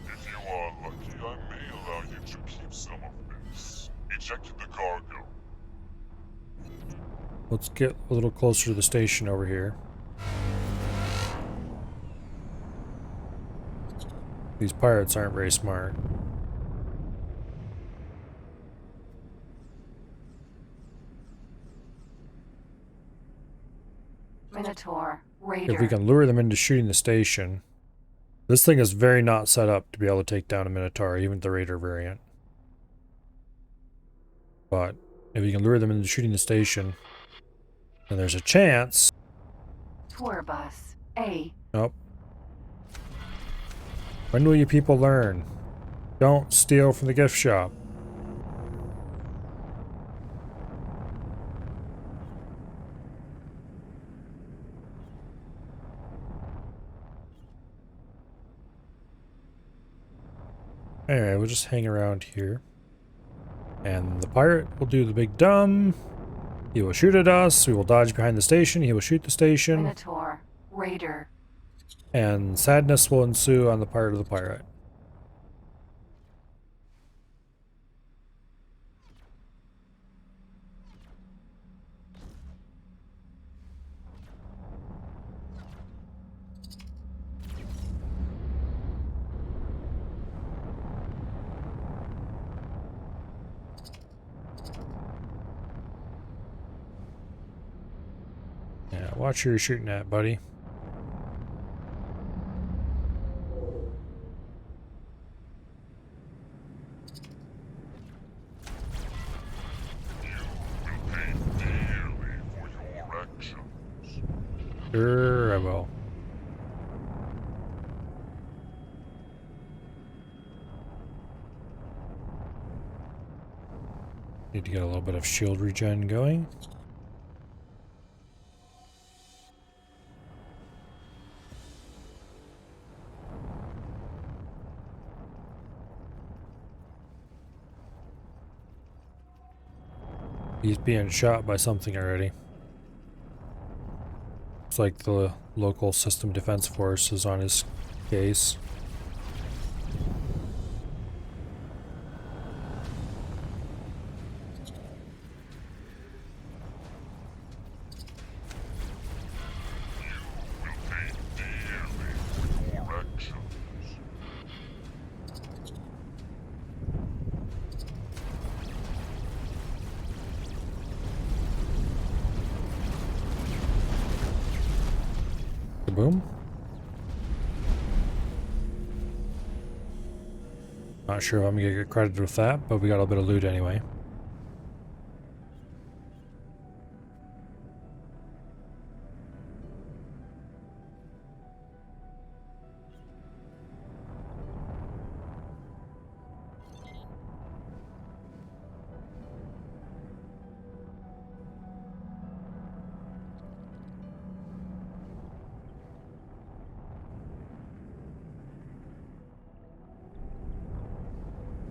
If you are lucky, I may allow you to keep some of this. Ejected the cargo. Let's get a little closer to the station over here. These pirates aren't very smart. Minotaur. Raider. If we can lure them into shooting the station. This thing is very not set up to be able to take down a Minotaur, even the Raider variant. But if you can lure them into shooting the station, then there's a chance. Tour bus. A. Nope. When will you people learn? Don't steal from the gift shop. Anyway, we'll just hang around here. And the pirate will do the big dumb. He will shoot at us. We will dodge behind the station. He will shoot the station. Minotaur. Raider. And sadness will ensue on the part of the pirate. Yeah, watch who you're shooting at, buddy. Sure, I will. Need to get a little bit of shield regen going. He's being shot by something already. Looks like the local system defense force is on his case. Boom. Not sure if I'm gonna get credited with that, but we got a bit of loot anyway.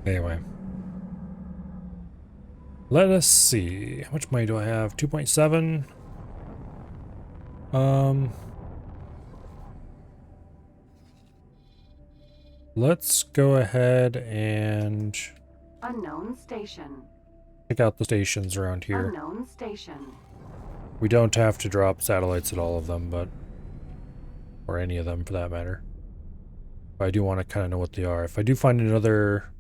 Anyway. Let us see. How much money do I have? 2.7. Let's go ahead and Unknown station. check out the stations around here. Unknown station. We don't have to drop satellites at all of them, but or any of them for that matter. But I do want to kind of know what they are. If I do find another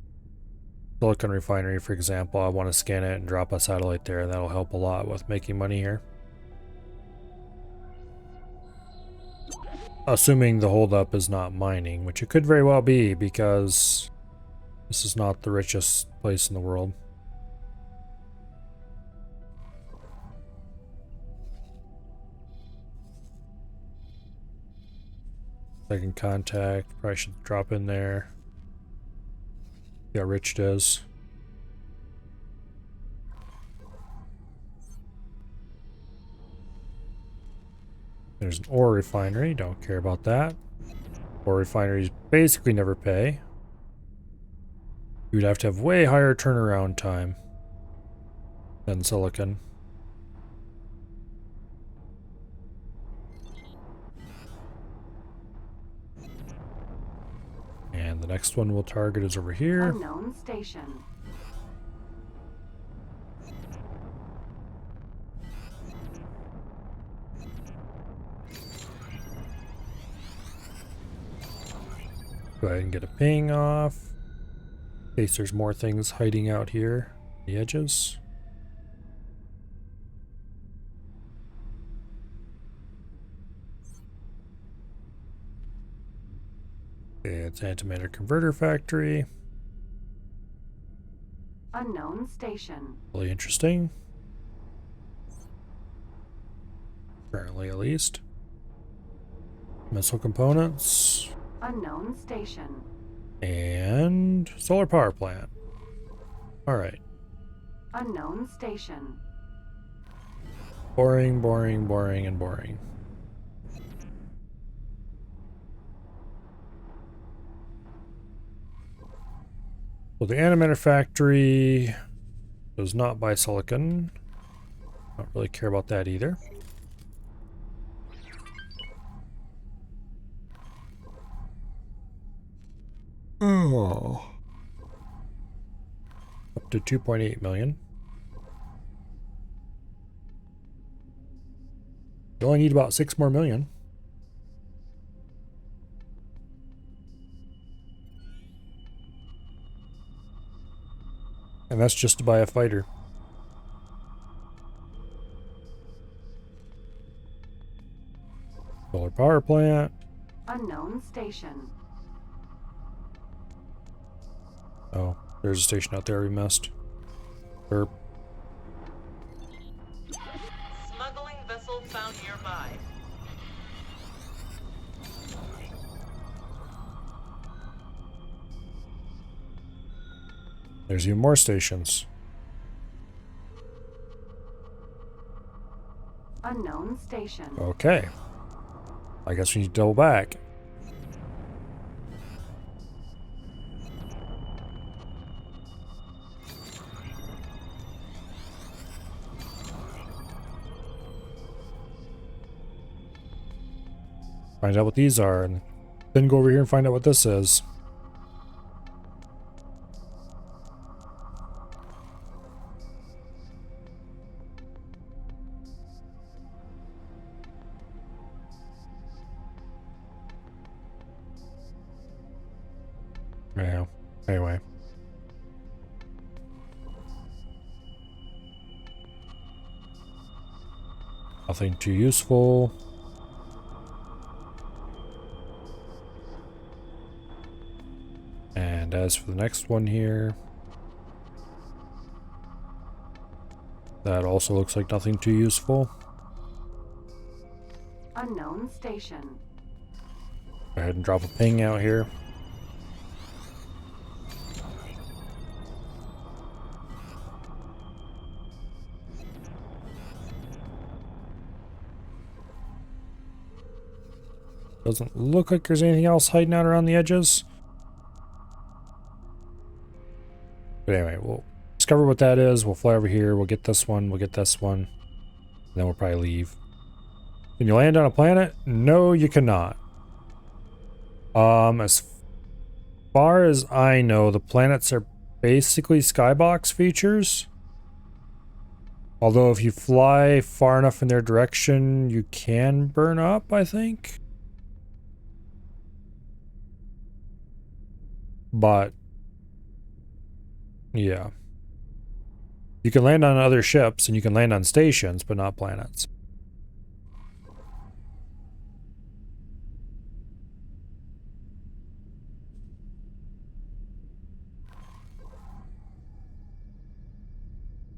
silicon refinery, for example, I want to scan it and drop a satellite there, and that'll help a lot with making money here. Assuming the holdup is not mining, which it could very well be, because this is not the richest place in the world. Second contact, probably should drop in there. See how rich it is. There's an ore refinery, don't care about that. Ore refineries basically never pay. You'd have to have way higher turnaround time than silicon. And the next one we'll target is over here. Unknown station. Go ahead and get a ping off. In case there's more things hiding out here, the edges. Okay, it's antimatter converter factory. Unknown station. Really interesting. Currently, at least. Missile components. Unknown station. And solar power plant. Alright. Unknown station. Boring, boring, boring, and boring. Well, the animator factory does not buy silicon. Don't really care about that either. Oh. Up to 2.8 million. You only need about 6 more million. And that's just to buy a fighter. Solar power plant. Unknown station. Oh, there's a station out there we missed. Burp. Smuggling vessel found nearby. There's even more stations. Unknown station. Okay. I guess we need to double back. Find out what these are, and then go over here and find out what this is. Yeah. Anyway. Nothing too useful. And as for the next one here, that also looks like nothing too useful. Unknown station. Go ahead and drop a ping out here. Doesn't look like there's anything else hiding out around the edges. But anyway, we'll discover what that is. We'll fly over here. We'll get this one. We'll get this one. And then we'll probably leave. Can you land on a planet? No, you cannot. As far as I know, the planets are basically skybox features. Although if you fly far enough in their direction, you can burn up, I think. But yeah. You can land on other ships and you can land on stations, but not planets.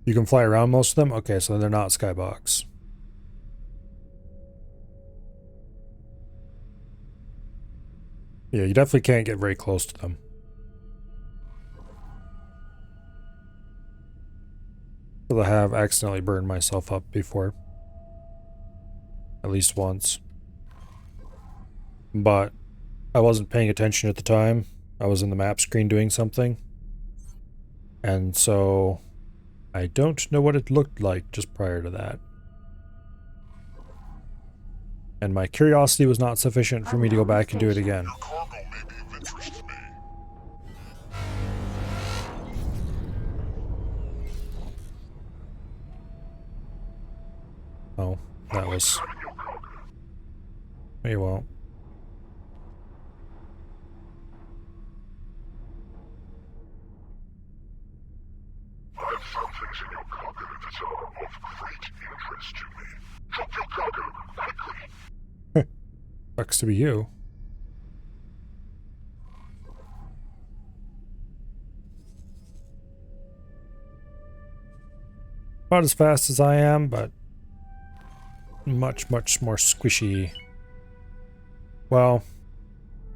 You can fly around most of them? Okay, so they're not skybox. Yeah, you definitely can't get very close to them. I have accidentally burned myself up before. At least once. But I wasn't paying attention at the time. I was in the map screen doing something. And so I don't know what it looked like just prior to that. And my curiosity was not sufficient for me to go back and do it again. Your cargo may be of interest to me. Oh, that was... You won't. I have some things in your cargo that are of great interest to me. Drop your cargo, quickly! Sucks to be you. Not as fast as I am, but much, much more squishy. Well,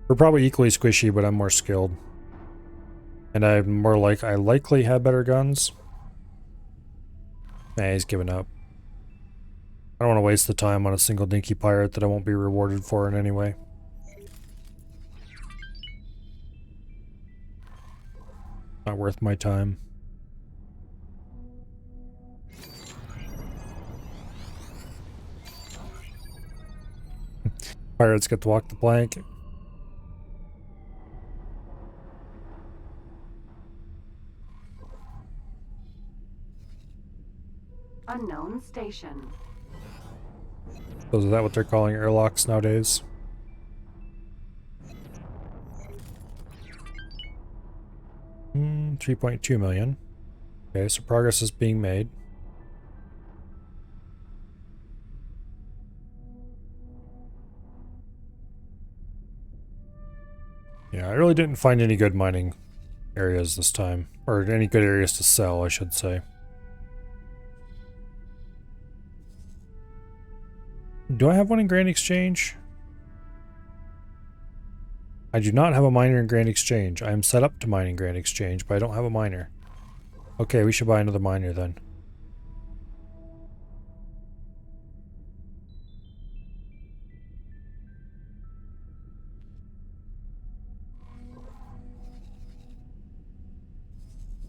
we're probably equally squishy, but I'm more skilled. And I'm more like, I likely have better guns. Nah, he's given up. I don't want to waste the time on a single dinky pirate that I won't be rewarded for in any way. Not worth my time. Pirates get to walk the plank. Unknown station. So is that what they're calling airlocks nowadays? Hmm, 3.2 million. Okay, so progress is being made. Yeah, I really didn't find any good mining areas this time. Or any good areas to sell, I should say. Do I have one in Grand Exchange? I do not have a miner in Grand Exchange. I am set up to mine in Grand Exchange, but I don't have a miner. Okay, we should buy another miner then.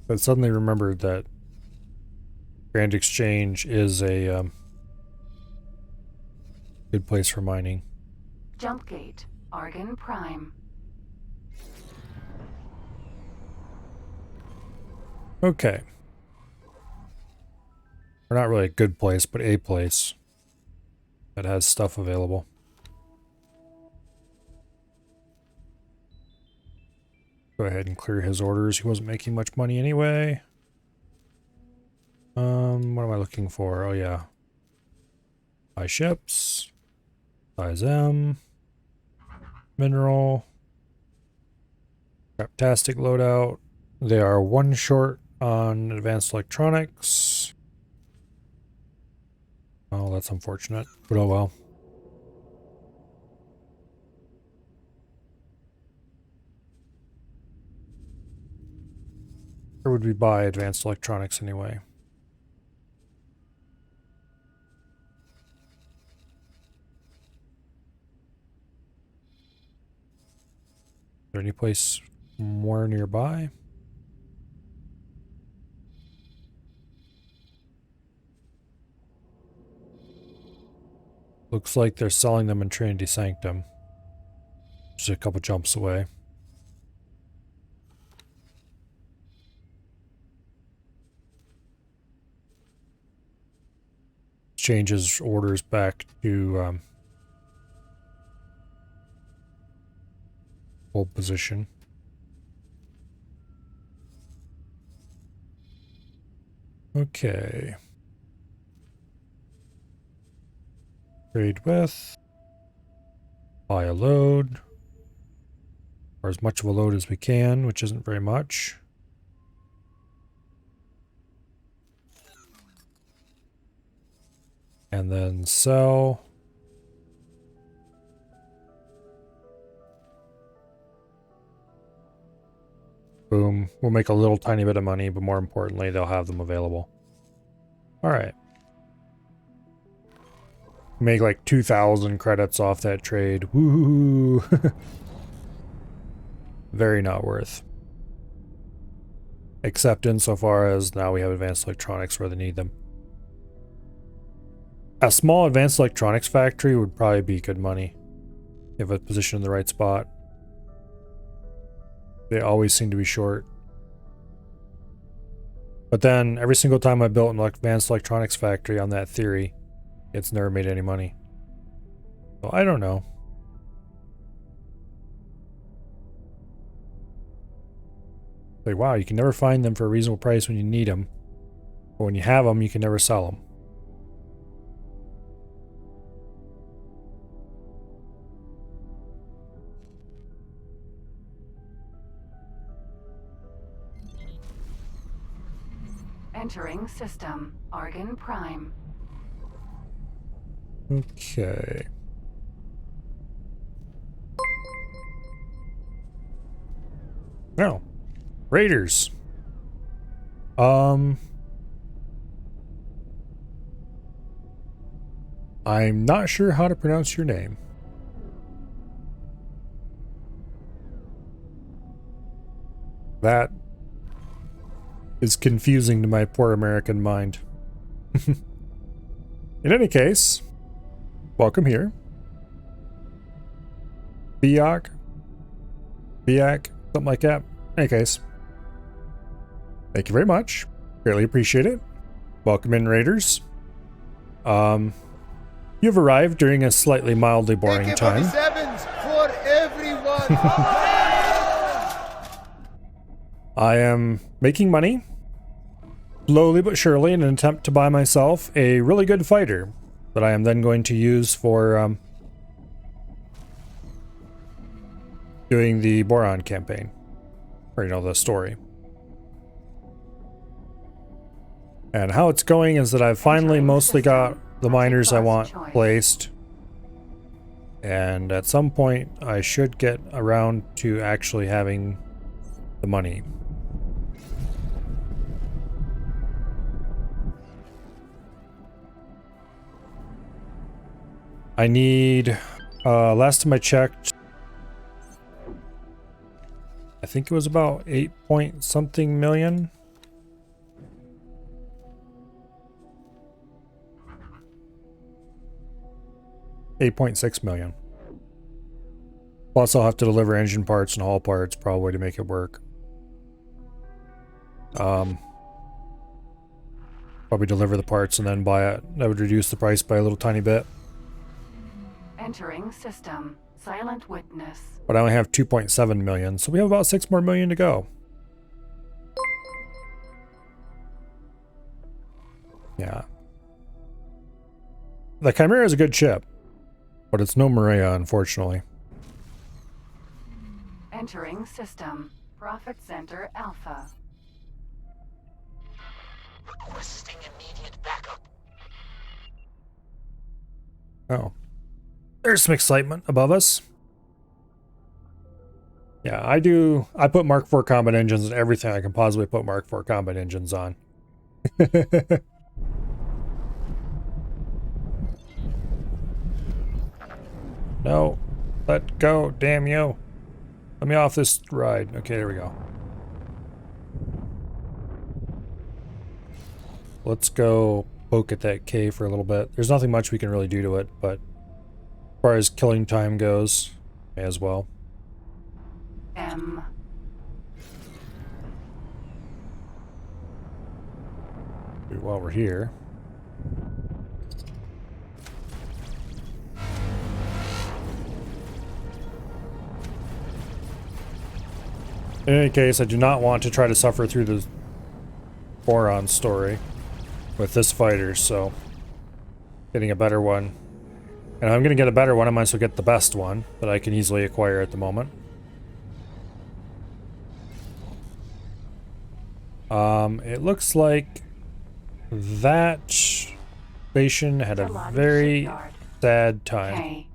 But suddenly remembered that Grand Exchange is a good place for mining. Jump gate, Argon Prime. Okay. Or not really a good place, but a place that has stuff available. Go ahead and clear his orders. He wasn't making much money anyway. What am I looking for? Oh yeah. Buy ships. Size M. Mineral. Craptastic loadout. They are one short on advanced electronics. Oh, that's unfortunate, but oh well. Where would we buy advanced electronics anyway? Is there any place more nearby? Looks like they're selling them in Trinity Sanctum. Just a couple jumps away. Changes orders back to hold position. Okay. Trade with. Buy a load. Or as much of a load as we can, which isn't very much. And then sell. Boom. We'll make a little tiny bit of money, but more importantly, they'll have them available. Alright. Make like 2,000 credits off that trade. Woo! Very not worth. Except insofar as now we have advanced electronics where they need them. A small advanced electronics factory would probably be good money if it's positioned in the right spot. They always seem to be short. But then, every single time I built an advanced electronics factory on that theory, it's never made any money. So I don't know. Like, wow, you can never find them for a reasonable price when you need them. But when you have them, you can never sell them. Entering system, Argon Prime. Okay. No. Raiders. I'm not sure how to pronounce your name. That is confusing to my poor American mind. In any case, welcome here. Biak, something like that. In any case, thank you very much. Greatly appreciate it. Welcome in, Raiders. You've arrived during a slightly mildly boring time. For everyone. I am making money, slowly but surely, in an attempt to buy myself a really good fighter that I am then going to use for doing the Boron campaign, or the story. And how it's going is that I've finally mostly got the miners I want placed, and at some point I should get around to actually having the money. I need, last time I checked, I think it was about 8 point something million. $8.6 million. Plus I'll have to deliver engine parts and hull parts probably to make it work. Probably deliver the parts and then buy it. That would reduce the price by a little tiny bit. Entering system. Silent witness. But I only have 2.7 million, so we have about 6 more million to go. Yeah. The Chimera is a good ship, but it's no Maria, unfortunately. Entering system. Profit Center Alpha. Requesting immediate backup. Oh. There's some excitement above us. Yeah, I put Mark IV combat engines in everything I can possibly put Mark IV combat engines on. No. Let go, damn you. Let me off this ride. Okay, there we go. Let's go poke at that cave for a little bit. There's nothing much we can really do to it, but as far as killing time goes, may as well. M. While we're here. In any case, I do not want to try to suffer through the Boron story with this fighter, so getting a better one. And if I'm going to get a better one, I might as well get the best one that I can easily acquire at the moment. It looks like that station had a very sad time. K.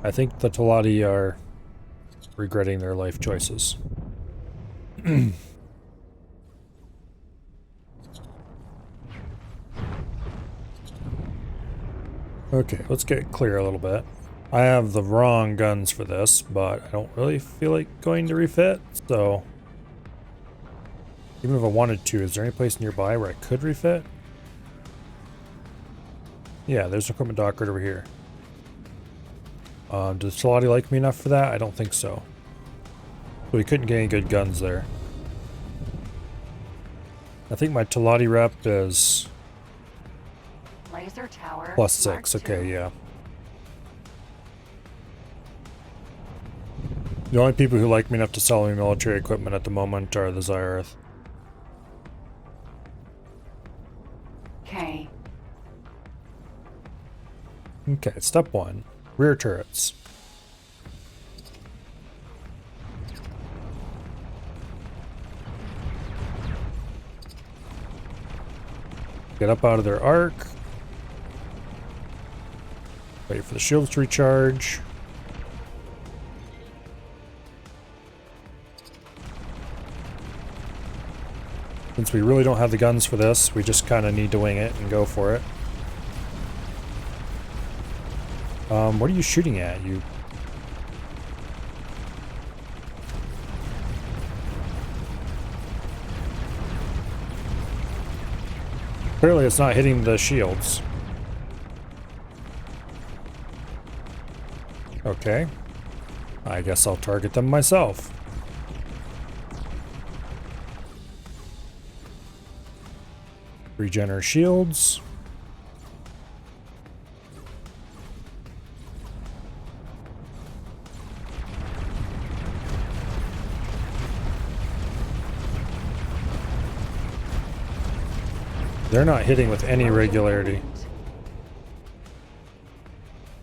I think the Talati are regretting their life choices. Okay, let's get clear a little bit. I have the wrong guns for this, but I don't really feel like going to refit, so even if I wanted to, is there any place nearby where I could refit? Yeah, there's an equipment dock right over here. Does Talati like me enough for that? I don't think so. So we couldn't get any good guns there. I think my Talati rep is Laser tower. +6. Mark Okay, II. yeah. The only people who like me enough to sell me military equipment at the moment are the Zyrith. K. Okay, step 1. Rear turrets. Get up out of their arc. Wait for the shields to recharge. Since we really don't have the guns for this, we just kind of need to wing it and go for it. What are you shooting at? You... Clearly it's not hitting the shields. Okay. I guess I'll target them myself. Regen our shields. They're not hitting with any regularity.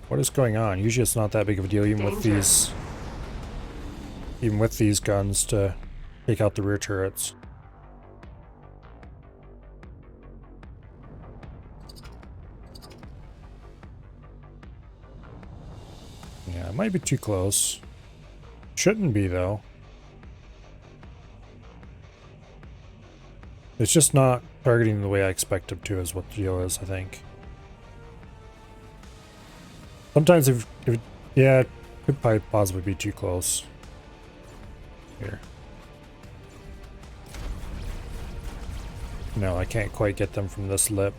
What is going on? Usually it's not that big of a deal even with these guns to take out the rear turrets. Yeah, it might be too close. Shouldn't be though. It's just not targeting the way I expect him to, is what the deal is, I think. Sometimes if yeah, it could probably possibly be too close. Here. No, I can't quite get them from this lip.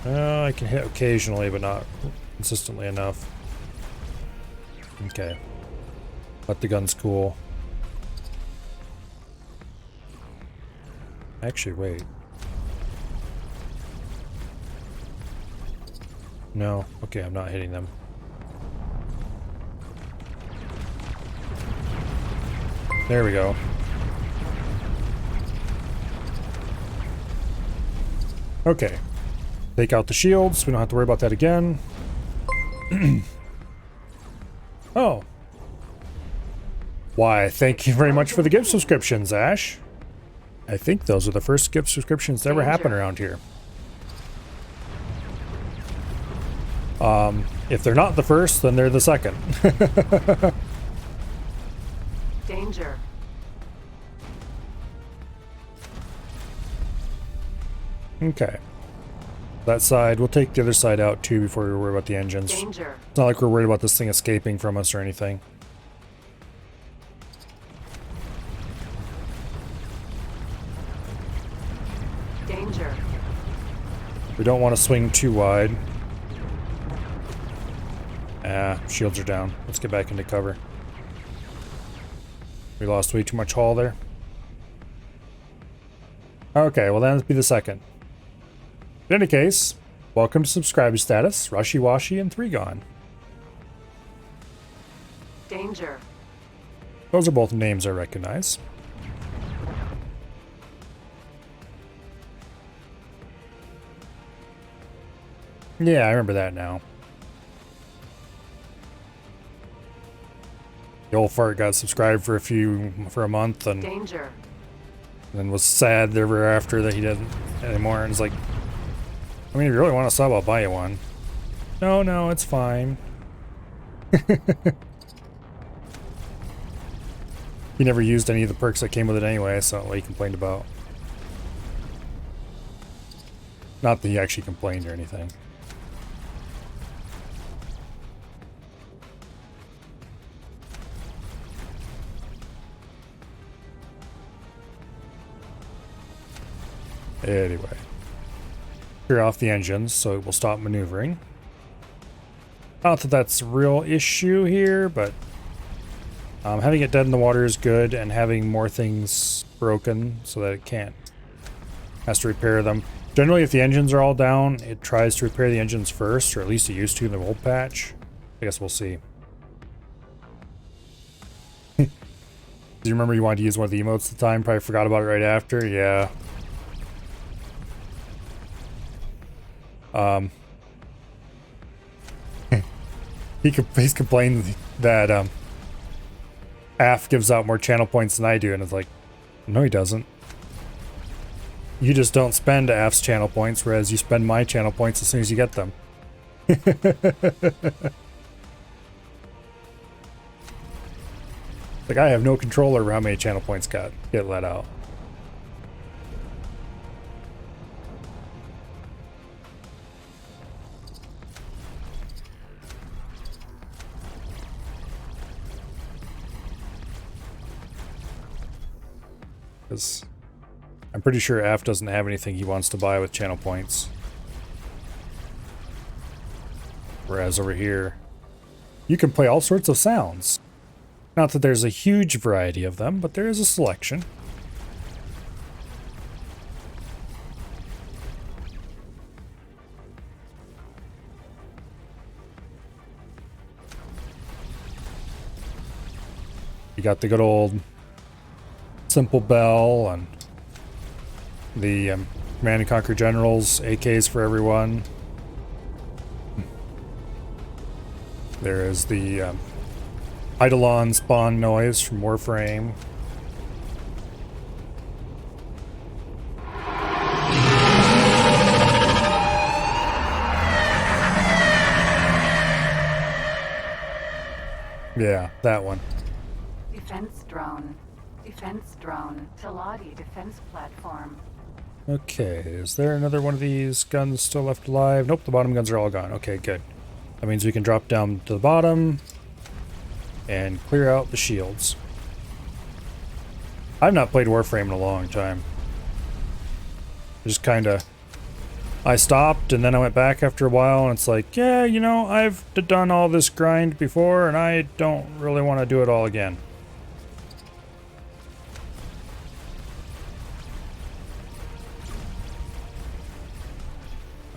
I can hit occasionally, but not consistently enough. Okay. Let the guns cool. Actually, wait. No. Okay, I'm not hitting them. There we go. Okay. Take out the shields. We don't have to worry about that again. Oh. Why, thank you very much for the gift subscriptions, Ash. I think those are the first gift subscriptions to ever happen around here. If they're not the first, then they're the second. Danger. Okay. That side, we'll take the other side out too before we worry about the engines. Danger. It's not like we're worried about this thing escaping from us or anything. Danger. We don't want to swing too wide. Shields are down. Let's get back into cover. We lost way too much hull there. Okay, well that'll be the second. In any case, welcome to subscriber status, Rushy Washy and 3Gone. Danger. Those are both names I recognize. Yeah, I remember that now. The old fart got subscribed for a month and Danger. then was sad ever after that he didn't anymore. And it's like, I mean, if you really want a sub, I'll buy you one. No, it's fine. He never used any of the perks that came with it anyway, so what he complained about. Not that he actually complained or anything. Anyway. Clear off the engines so it will stop maneuvering. Not that that's a real issue here, but having it dead in the water is good, and having more things broken so that it can't. Has to repair them. Generally, if the engines are all down, it tries to repair the engines first, or at least it used to in the old patch. I guess we'll see. Do you remember you wanted to use one of the emotes at the time? Probably forgot about it right after? Yeah. He's complained that AF gives out more channel points than I do, and it's like, no he doesn't. You just don't spend AF's channel points, whereas you spend my channel points as soon as you get them. Like, I have no control over how many channel points get let out. Because I'm pretty sure AF doesn't have anything he wants to buy with channel points. Whereas over here, you can play all sorts of sounds. Not that there's a huge variety of them, but there is a selection. You got the good old Simple Bell and the Command and Conquer Generals, AKs for everyone. There is the Eidolon spawn noise from Warframe. Yeah, that one. If Defense drone. Defense drone. Talati defense platform. Okay, is there another one of these guns still left alive? Nope, the bottom guns are all gone. Okay, good. That means we can drop down to the bottom and clear out the shields. I've not played Warframe in a long time. Just kinda... I stopped and then I went back after a while and it's like, yeah, you know, I've done all this grind before and I don't really want to do it all again.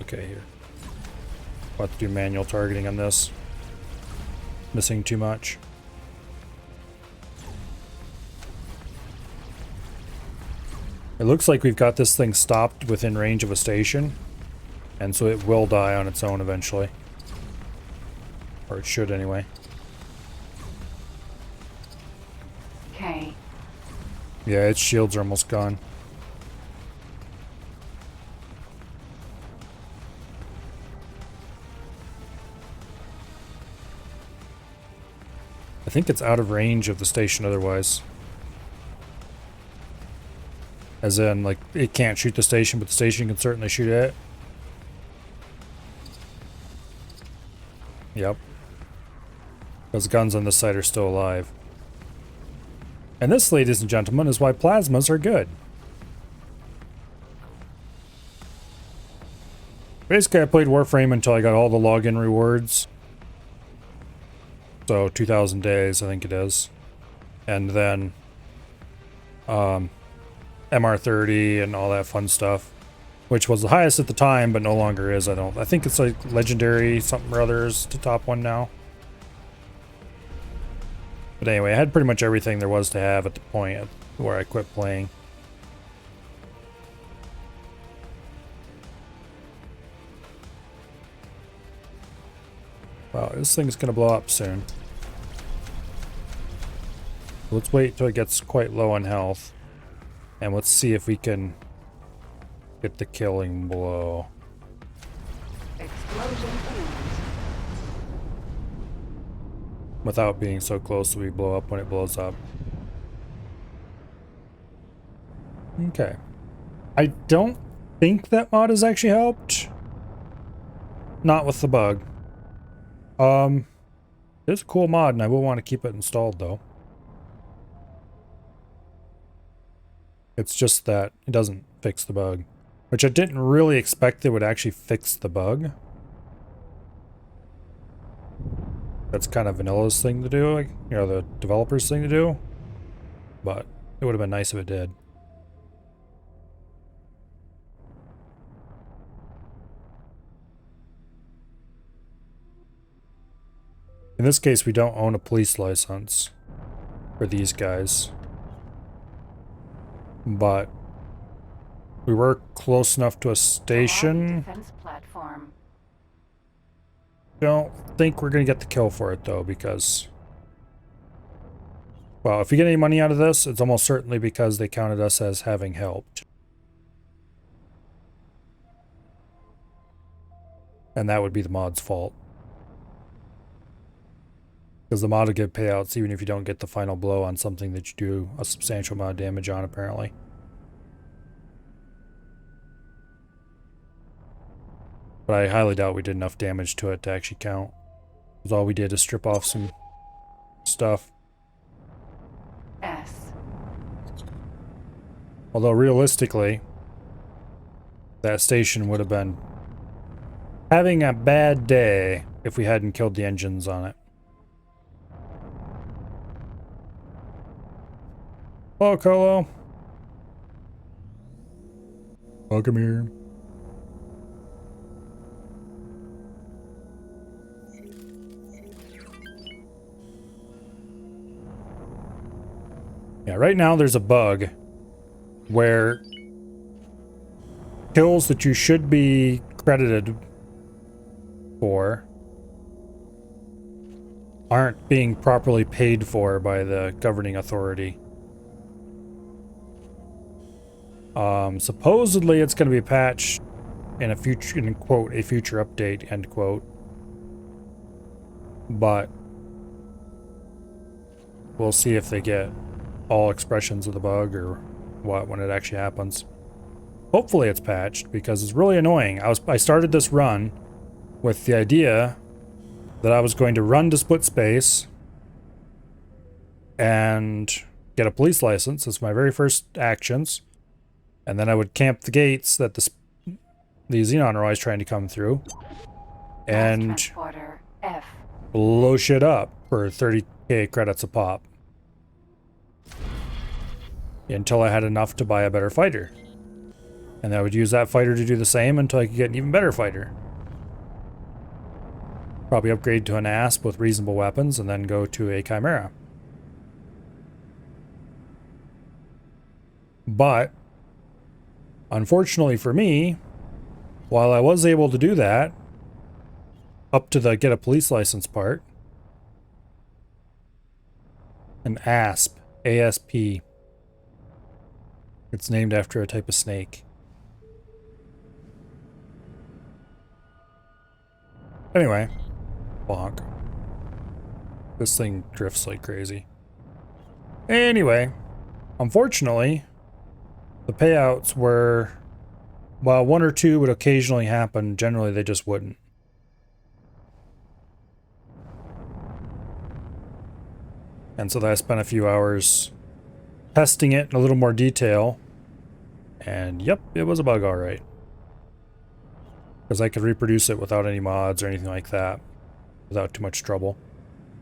Okay, here. I'll have to do manual targeting on this. Missing too much. It looks like we've got this thing stopped within range of a station. And so it will die on its own eventually. Or it should anyway. Okay. Yeah, its shields are almost gone. I think it's out of range of the station otherwise. As in, like, it can't shoot the station, but the station can certainly shoot it. Yep. Those guns on this side are still alive. And this, ladies and gentlemen, is why plasmas are good. Basically, I played Warframe until I got all the login rewards. So, 2,000 days, I think it is. And then, MR30 and all that fun stuff. Which was the highest at the time, but no longer is, I think it's like legendary something or others to top one now. But anyway, I had pretty much everything there was to have at the point where I quit playing. Wow, this thing's gonna blow up soon. Let's wait till it gets quite low on health. And let's see if we can get the killing blow. Explosion imminent. Without being so close that we blow up when it blows up. Okay. I don't think that mod has actually helped. Not with the bug. It's a cool mod and I will want to keep it installed though. It's just that it doesn't fix the bug. Which I didn't really expect it would actually fix the bug. That's kind of Vanilla's thing to do, like, you know, the developer's thing to do. But it would have been nice if it did. In this case, we don't own a police license for these guys. But we were close enough to a station. Defense platform. Don't think we're gonna get the kill for it though, because, well, if we get any money out of this, it's almost certainly because they counted us as having helped. And that would be the mod's fault. Because the mod will give payouts even if you don't get the final blow on something that you do a substantial amount of damage on, apparently. But I highly doubt we did enough damage to it to actually count. Because all we did is strip off some stuff. S. Although realistically, that station would have been having a bad day if we hadn't killed the engines on it. Hello, Colo. Welcome here. Yeah, right now there's a bug where kills that you should be credited for aren't being properly paid for by the governing authority. Supposedly it's going to be patched in a future, in quote, a future update, end quote. But we'll see if they get all expressions of the bug or what when it actually happens. Hopefully it's patched, because it's really annoying. I started this run with the idea that I was going to run to split space and get a police license. It's my very first actions. And then I would camp the gates that the Xenon are always trying to come through. And Transporter F. blow shit up for 30k credits a pop. Until I had enough to buy a better fighter. And I would use that fighter to do the same until I could get an even better fighter. Probably upgrade to an ASP with reasonable weapons and then go to a Chimera. But, unfortunately for me, while I was able to do that, up to the get a police license part, an ASP, ASP, it's named after a type of snake. Anyway, bonk. This thing drifts like crazy. Anyway, unfortunately, the payouts were, while one or two would occasionally happen, generally they just wouldn't. And so I spent a few hours testing it in a little more detail. And yep, it was a bug alright. Because I could reproduce it without any mods or anything like that. Without too much trouble.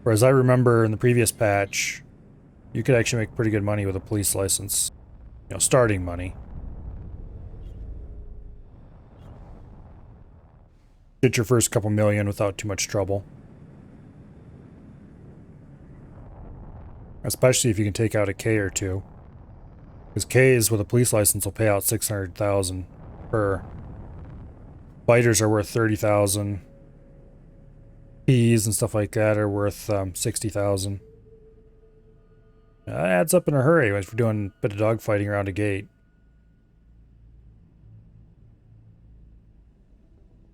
Whereas I remember in the previous patch, you could actually make pretty good money with a police license. You know, starting money. Get your first couple million without too much trouble. Especially if you can take out a K or two. Because Ks with a police license will pay out 600,000 per. Fighters are worth 30,000. Ps and stuff like that are worth 60,000. That adds up in a hurry if we're doing a bit of dogfighting around a gate.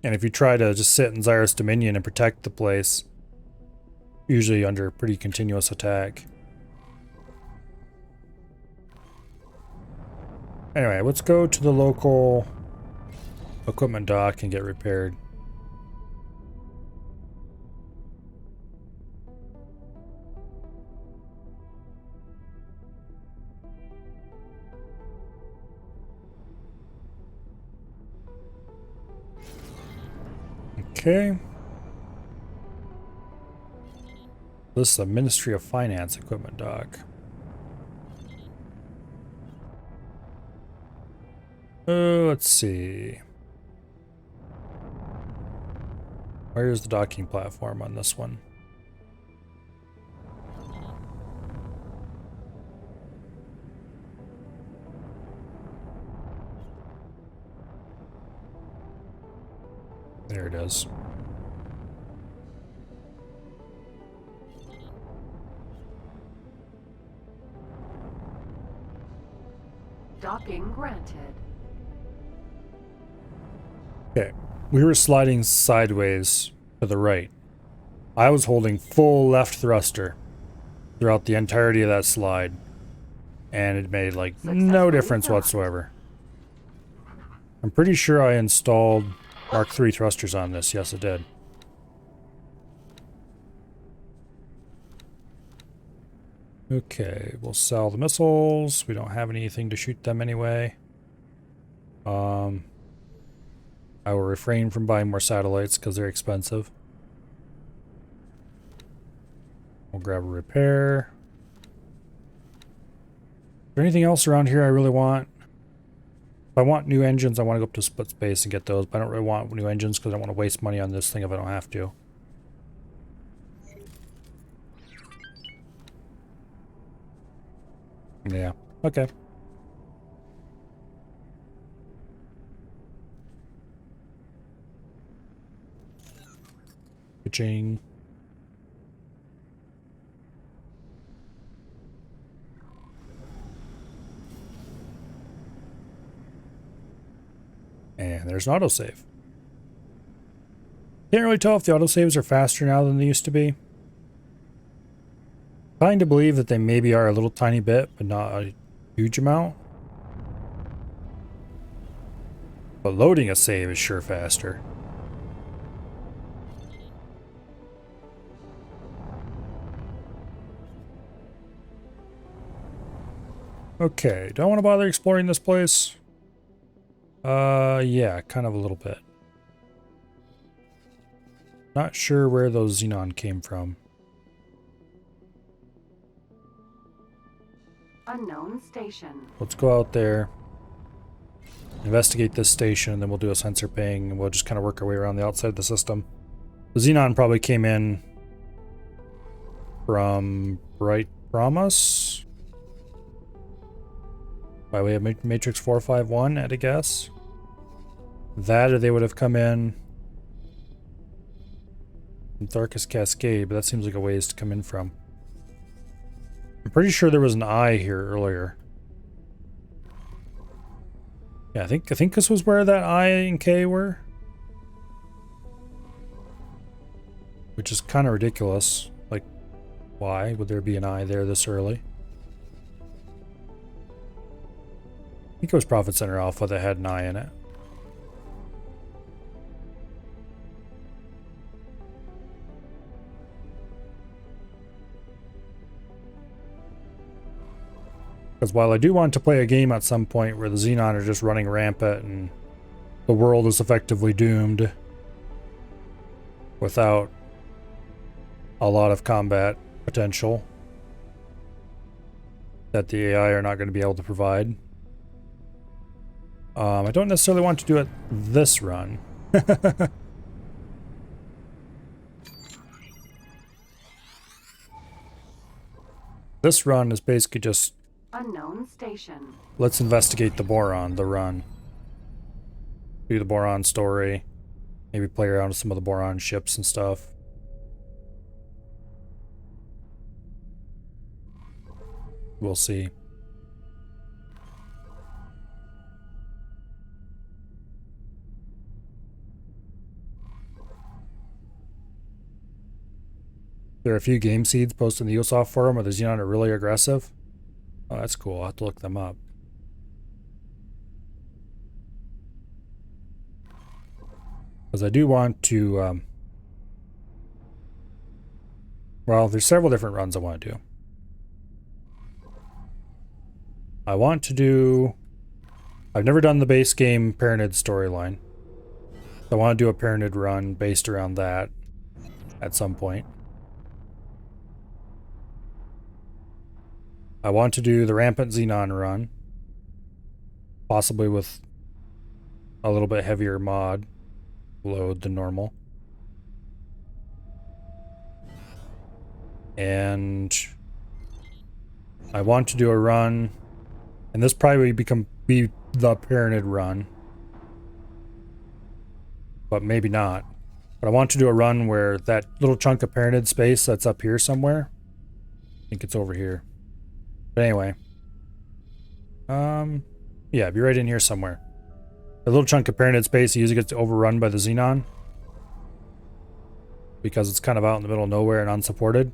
And if you try to just sit in Xyrus Dominion and protect the place, usually under pretty continuous attack. Anyway, let's go to the local equipment dock and get repaired. Okay. This is a Ministry of Finance equipment dock. Let's see. Where's the docking platform on this one? There it is. Docking granted. Okay, we were sliding sideways to the right. I was holding full left thruster throughout the entirety of that slide. And it made like no difference whatsoever. I'm pretty sure I installed Mark III thrusters on this. Yes, it did. Okay, we'll sell the missiles. We don't have anything to shoot them anyway. I will refrain from buying more satellites because they're expensive. We'll grab a repair. Is there anything else around here I really want? If I want new engines, I want to go up to split space and get those, but I don't really want new engines because I don't want to waste money on this thing if I don't have to. Yeah, okay. Ka-ching. And there's an autosave. Can't really tell if the autosaves are faster now than they used to be. Trying to believe that they maybe are a little tiny bit, but not a huge amount. But loading a save is sure faster. Okay, don't want to bother exploring this place. Yeah, kind of a little bit. Not sure where those Xenon came from. Unknown station. Let's go out there, investigate this station, and then we'll do a sensor ping, and we'll just kind of work our way around the outside of the system. The Xenon probably came in from Bright Promise by way of Matrix 451 at a guess. That, or they would have come in from Tharkus Cascade, but that seems like a ways to come in from. I'm pretty sure there was an eye here earlier. Yeah, I think this was where that I and K were. Which is kind of ridiculous. Like, why would there be an I there this early? I think it was Profit Center Alpha that had an I in it. Because while I do want to play a game at some point where the Xenon are just running rampant and the world is effectively doomed without a lot of combat potential that the AI are not going to be able to provide. I don't necessarily want to do it this run. This run is basically just Unknown station. let's investigate the Boron, the run. Do the Boron story. Maybe play around with some of the Boron ships and stuff. We'll see. There are a few game seeds posted in the Usoft forum where the Xenon are really aggressive. Oh, that's cool. I'll have to look them up. Because I do want to... well, there's several different runs I want to do. I want to do... I've never done the base game Paranid storyline. So I want to do a Paranid run based around that at some point. I want to do the Rampant Xenon run, possibly with a little bit heavier mod load than normal. And I want to do a run, and this probably be the Paranid run, but maybe not. But I want to do a run where that little chunk of Paranid space that's up here somewhere, I think it's over here. But anyway, yeah, it'd be right in here somewhere. A little chunk of Paranid space usually gets overrun by the Xenon because it's kind of out in the middle of nowhere and unsupported.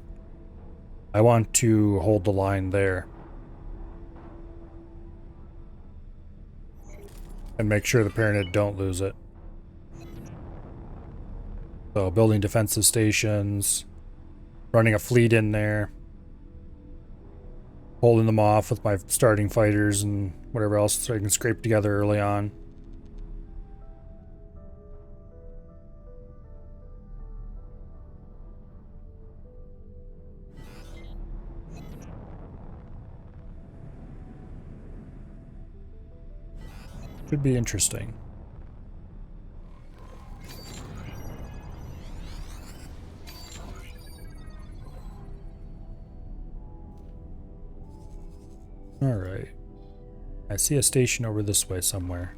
I want to hold the line there and make sure the Paranid don't lose it. So building defensive stations, running a fleet in there, holding them off with my starting fighters and whatever else so I can scrape together early on. Should be interesting. Alright. I see a station over this way somewhere.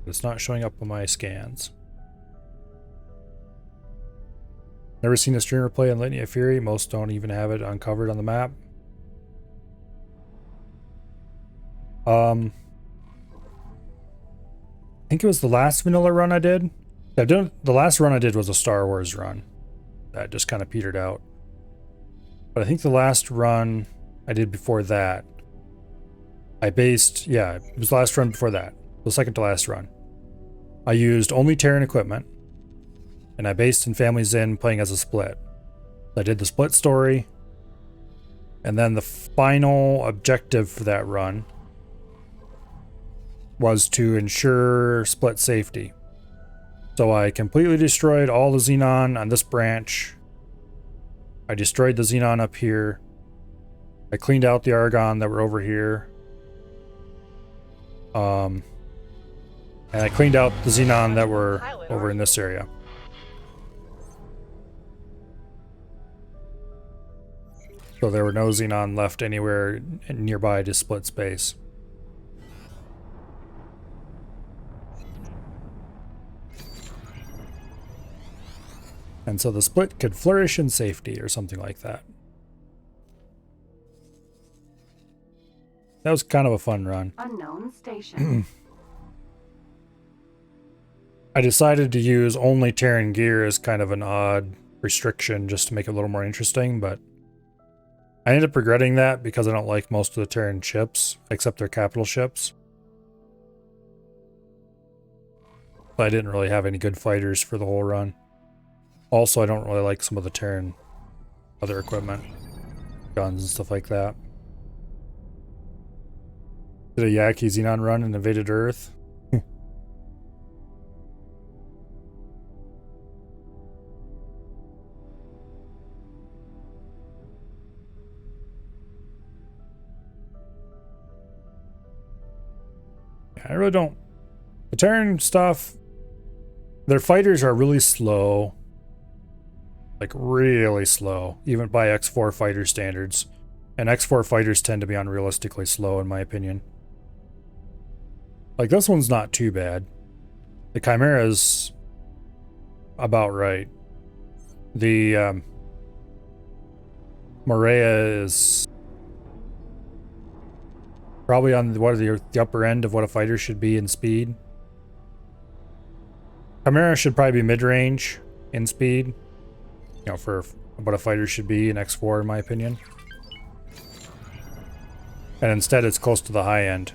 But it's not showing up on my scans. Never seen a streamer play on Litany of Fury. Most don't even have it uncovered on the map. I think it was the last vanilla run I did. The last run I did was a Star Wars run. That just kind of petered out. But I think the last run I did before that, I based, yeah, it was the last run before that. The second to last run. I used only Terran equipment, and I based in Families Inn playing as a split. I did the split story, and then the final objective for that run was to ensure split safety. So I completely destroyed all the Xenon on this branch. I destroyed the Xenon up here. I cleaned out the Argon that were over here. And I cleaned out the Xenon that were over in this area. So there were no Xenon left anywhere nearby to split space. And so the split could flourish in safety or something like that. That was kind of a fun run. Unknown station. I decided to use only Terran gear as kind of an odd restriction just to make it a little more interesting, but I ended up regretting that because I don't like most of the Terran ships, except their capital ships. But I didn't really have any good fighters for the whole run. Also, I don't really like some of the Terran other equipment, guns and stuff like that. Did a Yaki Xenon run and invaded Earth. I really don't. The Terran stuff, their fighters are really slow. Like, really slow, even by X4 fighter standards. And X4 fighters tend to be unrealistically slow, in my opinion. Like, this one's not too bad. The Chimera's about right. The Maria is probably on the upper end of what a fighter should be in speed. Chimera should probably be mid-range in speed. You know, for what a fighter should be in X4, in my opinion. And instead, it's close to the high end.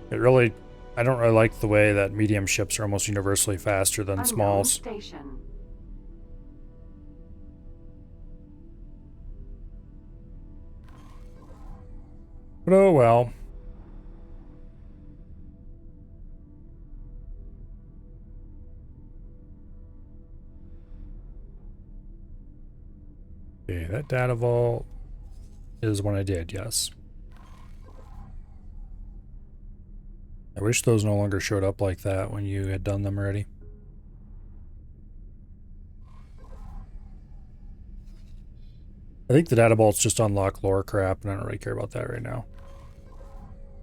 I don't really like the way that medium ships are almost universally faster than smalls. Station. But oh well. Okay, that data vault is one I did, yes. I wish those no longer showed up like that when you had done them already. I think the data vaults just unlock lore crap, and I don't really care about that right now.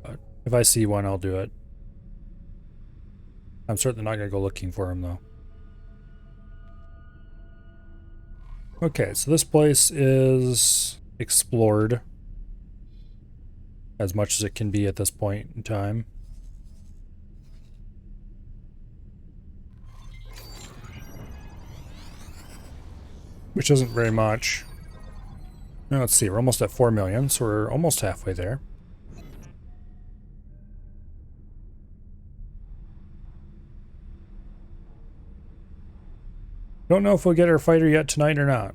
But if I see one, I'll do it. I'm certainly not going to go looking for them, though. Okay, so this place is explored as much as it can be at this point in time. Which isn't very much. Now, let's see, we're almost at 4 million, so we're almost halfway there. Don't know if we'll get our fighter yet tonight or not.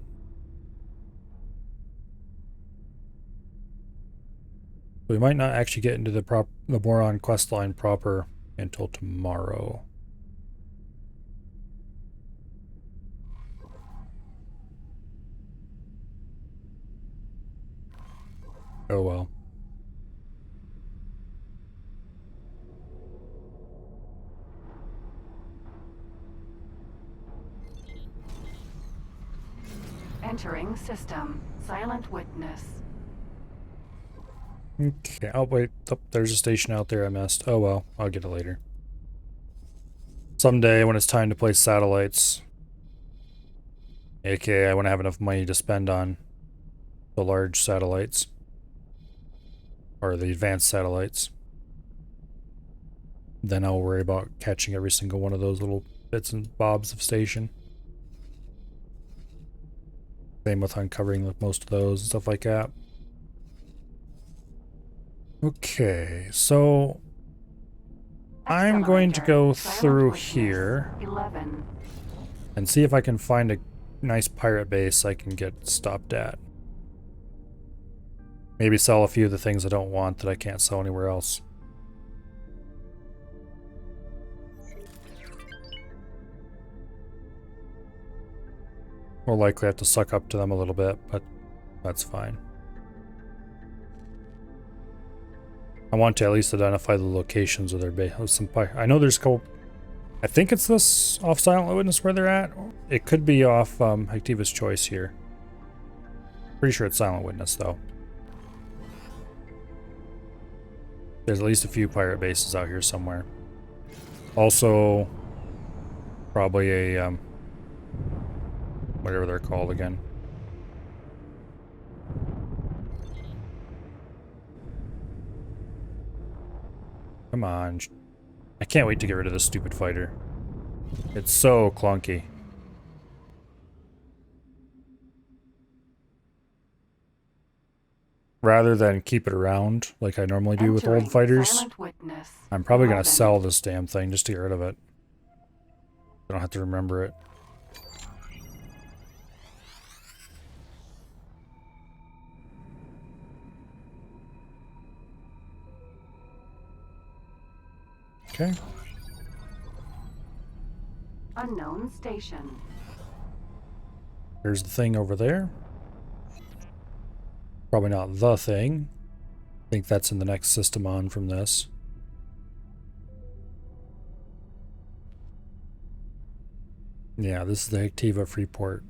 We might not actually get into the Boron questline proper until tomorrow. Oh well. Entering system. Silent witness. Okay, oh wait, oh, there's a station out there I missed. Oh well, I'll get it later. Someday when it's time to place satellites. AKA I want to have enough money to spend on the large satellites. or the advanced satellites. Then I'll worry about catching every single one of those little bits and bobs of station. Same with uncovering like most of those and stuff like that. Okay, so I'm going to go through here 11. and see if I can find a nice pirate base I can get stopped at. Maybe sell a few of the things I don't want that I can't sell anywhere else. More likely have to suck up to them a little bit, but that's fine. I want to at least identify the locations of their base. I know there's a couple. I think it's this off Silent Witness where they're at. It could be off Hectiva's Choice here. Pretty sure it's Silent Witness though. There's at least a few pirate bases out here somewhere. Also, probably a whatever they're called again. Come on. I can't wait to get rid of this stupid fighter. It's so clunky. Rather than keep it around like I normally do with old fighters, I'm probably going to sell this damn thing just to get rid of it. I don't have to remember it. Okay. Unknown station. Here's the thing over there. Probably not the thing. I think that's in the next system on from this. Yeah, this is the Hectiva Freeport.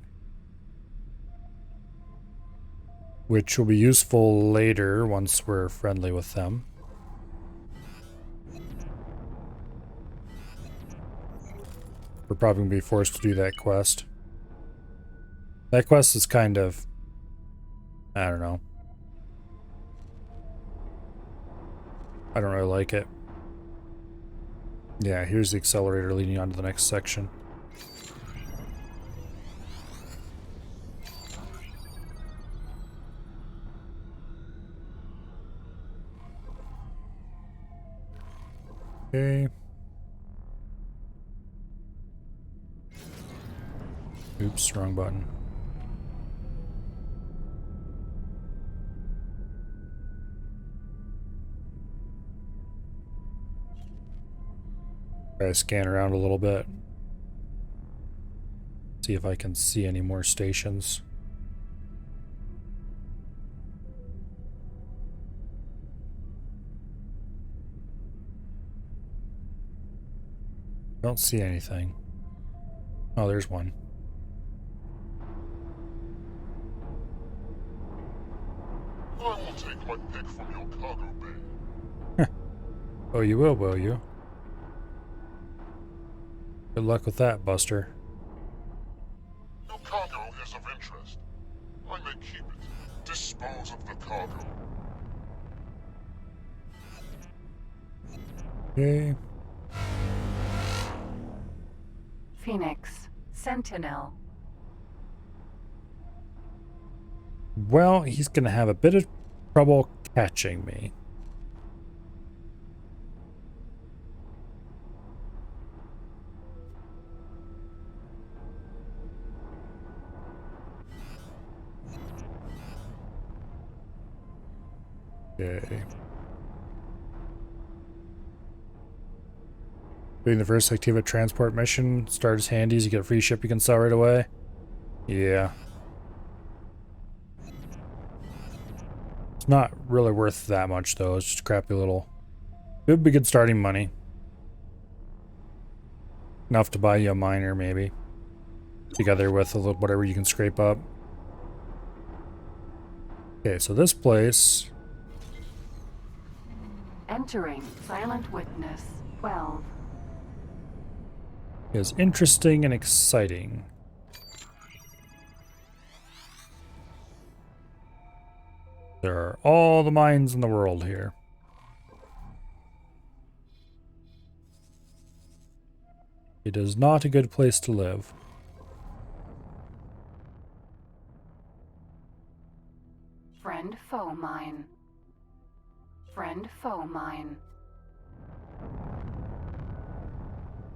Which will be useful later once we're friendly with them. We're probably going to be forced to do that quest. That quest is kind of... I don't know. I don't really like it. Yeah, here's the accelerator leading on to the next section. Okay. Oops, wrong button. Try to scan around a little bit. See if I can see any more stations. Don't see anything. Oh, there's one. I will take my pick from your cargo bay. Oh, you will you? Good luck with that, Buster. Your cargo is of interest. I may keep it. Dispose of the cargo. Okay. Phoenix. Sentinel. Well, he's gonna have a bit of trouble catching me. Okay. Doing the first Hectiva transport mission. Start as handies, you get a free ship you can sell right away. Yeah. It's not really worth that much though, it's just crappy little... It would be good starting money. Enough to buy you a miner maybe. Together with a little whatever you can scrape up. Okay, so this place... Entering Silent Witness 12. is interesting and exciting. There are all the mines in the world here. It is not a good place to live. Friend foe mine. Friend foe mine.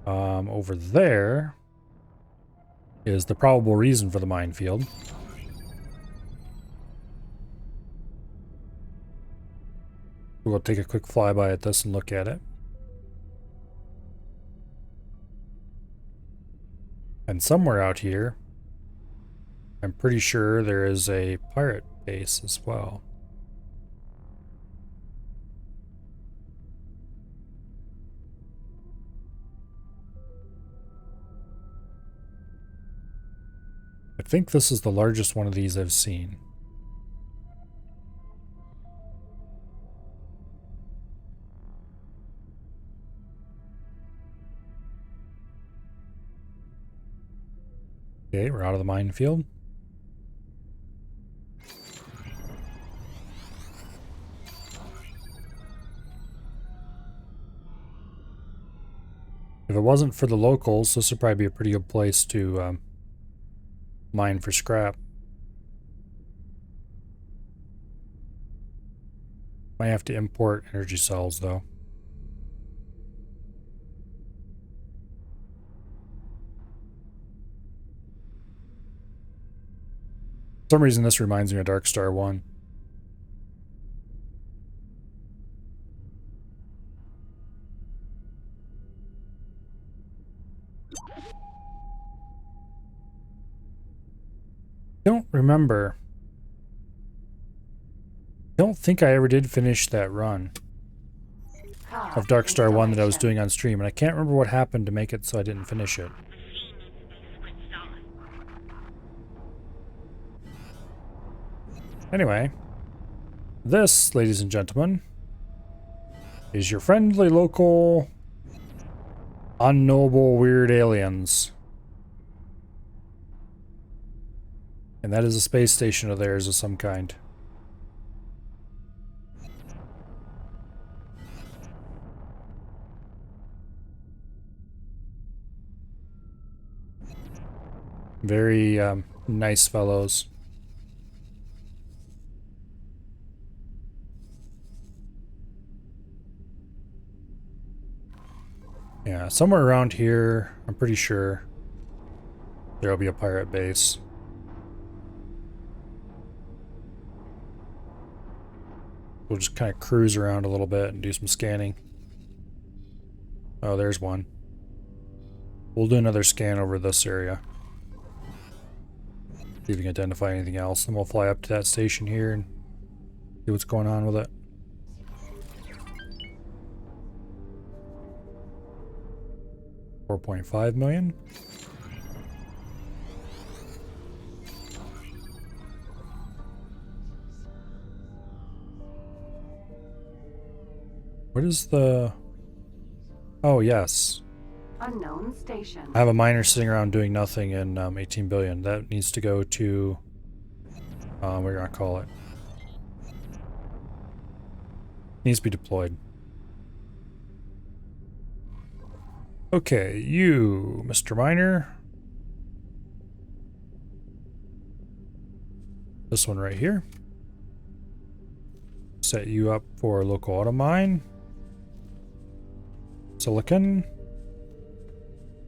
Over there is the probable reason for the minefield. We'll take a quick flyby at this and look at it. And somewhere out here, I'm pretty sure there is a pirate base as well. I think this is the largest one of these I've seen. Okay, we're out of the minefield. If it wasn't for the locals, this would probably be a pretty good place to mine for scrap. Might have to import energy cells though. For some reason this reminds me of Dark Star 1. Don't remember. Don't think I ever did finish that run of Dark Star 1 that I was doing on stream, and I can't remember what happened to make it so I didn't finish it. Anyway, this, ladies and gentlemen, is your friendly local unknowable weird aliens. And that is a space station of theirs of some kind. Very nice fellows. Yeah, somewhere around here, I'm pretty sure there'll be a pirate base. We'll just kind of cruise around a little bit and do some scanning. Oh, there's one. We'll do another scan over this area. See if we can identify anything else. Then we'll fly up to that station here and see what's going on with it. $4.5 million. What is the... Oh, yes. Unknown station. I have a miner sitting around doing nothing in 18 billion. That needs to go to... what are you going to call it? Needs to be deployed. Okay, you, Mr. Miner. This one right here. Set you up for local auto mine. Silicon.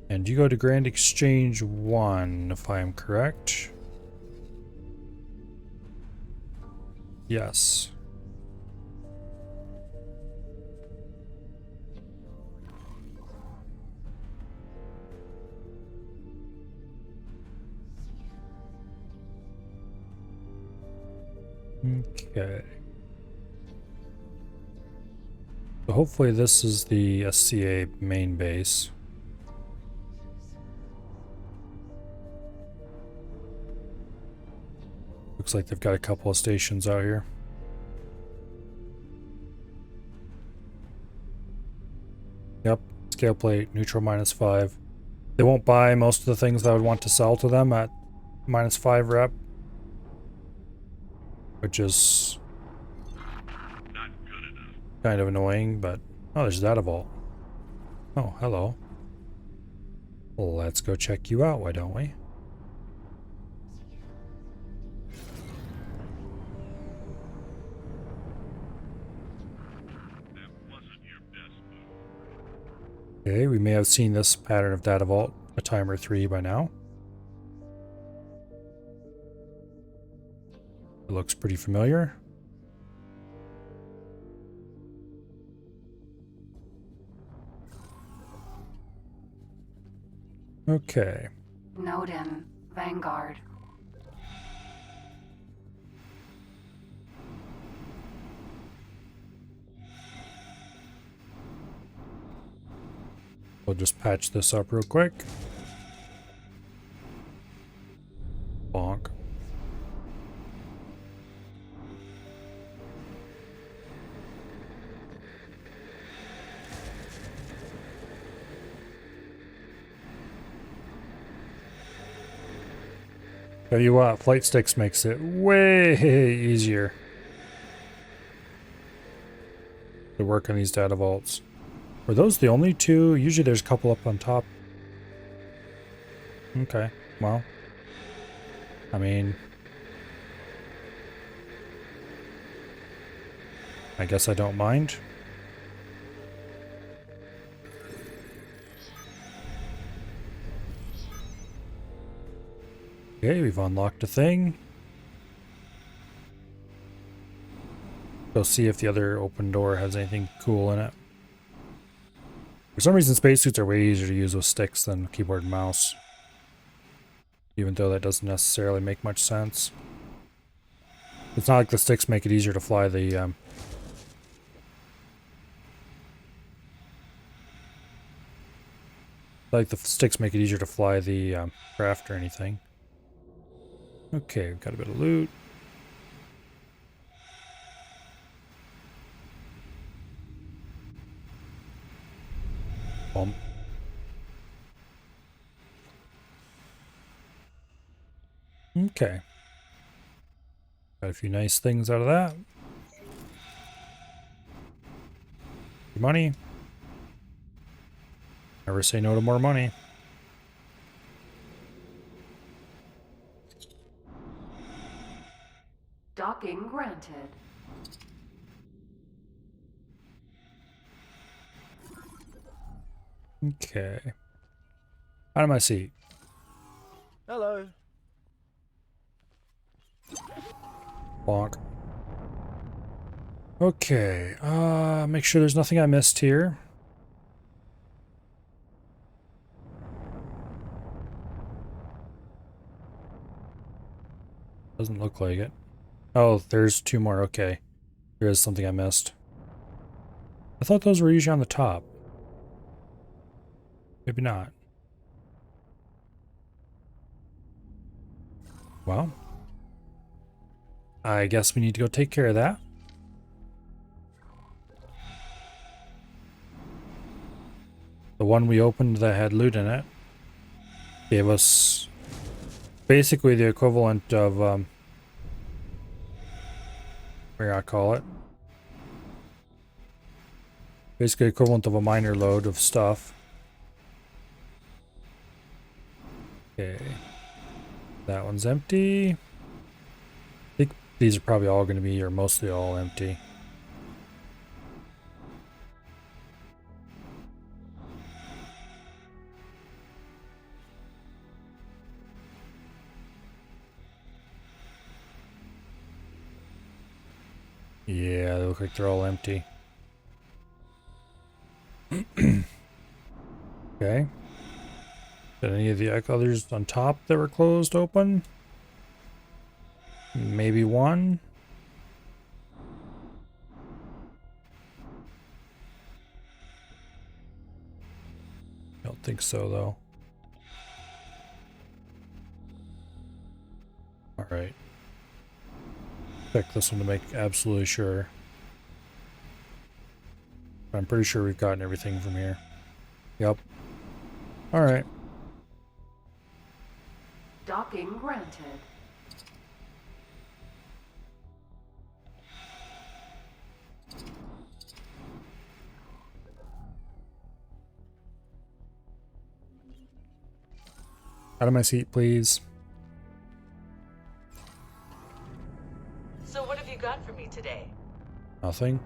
And you go to Grand Exchange 1, if I am correct. Yes. Okay. So hopefully this is the SCA main base. Looks like they've got a couple of stations out here. Yep, scale plate, neutral -5. They won't buy most of the things that I would want to sell to them at -5 rep. Which is kind of annoying, but... Oh, there's that vault. Oh, hello. Well, let's go check you out, why don't we? That wasn't your best move. Okay, we may have seen this pattern of data vault a time or 3 by now. It looks pretty familiar. Okay. Nodin, Vanguard. We'll just patch this up real quick. Bonk. Tell you what, flight sticks makes it way easier to work on these data vaults. Were those the only 2? Usually there's a couple up on top. Okay, well. I mean... I guess I don't mind. Okay, we've unlocked a thing. Go see if the other open door has anything cool in it. For some reason, spacesuits are way easier to use with sticks than keyboard and mouse. Even though that doesn't necessarily make much sense. It's not like the sticks make it easier to fly the... like the sticks make it easier to fly the craft or anything. Okay, we've got a bit of loot. Bump. Okay. Got a few nice things out of that. Money. Never say no to more money. Docking granted. Okay. Out of my seat. Hello. Bonk. Okay. Make sure there's nothing I missed here. Doesn't look like it. Oh, there's 2 more. Okay. There is something I missed. I thought those were usually on the top. Maybe not. Well, I guess we need to go take care of that. The one we opened that had loot in it gave us basically the equivalent of, what do I call it? Basically equivalent of a miner load of stuff. Okay. That one's empty. I think these are probably all going to be, or mostly all empty. Yeah, they look like they're all empty. Okay. Did any of the others on top that were closed open? Maybe one? Don't think so, though. Alright. Check this one to make absolutely sure. I'm pretty sure we've gotten everything from here. Yep. Alright. Docking granted. Out of my seat, please. So what have you got for me today? Nothing.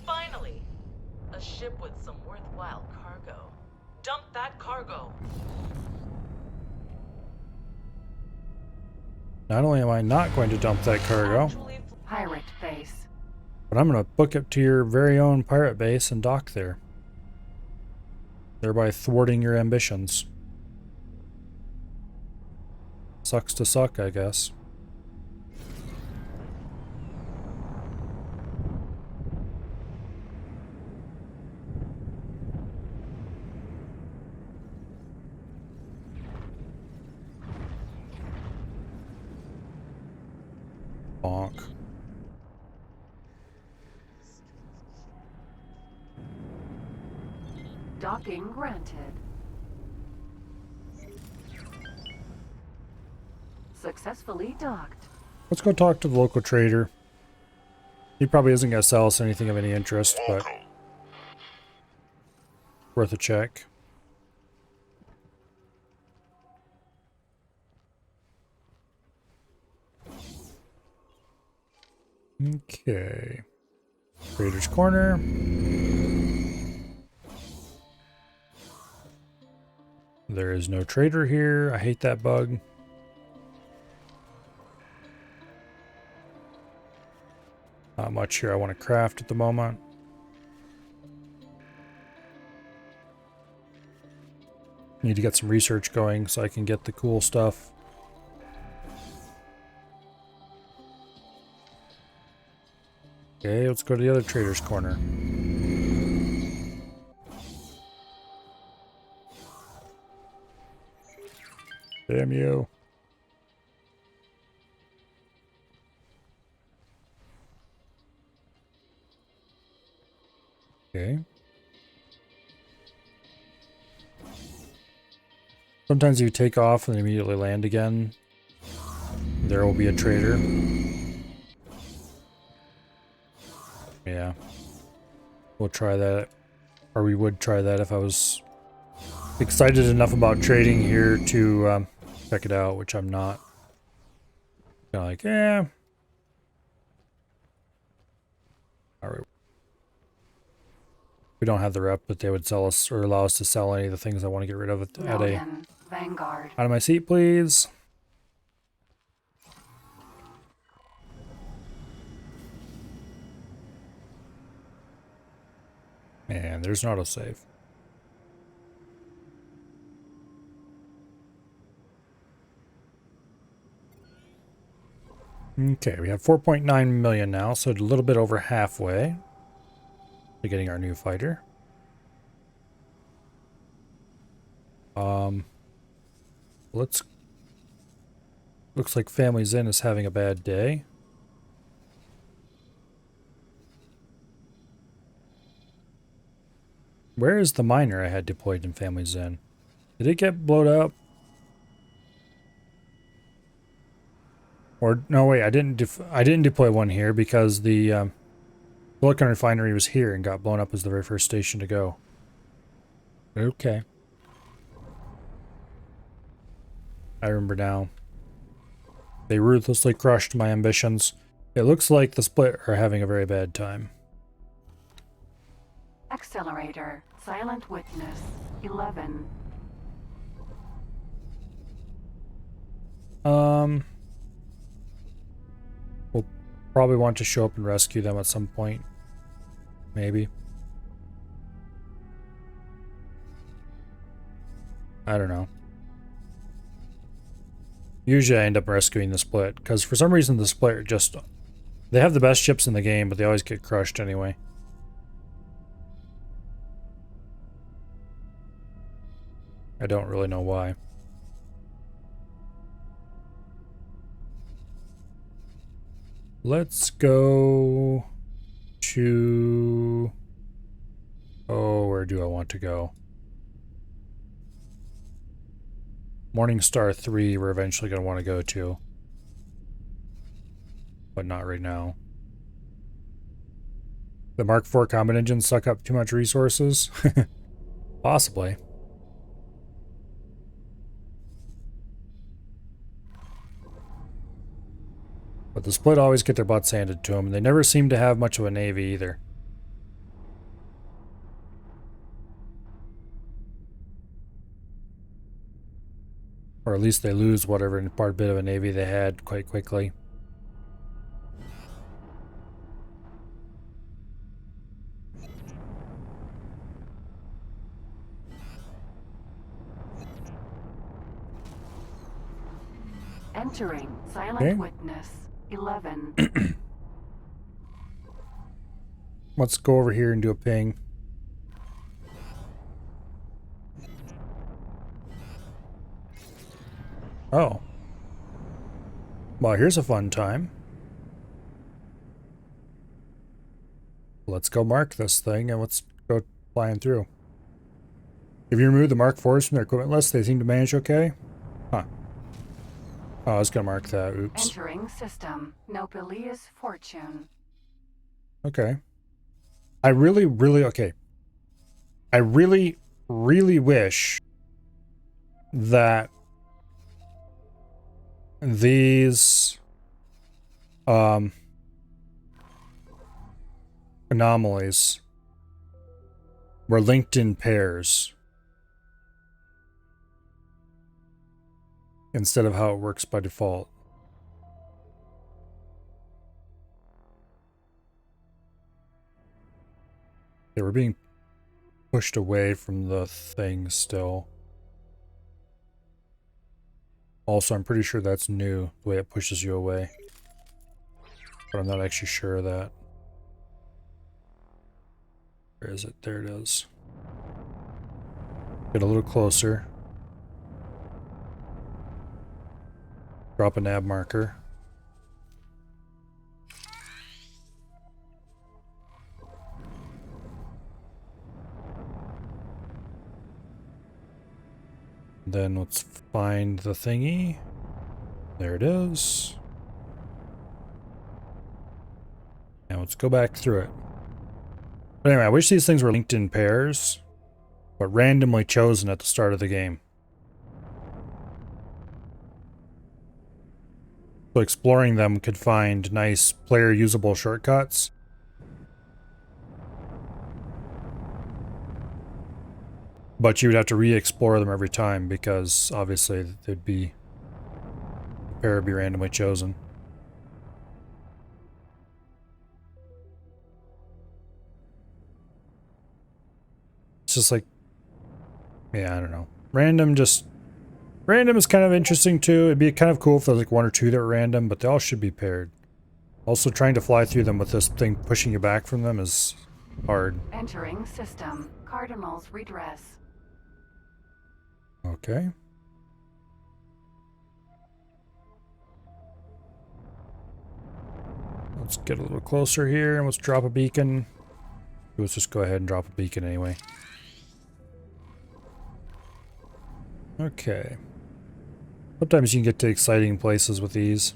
Finally! A ship with some worthwhile cargo. Dump that cargo! Not only am I not going to dump that cargo, Actually, Pirate base. but I'm going to book it to your very own pirate base and dock there, thereby thwarting your ambitions. Sucks to suck, I guess. Bonk. Docking granted. Successfully docked. Let's go talk to the local trader. He probably isn't going to sell us anything of any interest, but worth a check. Okay. Trader's Corner. There is no trader here. I hate that bug. Not much here I want to craft at the moment. Need to get some research going so I can get the cool stuff. Okay, let's go to the other trader's corner. Damn you. Okay. Sometimes you take off and immediately land again. There will be a trader. Yeah. We'll try that. Or we would try that if I was excited enough about trading here to check it out, which I'm not. Kind of like, yeah. Alright. We don't have the rep, but they would sell us or allow us to sell any of the things I want to get rid of at a... Million. Vanguard. Out of my seat, please. And there's an autosave. Okay, we have 4.9 million now, so a little bit over halfway to getting our new fighter. Looks like Family Zen is having a bad day. Where is the miner I had deployed in Family Zen? Did it get blown up? Or no, wait, I didn't deploy one here because the Silicon Refinery was here and got blown up as the very first station to go. Okay. I remember now. They ruthlessly crushed my ambitions. It looks like the Split are having a very bad time. Accelerator. Silent Witness. 11. We'll probably want to show up and rescue them at some point. Maybe. I don't know. Usually I end up rescuing the Split, because for some reason the Split are just... They have the best ships in the game, but they always get crushed anyway. I don't really know why. Let's go to... Oh, where do I want to go? Morningstar 3 we're eventually going to want to go to. But not right now. The Mark IV combat engines suck up too much resources? Possibly. But the Split always get their butts handed to them, and they never seem to have much of a navy either. Or at least they lose whatever part bit of a navy they had quite quickly. Entering Silent Okay. Witness 11. Let's go over here and do a ping. Oh. Well, here's a fun time. Let's go mark this thing and let's go flying through. If you remove the Mark IVs from their equipment list, they seem to manage okay? Huh. Oh, I was gonna mark that. Oops. Entering system Nopalia's Fortune. Okay. I really wish that these anomalies were linked in pairs instead of how it works by default. They were being pushed away from the thing still. Also, I'm pretty sure that's new, the way it pushes you away. But I'm not actually sure of that. Where is it? There it is. Get a little closer. Drop a nav marker. Then let's find the thingy. There it is. Now let's go back through it. But anyway, I wish these things were linked in pairs, but randomly chosen at the start of the game. So exploring them could find nice player usable shortcuts. But you would have to re-explore them every time because obviously they'd be a pair would be randomly chosen. It's just like, yeah, I don't know. Random is kind of interesting too. It'd be kind of cool if there's like one or two that were random, but they all should be paired. Also, trying to fly through them with this thing pushing you back from them is hard. Entering system Cardinal's Redress. Okay. Let's get a little closer here and let's drop a beacon. Let's just go ahead and drop a beacon anyway. Okay. Sometimes you can get to exciting places with these.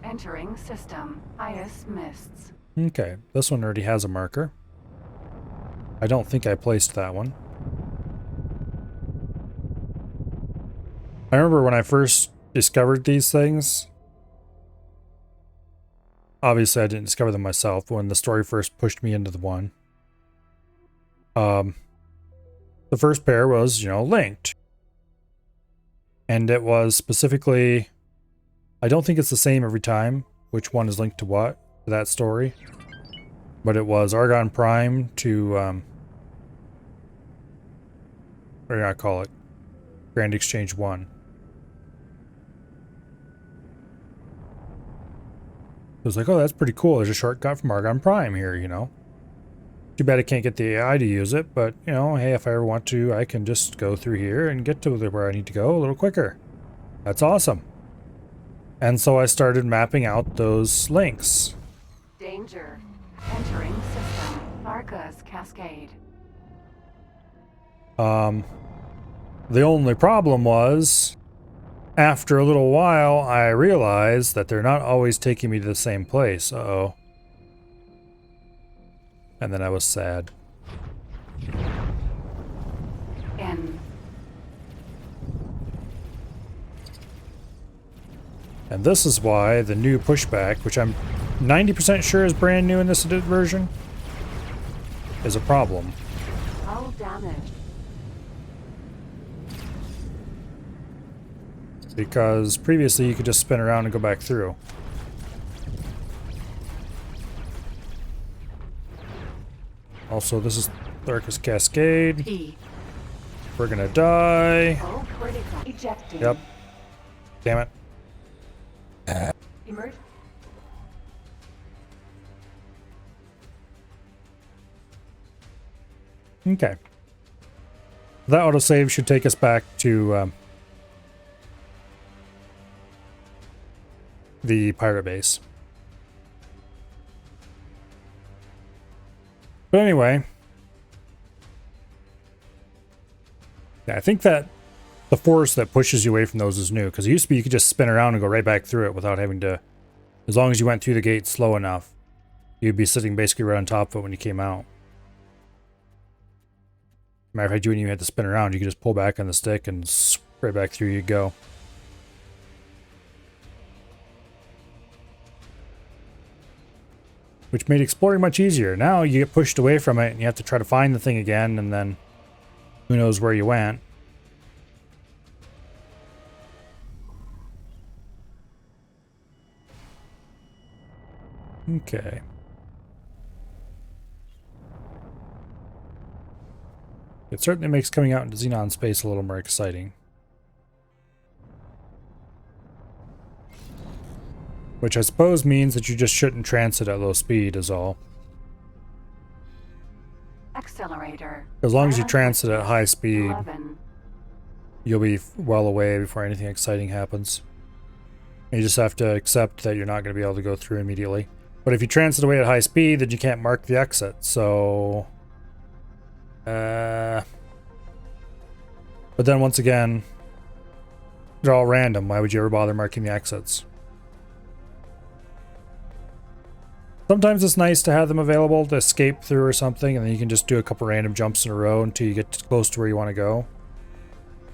Entering system Ice Mists. Okay, this one already has a marker. I don't think I placed that one. I remember when I first discovered these things. Obviously, I didn't discover them myself, but when the story first pushed me into the one. The first pair was, linked. And it was specifically... I don't think it's the same every time, which one is linked to what, to that story. But it was Argon Prime to, what do I call it? Grand Exchange 1. It was like, oh, that's pretty cool. There's a shortcut from Argon Prime here, Too bad I can't get the AI to use it, but, hey, if I ever want to, I can just go through here and get to where I need to go a little quicker. That's awesome. And so I started mapping out those links. Danger. Entering system Varka's Cascade. The only problem was after a little while, I realized that they're not always taking me to the same place. Uh-oh. And then I was sad. In. And this is why the new pushback, which I'm 90% sure is brand new in this version, is a problem. All damage. Because previously you could just spin around and go back through. Also, this is Darkest Cascade. E. We're gonna die. Oh, critical. Ejecting. Yep. Damn it. Emerge. Okay. That autosave should take us back to the pirate base. But anyway, yeah, I think that the force that pushes you away from those is new, because it used to be you could just spin around and go right back through it without having to, as long as you went through the gate slow enough, you'd be sitting basically right on top of it when you came out. Matter of fact, you wouldn't even have to spin around, you could just pull back on the stick and right back through you go. Which made exploring much easier. Now you get pushed away from it and you have to try to find the thing again, and then who knows where you went. Okay. It certainly makes coming out into Xenon space a little more exciting. Which I suppose means that you just shouldn't transit at low speed is all. Accelerator. As long as you transit at high speed, 11. you'll be well away before anything exciting happens. You just have to accept that you're not going to be able to go through immediately. But if you transit away at high speed, then you can't mark the exit, so... But then once again, they're all random. Why would you ever bother marking the exits? Sometimes it's nice to have them available to escape through or something, and then you can just do a couple random jumps in a row until you get close to where you want to go.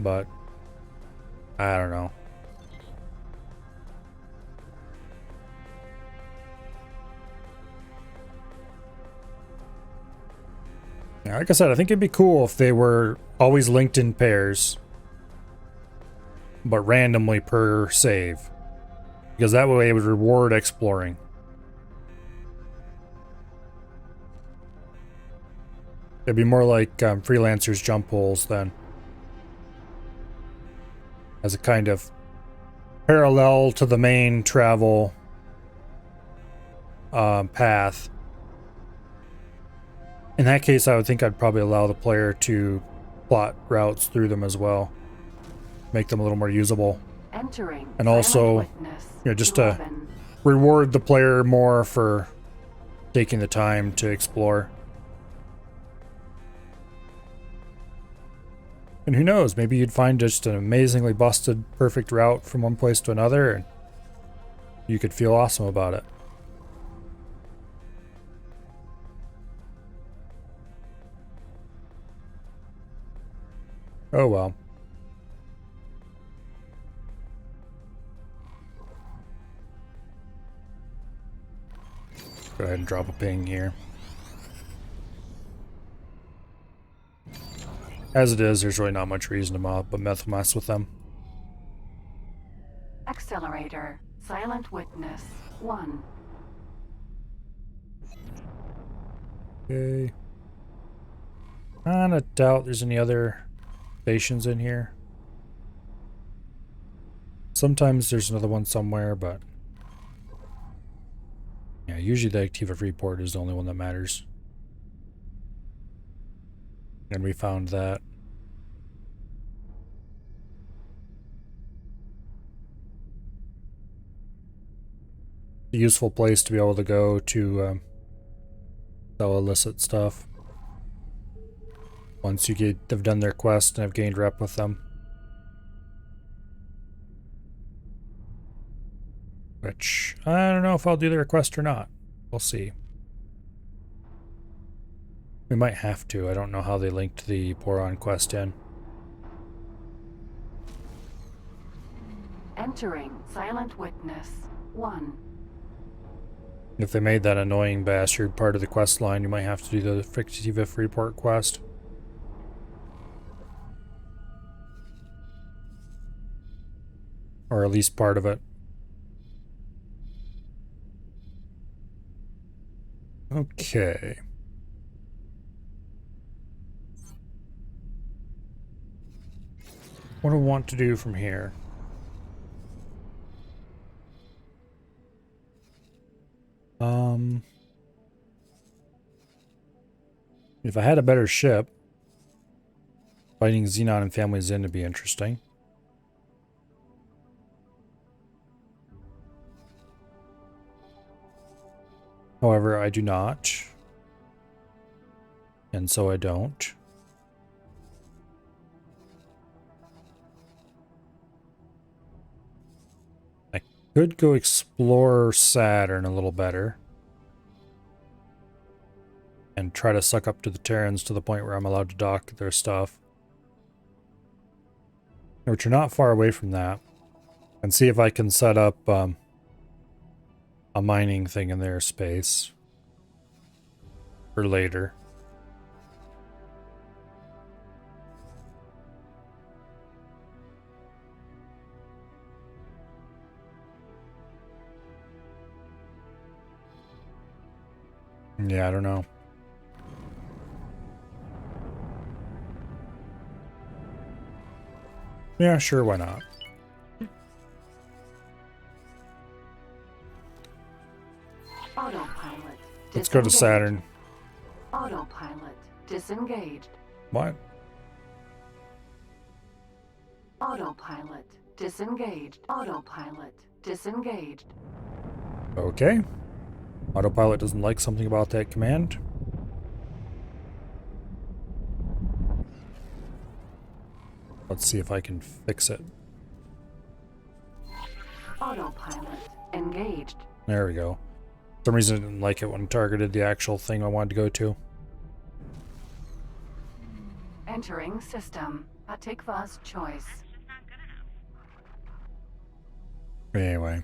But I don't know. Yeah, like I said, I think it'd be cool if they were always linked in pairs, but randomly per save, because that way it would reward exploring. It'd be more like Freelancer's jump holes then, as a kind of parallel to the main travel path. In that case, I would think I'd probably allow the player to plot routes through them as well, make them a little more usable, Entering. and also, you know, just to reward the player more for taking the time to explore. And who knows, maybe you'd find just an amazingly busted, perfect route from one place to another, and you could feel awesome about it. Oh well. Go ahead and drop a ping here. As it is, there's really not much reason to mess with them. Accelerator. Silent Witness. 1. Okay. Kinda doubt there's any other stations in here. Sometimes there's another one somewhere, but yeah, usually the Activa Freeport is the only one that matters. And we found that. A useful place to be able to go to sell illicit stuff. Once you have done their quest and have gained rep with them. Which, I don't know if I'll do the request or not. We'll see. We might have to. I don't know how they linked the Boron quest in. Entering Silent Witness 1. If they made that annoying bastard part of the quest line, you might have to do the Fictiva Freeport quest. Or at least part of it. Okay. What do I want to do from here? If I had a better ship, fighting Xenon and Family Zen would be interesting. However, I do not. And so I don't. I could go explore Saturn a little better. And try to suck up to the Terrans to the point where I'm allowed to dock their stuff. Which are not far away from that. And see if I can set up a mining thing in their space. For later. Yeah, I don't know. Yeah, sure, why not? Autopilot. Let's go to Saturn. Autopilot disengaged. What? Autopilot disengaged. Autopilot disengaged. Okay. Autopilot doesn't like something about that command. Let's see if I can fix it. Autopilot engaged. There we go. For some reason I didn't like it when it targeted the actual thing I wanted to go to. Entering system. Atikva's choice. Anyway.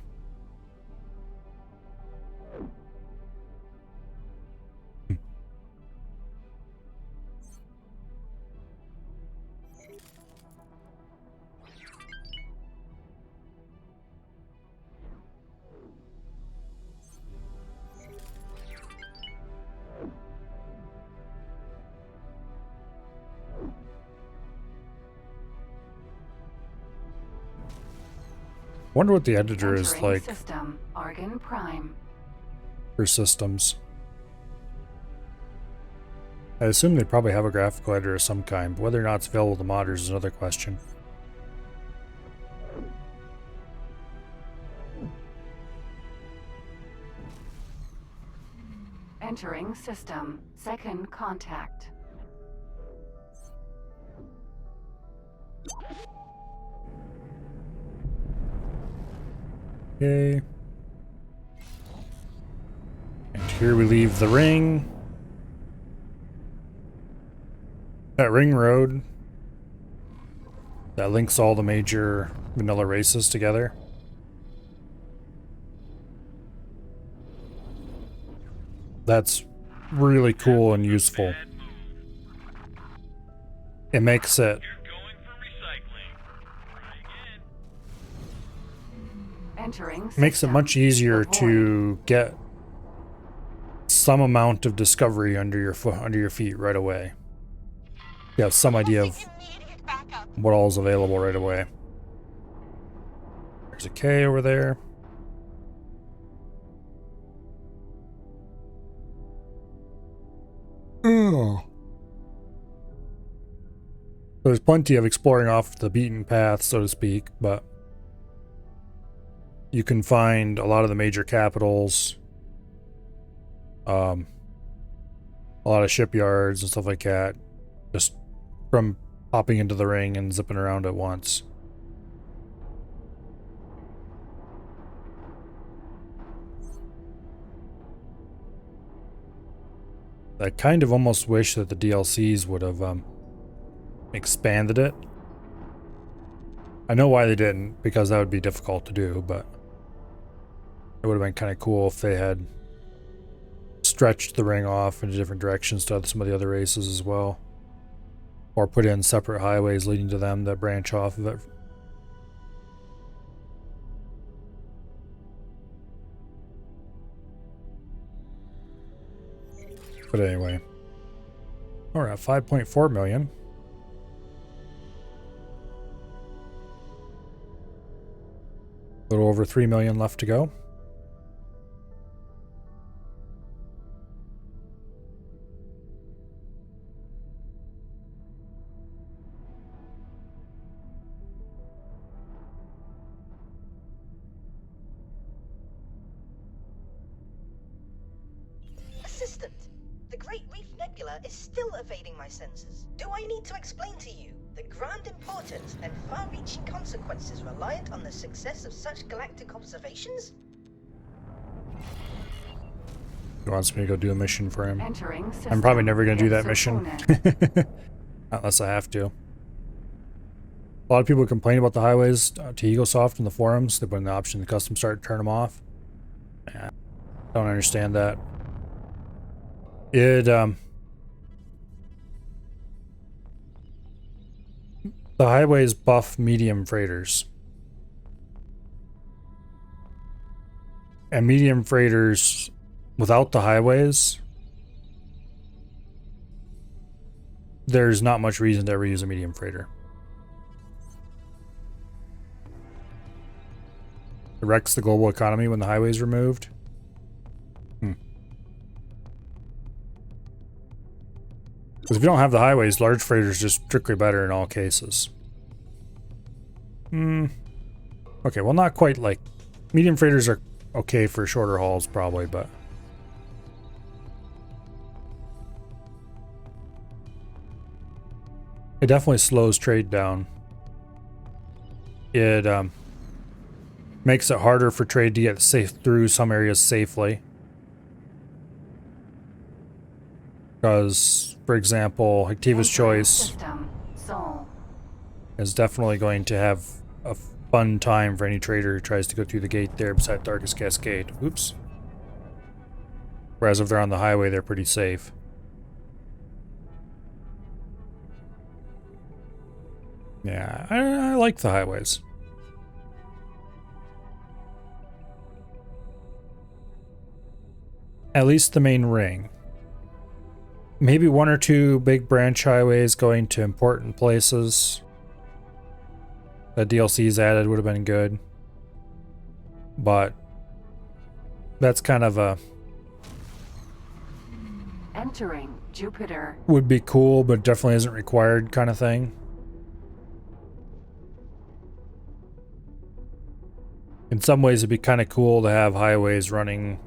Wonder what the editor is Entering like system. Argon Prime. for systems. I assume they probably have a graphical editor of some kind, but whether or not it's available to modders is another question. Entering system. Second contact. Okay. And here we leave the ring. That ring road that links all the major vanilla races together. That's really cool and useful. It makes it Entering makes it system. much easier Avoid. to get some amount of discovery under your feet right away. You have some idea of what all is available right away. There's a K over there. Oh. There's plenty of exploring off the beaten path, so to speak, but you can find a lot of the major capitals, a lot of shipyards and stuff like that, just from hopping into the ring and zipping around at once. I kind of almost wish that the DLCs would have expanded it. I know why they didn't, because that would be difficult to do, but it would have been kind of cool if they had stretched the ring off into different directions to some of the other races as well. Or put in separate highways leading to them that branch off of it. But anyway, we're at 5.4 million. A little over 3 million left to go. Assistant, the Great Reef Nebula is still evading my senses. Do I need to explain to you the grand importance and far-reaching consequences reliant on the success of such galactic observations? He wants me to go do a mission for him. Entering I'm probably system never going to do that mission. Unless I have to. A lot of people complain about the highways to Egosoft in the forums. They put in the option to custom start to turn them off. Yeah, don't understand that. The highways buff medium freighters. And medium freighters without the highways, there's not much reason to ever use a medium freighter. It wrecks the global economy when the highway's removed. Because if you don't have the highways, large freighters just strictly better in all cases. Okay, well, not quite like... Medium freighters are okay for shorter hauls, probably, but... It definitely slows trade down. It makes it harder for trade to get through some areas safely. Because, for example, Activa's Choice is definitely going to have a fun time for any trader who tries to go through the gate there beside Darkest Cascade. Oops. Whereas if they're on the highway, they're pretty safe. Yeah, I like the highways. At least the main ring. Maybe one or two big branch highways going to important places that DLC's added would have been good. But that's kind of a... Entering Jupiter. Would be cool, but definitely isn't required kind of thing. In some ways, it'd be kind of cool to have highways running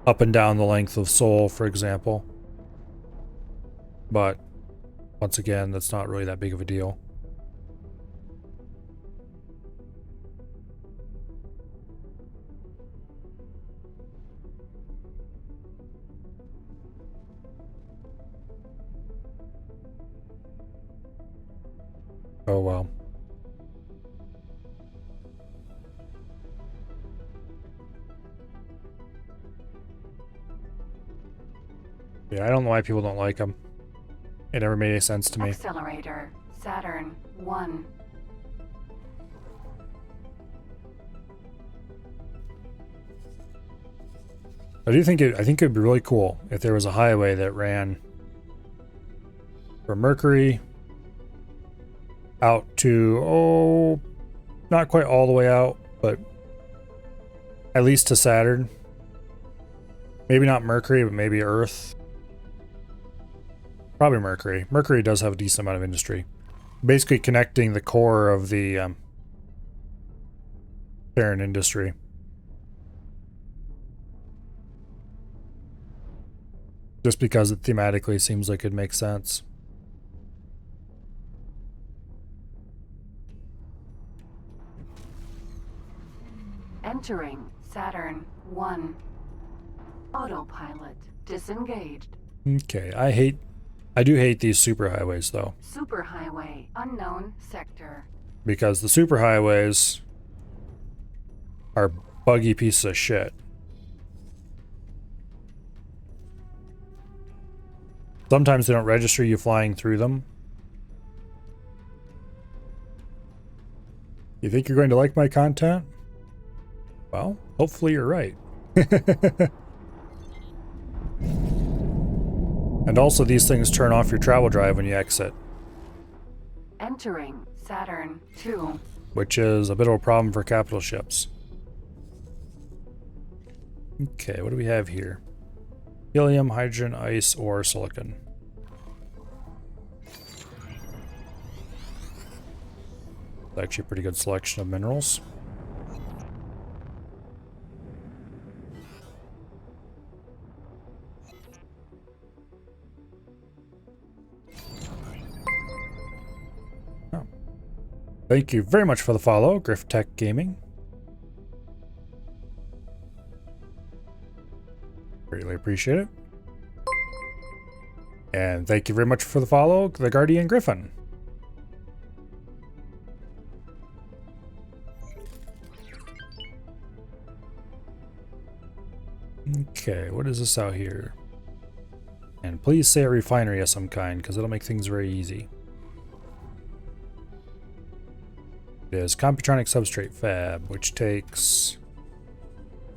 up and down the length of Sol, for example. But, once again, that's not really that big of a deal. Oh well. Yeah, I don't know why people don't like them. It never made any sense to me. Accelerator, Saturn 1. I think it'd be really cool if there was a highway that ran from Mercury out to, not quite all the way out, but at least to Saturn. Maybe not Mercury, but maybe Earth. Probably Mercury. Mercury does have a decent amount of industry. Basically connecting the core of the Terran industry. Just because it thematically seems like it makes sense. Entering Saturn 1. Autopilot disengaged. Okay, I do hate these superhighways though, Superhighway, unknown sector. because the superhighways are buggy pieces of shit. Sometimes they don't register you flying through them. You think you're going to like my content? Well, hopefully you're right. And also these things turn off your travel drive when you exit, Entering Saturn 2. which is a bit of a problem for capital ships. Okay, what do we have here? Helium, hydrogen, ice, or silicon. It's actually a pretty good selection of minerals. Oh. Thank you very much for the follow, Griff Tech Gaming. Greatly appreciate it. And thank you very much for the follow, the Guardian Griffin. Okay, what is this out here? And please say a refinery of some kind, because it'll make things very easy. It is Computronic Substrate Fab, which takes...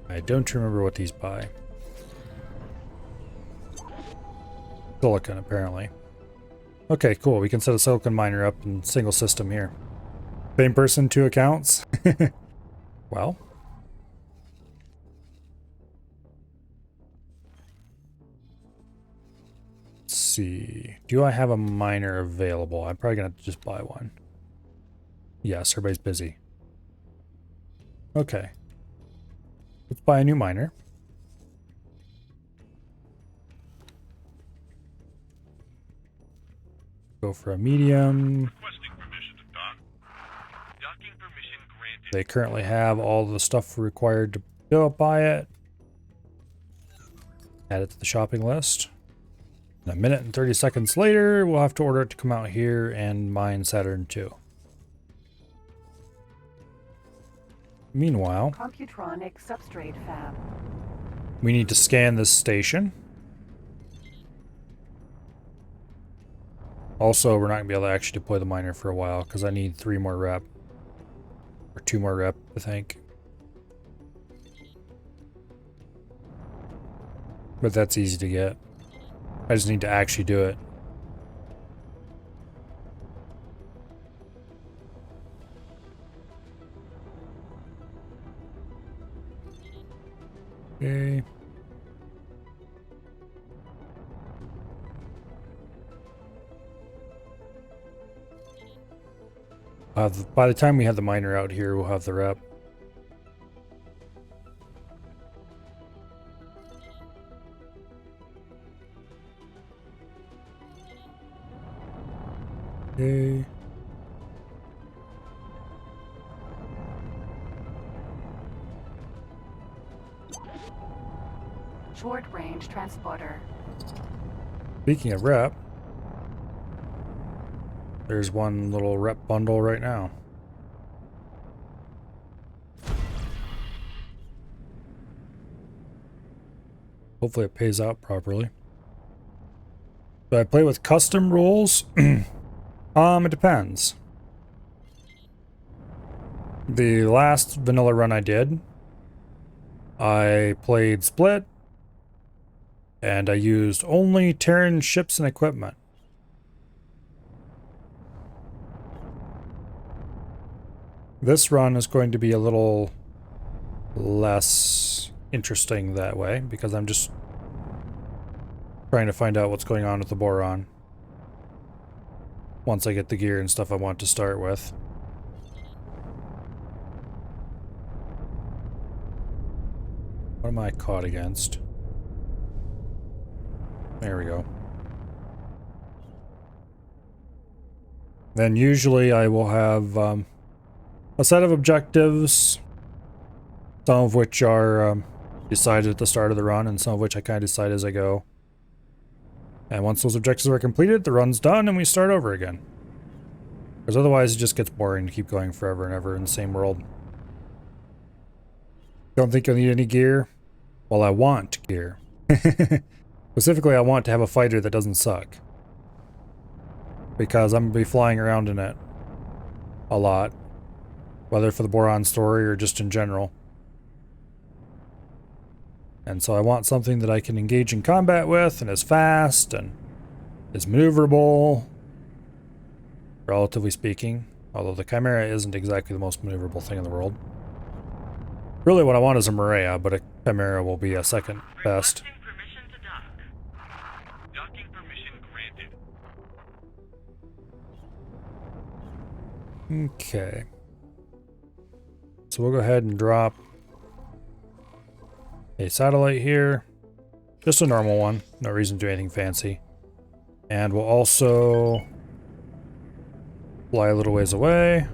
I don't remember what these buy. Silicon, apparently. Okay, cool. We can set a silicon miner up in single system here. Same person, 2 accounts? Well. Let's see. Do I have a miner available? I'm probably going to just buy one. Yes, everybody's busy. Okay. Let's buy a new miner. Go for a medium. Requesting permission to dock. Docking permission granted. They currently have all the stuff required to go buy it. Add it to the shopping list. And a minute and 30 seconds later, we'll have to order it to come out here and mine Saturn II. Meanwhile, Computronic Substrate Fab. we need to scan this station. Also, we're not going to be able to actually deploy the miner for a while because I need 3 more rep. Or 2 more rep, I think. But that's easy to get. I just need to actually do it. Okay. By the time we have the miner out here, we'll have the rep. Okay. Short range transporter. Speaking of rep, there's one little rep bundle right now. Hopefully it pays out properly. Do I play with custom rules? It depends. The last vanilla run I did, I played split, and I used only Terran ships and equipment. This run is going to be a little less interesting that way, because I'm just trying to find out what's going on with the Boron. Once I get the gear and stuff I want to start with. What am I caught against? There we go. Then usually I will have a set of objectives, some of which are decided at the start of the run, and some of which I kind of decide as I go. And once those objectives are completed, the run's done and we start over again. Because otherwise it just gets boring to keep going forever and ever in the same world. Don't think you'll need any gear? Well, I want gear. Specifically, I want to have a fighter that doesn't suck. Because I'm going to be flying around in it a lot. Whether for the Boron story or just in general. And so I want something that I can engage in combat with and is fast and is maneuverable. Relatively speaking. Although the Chimera isn't exactly the most maneuverable thing in the world. Really what I want is a Maria, but a Chimera will be a second best. Requesting permission to dock. Docking permission granted. Okay. So we'll go ahead and drop a satellite here. Just a normal one. No reason to do anything fancy. And we'll also fly a little ways away.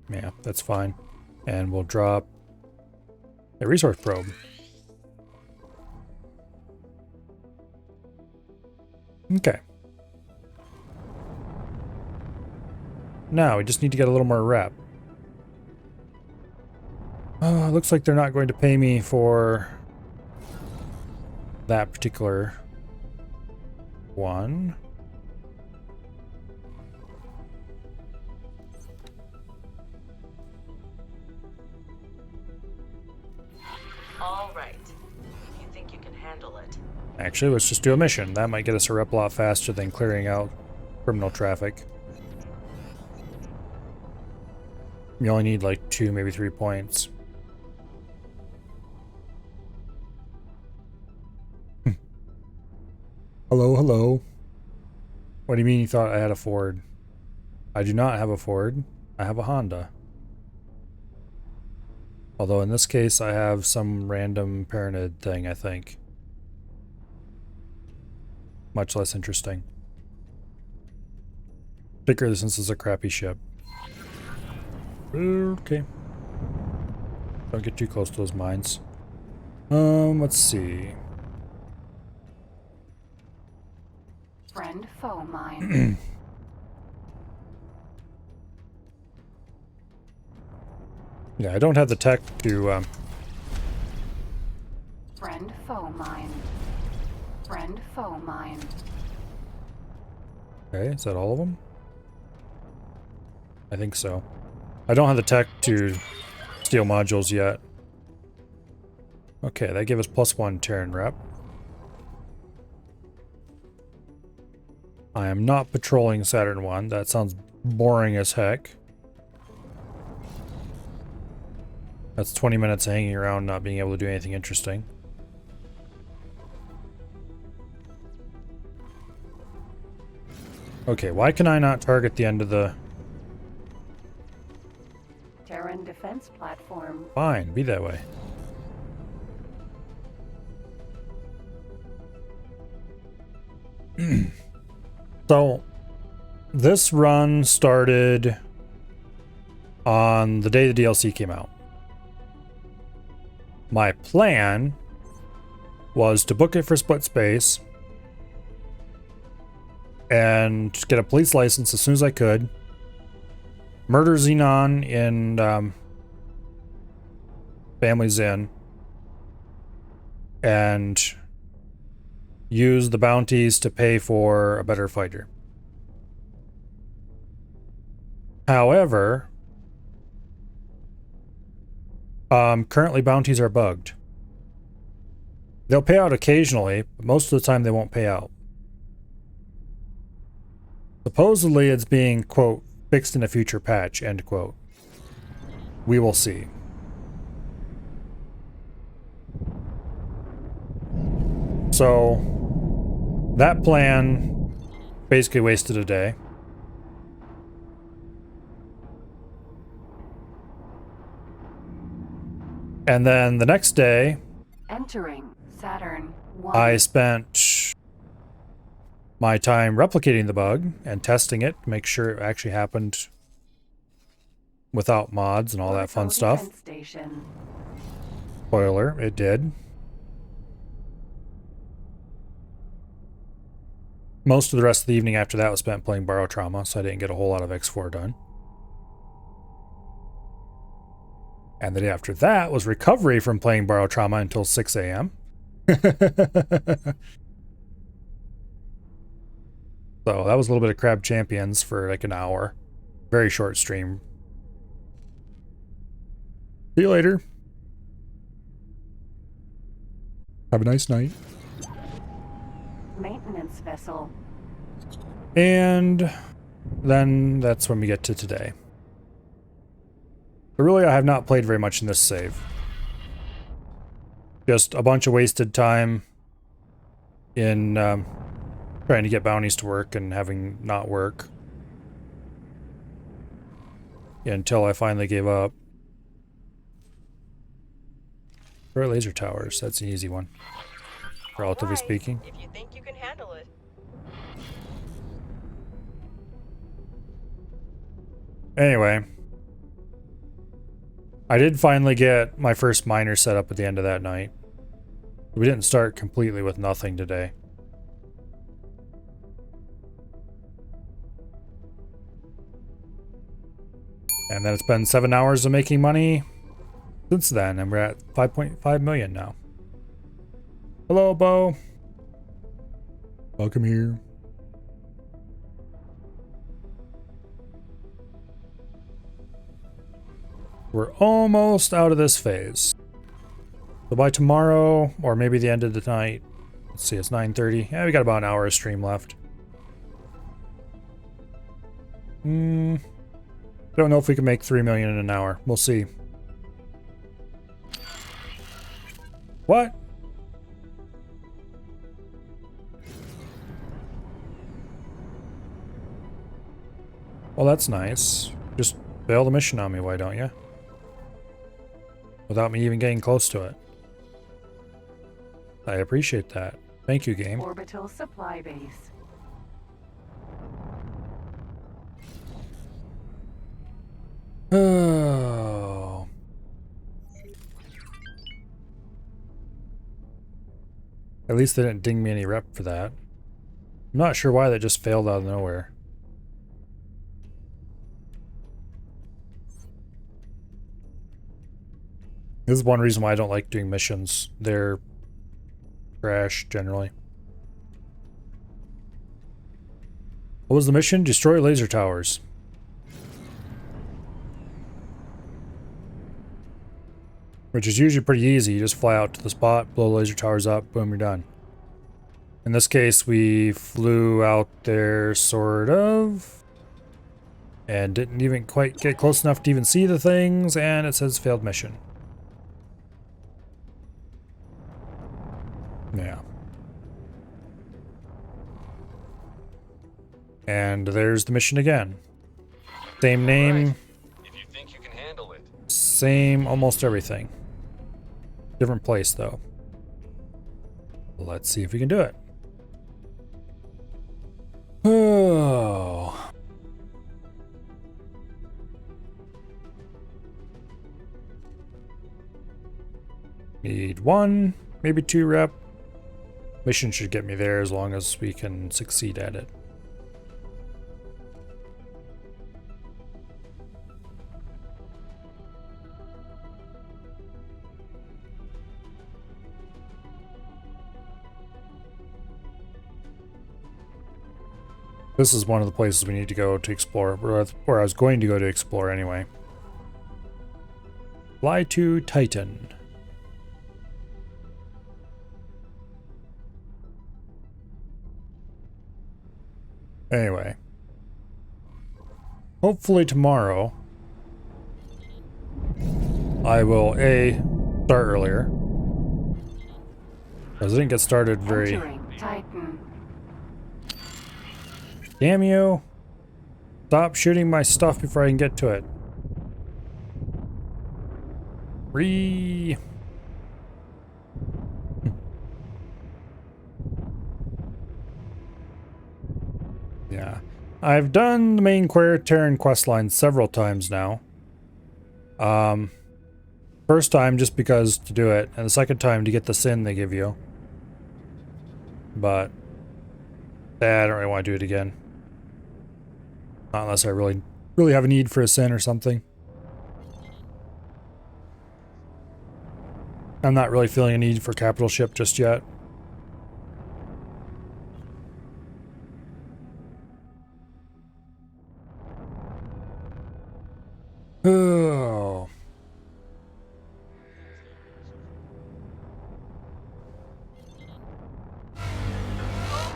Yeah, that's fine. And we'll drop a resource probe. Okay. Now, we just need to get a little more rep. Looks like they're not going to pay me for that particular one. All right. If you think you can handle it. Actually, let's just do a mission. That might get us a rep a lot faster than clearing out criminal traffic. You only need like 2, maybe 3 points. Hello, hello. What do you mean you thought I had a Ford? I do not have a Ford. I have a Honda. Although in this case I have some random parented thing, I think. Much less interesting. Particularly since it's a crappy ship. Okay. Don't get too close to those mines. Let's see. Friend foe mine. Yeah, I don't have the tech to, Friend foe mine. Friend foe mine. Okay, is that all of them? I think so. I don't have the tech to steal modules yet. Okay, that gave us +1 Terran rep. I am not patrolling Saturn 1. That sounds boring as heck. That's 20 minutes of hanging around not being able to do anything interesting. Okay, why can I not target the end of the... Terran defense platform. Fine, be that way. So, this run started on the day the DLC came out. My plan was to book it for Split Space and get a police license as soon as I could. Murder Xenon in Family's Inn. And use the bounties to pay for a better fighter. However, currently bounties are bugged. They'll pay out occasionally, but most of the time they won't pay out. Supposedly it's being, quote, fixed in a future patch, end quote. We will see. So, that plan basically wasted a day. And then the next day, Entering Saturn 1. I spent my time replicating the bug and testing it to make sure it actually happened without mods and all that fun Orbital stuff. Defense Station. Spoiler, it did. Most of the rest of the evening after that was spent playing Barotrauma, so I didn't get a whole lot of X4 done. And the day after that was recovery from playing Barotrauma until 6 a.m. So that was a little bit of Crab Champions for like an hour. Very short stream. See you later. Have a nice night. Maintenance vessel. And then that's when we get to today. But really, I have not played very much in this save. Just a bunch of wasted time in trying to get bounties to work and having not work. Until I finally gave up. Or laser towers, that's an easy one. Relatively speaking. If you think you can handle it. Anyway. I did finally get my first miner set up at the end of that night. We didn't start completely with nothing today. And then it's been 7 hours of making money since then, and we're at 5.5 million now. Hello, Bo. Welcome here. We're almost out of this phase. So by tomorrow, or maybe the end of the night, let's see, it's 9:30. Yeah, we got about an hour of stream left. Don't know if we can make 3 million in an hour. We'll see. What? Well, that's nice. Just bail the mission on me, why don't you? Without me even getting close to it. I appreciate that. Thank you, game. Orbital supply base. Oh. At least they didn't ding me any rep for that. I'm not sure why that just failed out of nowhere. This is one reason why I don't like doing missions. They're trash, generally. What was the mission? Destroy laser towers. Which is usually pretty easy. You just fly out to the spot, blow laser towers up, boom, you're done. In this case, we flew out there, sort of. And didn't even quite get close enough to even see the things, and it says failed mission. Yeah. And there's the mission again. Same name. Right. If you think you can handle it. Same almost everything. Different place though. Let's see if we can do it. Oh. Need 1, maybe 2 rep. Mission should get me there as long as we can succeed at it. This is one of the places we need to go to explore, where I was going to go to explore anyway. Fly to Titan. Anyway. Hopefully tomorrow I will A, start earlier. Because I didn't get started very... Entering Titan. Damn you! Stop shooting my stuff before I can get to it. Yeah. I've done the main Terran quest line several times now. First time just because to do it, and the second time to get the sin they give you. But I don't really want to do it again. Not unless I really have a need for a sin or something. I'm not really feeling a need for capital ship just yet. Oh.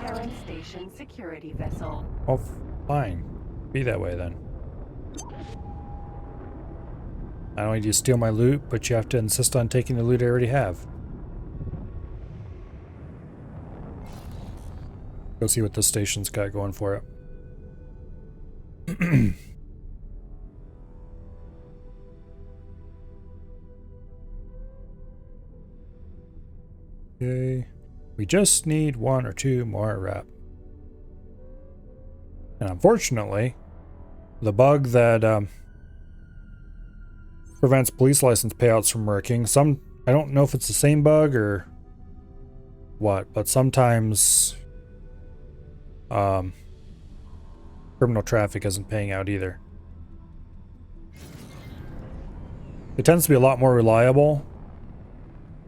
Parent station security vessel. Oh, fine. Be that way then. Not only do you steal my loot, but you have to insist on taking the loot I already have. Go see what this station's got going for it. Okay. We just need 1 or 2 more rep. And unfortunately, the bug that prevents police license payouts from working, I don't know if it's the same bug or what, but sometimes criminal traffic isn't paying out either. It tends to be a lot more reliable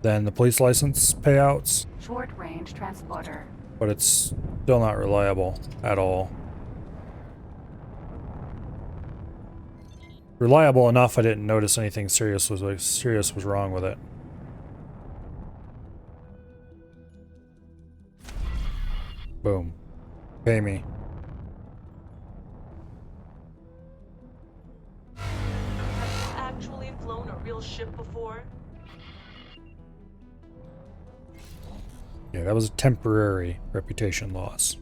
than the police license payouts. Short range transporter. But it's still not reliable at all. Reliable enough I didn't notice anything serious was wrong with it. Boom. Pay me. Have you actually flown a real ship before? Yeah, that was a temporary reputation loss.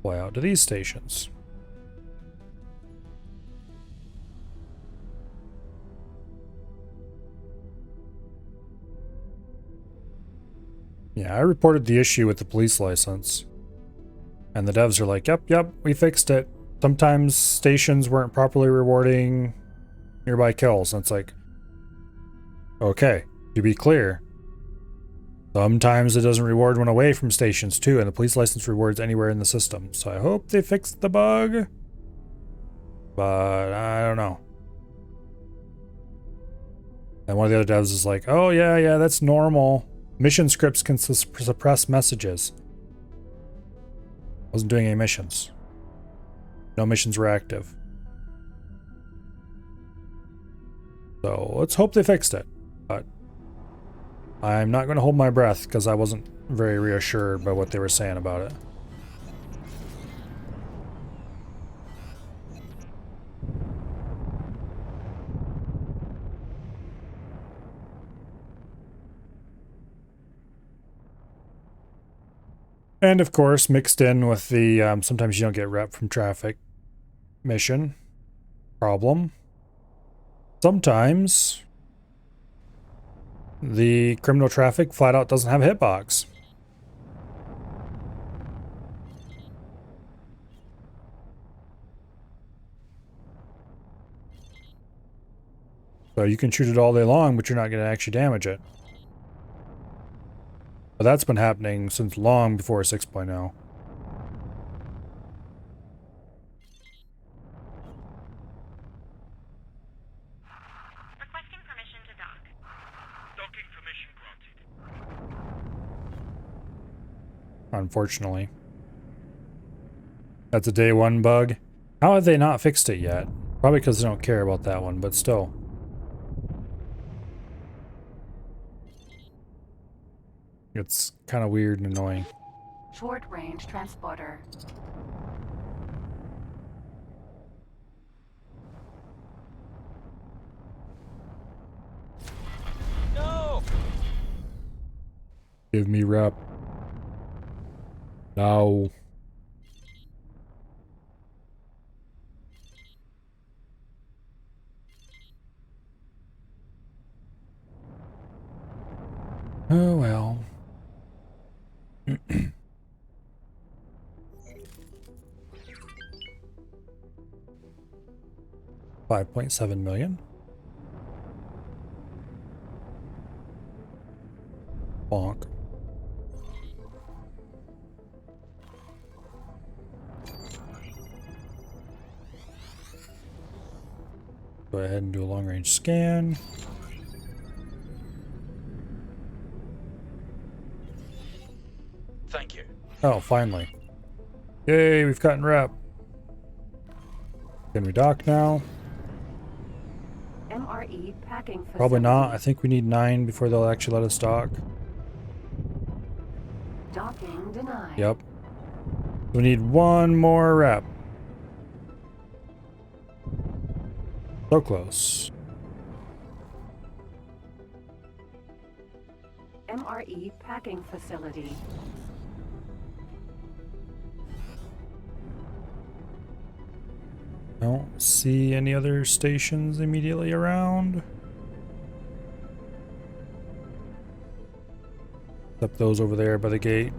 Fly out to these stations. Yeah, I reported the issue with the police license. And the devs are like, yep, we fixed it. Sometimes stations weren't properly rewarding nearby kills. And it's like, okay, to be clear, sometimes it doesn't reward when away from stations too, and the police license rewards anywhere in the system. So I hope they fixed the bug. But I don't know. And one of the other devs is like, oh yeah, that's normal. Mission scripts can suppress messages. Wasn't doing any missions. No missions were active. So let's hope they fixed it. But I'm not going to hold my breath because I wasn't very reassured by what they were saying about it. And of course, mixed in with the sometimes you don't get rep from traffic mission problem. Sometimes the criminal traffic flat out doesn't have a hitbox. So you can shoot it all day long, but you're not going to actually damage it. But that's been happening since long before 6.0. Requesting permission to dock. Docking permission granted. Unfortunately. That's a day 1 bug. How have they not fixed it yet? Probably because they don't care about that one, but still. It's kind of weird and annoying. Short range transporter. No! Give me rep. No. Oh well. 5.7 million. Bonk. Go ahead and do a long range scan. Thank you. Oh, finally. Yay, we've gotten rep. Can we dock now? MRE packing facility. Probably not. I think we need 9 before they'll actually let us dock. Docking denied. Yep. We need 1 more rep. So close. MRE packing facility. Don't see any other stations immediately around. Except those over there by the gate.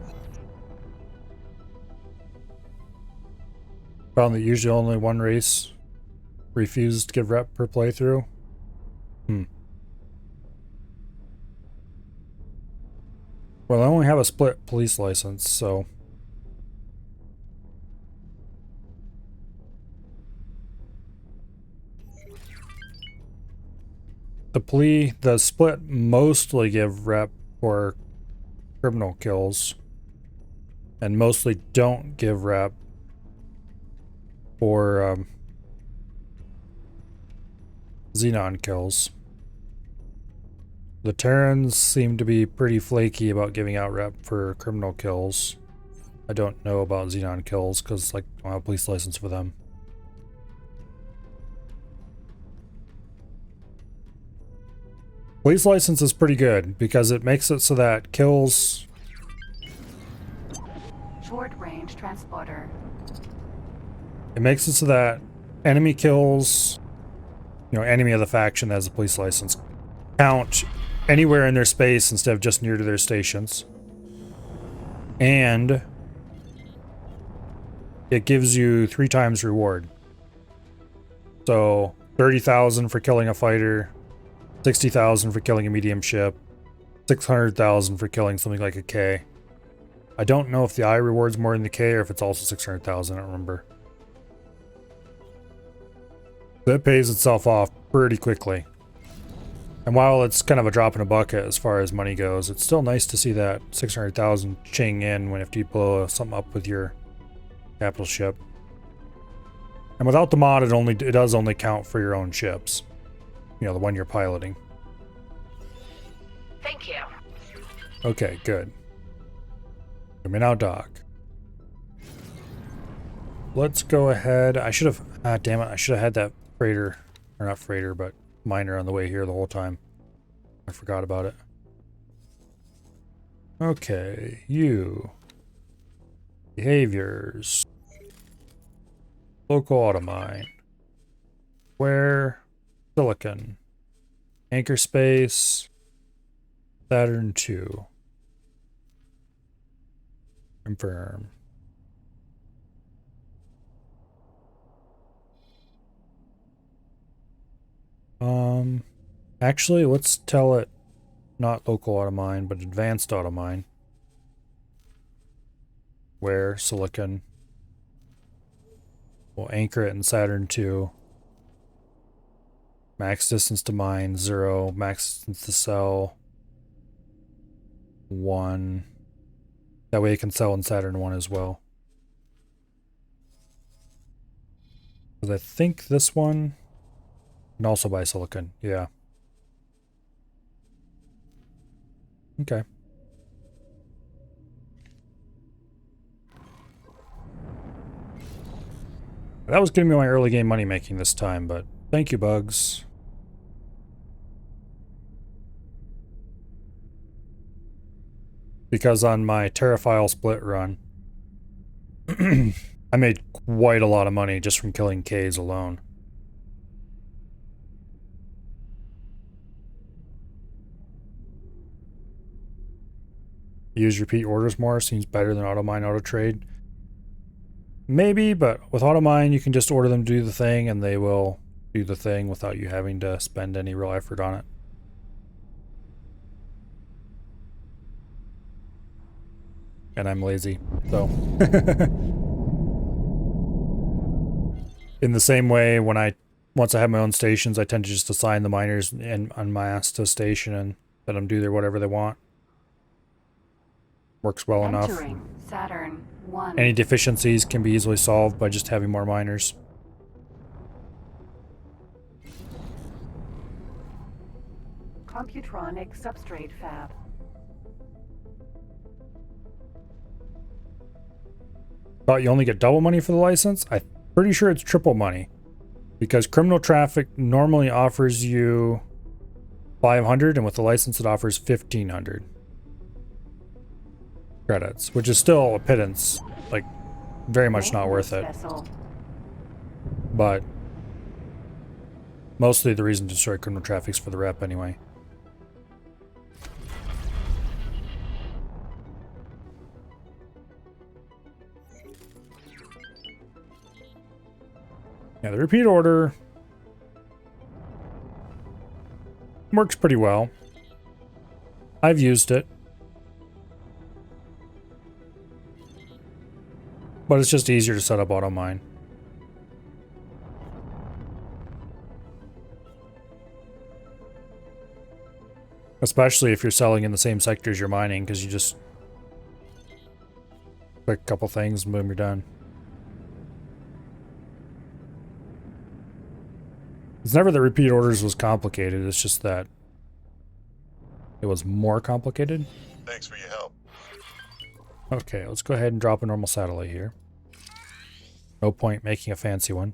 Found that usually only 1 race refused to give rep per playthrough. Well, I only have a split police license, so... The split mostly give rep for criminal kills, and mostly don't give rep for Xenon kills. The Terrans seem to be pretty flaky about giving out rep for criminal kills. I don't know about Xenon kills because, like, I don't have a police license for them. Police license is pretty good because it makes it so that kills... Short range transporter. It makes it so that enemy kills, you know, enemy of the faction that has a police license, count anywhere in their space instead of just near to their stations. And it gives you 3 times reward. So 30,000 for killing a fighter, 60,000 for killing a medium ship, 600,000 for killing something like a K. I don't know if the I reward's more than the K or if it's also 600,000, I don't remember. That pays itself off pretty quickly. And while it's kind of a drop in a bucket as far as money goes, it's still nice to see that 600,000 ching in when if you blow something up with your capital ship. And without the mod, it does only count for your own ships. You know, the one you're piloting. Thank you. Okay, good. Let me now dock. Let's go ahead. I should have... damn it. I should have had that freighter. Or not freighter, but miner on the way here the whole time. I forgot about it. Okay, you. Behaviors. Local automine. Where? Silicon. Anchor space. Saturn 2. Confirm. Actually, let's tell it not local automine, but advanced automine. Where silicon. We'll anchor it in Saturn 2. Max distance to mine 0. Max distance to sell 1. That way it can sell in Saturn 1 as well. Because I think this one can also buy silicon. Yeah. Okay. That was giving me my early game money making this time, but thank you, Bugs. Because on my Terrafile split run, I made quite a lot of money just from killing Ks alone. Use repeat orders more seems better than automine auto trade. Maybe, but with automine you can just order them to do the thing and they will do the thing without you having to spend any real effort on it. And I'm lazy, so. In the same way, once I have my own stations, I tend to just assign the miners en masse to a station and let them do their whatever they want. Works well enough. Entering Saturn 1. Any deficiencies can be easily solved by just having more miners. Computronic substrate fab. Thought you only get double money for the license? I'm pretty sure it's triple money. Because criminal traffic normally offers you 500, and with the license it offers 1,500 credits, which is still a pittance. Like, very much not worth it. But mostly the reason to destroy criminal traffic is for the rep anyway. Yeah, the repeat order works pretty well. I've used it. But it's just easier to set up auto mine. Especially if you're selling in the same sectors you're mining, because you just click a couple things and boom, you're done. It's never that repeat orders was complicated, it's just that it was more complicated. Thanks for your help. Okay, let's go ahead and drop a normal satellite here. No point making a fancy one.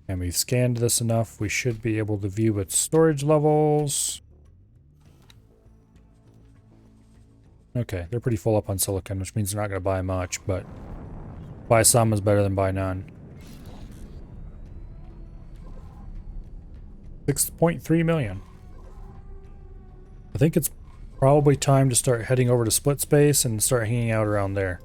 And we've scanned this enough, we should be able to view its storage levels. Okay, they're pretty full up on silicon, which means they're not going to buy much, but buy some is better than buy none. 6.3 million. I think it's probably time to start heading over to Split Space and start hanging out around there.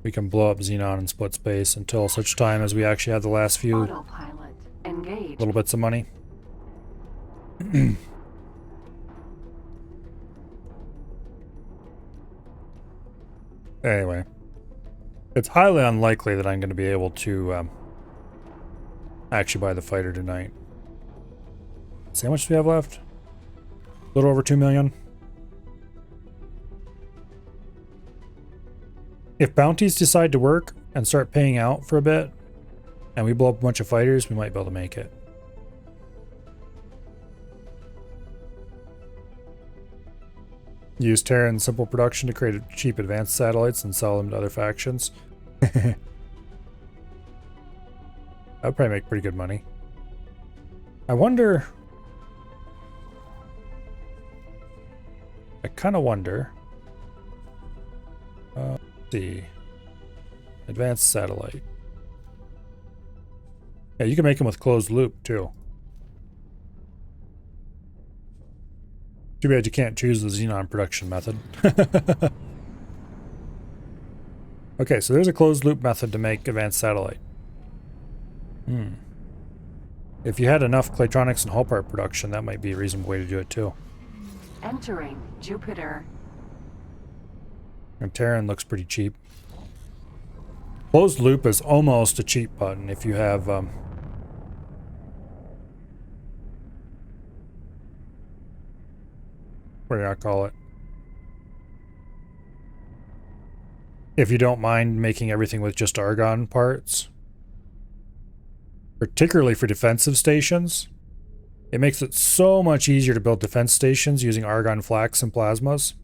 We can blow up Xenon and Split Space until such time as we actually have the last few Autopilot engaged. little bits of money. Anyway, it's highly unlikely that I'm going to be able to actually buy the fighter tonight. See how much do we have left? A little over 2 million. If bounties decide to work and start paying out for a bit, and we blow up a bunch of fighters, we might be able to make it. Use Terran simple production to create cheap advanced satellites and sell them to other factions. That'd probably make pretty good money. I wonder... I kind of wonder... let's see... Advanced satellite. Yeah, you can make them with closed loop, too. Too bad you can't choose the Xenon production method. Okay, so there's a closed loop method to make advanced satellite. If you had enough Claytronics and hull part production, that might be a reasonable way to do it too. Entering Jupiter. And Terran looks pretty cheap. Closed loop is almost a cheap button if you have what do I call it? If you don't mind making everything with just argon parts, particularly for defensive stations, it makes it so much easier to build defense stations using argon flax and plasmas.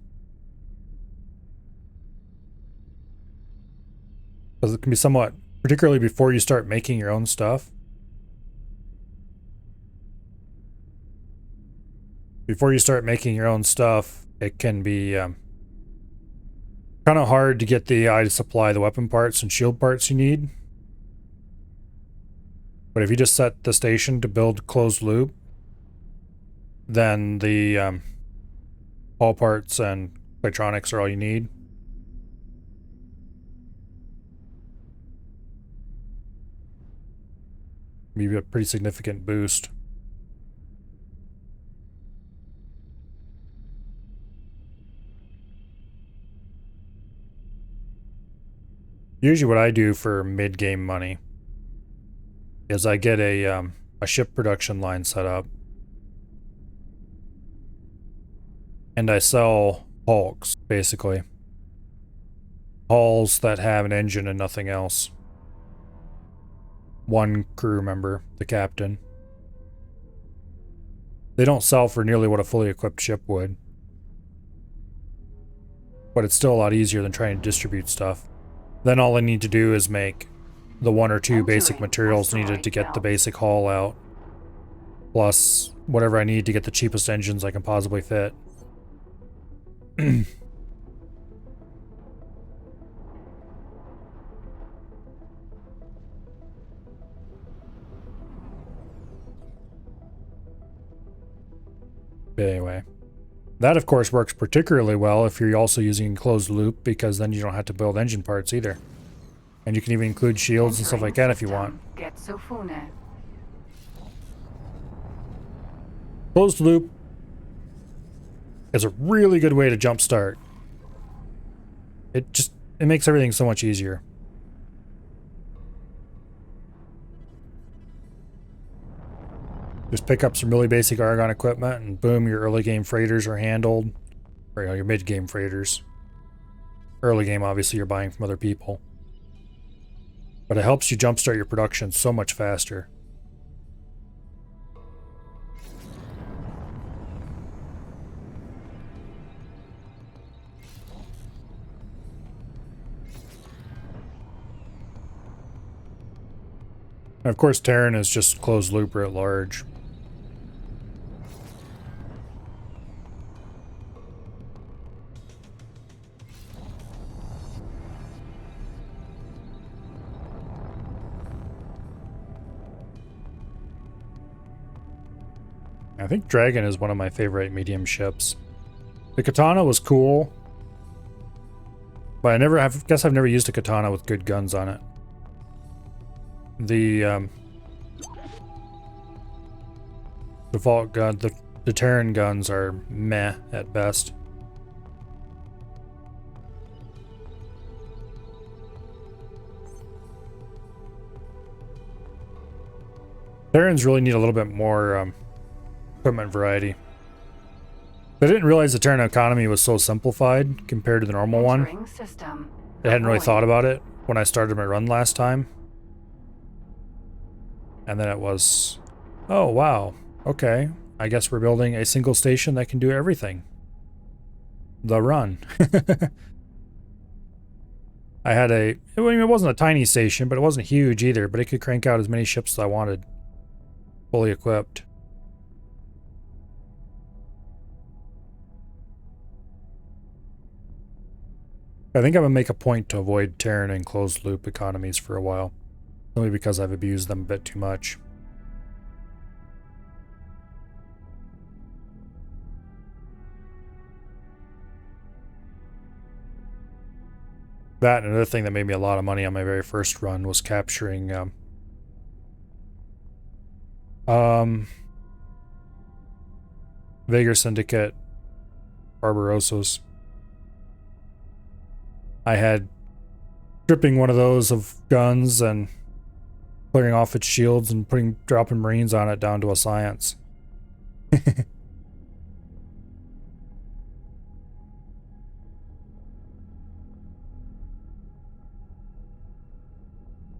Because it can be somewhat, particularly before you start making your own stuff. Before you start making your own stuff, it can be kind of hard to get the AI to supply the weapon parts and shield parts you need. But if you just set the station to build closed loop, then the All parts and electronics are all you need. Maybe a pretty significant boost. Usually what I do for mid-game money is I get a ship production line set up. And I sell hulks, basically. Hulls that have an engine and nothing else. One crew member, the captain. They don't sell for nearly what a fully equipped ship would. But it's still a lot easier than trying to distribute stuff. Then all I need to do is make the 1 or 2 basic materials needed to get the basic hull out. Plus whatever I need to get the cheapest engines I can possibly fit. Anyway, that of course works particularly well if you're also using closed loop, because then you don't have to build engine parts either. And you can even include shields and stuff like that if you want. Get Sofune. Closed loop is a really good way to jumpstart. It makes everything so much easier. Just pick up some really basic Argon equipment and boom, your early game freighters are handled. Or, you know, your mid game freighters. Early game, obviously, you're buying from other people. But it helps you jumpstart your production so much faster. And of course, Terran is just closed looper at large. I think Dragon is one of my favorite medium ships. The Katana was cool, but I guess I've never used a Katana with good guns on it. The default gun, the Terran guns are meh at best. Terrans really need a little bit more equipment variety. I didn't realize the Terran economy was so simplified compared to the normal one. I hadn't really thought about it when I started my run last time. And then it was, oh wow, okay, I guess we're building a single station that can do everything. The run. I mean, it wasn't a tiny station, but it wasn't huge either, but it could crank out as many ships as I wanted. Fully equipped. I think I'm going to make a point to avoid Terran and closed loop economies for a while. Only because I've abused them a bit too much. That and another thing that made me a lot of money on my very first run was capturing Vagar Syndicate Barbarosas. I had stripping one of those of guns and clearing off its shields and dropping Marines on it down to a science.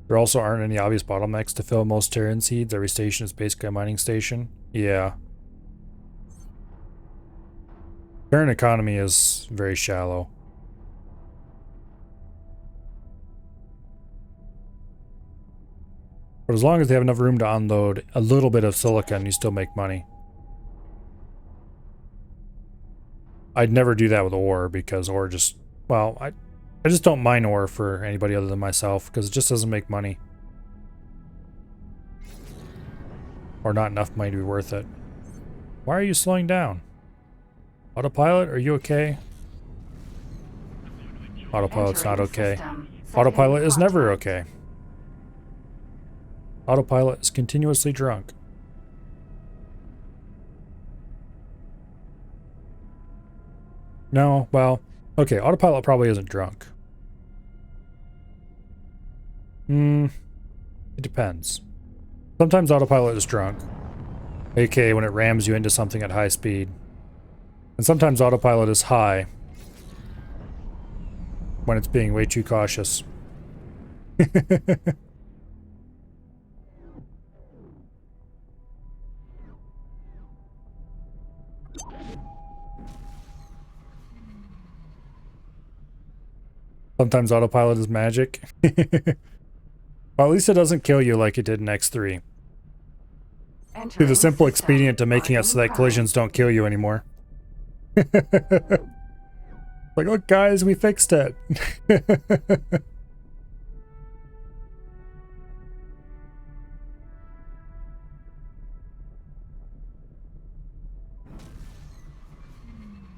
There also aren't any obvious bottlenecks to fill most Terran seeds. Every station is basically a mining station. Yeah. Terran economy is very shallow. But as long as they have enough room to unload a little bit of silicon, you still make money. I'd never do that with ore because ore just, well, I just don't mine ore for anybody other than myself because it just doesn't make money. Or not enough money to be worth it. Why are you slowing down? Autopilot, are you okay? Autopilot's not Entering okay. system. Autopilot Setting is never contact. okay. Autopilot is continuously drunk. No, well, okay, autopilot probably isn't drunk. It depends. Sometimes autopilot is drunk, aka when it rams you into something at high speed. And sometimes autopilot is high, when it's being way too cautious. Sometimes autopilot is magic. Well, at least it doesn't kill you like it did in X3. Through the simple expedient of making it so that collisions don't kill you anymore. Like, look guys, we fixed it.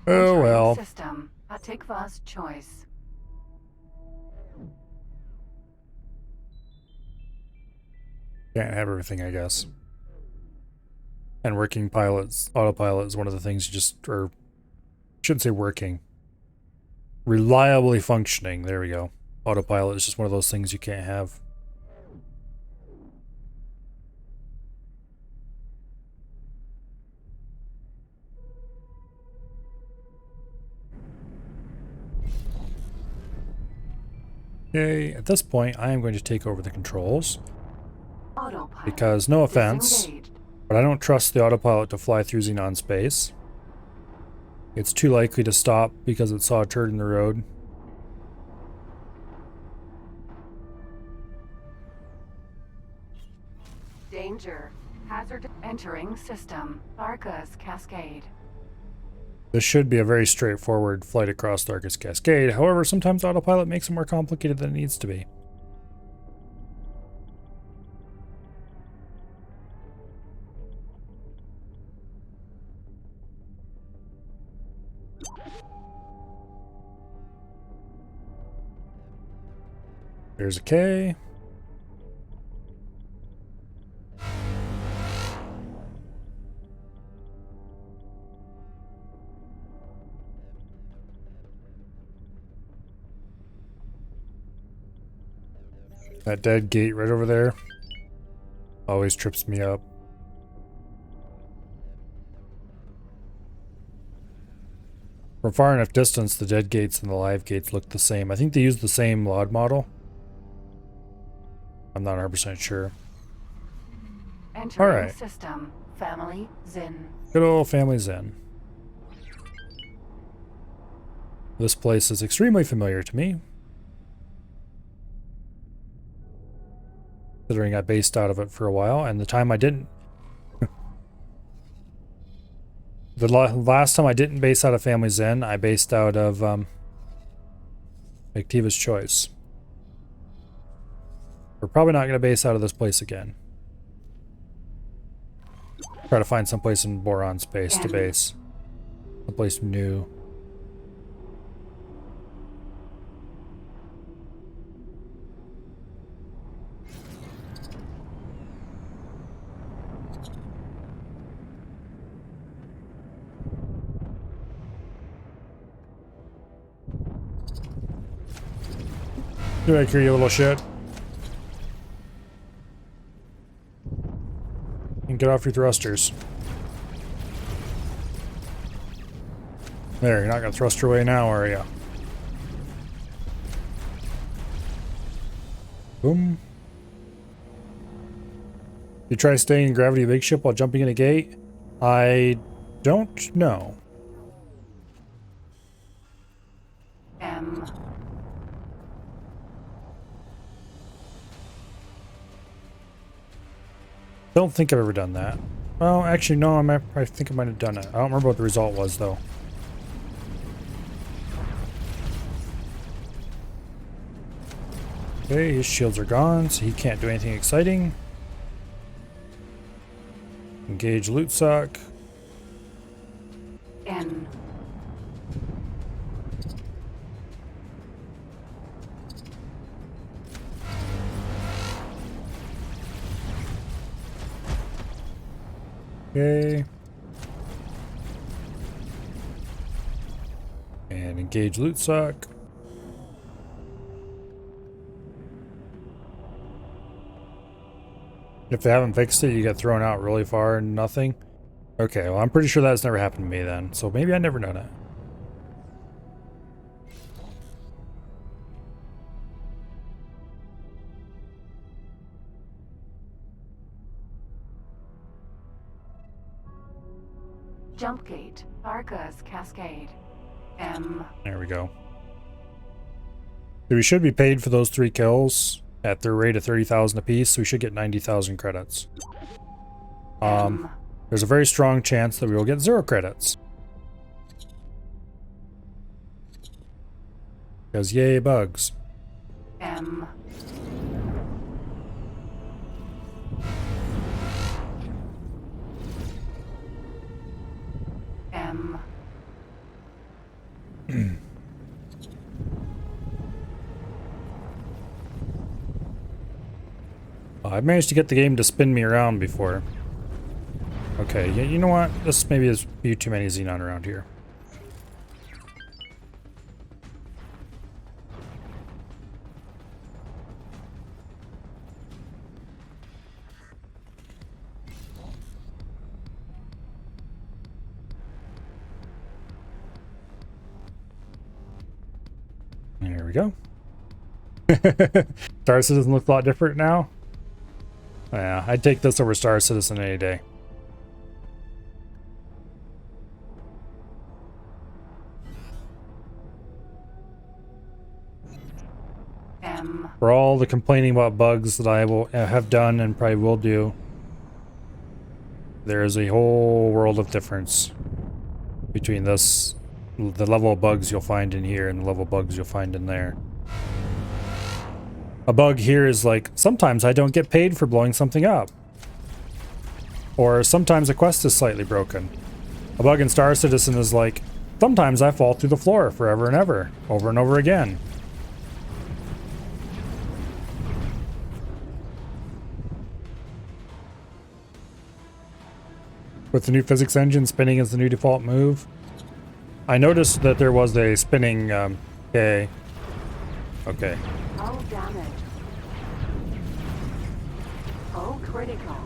Oh well. System. Hatikva's choice. Can't have everything, I guess. And working pilots, autopilot is one of the things you just, or shouldn't say working. Reliably functioning, there we go. Autopilot is just one of those things you can't have. Okay, at this point I am going to take over the controls. Autopilot. Because, no offense, Disengaged. but I don't trust the autopilot to fly through Xenon space. It's too likely to stop because it saw a turd in the road. Danger. Hazard. Entering system. Arcus Cascade. This should be a very straightforward flight across the Arcus Cascade. However, sometimes autopilot makes it more complicated than it needs to be. There's a K. That dead gate right over there always trips me up. From far enough distance, the dead gates and the live gates look the same. I think they use the same LOD model. I'm not 100% sure. Entering Alright. system. Family Zin. Good old family Zen. This place is extremely familiar to me, considering I based out of it for a while, and the time I didn't. The last time I didn't base out of Family Zen, I based out of Activa's Choice. We're probably not going to base out of this place again. Try to find someplace in Boron space to base. Someplace new. Get back here, you little shit. And get off your thrusters. There, you're not gonna thrust your way now, are you? Boom. You try staying in gravity big ship while jumping in a gate? I don't know. M. Don't think I've ever done that. Well, actually, no, I think I might have done it. I don't remember what the result was, though. Okay, his shields are gone, so he can't do anything exciting. Engage loot sock. N. Okay. And engage loot suck. If they haven't fixed it, you get thrown out really far and nothing. Okay, well, I'm pretty sure that's never happened to me then. So maybe I never know that. Jump gate, Arca's Cascade. M. There we go. So we should be paid for those 3 kills at their rate of 30,000 apiece, so we should get 90,000 credits. There's a very strong chance that we will get 0 credits. Because yay, bugs. M. M. I've managed to get the game to spin me around before. Okay, you know what? This maybe is a few too many Xenon around here. There we go. Star Citizen looks a lot different now. Yeah, I'd take this over Star Citizen any day. M. For all the complaining about bugs that I will have done and probably will do, there is a whole world of difference between this, the level of bugs you'll find in here and the level of bugs you'll find in there. A bug here is like, sometimes I don't get paid for blowing something up. Or sometimes a quest is slightly broken. A bug in Star Citizen is like, sometimes I fall through the floor forever and ever, over and over again. With the new physics engine, spinning is the new default move. I noticed that there was a spinning, okay. Okay. Oh, damage. Oh, critical.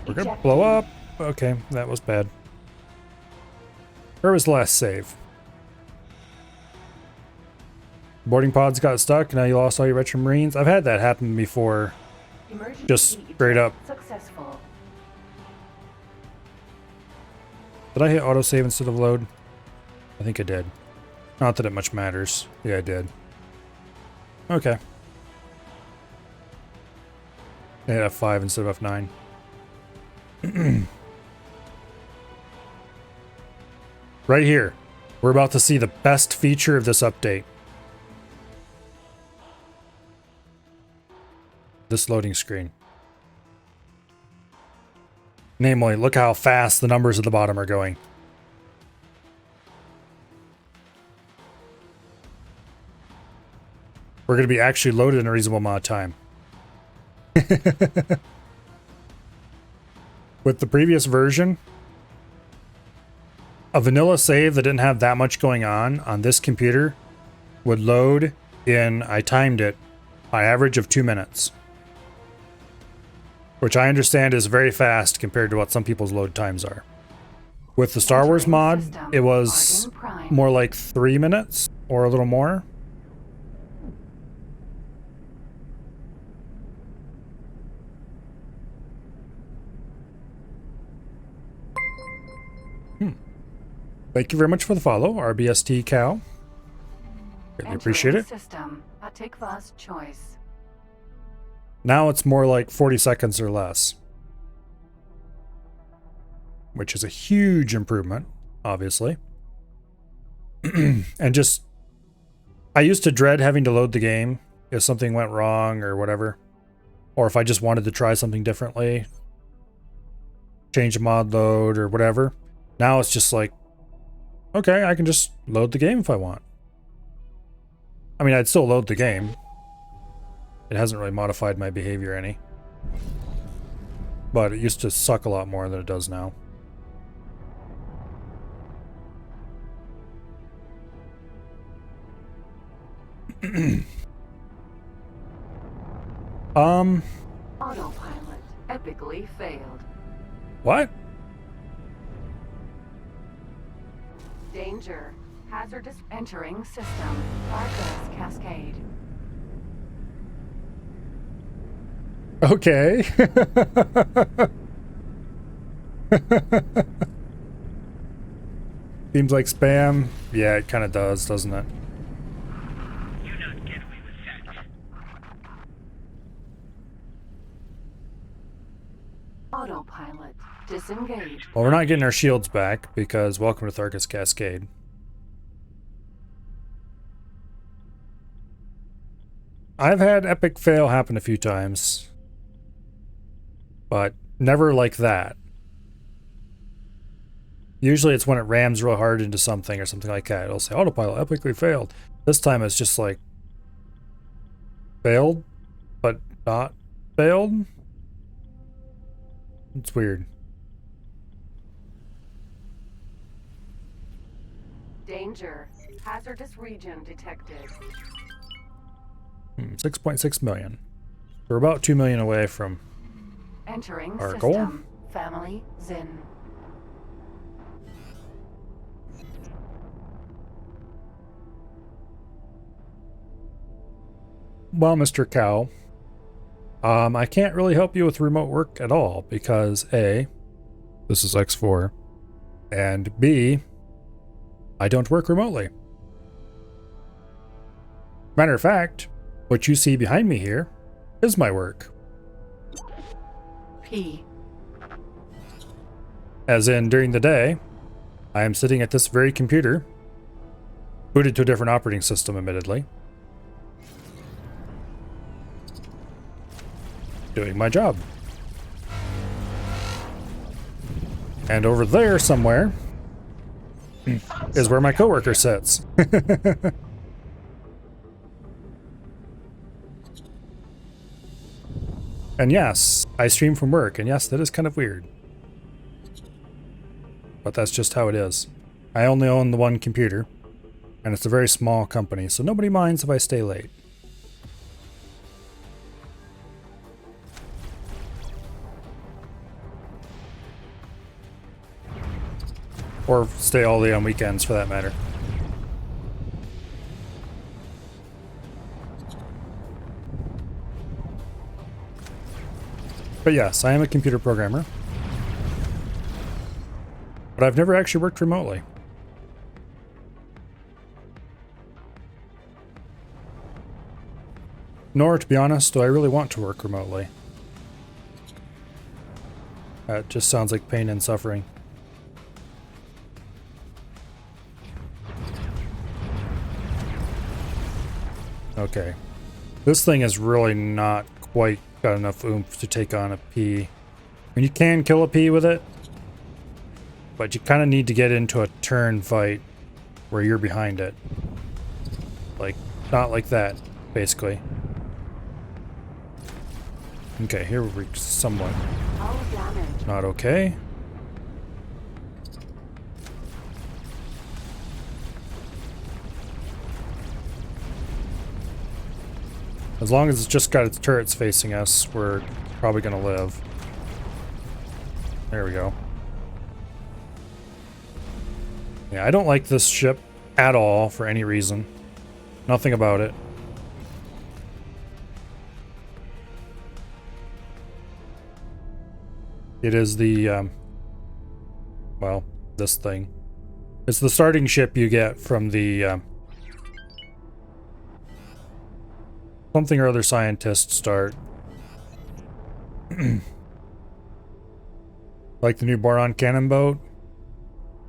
We're gonna blow up. Okay, that was bad. Where was the last save? Boarding pods got stuck, now you lost all your retro marines. I've had that happen before. Emergency Just straight up. Successful. Did I hit autosave instead of load? I think I did. Not that it much matters. Yeah, I did. Okay. I hit F5 instead of F9. Right here. We're about to see the best feature of this update. This loading screen. Namely, look how fast the numbers at the bottom are going. We're going to be actually loaded in a reasonable amount of time. With the previous version, a vanilla save that didn't have that much going on this computer would load in, I timed it, an average of 2 minutes. Which I understand is very fast compared to what some people's load times are. With the Star Wars mod, it was more like 3 minutes or a little more. Thank you very much for the follow, RBST Cow. Really appreciate it. System. Atikva's choice. Now it's more like 40 seconds or less. Which is a huge improvement, obviously. And just... I used to dread having to load the game if something went wrong or whatever. Or if I just wanted to try something differently. Change a mod load or whatever. Now it's just like, okay, I can just load the game if I want. I mean, I'd still load the game. It hasn't really modified my behavior any. but it used to suck a lot more than it does now. Autopilot epically failed. What? Danger. Hazardous entering system. Argus Cascade. Okay. Seems like spam. Yeah, it kind of does, doesn't it? You don't get away with that. Autopilot disengaged. Well, we're not getting our shields back because welcome to Tharkus Cascade. I've had epic fail happen a few times, but never like that. Usually it's when it rams real hard into something or something like that. It'll say autopilot epically failed. This time it's just like failed, but not failed. It's weird. Danger. Hazardous region detected. 6.6 million. We're about 2 million away from Entering our system. goal. Family Zin. Well, Mr. Cow, I can't really help you with remote work at all because A, this is X4, and B, I don't work remotely. Matter of fact, what you see behind me here is my work. P. As in, during the day, I am sitting at this very computer, booted to a different operating system, admittedly, doing my job. And over there somewhere is where my coworker sits. And yes, I stream from work, and yes, that is kind of weird. But that's just how it is. I only own the one computer, and it's a very small company, so nobody minds if I stay late. Or stay all day on weekends, for that matter. But yes, I am a computer programmer. But I've never actually worked remotely. Nor, to be honest, do I really want to work remotely. That just sounds like pain and suffering. Okay. This thing is really not quite got enough oomph to take on a P. I mean, you can kill a P with it, but you kind of need to get into a turn fight where you're behind it. Like, not like that, basically. Okay, here we're somewhat All damage. not okay. As long as it's just got its turrets facing us, we're probably gonna live. There we go. Yeah, I don't like this ship at all for any reason. Nothing about it. It is the, well, this thing. It's the starting ship you get from the, something or other scientists start. Like the new Boron cannon boat.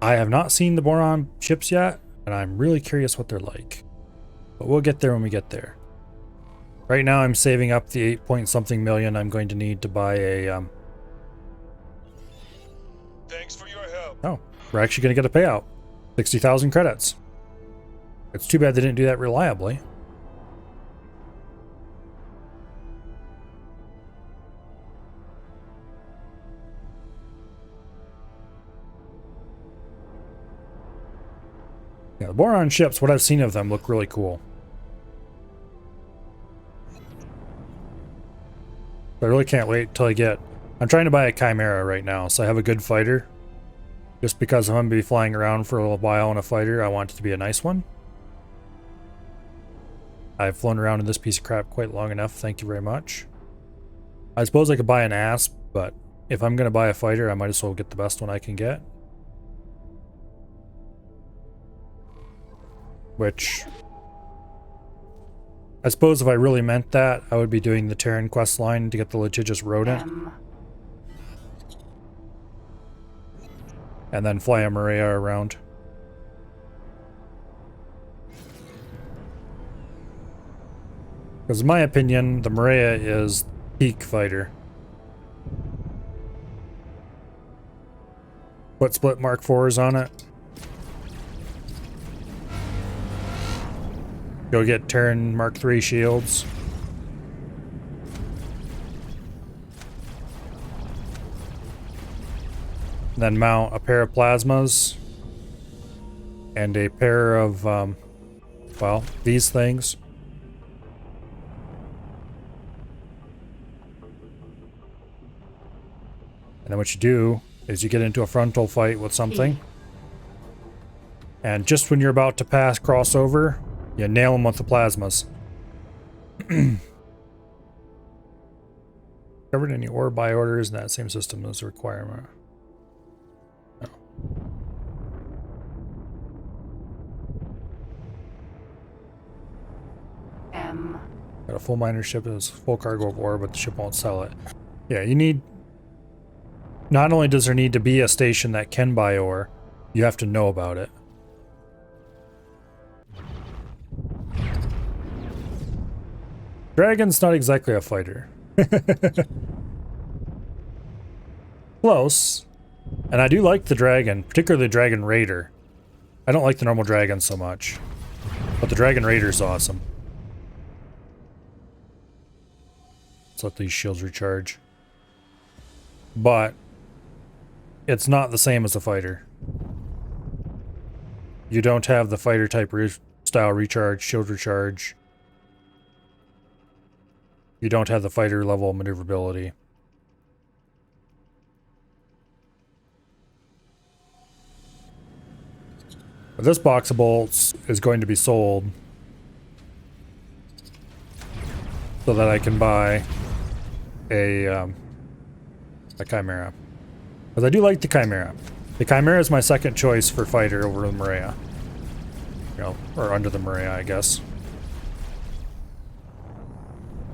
I have not seen the Boron ships yet, and I'm really curious what they're like. But we'll get there when we get there. Right now I'm saving up the 8 point something million I'm going to need to buy a, Thanks for your help. Oh, we're actually going to get a payout. 60,000 credits. It's too bad they didn't do that reliably. Yeah, the Boron ships, what I've seen of them, look really cool. I really can't wait till I get... I'm trying to buy a Chimera right now, so I have a good fighter. Just because I'm going to be flying around for a little while in a fighter, I want it to be a nice one. I've flown around in this piece of crap quite long enough, thank you very much. I suppose I could buy an Asp, but if I'm going to buy a fighter, I might as well get the best one I can get. Which... I suppose if I really meant that, I would be doing the Terran quest line to get the litigious rodent. And then fly a Maria around. Because in my opinion, the Maria is peak fighter. Put split Mark 4s on it. Go get Terran Mark 3 shields. Then mount a pair of plasmas. And a pair of, well, these things. And then what you do is you get into a frontal fight with something. And just when you're about to cross over, you nail them with the plasmas. Covered any ore buy orders in that same system as a requirement. No. Got a full miner ship that has full cargo of ore, but the ship won't sell it. Yeah, you need... Not only does there need to be a station that can buy ore, you have to know about it. Dragon's not exactly a fighter. Close. And I do like the dragon, particularly the Dragon Raider. I don't like the normal dragon so much. But the Dragon Raider's awesome. Let's let these shields recharge. But it's not the same as a fighter. You don't have the fighter type style recharge, shield recharge. You don't have the fighter level maneuverability. But this box of bolts is going to be sold so that I can buy a Chimera. Because I do like the Chimera. The Chimera is my second choice for fighter over the Maria. You know, or under the Maria, I guess.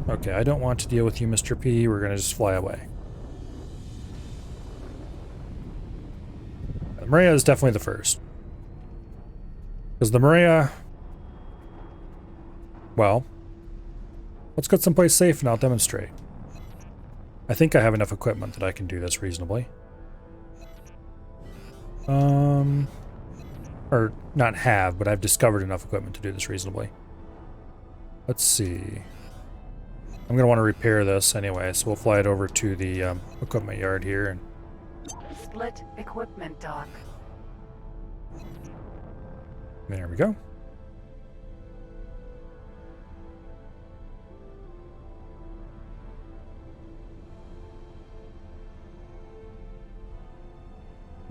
Okay, I don't want to deal with you, Mr. P. We're gonna just fly away. The Maria is definitely the first. Because the Maria... Well... Let's get someplace safe and I'll demonstrate. I think I have enough equipment that I can do this reasonably. Or not have, but I've discovered enough equipment to do this reasonably. Let's see... I'm going to want to repair this anyway, so we'll fly it over to the equipment yard here. And split equipment dock. there we go.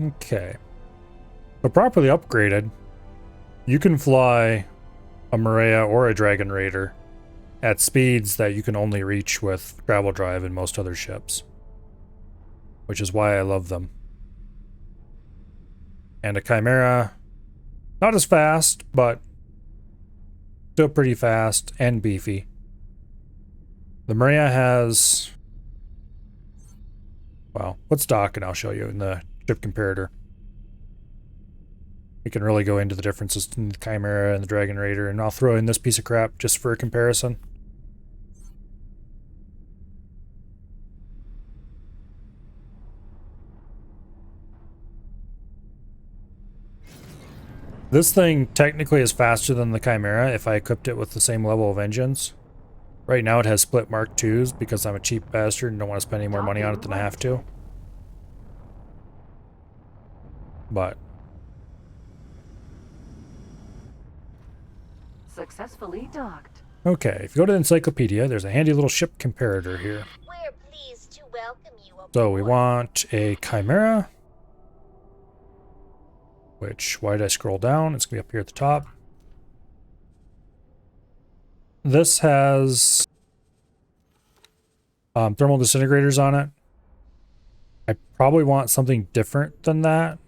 Okay. So properly upgraded, you can fly a Maria or a Dragon Raider at speeds that you can only reach with travel drive in most other ships. Which is why I love them. And a Chimera, not as fast, but still pretty fast and beefy. The Maria has... Well, let's dock and I'll show you in the ship comparator. We can really go into the differences between the Chimera and the Dragon Raider, and I'll throw in this piece of crap just for a comparison. This thing technically is faster than the Chimera if I equipped it with the same level of engines. Right now it has split Mark 2s because I'm a cheap bastard and don't want to spend any more money on it than I have to. But Successfully docked. Okay, if you go to the encyclopedia, there's a handy little ship comparator here. We're pleased to welcome you aboard. So we want a Chimera. Which, why did I scroll down? It's going to be up here at the top. This has thermal disintegrators on it. I probably want something different than that.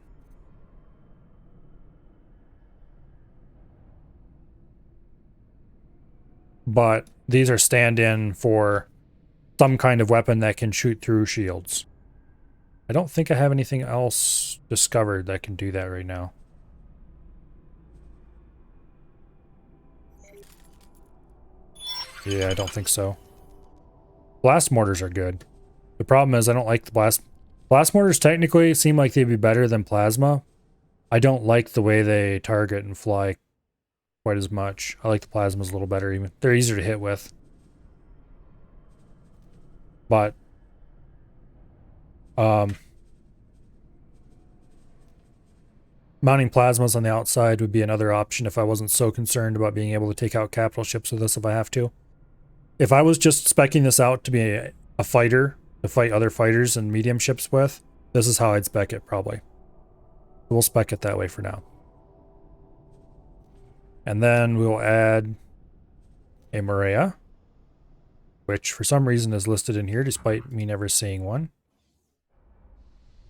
But these are stand-in for some kind of weapon that can shoot through shields. I don't think I have anything else discovered that can do that right now. Yeah, I don't think so. Blast mortars are good. The problem is I don't like the blast mortars technically seem like they'd be better than plasma. I don't like the way they target and fly quite as much. I like the plasmas a little better even. They're easier to hit with. But mounting plasmas on the outside would be another option if I wasn't so concerned about being able to take out capital ships with this if I have to. If I was just speccing this out to be a fighter, to fight other fighters and medium ships with, this is how I'd spec it probably. We'll spec it that way for now. And then we'll add a Maria, which for some reason is listed in here despite me never seeing one.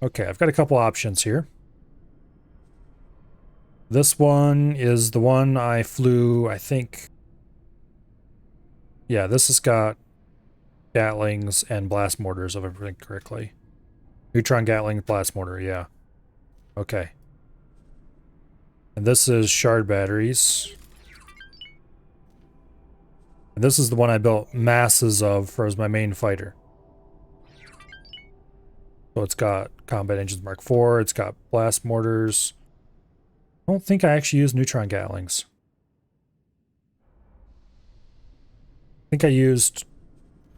Okay, I've got a couple options here. This one is the one I flew, I think. Yeah, this has got Gatlings and blast mortars, if I remember correctly. Neutron Gatling, blast mortar, yeah. Okay. And this is shard batteries. And this is the one I built masses of as my main fighter. So it's got combat engines Mark IV, it's got blast mortars. I don't think I actually used neutron Gatlings. I think I used...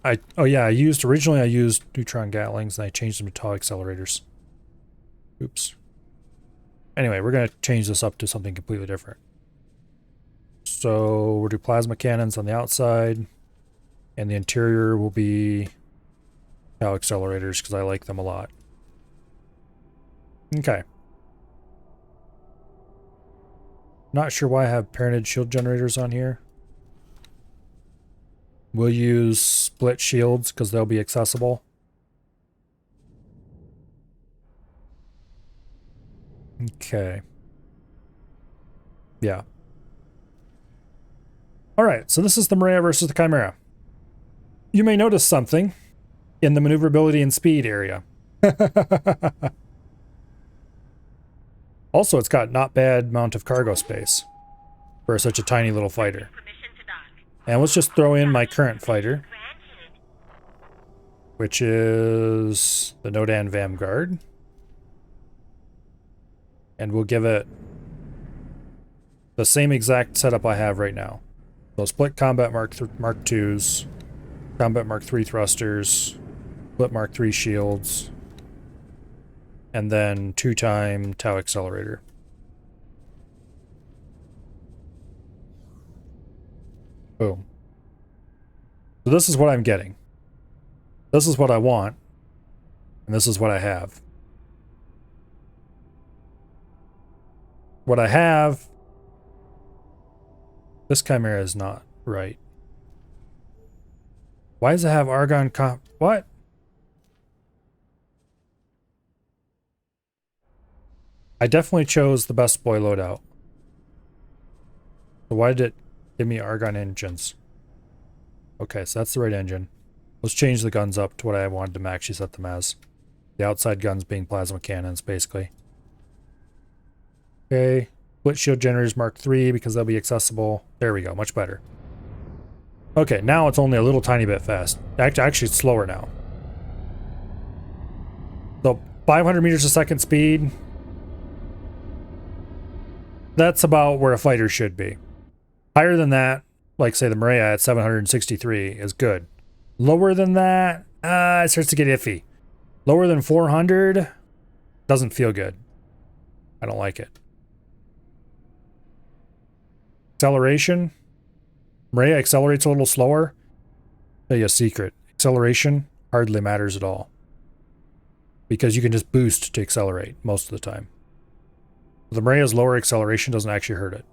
originally I used neutron Gatlings and I changed them to tau accelerators. Oops. Anyway, we're going to change this up to something completely different. So we'll do plasma cannons on the outside, and the interior will be tau accelerators because I like them a lot. Okay. Not sure why I have parented shield generators on here. We'll use split shields because they'll be accessible. Okay. Yeah. Alright, so this is the Maria versus the Chimera. You may notice something in the maneuverability and speed area. Also, it's got not bad amount of cargo space for such a tiny little fighter. And let's just throw in my current fighter, which is the Nodan Vanguard. And we'll give it the same exact setup I have right now. So split combat Mark IIs, combat Mark III thrusters, split Mark III shields, and then 2-time tau accelerator. Boom. So this is what I'm getting. This is what I want. And this is what I have. What I have... This Chimera is not right. Why does it have Argon What? I definitely chose the best boy loadout. So why did it give me Argon engines? Okay, so that's the right engine. Let's change the guns up to what I wanted to actually set them as. The outside guns being plasma cannons, basically. Okay. Split shield generators Mark III because they'll be accessible. There we go, much better. Okay, now it's only a little tiny bit fast. Actually, it's slower now. So, 500 meters a second speed. That's about where a fighter should be. Higher than that, like say the Maria at 763 is good. Lower than that, it starts to get iffy. Lower than 400 doesn't feel good. I don't like it. Acceleration, Maria accelerates a little slower. I'll tell you a secret. Acceleration hardly matters at all. Because you can just boost to accelerate most of the time. The Maria's lower acceleration doesn't actually hurt it.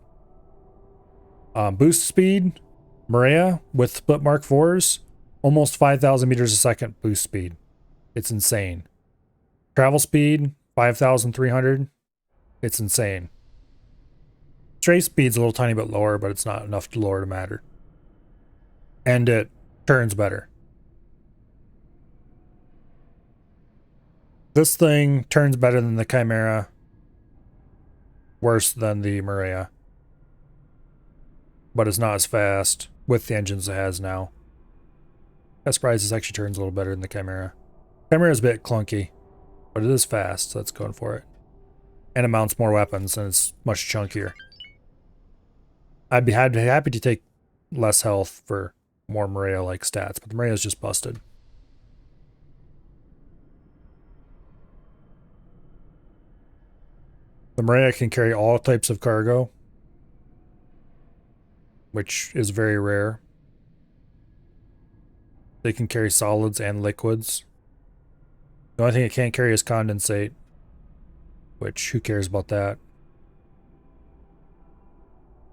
Boost speed, Maria with split Mark 4s, almost 5,000 meters a second boost speed. It's insane. Travel speed, 5,300. It's insane. Stray speed's a little tiny bit lower, but it's not enough to lower to matter. And it turns better. This thing turns better than the Chimera. Worse than the Maria. But it's not as fast with the engines it has now. I'm surprised this actually turns a little better than the Chimera. Chimera's a bit clunky, but it is fast, so that's going for it. And it mounts more weapons, and it's much chunkier. I'd be happy to take less health for more Maria-like stats, but the Maria's just busted. The Maria can carry all types of cargo, which is very rare. They can carry solids and liquids. The only thing it can't carry is condensate, which who cares about that?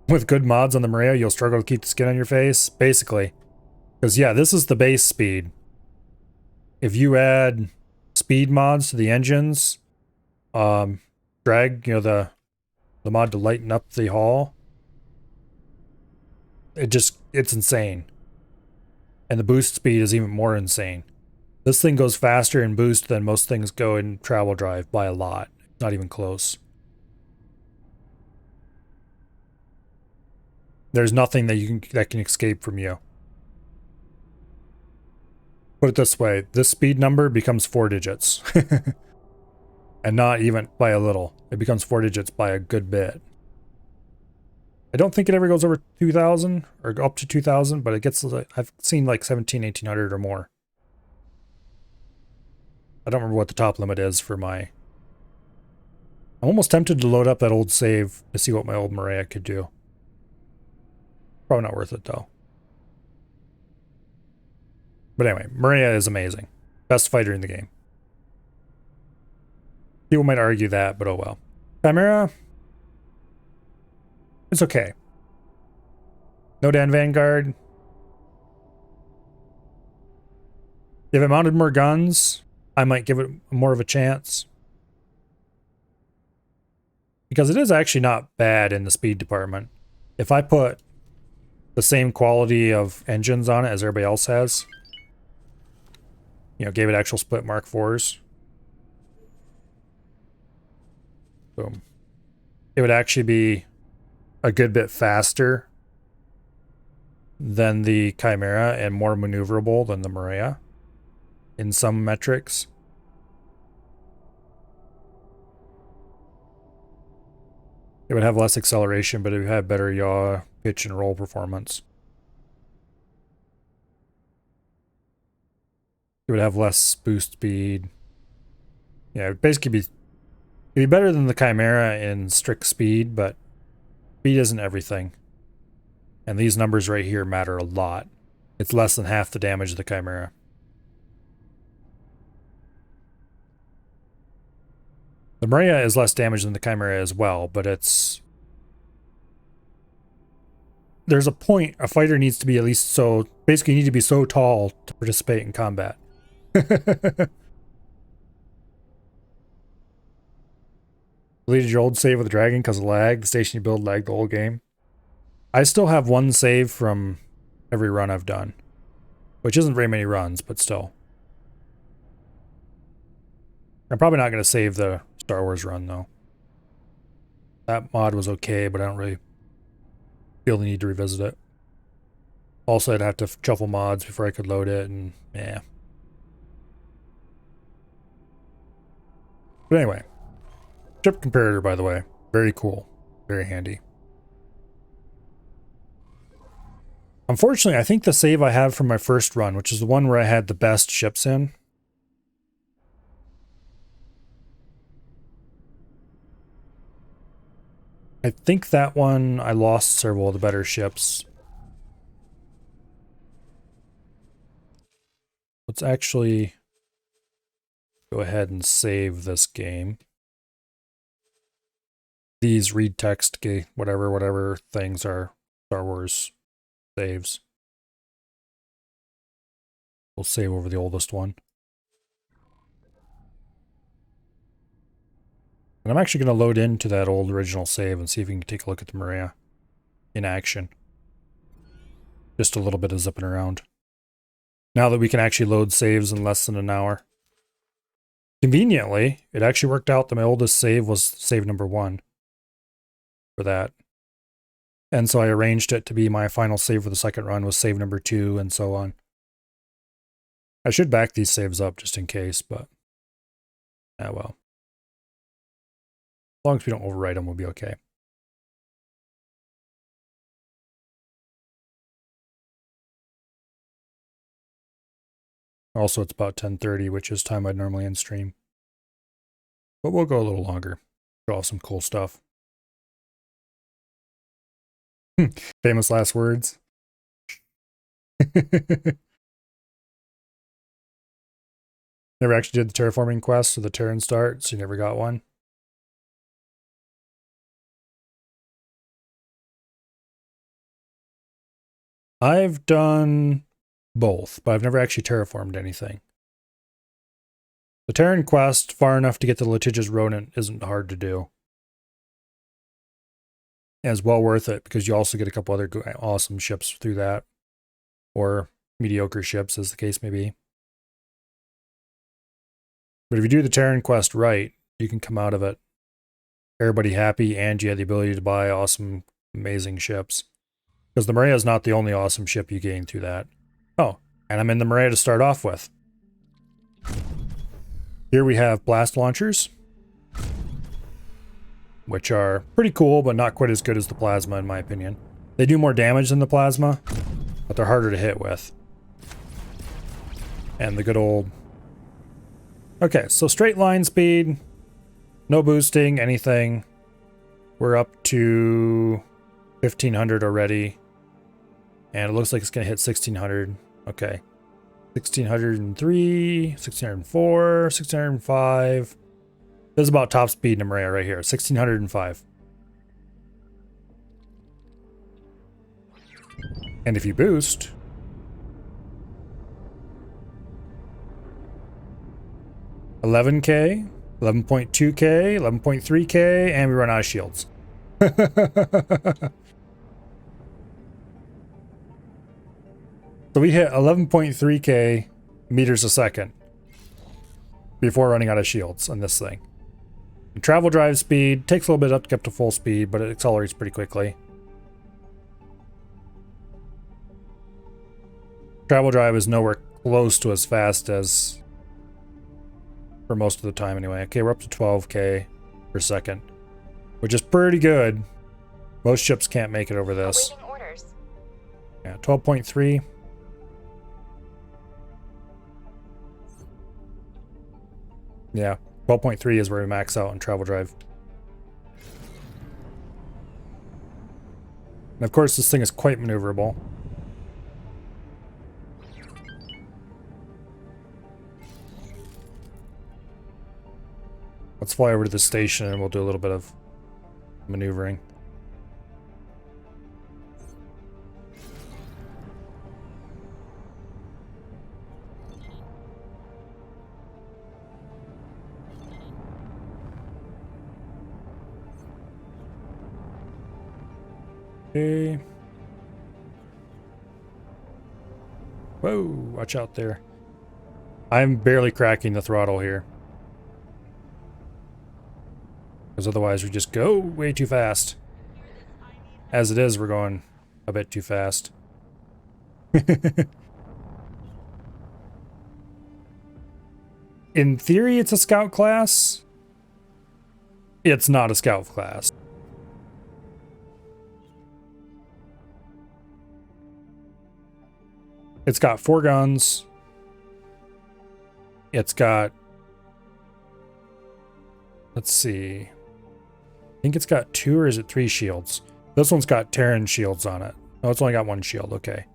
With good mods on the Maria, you'll struggle to keep the skin on your face, basically. Because yeah, this is the base speed. If you add speed mods to the engines, drag, the mod to lighten up the hull, it's insane. And the boost speed is even more insane. This thing goes faster in boost than most things go in travel drive by a lot. Not even close. There's nothing that can escape from you. Put it this way, this speed number becomes 4 digits. And not even by a little. It becomes 4 digits by a good bit. I don't think it ever goes over 2,000 or up to 2,000, but it gets, I've seen like 1,800 or more. I don't remember what the top limit is for my... I'm almost tempted to load up that old save to see what my old Maria could do. Probably not worth it though. But anyway, Maria is amazing. Best fighter in the game. People might argue that, but oh well. Chimera, it's okay. Nodan Vanguard. If it mounted more guns, I might give it more of a chance. Because it is actually not bad in the speed department. If I put the same quality of engines on it as everybody else has, gave it actual split Mark 4s. Boom. It would actually be a good bit faster than the Chimera and more maneuverable than the Maria in some metrics. It would have less acceleration, but it would have better yaw, pitch, and roll performance. It would have less boost speed. Yeah, it would basically it'd be better than the Chimera in strict speed, but speed isn't everything. And these numbers right here matter a lot. It's less than half the damage of the Chimera. The Maria is less damage than the Chimera as well, but there's a point a fighter needs to be at least so... Basically, you need to be so tall to participate in combat. Deleted your old save with the dragon because of lag. The station you build lagged the whole game. I still have one save from every run I've done. Which isn't very many runs, but still. I'm probably not going to save the Star Wars run, though. That mod was okay, but I don't really feel the need to revisit it. Also, I'd have to shuffle mods before I could load it, and yeah. But anyway. Ship comparator, by the way. Very cool. Very handy. Unfortunately, I think the save I have from my first run, which is the one where I had the best ships in, I think that one I lost several of the better ships. Let's actually go ahead and save this game. These read text, whatever things are Star Wars saves. We'll save over the oldest one. And I'm actually going to load into that old original save and see if we can take a look at the Maria in action. Just a little bit of zipping around. Now that we can actually load saves in less than an hour. Conveniently, it actually worked out that my oldest save was save number 1 for that. And so I arranged it to be my final save for the second run was save number 2 and so on. I should back these saves up just in case, but well. As long as we don't overwrite them, we'll be okay. Also, it's about 10:30, which is time I'd normally end stream. But we'll go a little longer. Show off some cool stuff. Famous last words. Never actually did the terraforming quest or the Terran start, so you never got one. I've done both, but I've never actually terraformed anything. The Terran quest, far enough to get the litigious rodent, isn't hard to do. And it's well worth it because you also get a couple other awesome ships through that. Or mediocre ships, as the case may be. But if you do the Terran quest right, you can come out of it everybody happy, and you have the ability to buy awesome, amazing ships. Because the Maria is not the only awesome ship you gain through that. Oh, and I'm in the Maria to start off with. Here we have blast launchers, which are pretty cool, but not quite as good as the plasma, in my opinion. They do more damage than the plasma, but they're harder to hit with. And the good old... Okay, so straight line speed, no boosting, anything. We're up to 1500 already. And it looks like it's going to hit 1600. Okay. 1603, 1604, 1605. This is about top speed in Maria right here. 1605. And if you boost... $11K, 11.2K, 11.3K, and we run out of shields. So we hit 11.3K meters a second before running out of shields on this thing. And travel drive speed takes a little bit up to get to full speed, but it accelerates pretty quickly. Travel drive is nowhere close to as fast as... for most of the time anyway. Okay, we're up to 12K per second, which is pretty good. Most ships can't make it over this. Awaiting orders. Yeah, 12.3. Yeah, 12.3 is where we max out on travel drive. And of course, this thing is quite maneuverable. Let's fly over to the station and we'll do a little bit of maneuvering. Okay. Whoa, watch out there. I'm barely cracking the throttle here. Because otherwise we just go way too fast. As it is, we're going a bit too fast. In theory, it's a scout class. It's not a scout class. It's got 4 guns. It's got... Let's see. I think it's got 2 or is it 3 shields? This one's got Terran shields on it. Oh, it's only got 1 shield. Okay.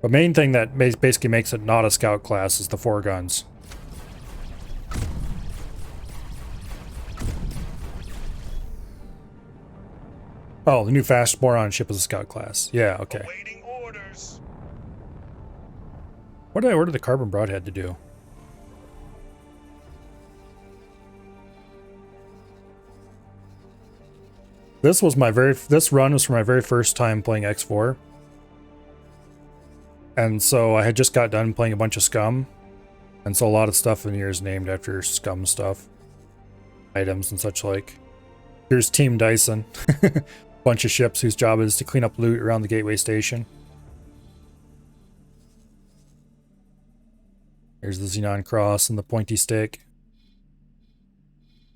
The main thing that basically makes it not a scout class is the 4 guns. Oh, the new fast boron ship is a scout class. Yeah, okay. Awaiting orders. What did I order the carbon broadhead to do? This run was for my very first time playing X4. And so I had just got done playing a bunch of Scum. And so a lot of stuff in here is named after Scum stuff. Items and such like. Here's Team Dyson. Bunch of ships whose job is to clean up loot around the Gateway Station. Here's the Xenon Cross and the Pointy Stick.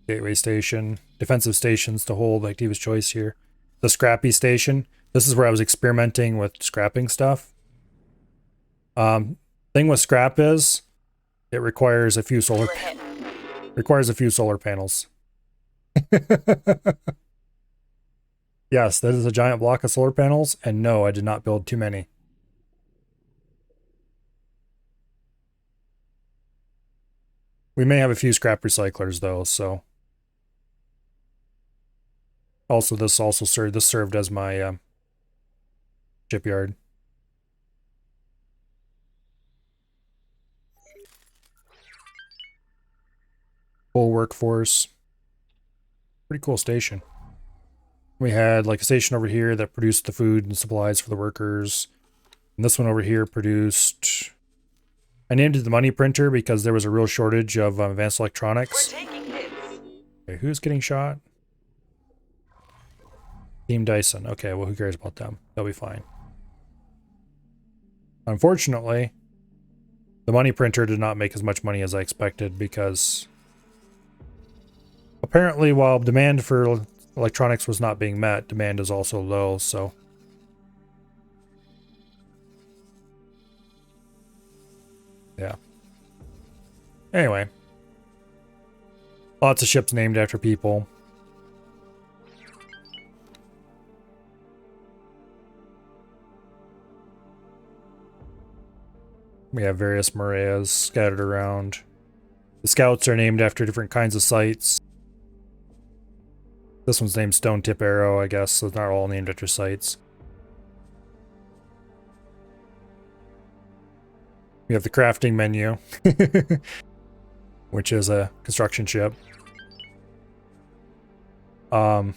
Gateway Station. Defensive stations to hold, like Diva's Choice here. The Scrappy Station. This is where I was experimenting with scrapping stuff. Thing with scrap is it requires a few solar panels. Yes, that is a giant block of solar panels, and no, I did not build too many. We may have a few scrap recyclers though, so. Also, this served as my shipyard. Full workforce. Pretty cool station. We had like a station over here that produced the food and supplies for the workers. And this one over here produced... I named it the money printer because there was a real shortage of advanced electronics. We're taking hits. Okay, who's getting shot? Team Dyson. Okay, well, who cares about them? They'll be fine. Unfortunately, the money printer did not make as much money as I expected because apparently while demand for electronics was not being met, demand is also low, so... Yeah. Anyway. Lots of ships named after people. We have various Mareas scattered around. The scouts are named after different kinds of sites. This one's named Stone Tip Arrow, I guess, so it's not all named after sites. We have the crafting menu, which is a construction ship. The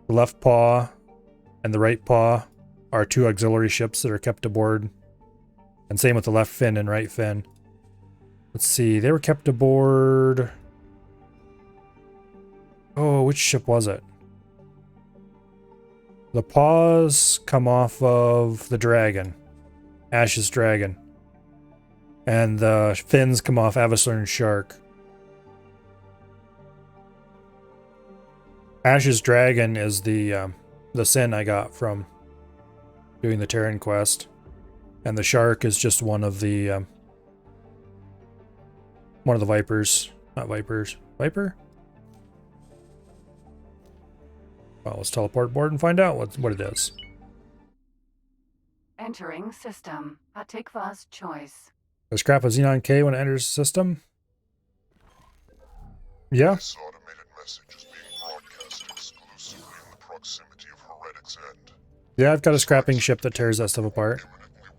left paw and the right paw are 2 auxiliary ships that are kept aboard. And same with the left fin and right fin. Let's see, they were kept aboard... Oh, which ship was it? The paws come off of the Dragon. Ash's Dragon. And the fins come off Avacern's Shark. Ash's Dragon is the sin I got from doing the Terran quest. And the Shark is just one of the Vipers. Not Vipers. Viper? Well, let's teleport aboard and find out what it is. Entering system. Atikva's choice. Does scrap a Xenon K when it enters the system? Yeah. This automated message is being broadcast exclusively in the proximity of Heretic's End. Yeah, I've got a scrapping ship that tears that stuff apart.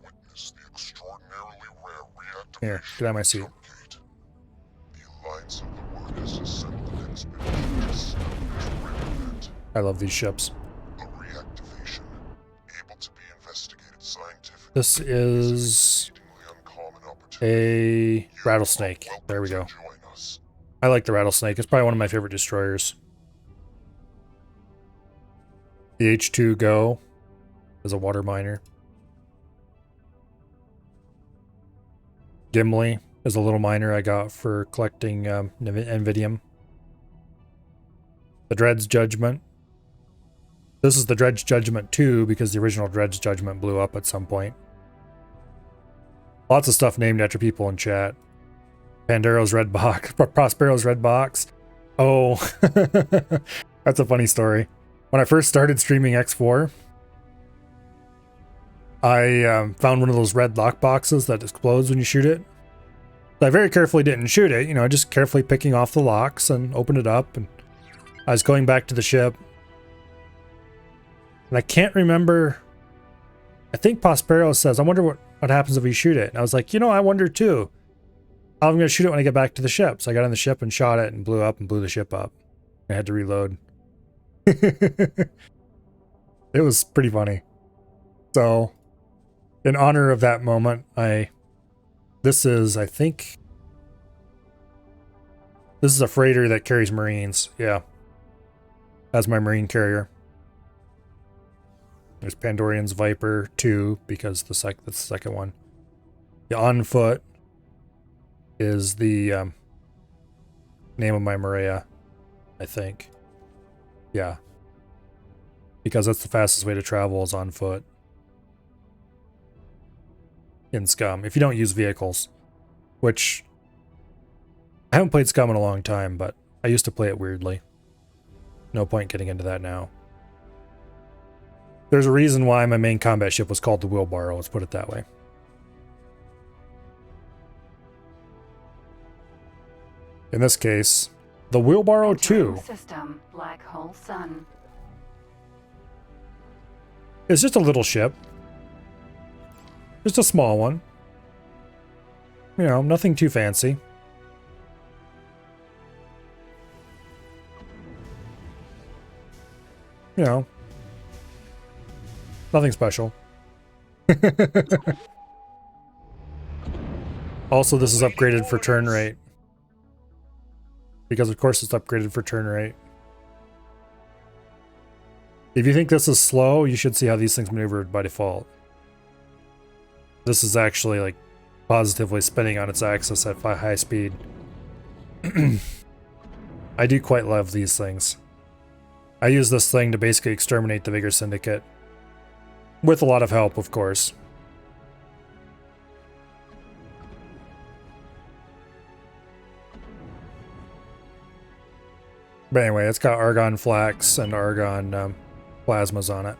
Witness the extraordinarily rare reactivation. Here, get out of my seat. The Alliance of the Word has assembled an expedition to represent I love these ships. a reactivation able to be investigated scientifically. This is a rattlesnake. There we go. I like the rattlesnake. It's probably one of my favorite destroyers. The H2 Go is a water miner. Gimli is a little miner I got for collecting Envidium. The Dred's Judgment. This is the Dred's Judgment 2 because the original Dred's Judgment blew up at some point. Lots of stuff named after people in chat. Pandaro's Red Box. Prospero's Red Box. Oh, that's a funny story. When I first started streaming X4, I found one of those red lock boxes that explodes when you shoot it. So I very carefully didn't shoot it, you know, just carefully picking off the locks and opened it up. And I was going back to the ship. And I can't remember. I think Prospero says, I wonder what happens if we shoot it. And I was like, you know, I wonder too. I'm going to shoot it when I get back to the ship. So I got on the ship and shot it and blew up and blew the ship up. I had to reload. It was pretty funny. So, in honor of that moment, this is a freighter that carries Marines. Yeah. That's my Marine carrier. There's Pandorian's Viper 2, because that's the second one. The On Foot is the name of my Maria, I think. Yeah. Because that's the fastest way to travel is on foot. In Scum, if you don't use vehicles. Which, I haven't played Scum in a long time, but I used to play it weirdly. No point getting into that now. There's a reason why my main combat ship was called the Wheelbarrow, let's put it that way. In this case, the Wheelbarrow 2 System, Black Hole Sun. is just a little ship. Just a small one. You know, nothing too fancy. You know, nothing special. Also, this is upgraded for turn rate. Because of course it's upgraded for turn rate. If you think this is slow, you should see how these things maneuver by default. This is actually like positively spinning on its axis at high speed. I do quite love these things. I use this thing to basically exterminate the Vigor Syndicate. With a lot of help, of course. But anyway, it's got Argon Flax and Argon Plasmas on it.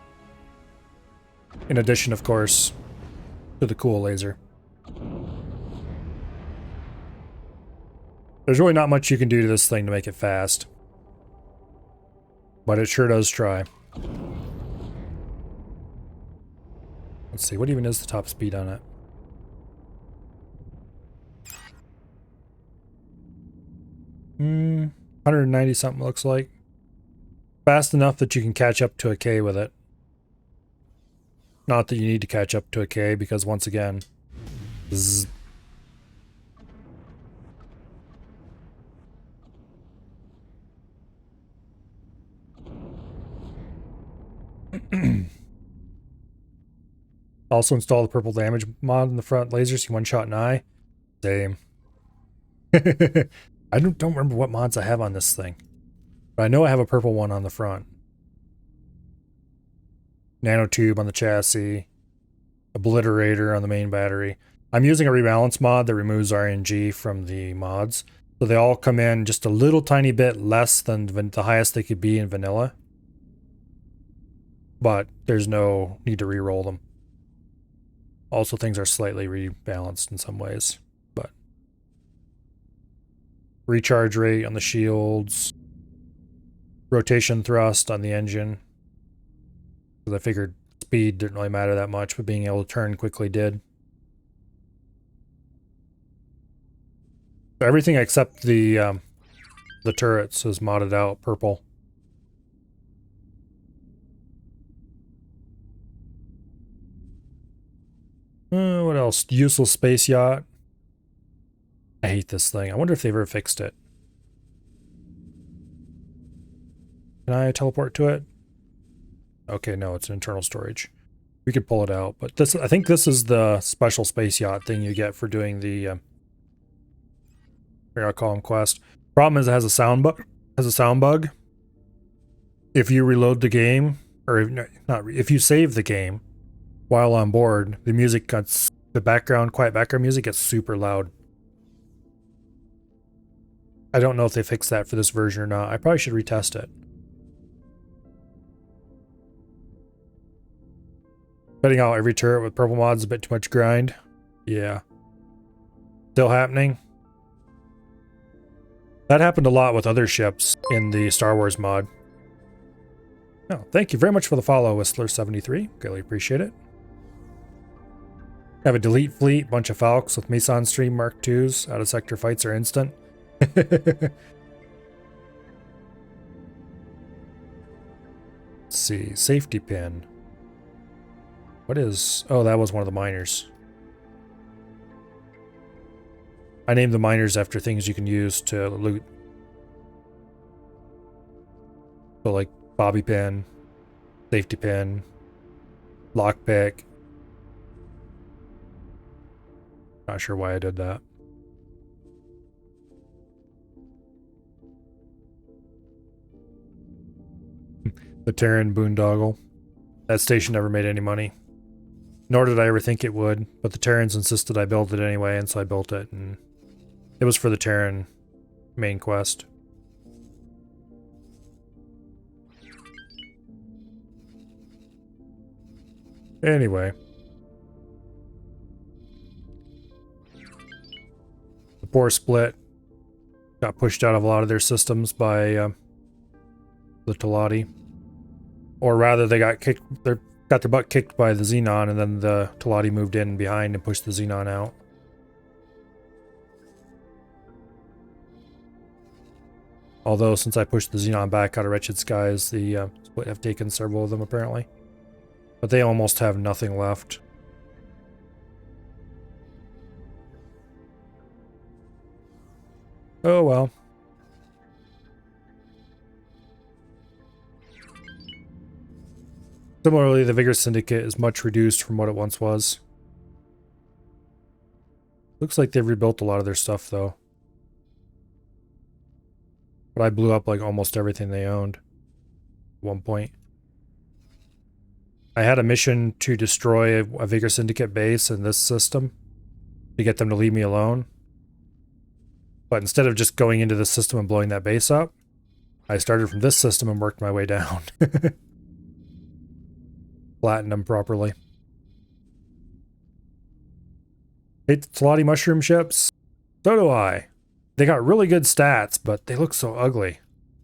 In addition, of course, to the cool laser. There's really not much you can do to this thing to make it fast. But it sure does try. Let's see, what even is the top speed on it? Hmm, 190 something looks like. Fast enough that you can catch up to a K with it. Not that you need to catch up to a K, because once again, zzz. Also install the purple damage mod in the front laser so you one-shot an eye. Same. I don't remember what mods I have on this thing. But I know I have a purple one on the front. Nanotube on the chassis. Obliterator on the main battery. I'm using a rebalance mod that removes RNG from the mods. So they all come in just a little tiny bit less than the highest they could be in vanilla. But there's no need to re-roll them. Also, things are slightly rebalanced in some ways, but recharge rate on the shields, rotation thrust on the engine, because I figured speed didn't really matter that much, but being able to turn quickly did. Everything except the turrets is modded out purple. What else? Useless space yacht. I hate this thing. I wonder if they've ever fixed it. Can I teleport to it? Okay, no, it's an internal storage. We could pull it out, but this, I think this is the special space yacht thing you get for doing the here, I'll call them quest. Problem is it has a sound bug. If you reload the game, or if you save the game while on board, the music gets, quiet background music gets super loud. I don't know if they fixed that for this version or not. I probably should retest it. Fitting out every turret with purple mods is a bit too much grind. Yeah. Still happening. That happened a lot with other ships in the Star Wars mod. Oh, thank you very much for the follow, Whistler73. Greatly appreciate it. Have a delete fleet, bunch of Falcons with Meson Stream Mark IIs. Out of sector fights are instant. Let's see. Safety pin. What is... Oh, that was one of the miners. I named the miners after things you can use to loot. So like bobby pin, safety pin, lockpick. Not sure why I did that. The Terran boondoggle. That station never made any money. Nor did I ever think it would, but the Terrans insisted I build it anyway, and so I built it, and it was for the Terran main quest. Anyway. The poor Split got pushed out of a lot of their systems by the Talati. Or rather, they got kicked, got their butt kicked by the Xenon, and then the Talati moved in behind and pushed the Xenon out. Although, since I pushed the Xenon back out of Wretched Skies, the Split have taken several of them, apparently. But they almost have nothing left. Oh well. Similarly, the Vigor Syndicate is much reduced from what it once was. Looks like they've rebuilt a lot of their stuff, though. But I blew up like almost everything they owned at one point. I had a mission to destroy a Vigor Syndicate base in this system to get them to leave me alone. But instead of just going into the system and blowing that base up, I started from this system and worked my way down. Flattened them properly. Hate the Talati mushroom ships? So do I. They got really good stats, but they look so ugly.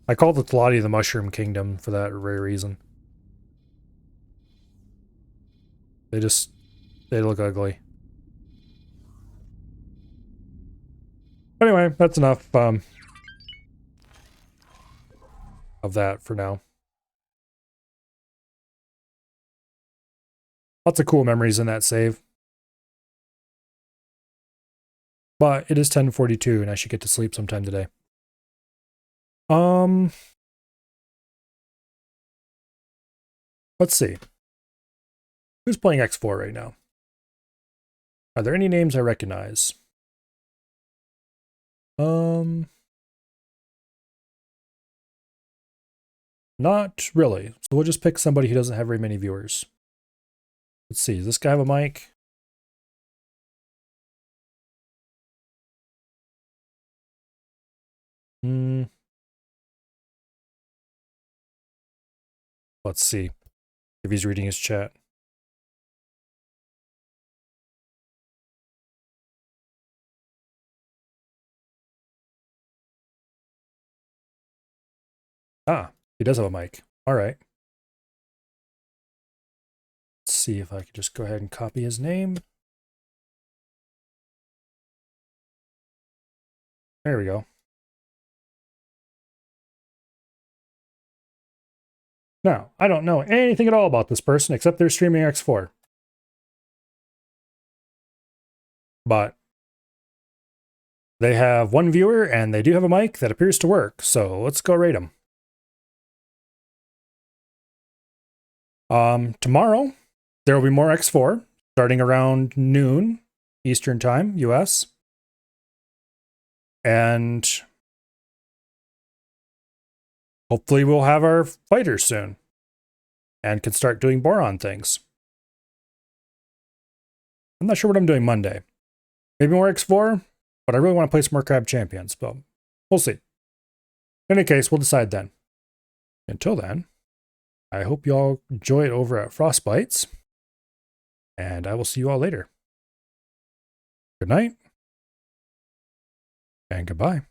I call the Talati the Mushroom Kingdom for that very reason. They look ugly. Anyway, that's enough of that for now. Lots of cool memories in that save. But it is 10:42 and I should get to sleep sometime today. Let's see. Who's playing X4 right now? Are there any names I recognize? Not really. So we'll just pick somebody who doesn't have very many viewers. Let's see. Does this guy have a mic? Let's see if he's reading his chat. Ah, he does have a mic. All right. Let's see if I could just go ahead and copy his name. There we go. Now, I don't know anything at all about this person except they're streaming X4. But they have one viewer and they do have a mic that appears to work. So let's go rate them. Tomorrow, there will be more X4 starting around noon Eastern Time, US. And hopefully we'll have our fighters soon and can start doing Boron things. I'm not sure what I'm doing Monday. Maybe more X4, but I really want to play some more Crab Champions, but we'll see. In any case, we'll decide then. Until then, I hope you all enjoy it over at Frostbites. And I will see you all later. Good night. And goodbye.